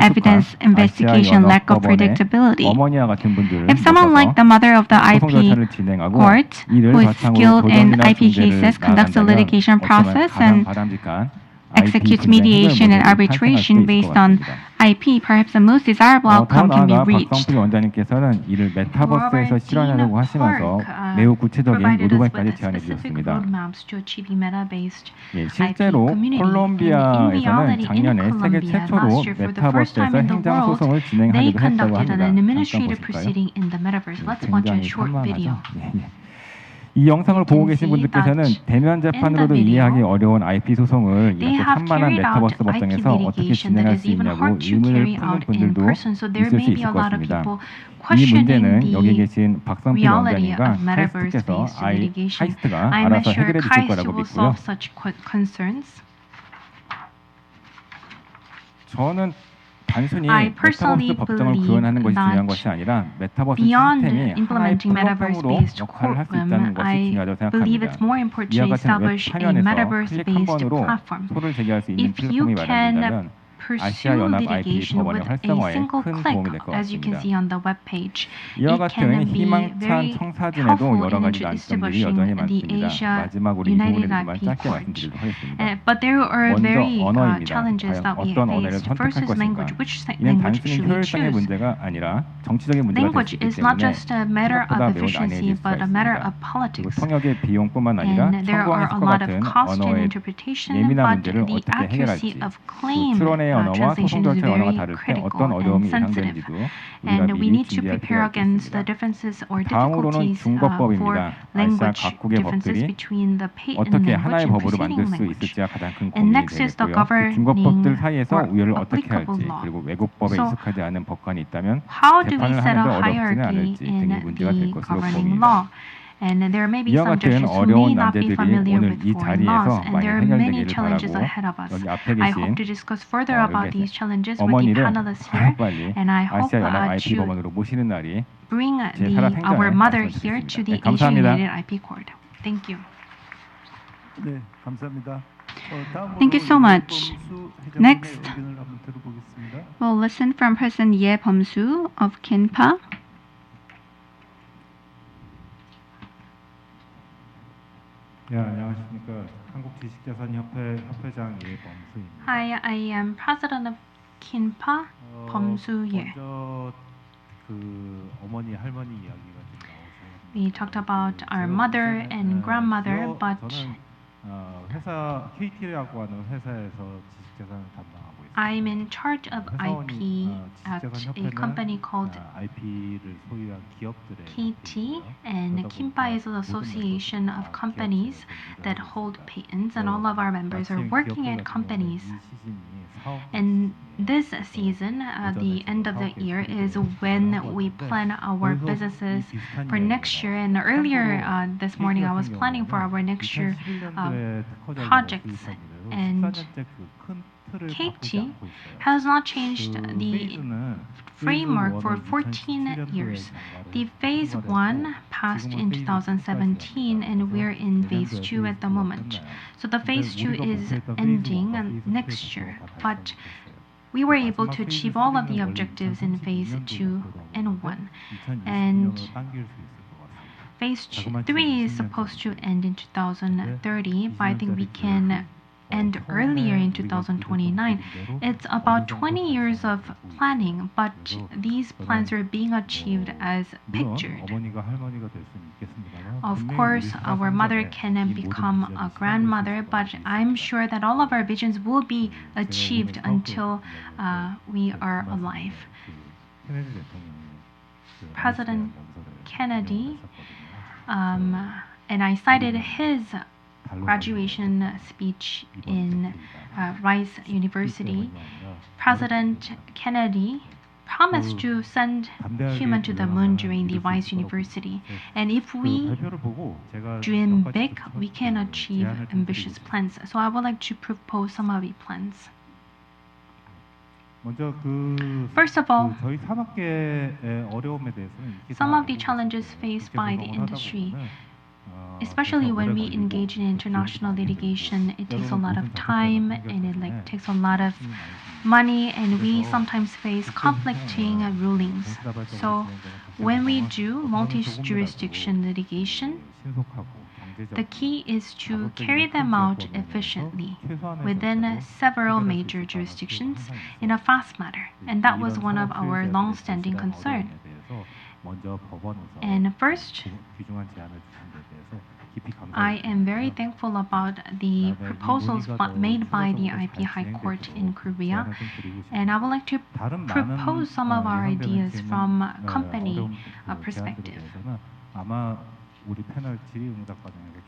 evidence investigation, lack of predictability. If someone like the mother of the IP court, who is skilled in IP cases, conducts the litigation process and executes mediation and arbitration based on IP, perhaps the most desirable outcome can be reached. 원장님께서는 이를 메타버스에서 실현하려고 하시면서 매우 구체적인 로드맵까지 제안해 주셨습니다. 실제로 콜롬비아에서는 작년에 세계 최초로 메타버스에서 행정 소송을 진행하기도 했다고 합니다. 잠깐 보실까요? 굉장히 산만하죠. 이 영상을 보고 계신 분들께서는 대면 재판으로도 이해하기 어려운 IP 소송을 이렇게 산만한 메타버스 법정에서 어떻게 진행할 수 있냐고 의문을 푸는 분들도 있을 수 있을 것입니다. 이 문제는 여기 계신 박성필 원장님과 카이스트께서 카이스트가 알아서 해결해 주실 거라고 믿고요. 저는 단순히 메타버스 법정을 구현하는 것이 중요한 것이 아니라 메타버스 시스템이 하나의 플랫폼으로 역할을 할 수 있다는 것이 중요하다고 생각합니다. 이와 같은 웹 화면에서 클릭 한 번으로 소를 제기할 수 있는 플랫폼이 마련된다면 아시아 연합 IP 법원의 활성화에 큰 도움이 될 것 같습니다. 이와 같은 희망찬 청사진에도 여러 가지 난점들이 여전히 많습니다. 마지막으로 이 부분에 대해서만 짧게 말씀드리도록 하겠습니다. 먼저 언어입니다. 과연 어떤 언어를 선택할 것인가? 이는 단순히 효율성의 문제가 아니라 정치적인 문제가 될 수 있기 때문에 생각보다 매우 난해해질 수가 있습니다. 그리고 통역의 비용뿐만 아니라 성공의 효과 같은 언어의 예민한 문제를 어떻게 해결할지, 그리고 추론의 하나의 언어와 소송 translation is 절차 언어가 very 다를 때 critical 어떤 and 어려움이 sensitive. 예상되는지도 우리가 And we 미리 need to 준비할 prepare 필요가 against the 있겠습니다. differences or 다음으로는 difficulties for 중법법입니다. 아시아 language 각국의 differences 법들이 between the patent 어떻게 language 하나의 and 법으로 만들 preceding 수 language. 있을지가 가장 큰 And 고민이 next is the 되겠고요. 그 중법법들 governing 사이에서 or 우열을 어떻게 applicable 할지 law. 그리고 외국법에 So, 익숙하지 않은 법관이 있다면 how do we 재판을 set a 하는데 어렵지는 hierarchy 않을지 in 등의 문제가 될 the 것으로 governing 보입니다. law? And there may be 이와 some 같은 judges who 어려운 may not be 난제들이 familiar 오늘 with 이 foreign laws, 자리에서 and 많이 there are many 해결되기를 challenges 바라고 ahead of us. 여기 앞에 I hope to 계신 discuss further about 여기 these challenges with the 어머니를 panelists here, 빨리 and I hope 아시아 연합 IP to 법원으로 모시는 날이 bring 제 살아 our 생전에 mother here to the 말씀드리겠습니다. 네, Asian 감사합니다. United IP Court. Thank you. 네, 감사합니다. Thank you so much. Next, 의견을 한번 들어보겠습니다. we'll listen from President Ye Bum-soo of KINPA. 네, 안녕하십니까. 한국지식재산협회 협회장 예범수입니다. Hi, I am president of KINPA, 범수 Ye. 먼저 그 어머니 할머니 이야기가 좀 나오서 We talked about our mother and grandmother, but 저는 회사 KT라고 하는 회사에서 지식재산을 담당하고 있습니다. I'm in charge of IP at a 지식재산협회는 company called IP를 소유한 기업들의 KT, and KINPA is an association of companies that hold patents, and all of our members are working at companies. And this season, the end of the year, is when we plan our businesses for next year. And earlier this morning, I was planning for our next year projects. And KT has not changed the framework for 14 years. The phase 1 passed in 2017, and we're in phase 2 at the moment. So the phase 2 is ending next year, but we were able to achieve all of the objectives in phase 2 and 1. And phase 3 is supposed to end in 2030, but I think we can end earlier in 2029. It's about 20 years of planning, but these plans are being achieved as pictured. Of course, our mother can become a grandmother, but I'm sure that all of our visions will be achieved until we are alive. President Kennedy, and I cited his graduation speech in Rice University. President Kennedy promised to send human to the moon during the Rice University. And if we dream big, we can achieve ambitious plans. So I would like to propose some of the plans. First of all, some of the challenges faced by the industry, especially when we engage in international litigation, it takes a lot of time and it takes a lot of money, and we sometimes face conflicting rulings. So when we do multi-jurisdiction litigation, the key is to carry them out efficiently within several major jurisdictions in a fast manner, and that was one of our long-standing concerns. And first, I am very thankful about the proposals made by the IP High Court in Korea, and I would like to propose some of our ideas from a company perspective.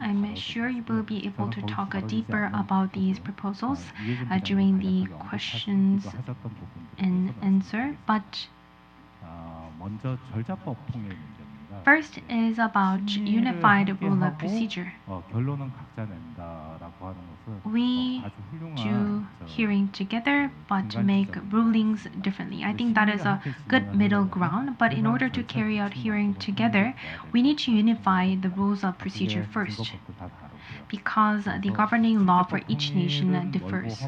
I'm sure you will be able to talk deeper about these proposals during the questions and answer, but first is about unified rule of procedure. We do hearing together but make rulings differently. I think that is a good middle ground, but in order to carry out hearing together, we need to unify the rules of procedure first, because the governing law for each nation differs.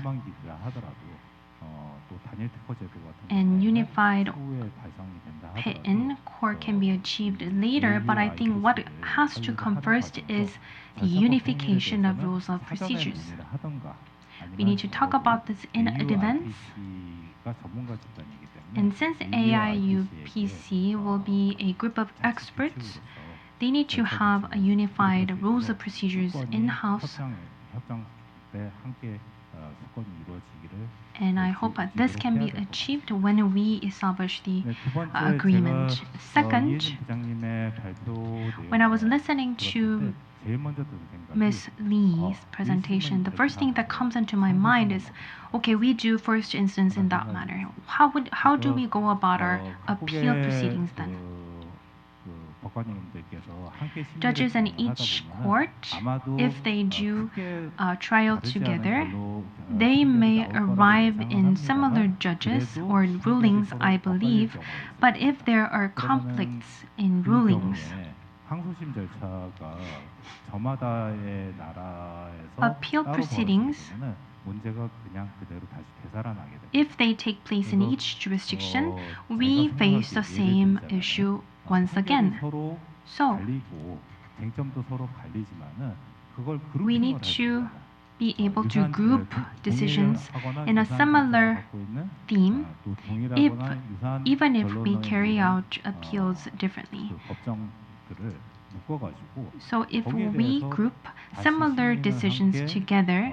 And unified patent court can be achieved later, but I think what has to come first is the unification of rules of procedures. We need to talk about this in advance. And since AIUPC will be a group of experts, they need to have a unified rules of procedures in-house. 수건이 이루어지기를. And I hope that this can be achieved when we establish the agreement. Second, when I was listening to Ms. Lee's presentation, the first thing that comes into my mind is, okay, we do first instance in that manner. How do we go about our appeal proceedings then? Judges in each court, if they do a trial together, they may arrive in similar judges or rulings, I believe, but if there are conflicts in rulings, appeal proceedings, if they take place in each jurisdiction, we face the same issue once again. So, we need to be able to group decisions in a similar theme, even if we carry out appeals differently. So if we group similar decisions together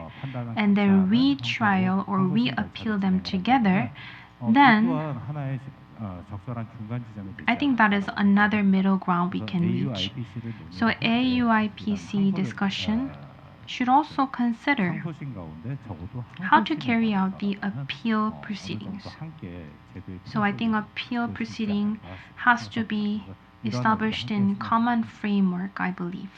and then retrial or re-appeal them together, then I think that is another middle ground we can reach. So AUIPC discussion should also consider how to carry out the appeal proceedings. So I think appeal proceeding has to be established in common framework, I believe.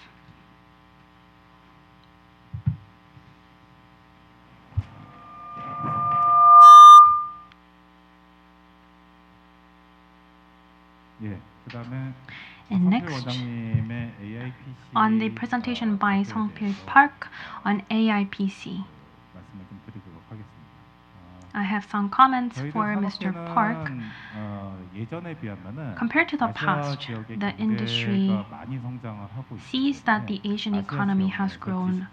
And next, on the presentation by Song-pil Park on AIPC. I have some comments for Mr. Park. Compared to the past, the industry sees that the Asian economy has grown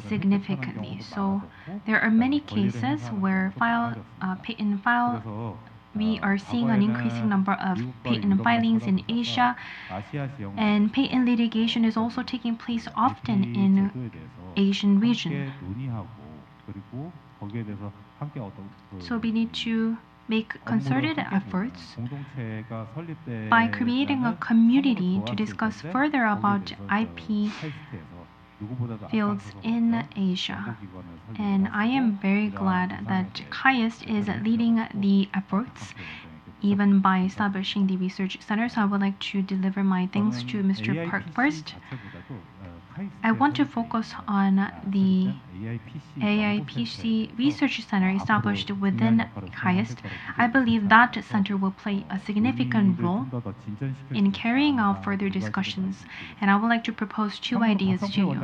significantly. So there are many cases where we are seeing an increasing number of patent filings in Asia, and patent litigation is also taking place often in Asian region. So we need to make concerted efforts by creating a community to discuss further about IP fields in Asia. And I am very glad that KAIST is leading the efforts, even by establishing the research center. So I would like to deliver my thanks to Mr. Park first. I want to focus on the AIPC Research Center established within KAIST. I believe that center will play a significant role in carrying out further discussions, and I would like to propose two ideas to you.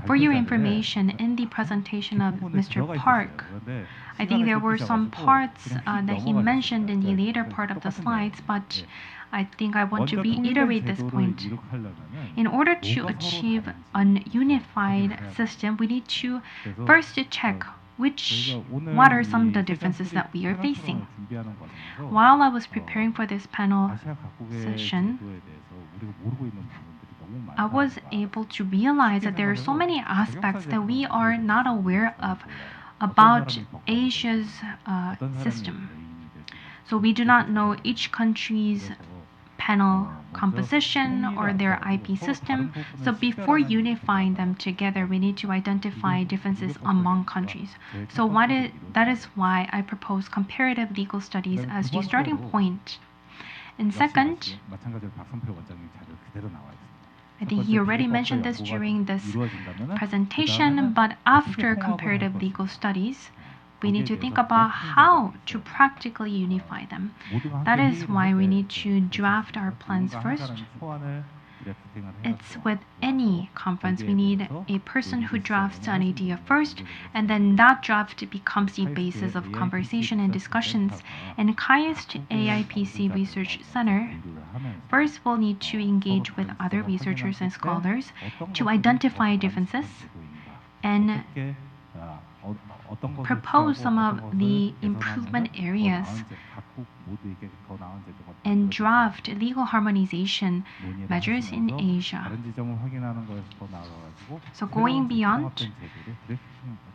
For your information, in the presentation of Mr. Park, I think there were some parts that he mentioned in the later part of the slides, but I think I want to reiterate this point. In order to achieve a unified system, we need to first check what are some of the differences that we are facing. While I was preparing for this panel session, I was able to realize that there are so many aspects that we are not aware of about Asia's system. So we do not know each country's panel composition or their IP system. So before unifying them together, we need to identify differences among countries. So that is why I propose comparative legal studies as the starting point. And second, I think he already mentioned this during this presentation, but after comparative legal studies, we need to think about how to practically unify them. That is why we need to draft our plans first. It's with any conference, we need a person who drafts an idea first, and then that draft becomes the basis of conversation and discussions. And KAIST AIPC Research Center first will need to engage with other researchers and scholars to identify differences and propose some of the improvement areas and draft legal harmonization measures in Asia. So going beyond,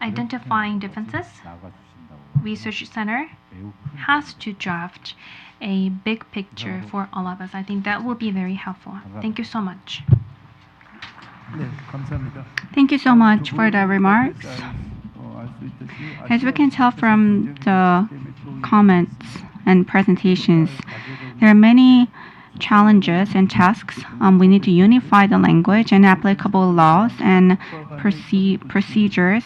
identifying differences, Research Center has to draft a big picture for all of us. I think that will be very helpful. Thank you so much. Thank you so much for the remarks. As we can tell from the comments and presentations, there are many challenges and tasks. We need to unify the language and applicable laws and procedures.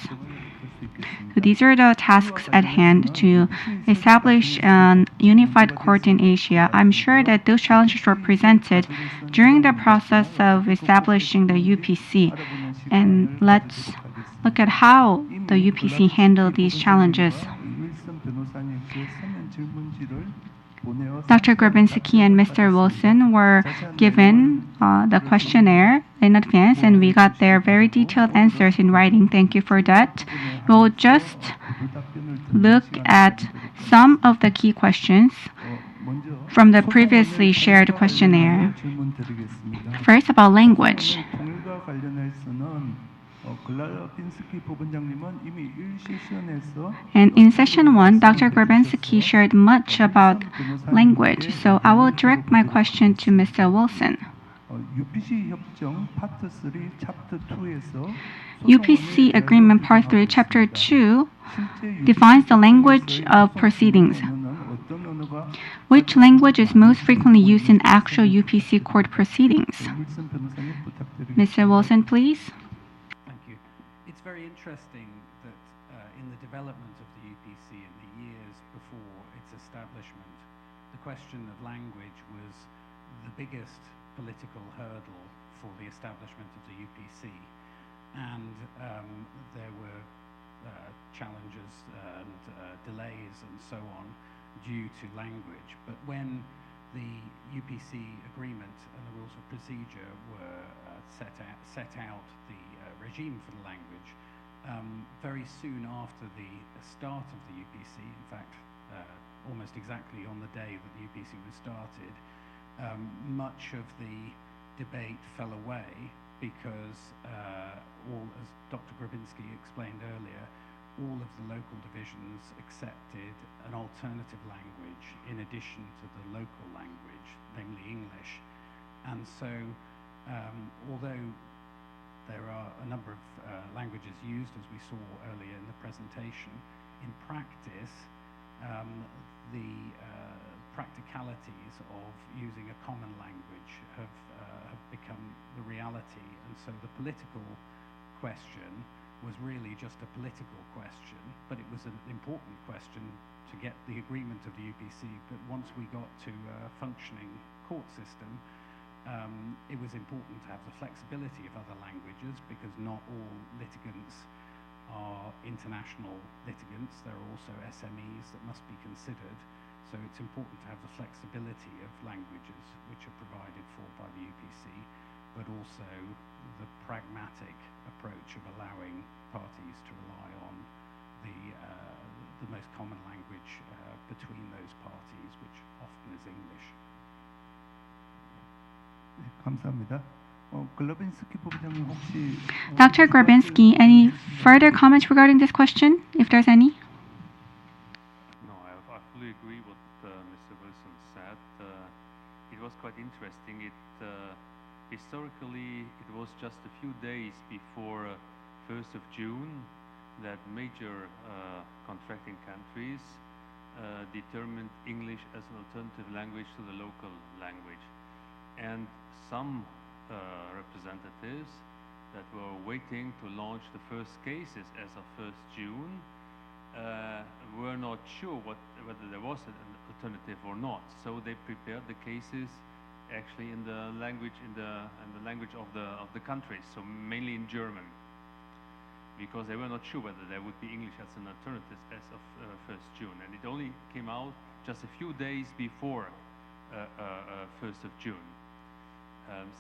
So these are the tasks at hand to establish a unified court in Asia. I'm sure that those challenges were presented during the process of establishing the UPC. And let's look at how the UPC handled these challenges. Dr. Grabinski and Mr. Wilson were given the questionnaire in advance, and we got their very detailed answers in writing. Thank you for that. We'll just look at some of the key questions from the previously shared questionnaire. First, about language. And in session 1, Dr. Grabinski shared much about language, so I will direct my question to Mr. Wilson. UPC Agreement Part 3, Chapter 2 defines the language of proceedings. Which language is most frequently used in actual UPC court proceedings? Mr. Wilson, please. It's very interesting that in the development of the UPC in the years before its establishment, the question of language was the biggest political hurdle for the establishment of the UPC. And there were challenges and delays and so on due to language. But when the UPC agreement and the rules of procedure were set out the regime for the language, very soon after the start of the UPC, in fact, almost exactly on the day that the UPC was started, much of the debate fell away because, as Dr. Grabinski explained earlier, all of the local divisions accepted an alternative language in addition to the local language, namely English. And so, although there are a number of languages used, as we saw earlier in the presentation, in practice, the practicalities of using a common language have become the reality. And so the political question was really just a political question, but it was an important question to get the agreement of the UPC. But once we got to a functioning court system, it was important to have the flexibility of other languages, because not all litigants are international litigants. There are also SMEs that must be considered. So it's important to have the flexibility of languages which are provided for by the UPC, but also the pragmatic approach of allowing parties to rely on the most common language between those parties, which often is English. 감사합니다. Dr. Grabinski, any further comments regarding this question, if there's any? No, I fully agree with Mr. Wilson said. It was quite interesting. Historically, it was just a few days before 1st of June that major contracting countries determined English as an alternative language to the local language. And some representatives that were waiting to launch the first cases as of 1st June were not sure whether there was an alternative or not. So they prepared the cases actually in the language of the countries, so mainly in German, because they were not sure whether there would be English as an alternative as of 1st June, and it only came out just a few days before 1st of June.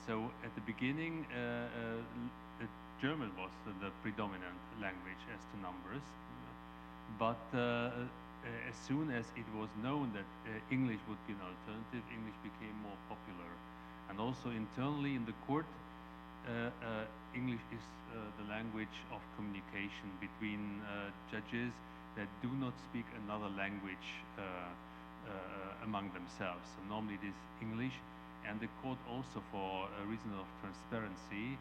So at the beginning, German was the predominant language as to numbers, but as soon as it was known that English would be an alternative, English became more popular. And also internally in the court, English is the language of communication between judges that do not speak another language among themselves. So normally it is English, and the court also, for a reason of transparency,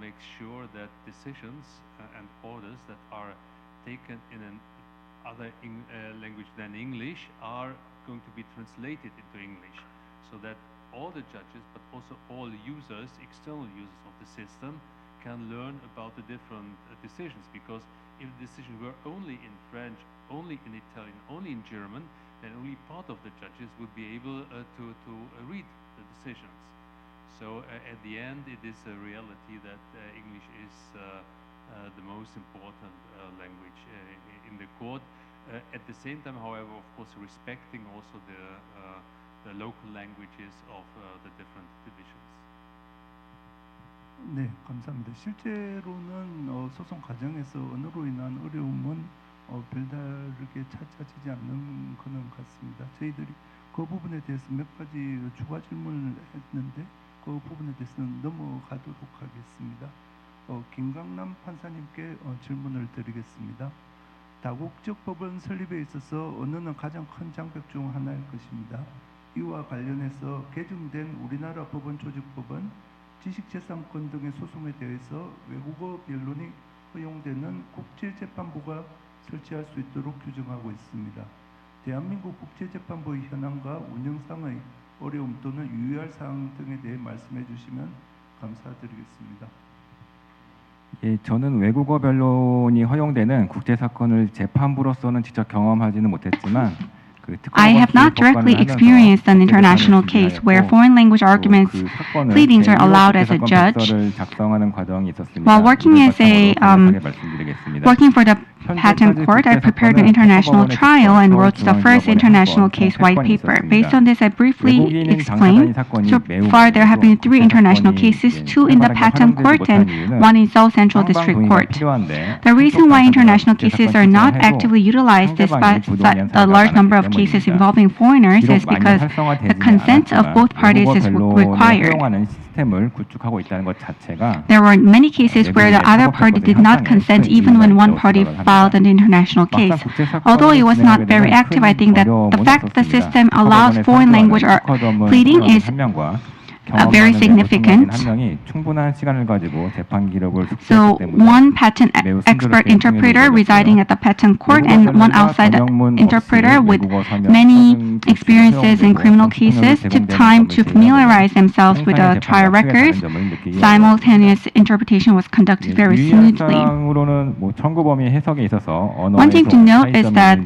makes sure that decisions and orders that are taken in another language than English are going to be translated into English, so that all the judges, but also all users, external users of the system, can learn about the different decisions. Because if the decisions were only in French, only in Italian, only in German, then only part of the judges would be able to read the decisions. So at the end, it is a reality that English is the most important language in the court. At the same time, however, of course, respecting also the local languages of the different divisions. 네, 감사합니다. 실제로는 소송 과정에서 언어로 인한 어려움은 별다르게 찾아지지 않는 것은 같습니다. 저희들이 그 부분에 대해서 몇 가지 추가 질문을 했는데 그 부분에 대해서는 넘어가도록 하겠습니다. 김강남 판사님께 질문을 드리겠습니다. 다국적 법원 설립에 있어서 언어는 가장 큰 장벽 중 하나일 것입니다. 이와 관련해서 개정된 우리나라 법원 조직법은 지식재산권 등의 소송에 대해서 외국어 변론이 허용되는 국제재판부가 설치할 수 있도록 규정하고 있습니다. 대한민국 국제재판부의 현황과 운영상의 어려움 또는 유의할 사항 등에 대해 말씀해 주시면 감사드리겠습니다. 예, 저는 외국어 변론이 허용되는 국제사건을 재판부로서는 직접 경험하지는 못했지만 I have not directly experienced an international case where foreign language arguments pleadings are allowed as a judge. While working as working for the patent court, I prepared an international trial and wrote the first international case white paper. Based on this, I briefly explained. So far, there have been 3 international cases, 2 in the patent court and 1 in South Central District Court. The reason why international cases are not actively utilized despite the large number of cases involving foreigners is because the consent of both parties is required. There were many cases where the other party did not consent even when one party filed an international case. Although it was not very active, I think that the fact the system allows foreign language pleading is very significant. So one patent expert interpreter residing at the patent court and one outside interpreter with many experiences in criminal cases took time to familiarize themselves with the trial records. Simultaneous interpretation was conducted very smoothly. One thing to note is that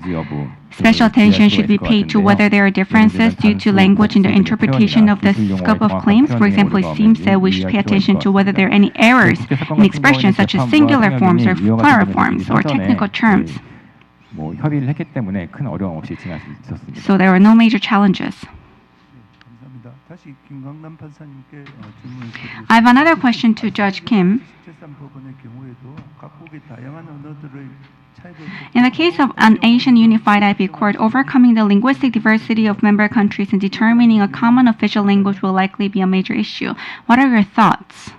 special attention should be paid to whether there are differences due to language in the interpretation of the scope of claims. For example, it seems that we should pay attention to whether there are any errors in expressions such as singular forms or plural forms or technical terms. So there were no major challenges. I have another question to Judge Kim. In the case of an Asian Unified IP Court, overcoming the linguistic diversity of member countries and determining a common official language will likely be a major issue. What are your thoughts?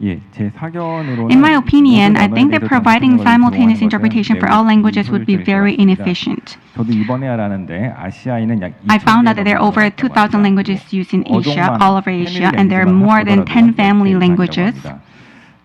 In my opinion, I think that providing simultaneous interpretation for all languages would be very inefficient. I found out that there are over 2,000 languages used in Asia, all over Asia, and there are more than 10 family languages.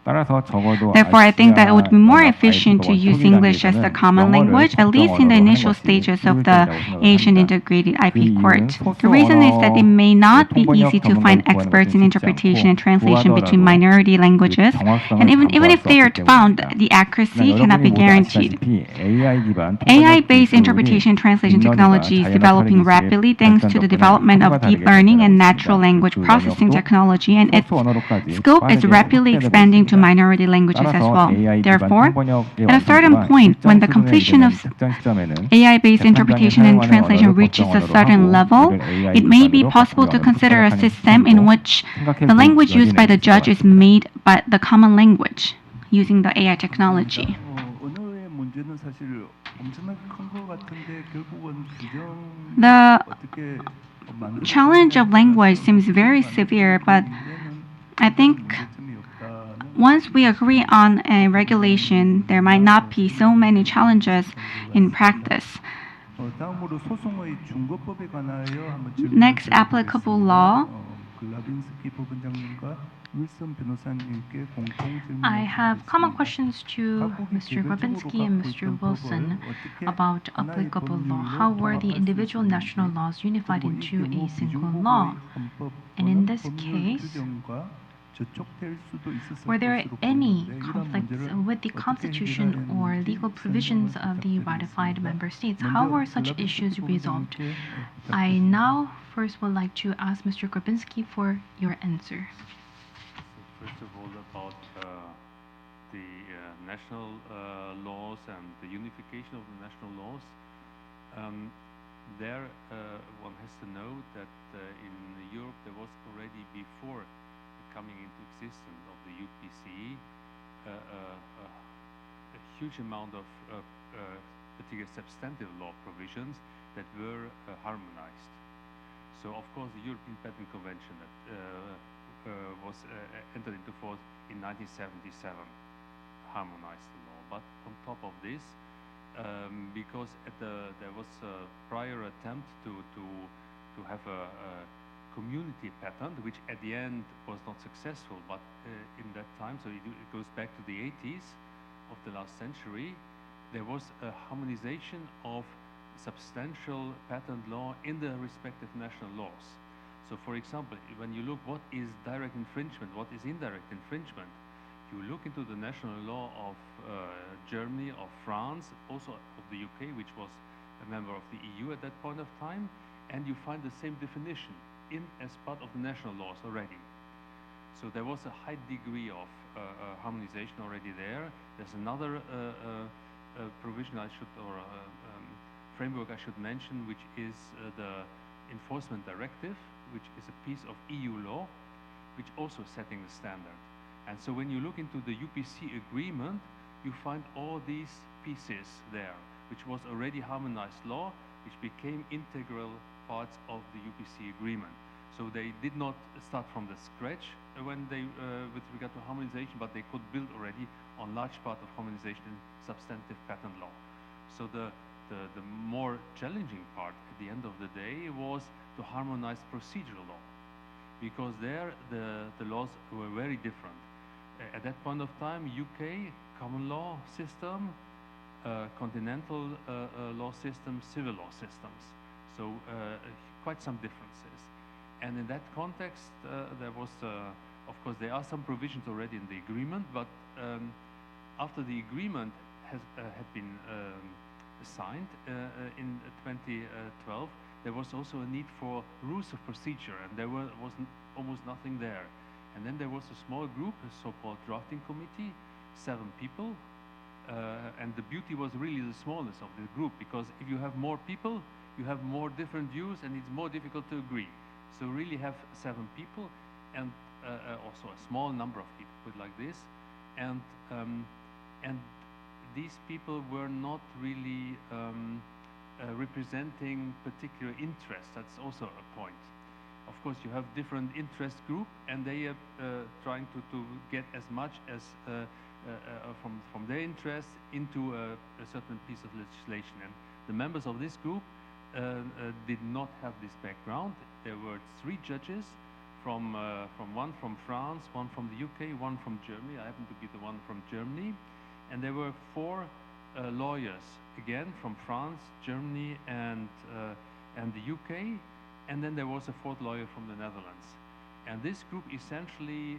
Therefore, I think that it would be more efficient to use English as the common language, at least in the initial stages of the Asian Integrated IP Court. The reason is that it may not be easy to find experts in interpretation and translation between minority languages, and even if they are found, the accuracy cannot be guaranteed. AI-based interpretation and translation technology is developing rapidly thanks to the development of deep learning and natural language processing technology, and its scope is rapidly expanding to minority languages as well. Therefore, at a certain point, when the completion of AI-based interpretation and translation reaches a certain level, it may be possible to consider a system in which the language used by the judge is made by the common language using the AI technology. The challenge of language seems very severe, but I think once we agree on a regulation, there might not be so many challenges in practice. Next applicable law. I have common questions to Mr. Grabinski and Mr. Wilson about applicable law. How were the individual national laws unified into a single law? And in this case, were there any conflicts with the Constitution or legal provisions of the ratified member states? How were such issues resolved? I now first would like to ask Mr. Grabinski for your answer. First of all, about the national laws and the unification of the national laws. There, one has to know that in Europe there was already before coming into existence of the UPC a huge amount of particular substantive law provisions that were harmonized. So, of course, the European Patent Convention that was entered into force in 1977 harmonized the law. But on top of this, because there was a prior attempt to have a community patent, which at the end was not successful, but in that time, so it goes back to the 80s of the last century, there was a harmonization of substantial patent law in the respective national laws. So for example, when you look what is direct infringement, what is indirect infringement, you look into the national law of Germany, of France, also of the UK, which was a member of the EU at that point of time, and you find the same definition as part of the national laws already. So there was a high degree of harmonization already there. There's another provision framework I should mention, which is the Enforcement Directive, which is a piece of EU law, which also setting the standard. And so when you look into the UPC agreement, you find all these pieces there, which was already harmonized law, which became integral parts of the UPC agreement. So they did not start from the scratch when they, with regard to harmonization, but they could build already on large part of harmonization in substantive patent law. So the more challenging part at the end of the day was to harmonize procedural law, because there the laws were very different. At that point of time, UK common law system, continental law system, civil law systems. So quite some differences. And in that context, there was, of course, there are some provisions already in the agreement, but after the agreement had been signed in 2012, there was also a need for rules of procedure, and there was almost nothing there. And then there was a small group, a so-called drafting committee, 7 people, and the beauty was really the smallness of the group, because if you have more people, you have more different views, and it's more difficult to agree. So really have 7 people, and also a small number of people, put it like this, and these people were not really representing particular interests. That's also a point. Of course, you have different interest group, and they are trying to get as much as from their interests into a certain piece of legislation. And the members of this group did not have this background. There were 3 judges, one from France, one from the UK, one from Germany. I happen to be the one from Germany. And there were 4 lawyers, again from France, Germany, and the UK. And then there was a 4th lawyer from the Netherlands. And this group essentially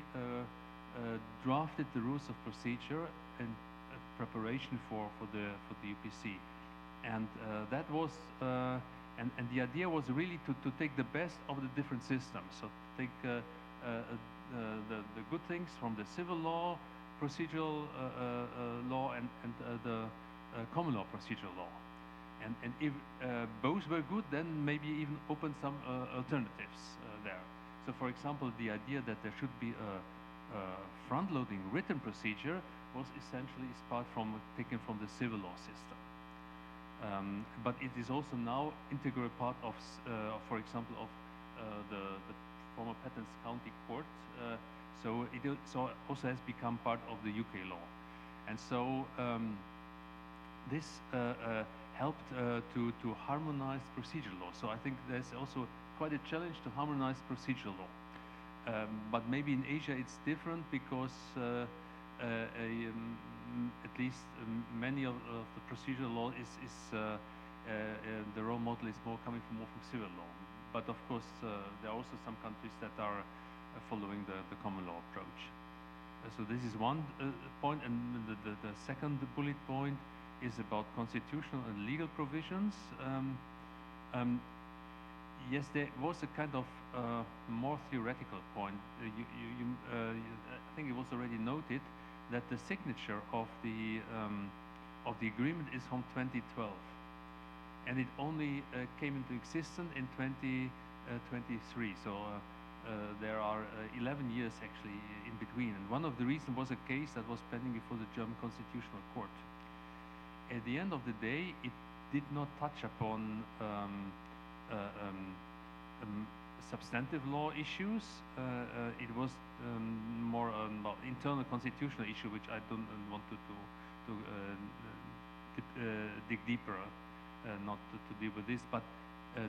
drafted the rules of procedure in preparation for the UPC. And that was, and the idea was really to take the best of the different systems. So take the good things from the civil law, procedural law, and the common law procedural law. And if both were good, then maybe even open some alternatives there. So for example, the idea that there should be a front-loading written procedure was essentially taken from the civil law system. But it is also now integral part of, for example, of the former Patents County Court So it also has become part of the UK law. And so this helped to harmonize procedure law. So I think there's also quite a challenge to harmonize procedure law. But maybe in Asia it's different because at least many of the procedural law the role model is more coming more from civil law. But of course there are also some countries that are following the common law approach. So this is one point, and the second bullet point is about constitutional and legal provisions. Yes, there was a kind of more theoretical point. I think it was already noted that the signature of the agreement is from 2012, and it only came into existence in 2023. So there are 11 years actually in between, and one of the reasons was a case that was pending before the German Constitutional Court. At the end of the day, it did not touch upon substantive law issues. It was more about internal constitutional issue, which I don't want to dig deeper, not to deal with this. But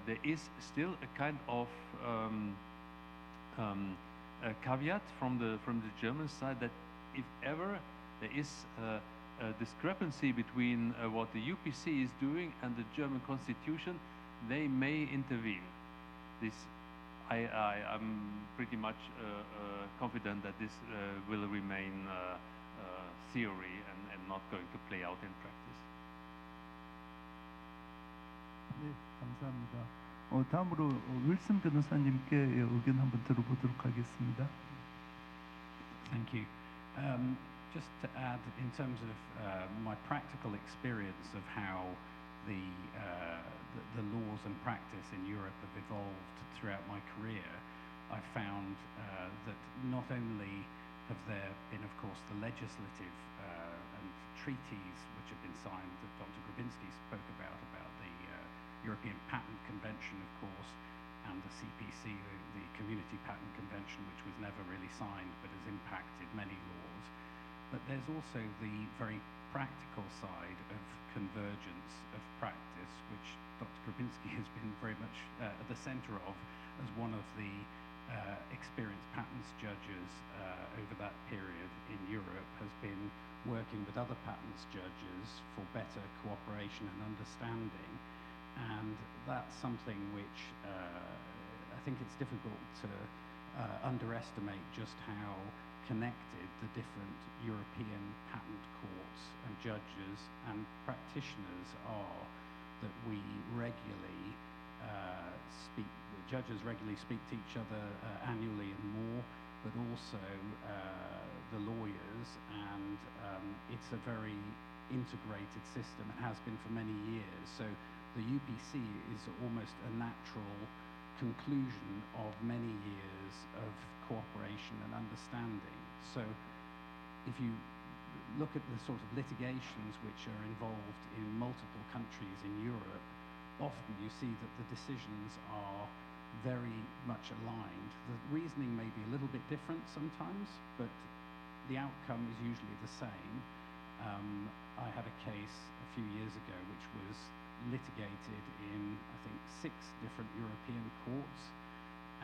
there is still a kind of a caveat from the German side that if ever there is a discrepancy between what the UPC is doing and the German constitution, they may intervene. This, I'm pretty much confident that this will remain theory and not going to play out in practice. 네, 감사합니다. 다음으로 윌슨 변호사님께 의견 한번 들어보도록 하겠습니다. Thank you. Just to add, in terms of my practical experience of how the laws and practice in Europe have evolved throughout my career, I found that not only have there been, of course, the legislative and treaties which have been signed that Dr. Grabinski spoke about the European Patent Convention, of course, and the CPC, the Community Patent Convention, which was never really signed but has impacted many laws. But there's also the very practical side of convergence of practice, which Dr. Grabinski has been very much at the center of as one of the experienced patents judges over that period in Europe, has been working with other patents judges for better cooperation and understanding. And that's something which I think it's difficult to underestimate just how connected the different European patent courts and judges and practitioners are, that we regularly judges regularly speak to each other annually and more, but also the lawyers, and it's a very integrated system. It has been for many years. So the UPC is almost a natural conclusion of many years of cooperation and understanding. So if you look at the sort of litigations which are involved in multiple countries in Europe, often you see that the decisions are very much aligned. The reasoning may be a little bit different sometimes, but the outcome is usually the same. I had a case a few years ago which was litigated in, I think, 6 different European courts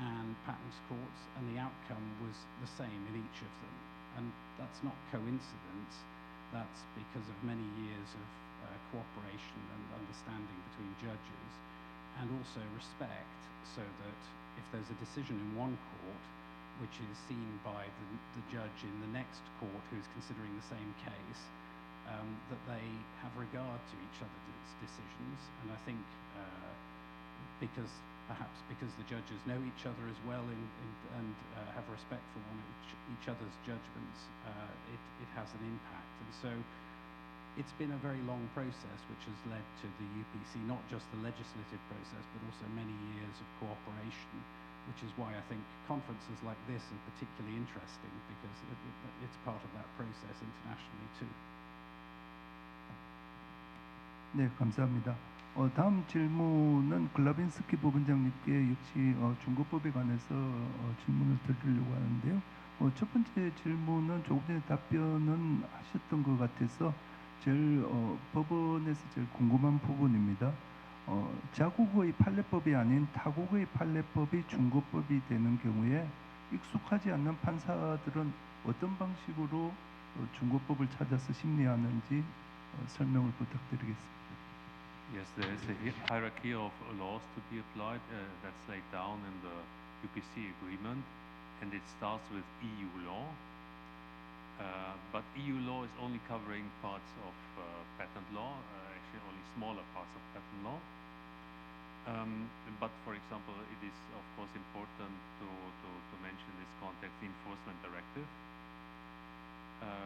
and patents courts, and the outcome was the same in each of them. And that's not coincidence. That's because of many years of cooperation and understanding between judges, and also respect, so that if there's a decision in one court which is seen by the judge in the next court who's considering the same case, that they have regard to each other's decisions. And I think perhaps because the judges know each other as well and have respect for each other's judgments, it has an impact. And so it's been a very long process which has led to the UPC, not just the legislative process, but also many years of cooperation, which is why I think conferences like this are particularly interesting, because it's part of that process internationally too. 네, 감사합니다. 다음 질문은 글라빈스키 부원장님께 역시 중거법에 관해서 질문을 드리려고 하는데요. 첫 번째 질문은 조금 전에 답변은 하셨던 것 같아서 제일 법원에서 제일 궁금한 부분입니다. 자국의 판례법이 아닌 타국의 판례법이 중거법이 되는 경우에 익숙하지 않는 판사들은 어떤 방식으로 중거법을 찾아서 심리하는지 설명을 부탁드리겠습니다. Yes, there is a hierarchy of laws to be applied that's laid down in the UPC agreement, and it starts with EU law. But EU law is only covering parts of patent law, actually only smaller parts of patent law. But for example, it is of course important to mention in this context the Enforcement Directive,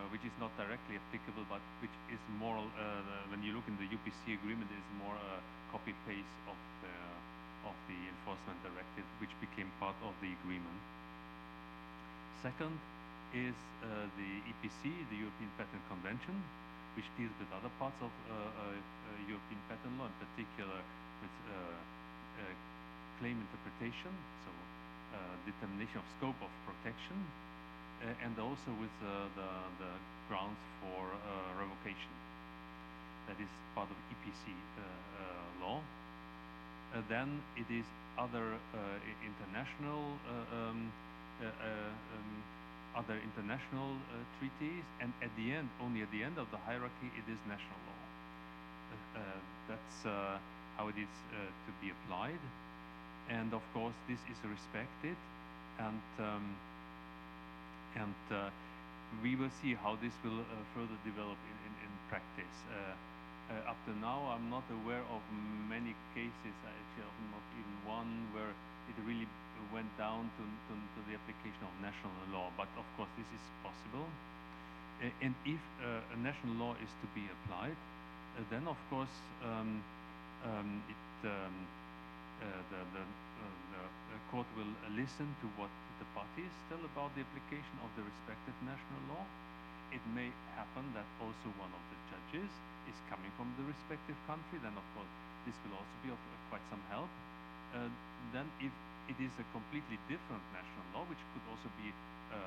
which is not directly applicable, but which is more, when you look in the UPC agreement, is more a copy-paste of the Enforcement Directive, which became part of the agreement. Second is the EPC, the European Patent Convention, which deals with other parts of European patent law, in particular with claim interpretation, so determination of scope of protection, and also with the grounds for revocation. That is part of EPC law. Then it is other international treaties, and at the end, only at the end of the hierarchy, it is national law. That's how it is to be applied, and of course this is respected, and we will see how this will further develop in practice. Up to now, I'm not aware of many cases, actually not even one, where it really went down to the application of national law, but of course this is possible. And if a national law is to be applied, then of course the court will listen to what the parties tell about the application of the respective national law. It may happen that also one of the judges is coming from the respective country, then of course this will also be of quite some help. Then if it is a completely different national law, which could also be a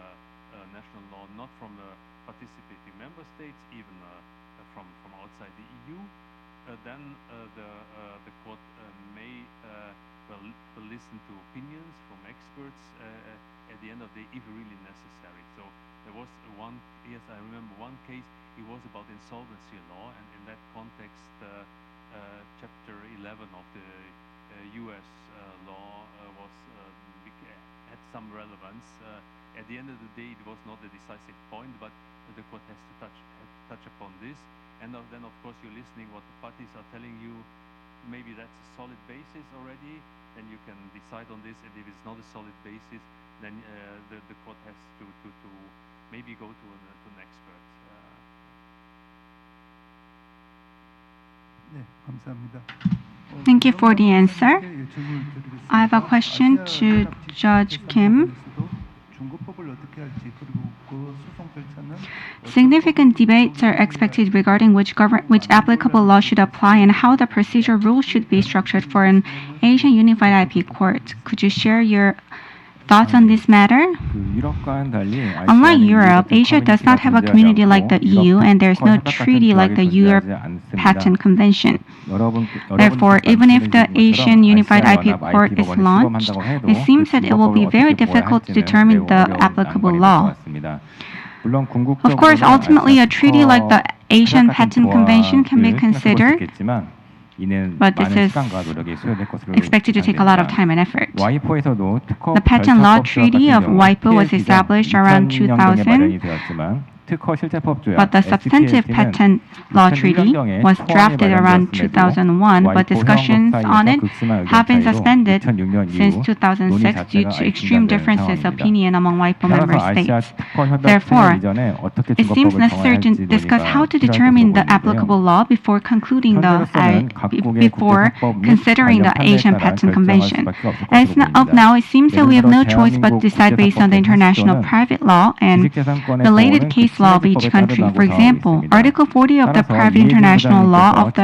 national law not from the participating member states, even from outside the EU, then the court may will listen to opinions from experts at the end of the day, if really necessary. So there was one, yes, I remember one case, it was about insolvency law, and in that context, Chapter 11 of the US law had some relevance. At the end of the day, it was not a decisive point, but the court has to touch upon this. And then, of course, you're listening what the parties are telling you. Maybe that's a solid basis already, then you can decide on this. And if it's not a solid basis, then the court has to maybe go to an expert. Thank you for the answer. I have a question to Judge Kim. Significant debates are expected regarding which applicable law should apply and how the procedure rules should be structured for an Asian Unified IP Court. Could you share your thoughts on this matter? Unlike Europe, Asia does not have a community like the EU, and there is no treaty like the Europe Patent Convention. Therefore, even if the Asian Unified IP Court is launched, it seems that it will be very difficult to determine the applicable law. Of course, ultimately, a treaty like the Asian Patent Convention can be considered, but this is expected to take a lot of time and effort. The Patent Law Treaty of WIPO was established around 2000, but the Substantive Patent Law Treaty was drafted around 2001, but discussions on it have been suspended since 2006 due to extreme differences of opinion among WIPO member states. Therefore, it seems necessary to discuss how to determine the applicable law before considering the Asian Patent Convention. As of now, it seems that we have no choice but to decide based on the international private law and related cases law of each country. For example, Article 40 of the Private International Law of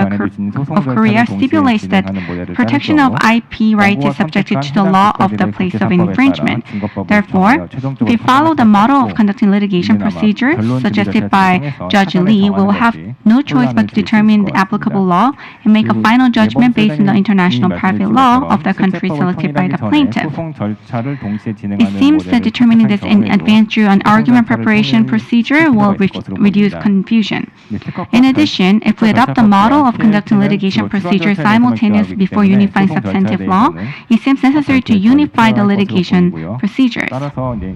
Korea stipulates that protection of IP rights is subjected to the law of the place of infringement. Therefore, if we follow the model of conducting litigation procedure suggested by Judge Lee, we will have no choice but to determine the applicable law and make a final judgment based on the international private law of the country selected by the plaintiff. It seems that determining this in advance through an argument preparation procedure will reduce confusion. In addition, if we adopt the model of conducting litigation procedure simultaneously before unifying substantive law, it seems necessary to unify the litigation procedures. However,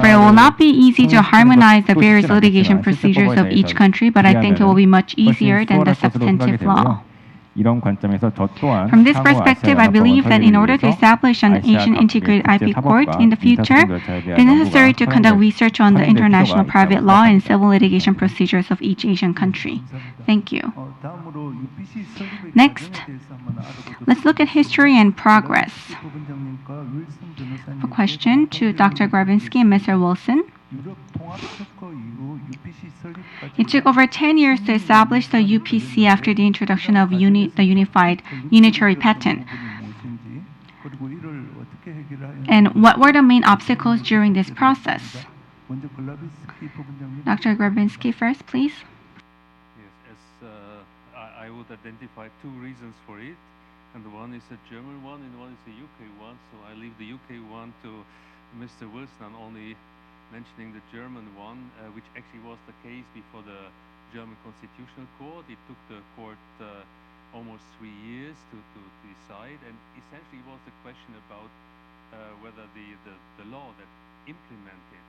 it will not be easy to harmonize the various litigation procedures of each country, but I think it will be much easier than the substantive law. From this perspective, I believe that in order to establish an Asian integrated IP court in the future, it is necessary to conduct research on the international private law and civil litigation procedures of each Asian country. Thank you. Next, let's look at history and progress. A question to Dr. Gravinsky and Mr. Wilson. It took over 10 years to establish the UPC after the introduction of the unified unitary patent. And what were the main obstacles during this process? Dr. Gravinsky first, please. Yes, I would identify two reasons for it. And one is a German one and one is a UK one. So I leave the UK one to Mr. Wilson. I'm only mentioning the German one, which actually was the case before the German Constitutional Court. It took the court almost 3 years to decide, and essentially it was the question about whether the law that implemented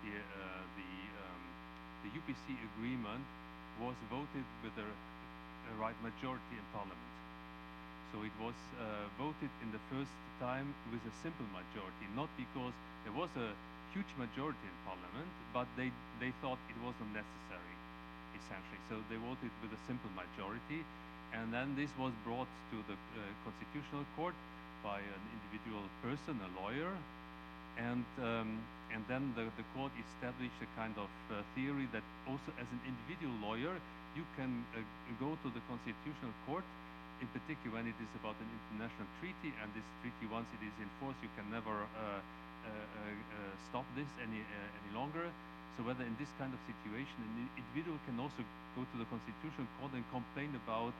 the UPC agreement was voted with a right majority in Parliament. So it was voted in the first time with a simple majority, not because there was a huge majority in Parliament, but they thought it wasn't necessary, essentially. So they voted with a simple majority, and then this was brought to the Constitutional Court by an individual person, a lawyer, and then the court established a kind of theory that also as an individual lawyer, you can go to the Constitutional Court, in particular when it is about an international treaty, and this treaty, once it is in force, you can never stop this any longer. So whether in this kind of situation an individual can also go to the Constitutional Court and complain about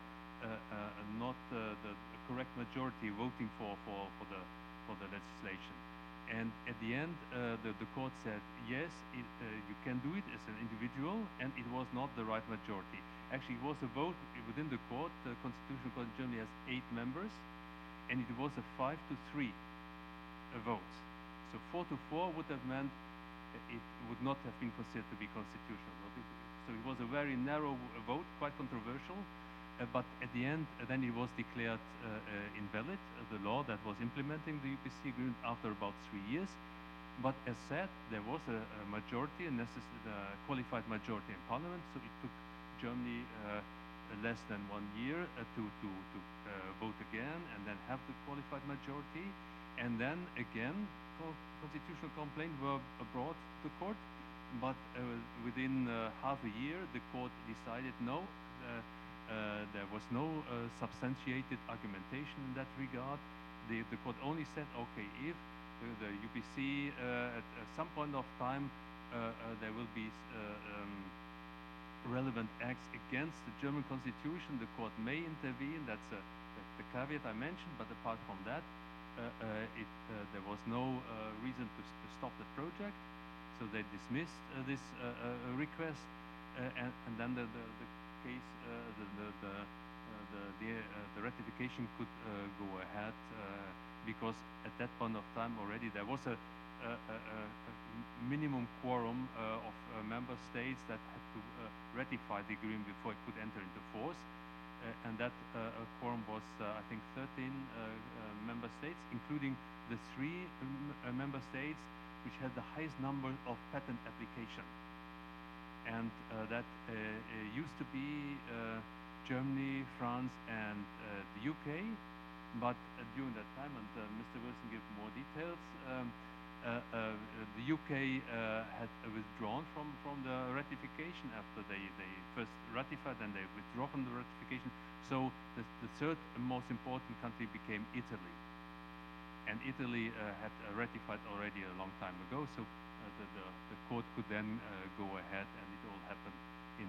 not the correct majority voting for the legislation. And at the end, the court said yes, you can do it as an individual, and it was not the right majority. Actually, it was a vote within the court. The Constitutional Court in Germany has 8 members, and it was a 5-3 vote. So 4-4 would have meant it would not have been considered to be constitutional. So it was a very narrow vote, quite controversial, but at the end, then it was declared invalid, the law that was implementing the UPC agreement after about 3 years. But as said, there was a majority, a qualified majority in Parliament, so it took Germany less than 1 year to vote again and then have the qualified majority. And then again, constitutional complaints were brought to court, but within half a year, the court decided no, there was no substantiated argumentation in that regard. The court only said, okay, if the UPC at some point of time there will be relevant acts against the German constitution, the court may intervene. That's the caveat I mentioned, but apart from that, there was no reason to stop the project, so they dismissed this request, and then the case, the ratification could go ahead because at that point of time already there was a minimum quorum of member states that had to ratify the agreement before it could enter into force. And that quorum was, I think, 13 member states, including the 3 member states which had the highest number of patent applications. And that used to be Germany, France, and the UK. But during that time, and Mr. Wilson gave more details, the UK had withdrawn from the ratification after they first ratified and they withdraw from the ratification. So the third most important country became Italy. And Italy had ratified already a long time ago, so the court could then go ahead, and it all happened in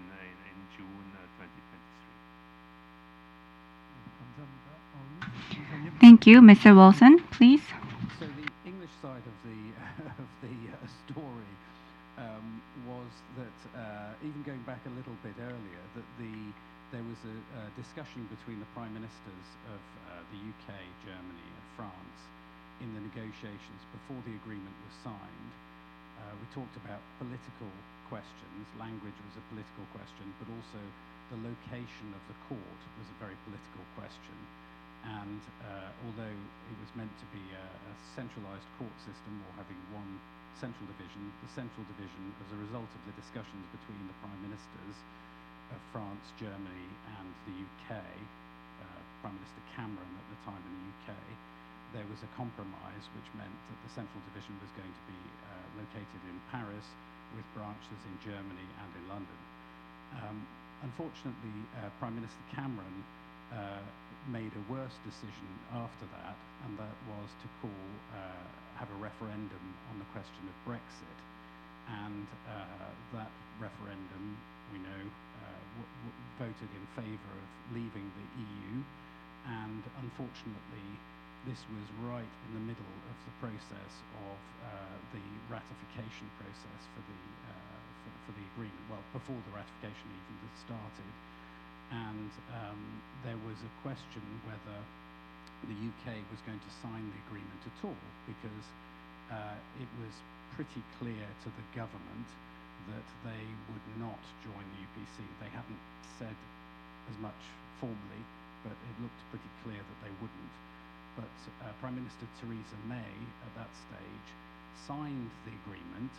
June 2023. Thank you. Mr. Wilson, please. So the English side of the story was that even going back a little bit earlier, that there was a discussion between the prime ministers of the UK, Germany, and France in the negotiations before the agreement was signed. We talked about political questions. Language was a political question, but also the location of the court was a very political question. And although it was meant to be a centralized court system or having one central division, the central division, as a result of the discussions between the prime ministers of France, Germany, and the UK, Prime Minister Cameron at the time in the UK, there was a compromise which meant that the central division was going to be located in Paris with branches in Germany and in London. Unfortunately, Prime Minister Cameron made a worse decision after that, and that was to have a referendum on the question of Brexit. And that referendum, we know, voted in favour of leaving the EU, and unfortunately this was right in the middle of the process of the ratification process for the agreement, well, before the ratification even had started. And there was a question whether the UK was going to sign the agreement at all, because it was pretty clear to the government that they would not join the UPC. They hadn't said as much formally, but it looked pretty clear that they wouldn't. But Prime Minister Theresa May at that stage signed the agreement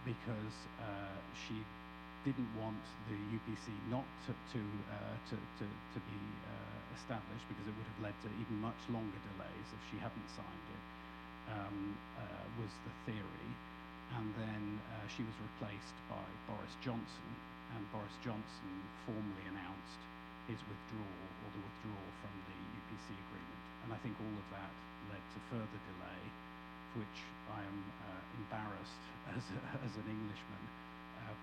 because she didn't want the UPC not to be established, because it would have led to even much longer delays if she hadn't signed it, was the theory. And then she was replaced by Boris Johnson, and Boris Johnson formally announced his withdrawal, or the withdrawal from the UPC agreement. And I think all of that led to further delay, for which I am embarrassed as an Englishman.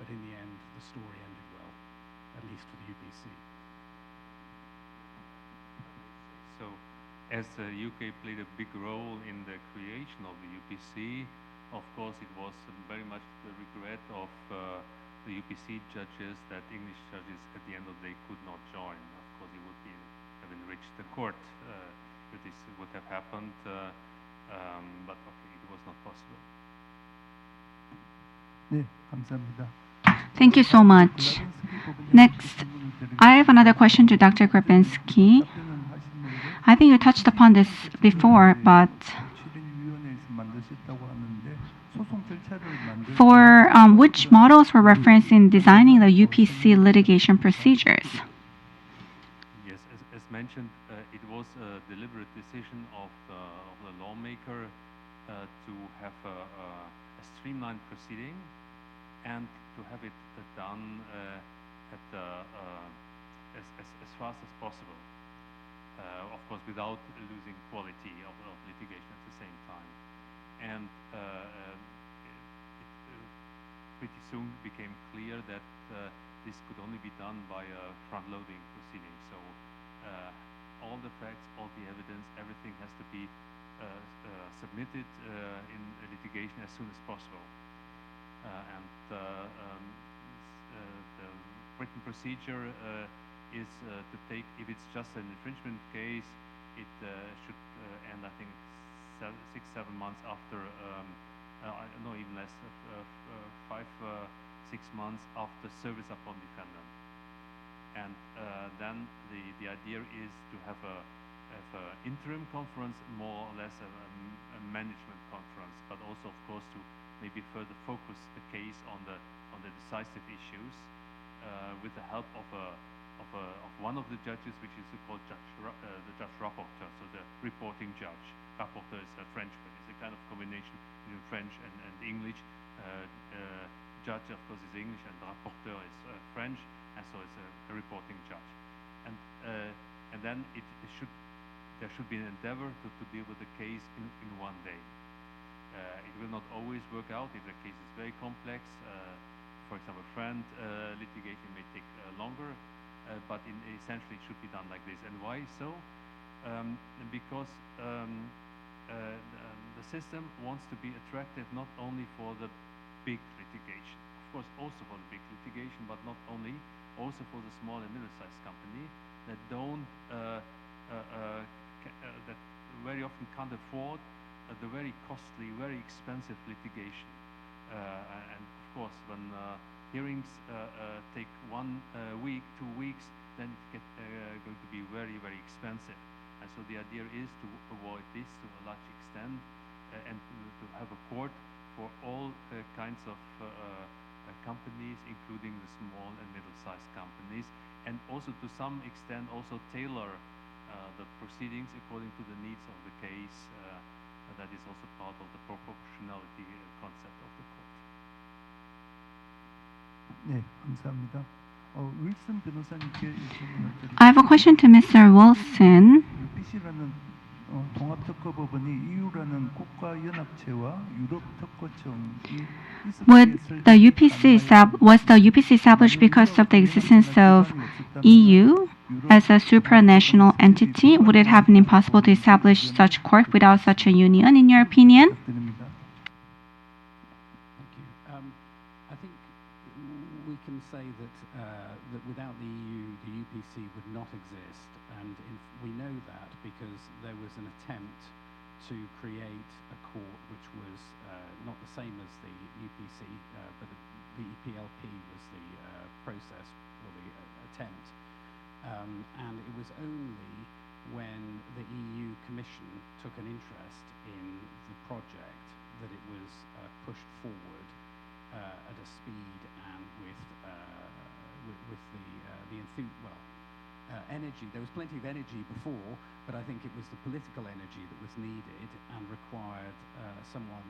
But in the end, the story ended well, at least for the UPC. So, as the UK played a big role in the creation of the UPC, of course it was very much the regret of the UPC judges that English judges at the end of the day could not join. Of course it would have enriched the court if this would have happened, but okay, it was not possible. 네, 감사합니다. Thank you so much. Next, I have another question to Dr. Grabinski. I think you touched upon this before, but for which models were referenced in designing the UPC litigation procedures? Yes, as mentioned, it was a deliberate decision of the lawmaker to have a streamlined proceeding and to have it done as fast as possible. Of course, without losing quality of litigation at the same time. And it pretty soon became clear that this could only be done by a front-loading proceeding. So all the facts, all the evidence, everything has to be submitted in litigation as soon as possible. And the written procedure is to take, if it's just an infringement case, it should end, I think, 6-7 months after, no, even less, 5-6 months after service upon defendant. And then the idea is to have an interim conference, more or less a management conference, but also, of course, to maybe further focus the case on the decisive issues with the help of one of the judges, which is called the judge rapporteur, so the reporting judge. Rapporteur is a French word, it's a a kind of combination between French and English. Judge, of course, is English, and the rapporteur is French, and so it's a reporting judge. And then there should be an endeavor to deal with the case in one day. It will not always work out if the case is very complex. For example, friend litigation may take longer, but essentially it should be done like this. And why so? Because the system wants to be attractive not only for the big litigation, of course also for the big litigation, but not only, also for the small and middle-sized company that don't that very often can't afford the very costly, very expensive litigation. And of course, when hearings take 1 week, 2 weeks, then it's going to be very, very expensive. And so the idea is to avoid this to a large extent and to have a court for all kinds of companies, including the small and middle-sized companies, and also to some extent also tailor the proceedings according to the needs of the case. That is also part of the proportionality concept of the court. 네, 감사합니다. 윌슨 변호사님께 질문을 드리겠습니다. I have a question to Mr. Wilson. UPC라는 통합특허법원이 EU라는 국가연합체와 유럽특허청이 Was the UPC established because of the existence of EU as a supranational entity? Would it have been impossible to establish such court without such a union, in your opinion? I think we can say that that without the EU, the UPC would not exist, and we know that because there was an attempt to create a court which was not the same as the UPC, but the EPLP was the process or the attempt, and it was only when the EU Commission took an interest in the project that it was pushed forward at a speed and with the energy. There was plenty of energy before, but I think it was the political energy that was needed and required someone,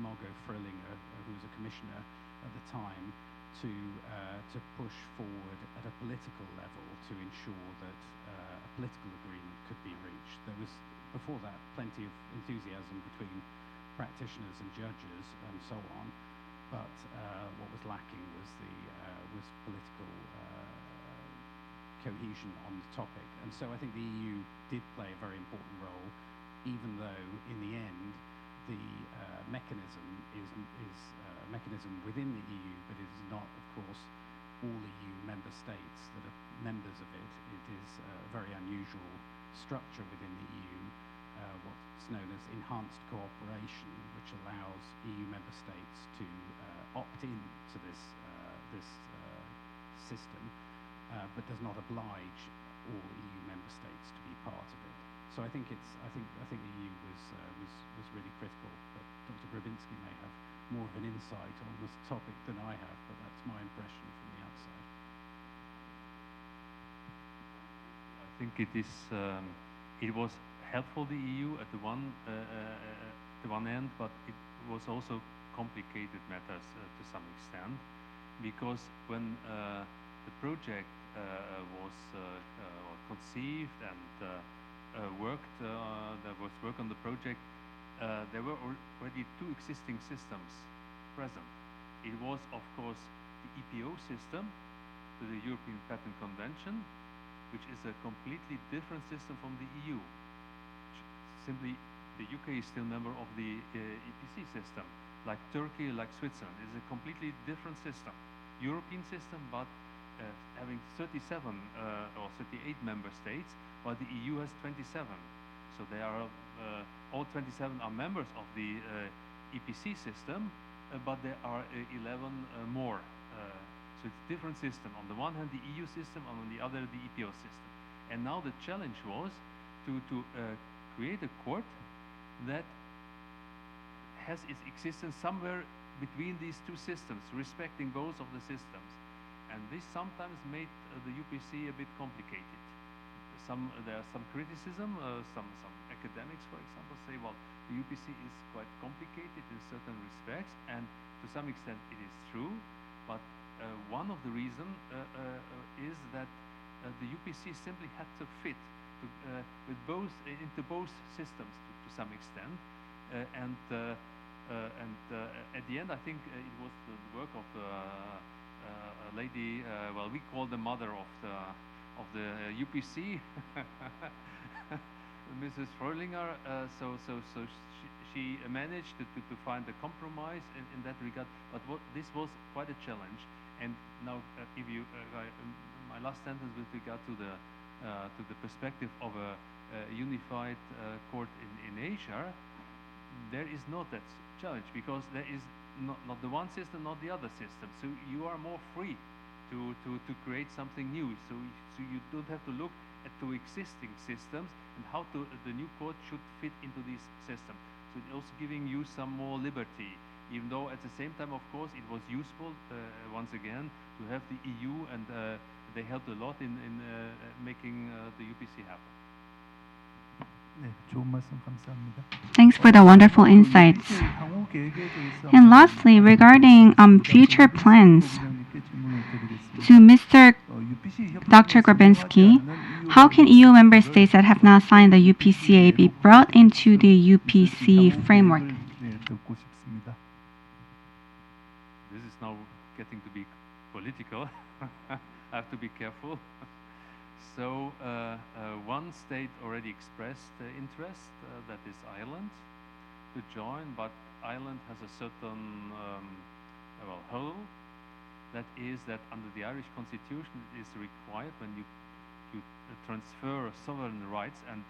Margot Fröhlinger, who was a commissioner at the time, to push forward at a political level to ensure that a political agreement could be reached. There was, before that, plenty of enthusiasm between practitioners and judges and so on, but what was lacking was was political cohesion on the topic. And so I think the EU did play a very important role, even though in the end the mechanism is a mechanism within the EU, but it is not, of course, all EU member states that are members of it. It is a very unusual structure within the EU, what's known as enhanced cooperation, which allows EU member states to opt in to this system, but does not oblige all EU member states to be part of it. So I think the EU was really critical. But Dr. Grabinski may have more of an insight on this topic than I have, but that's my impression from the outside. I think it was helpful, the EU at the one end, but it was also complicated matters to some extent, because when the project was conceived and worked, there was work on the project, there were already two existing systems present. It was, of course, the EPO system, the European Patent Convention, which is a completely different system from the EU. Simply, the UK is still a member of the EPC system, like Turkey, like Switzerland. It's a completely different system, European system, but having 37 or 38 member states, while the EU has 27. So they are all 27 are members of the EPC system, but there are 11 more. So it's a different system. On the one hand, the EU system, and on the other, the EPO system. And now the challenge was to create a court that has its existence somewhere between these two systems, respecting both of the systems. And this sometimes made the UPC a bit complicated. There are some criticism, some academics, for example, say, well, the UPC is quite complicated in certain respects, and to some extent it is true, but one of the reasons is that the UPC simply had to fit into both systems to some extent, and at the end I think it was the work of a lady, well, we call the mother of the UPC, Mrs. Fröhlinger. So she managed to find a compromise in that regard. But this was quite a challenge. And now, if you, my last sentence with regard to the perspective of a unified court in Asia, there is not that challenge, because there is not the one system, not the other system. So you are more free to create something new. So you don't have to look at two existing systems and how the new court should fit into these systems. So it's also giving you some more liberty, even though at the same time, of course, it was useful, once again, to have the EU, and they helped a lot in making the UPC happen. 네, 좋은 말씀 감사합니다. Thanks for the wonderful insights. And lastly, regarding future plans, to Mr. Dr. Grabinsky, how can EU member states that have not signed the UPCA be brought into the UPC framework? This is now getting to be political. I have to be careful. So one state already expressed interest, that is Ireland, to join, but Ireland has a certain hurdle. That is that under the Irish constitution it is required when you transfer sovereign rights, and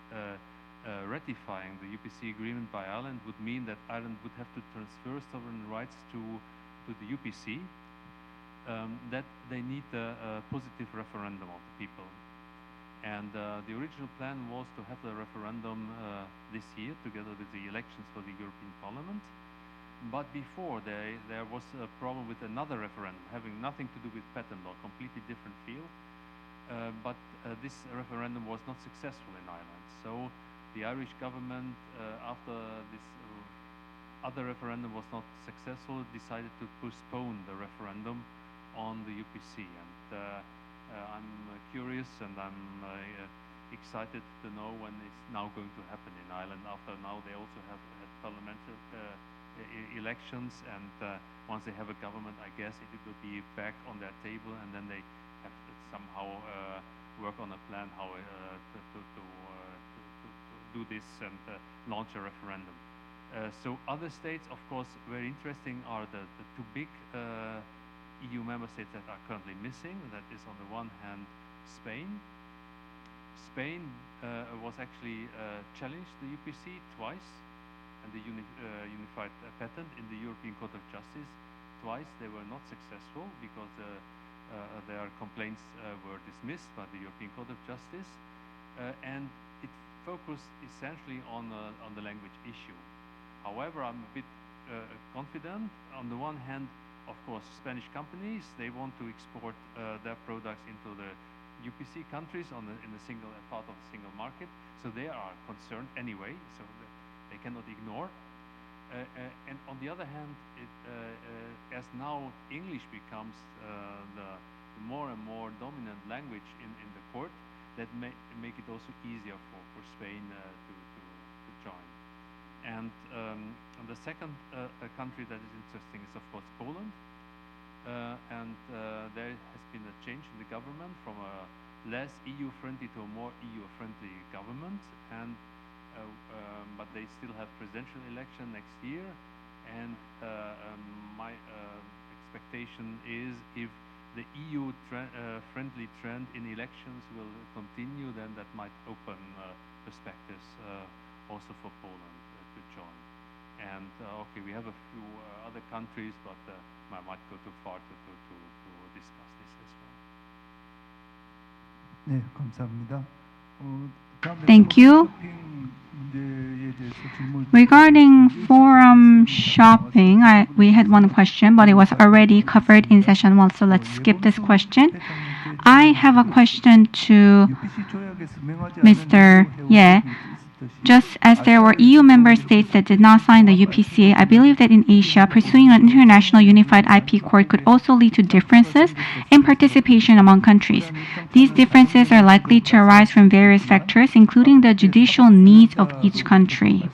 ratifying the UPC agreement by Ireland would mean that Ireland would have to transfer sovereign rights to the UPC, that they need a positive referendum of the people. And the original plan was to have the referendum this year, together with the elections for the European Parliament. But before, there was a problem with another referendum, having nothing to do with patent law, completely different field. But this referendum was not successful in Ireland. So the Irish government, after this other referendum was not successful, decided to postpone the referendum on the UPC. And I'm curious, and I'm excited to know when it's now going to happen in Ireland. After now, they also have had parliamentary elections, and once they have a government, I guess it will be back on their table, and then they have to somehow work on a plan how to do this and launch a referendum. So other states, of course, very interesting are the two big EU member states that are currently missing. That is, on the one hand, Spain. Spain was actually challenged the UPC twice, and the unified patent in the European Court of Justice. Twice they were not successful because their complaints were dismissed by the European Court of Justice, and it focused essentially on the language issue. However, I'm a bit confident. On the one hand, of course, Spanish companies, they want to export their products into the UPC countries in the single part of the single market, so they are concerned anyway. So they cannot ignore. And on the other hand, as now English becomes the more and more dominant language in the court, that make it also easier for Spain to join. And the second country that is interesting is, of course, Poland. And there has been a change in the government from a less EU-friendly to a more EU-friendly government, and but they still have presidential election next year, and my expectation is if the EU friendly trend in elections will continue, then that might open perspectives also for Poland to join. And okay, we have a few other countries, but I might go too far to discuss this as well. 네, 감사합니다. Thank you. Regarding forum shopping, we had one question, but it was already covered in session 1, so let's skip this question. I have a question to Mr. Ye. Just as there were EU member states that did not sign the UPCA, I believe that in Asia, pursuing an international unified IP court could also lead to differences in participation among countries. These differences are likely to arise from various factors, including the judicial needs of each country.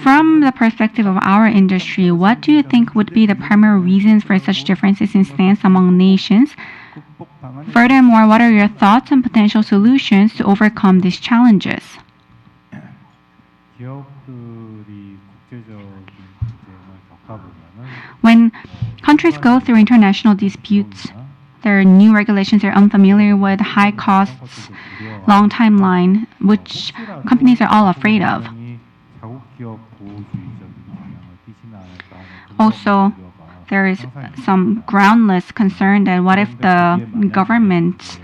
From the perspective of our industry, what do you think would be the primary reasons for such differences in stance among nations? Furthermore, what are your thoughts on potential solutions to overcome these challenges? When countries go through international disputes, their new regulations are unfamiliar with, high costs, long timeline, which companies are all afraid of. Also, there is some groundless concern that what if the government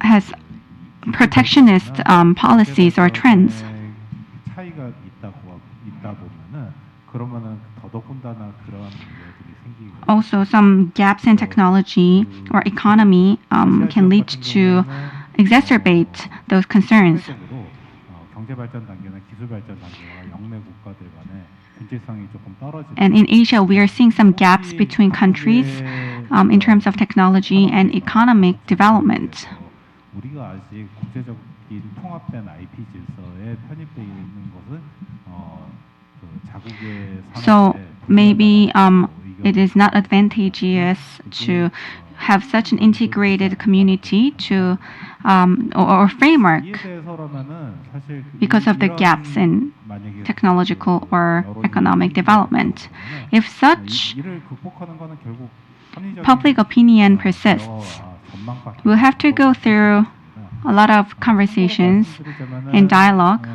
has protectionist policies or trends? Also, some gaps in technology or economy can lead to exacerbate those concerns. And in Asia, we are seeing some gaps between countries in terms of technology and economic development. So maybe it is not advantageous to have such an integrated community to or framework because of the gaps in technological or economic development. If such public opinion persists, we'll have to go through a lot of conversations and dialogue.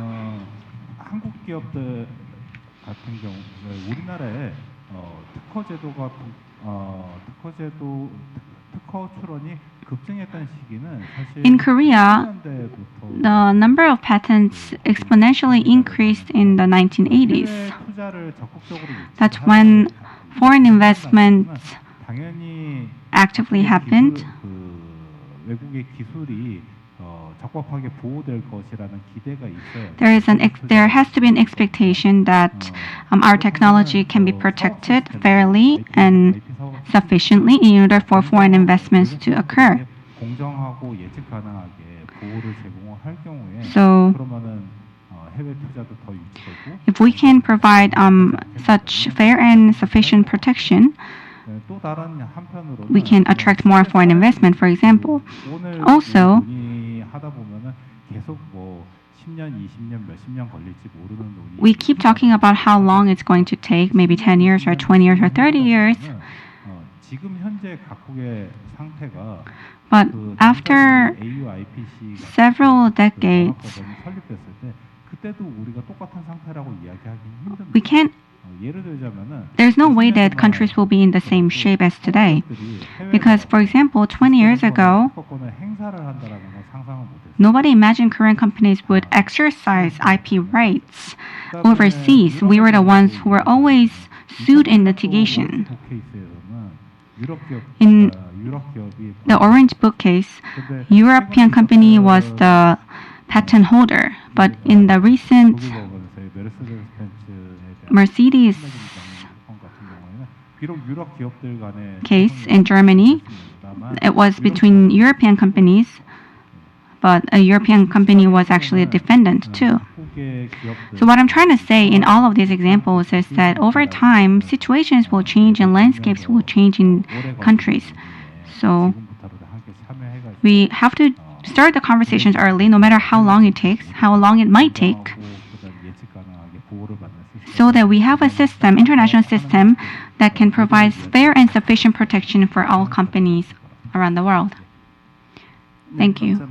In Korea, the number of patents exponentially increased in the 1980s. That's when foreign investments actively happened. There has to be an expectation that our technology can be protected fairly and sufficiently in order for foreign investments to occur. So, if we can provide such fair and sufficient protection, we can attract more foreign investment, for example. Also, we keep talking about how long it's going to take, maybe 10 years or 20 years or 30 years. But after several decades, we can't. There's no way that countries will be in the same shape as today. Because, for example, 20 years ago, nobody imagined Korean companies would exercise IP rights overseas. We were the ones who were always sued in litigation. In the Orange Book case, European company was the patent holder, but in the recent Mercedes case in Germany, it was between European companies, but a European company was actually a defendant too. So what I'm trying to say in all of these examples is that over time, situations will change and landscapes will change in countries. So we have to start the conversations early, no matter how long it takes, how long it might take, so that we have a system, international system, that can provide fair and sufficient protection for all companies around the world. Thank you.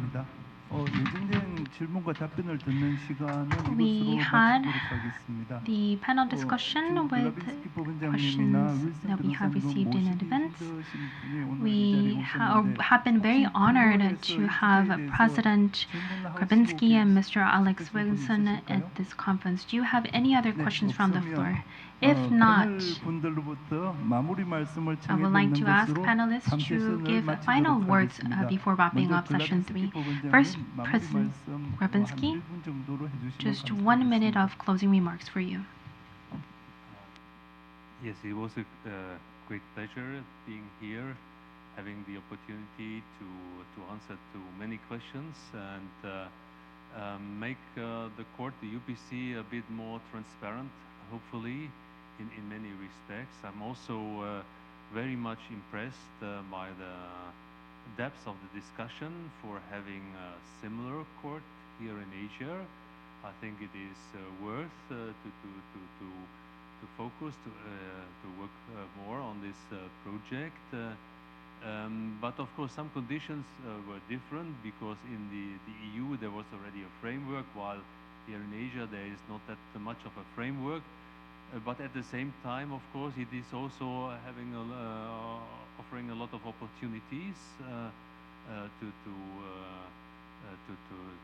예정된 질문과 답변을 듣는 시간은 We 이것으로 had 마치도록 하겠습니다. the panel discussion with questions that we have received in advance. We have been very honored to have President Grabinski and Mr. Alex Wilson at this conference. Do you have any other questions from the floor? If not, I would like to ask panelists to give final words before wrapping up session 3. First, President Grabinski, just 1 minute of closing remarks for you. Yes, it was a great pleasure being here, having the opportunity to answer to many questions and make the court, the UPC, a bit more transparent, hopefully, in many respects. I'm also very much impressed by the depth of the discussion for having a similar court here in Asia. I think it is worth to focus, to work more on this project. But of course, some conditions were different because in the EU there was already a framework, while here in Asia there is not that much of a framework. But at the same time, of course, it is also having offering a lot of opportunities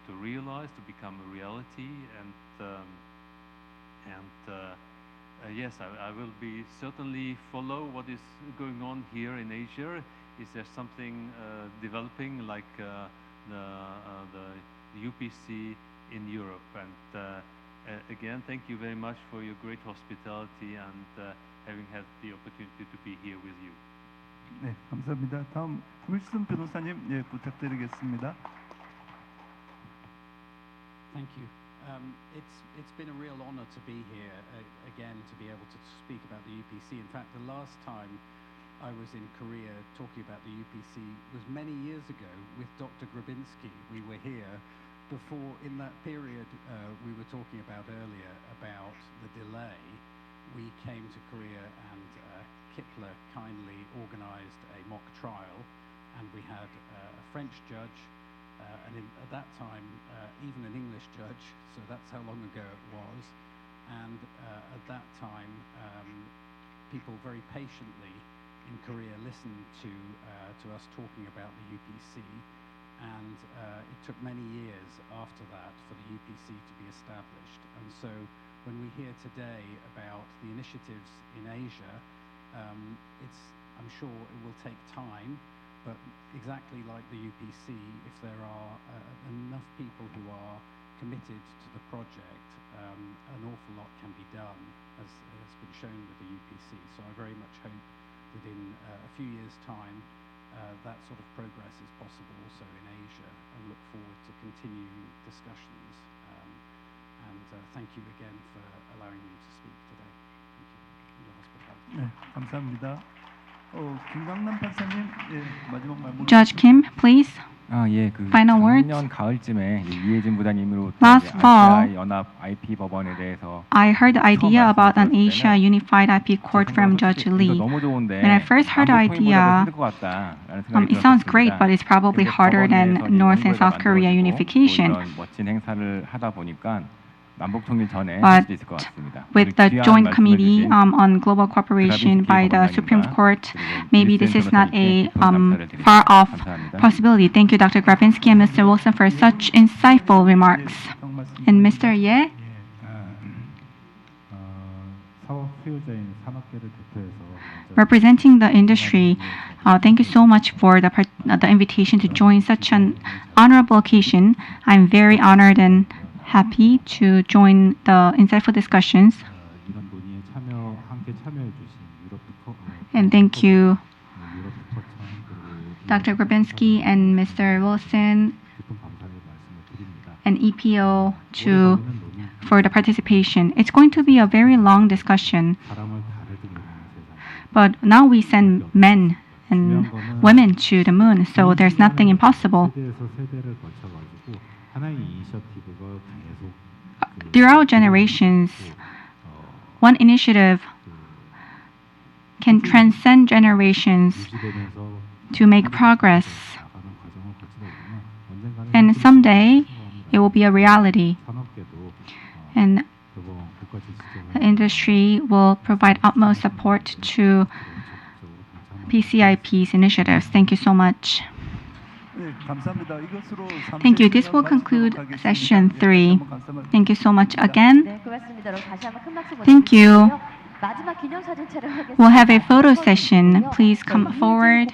to realize, to become a reality, yes, I will be certainly follow what is going on here in Asia. Is there something developing like the UPC in Europe? And again, thank you very much for your great hospitality and having had the opportunity to be here with you. 네, 감사합니다. 다음 윌슨 변호사님 부탁드리겠습니다. Thank you. It's been a real honor to be here again, to be able to speak about the UPC. In fact, the last time I was in Korea talking about the UPC was many years ago with Dr. Grabinski. We were here before, in that period we were talking about earlier about the delay. We came to Korea and Kittler kindly organized a mock trial, and we had a French judge and at that time even an English judge, so that's how long ago it was. And at that time people very patiently in Korea listened to us talking about the UPC, and it took many years after that for the UPC to be established. And so when we hear today about the initiatives in Asia, I'm sure it will take time, but exactly like the UPC, if there are enough people who are committed to the project, an awful lot can be done, as has been shown with the UPC. So I very much hope that in a few years' time, that sort of progress is possible also in Asia, and look forward to continuing discussions. And thank you again for allowing me to speak today. Thank you for your hospitality. 네, 감사합니다. 김강남 판사님, 마지막 말씀. Judge Kim, please. 예, Final words. 작년 가을쯤에 이해진 부장님으로 Last fall, 아시아 연합 IP 법원에 대해서 I heard the idea about an Asia Unified IP Court from Judge Lee. When I first heard the idea, it sounds great, but it's probably harder than North and South Korea unification. 멋진 행사를 하다 보니까 But with the Joint Committee on Global Cooperation by the Supreme Court, maybe this is not a far-off possibility. Thank you, Dr. Grabinski and Mr. Wilson, for such insightful remarks. And Mr. Ye? Representing the industry, thank you so much for the invitation to join such an honorable occasion. I'm very honored and happy to join the insightful discussions. And thank you, Dr. Grabinski and Mr. Wilson and EPO for the participation. It's going to be a very long discussion. But now we send men and women to the moon, so there's nothing impossible. Throughout generations, one initiative can transcend generations to make progress. And someday, it will be a reality. And the industry will provide utmost support to PCIP's initiatives. Thank you so much. Thank you. This will conclude session 3. Thank you so much again. Thank you. We'll have a photo session. Please come forward.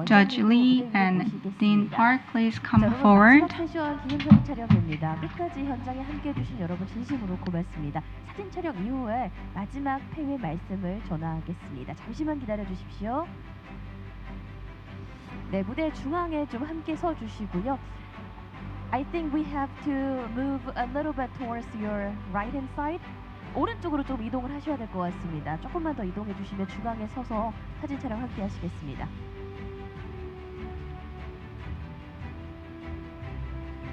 Judge Lee and Dean Park, please come forward. 끝까지 현장에 함께해 주신 여러분 진심으로 고맙습니다. 사진 촬영 이후에 마지막 폐회 말씀을 전하겠습니다. 잠시만 기다려 주십시오. 네, 무대 중앙에 좀 함께 서 주시고요. I think we have to move a little bit towards your right hand side. 오른쪽으로 좀 이동을 하셔야 될 것 같습니다. 조금만 더 이동해 주시면 중앙에 서서 사진 촬영 함께 하시겠습니다.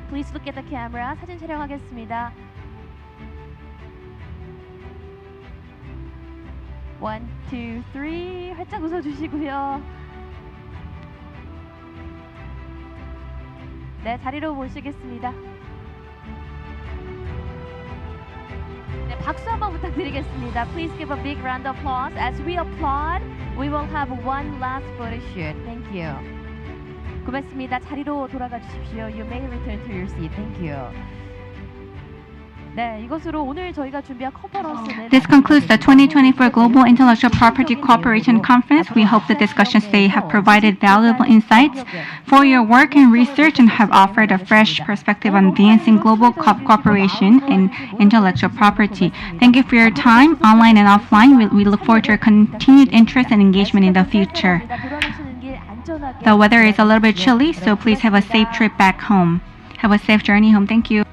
Please look at the camera. 사진 촬영하겠습니다. 1, 2, 3 활짝 웃어주시고요. 네, 자리로 모시겠습니다. 네, 박수 한번 부탁드리겠습니다. Please give a big round of applause. As we applaud, we will have one last photo shoot. Thank you. 고맙습니다. 자리로 돌아가 주십시오. You may return to your seat. Thank you. 네, 이것으로 오늘 저희가 준비한 컨퍼런스는 This concludes the 2024 Global Intellectual Property Cooperation Conference. We hope the discussions today have provided valuable insights for your work and research and have offered a fresh perspective on advancing global cooperation in intellectual property. Thank you for your time, online and offline. We look forward to your continued interest and engagement in the future. The weather is a little bit chilly, so please have a safe trip back home. Have a safe journey home. Thank you.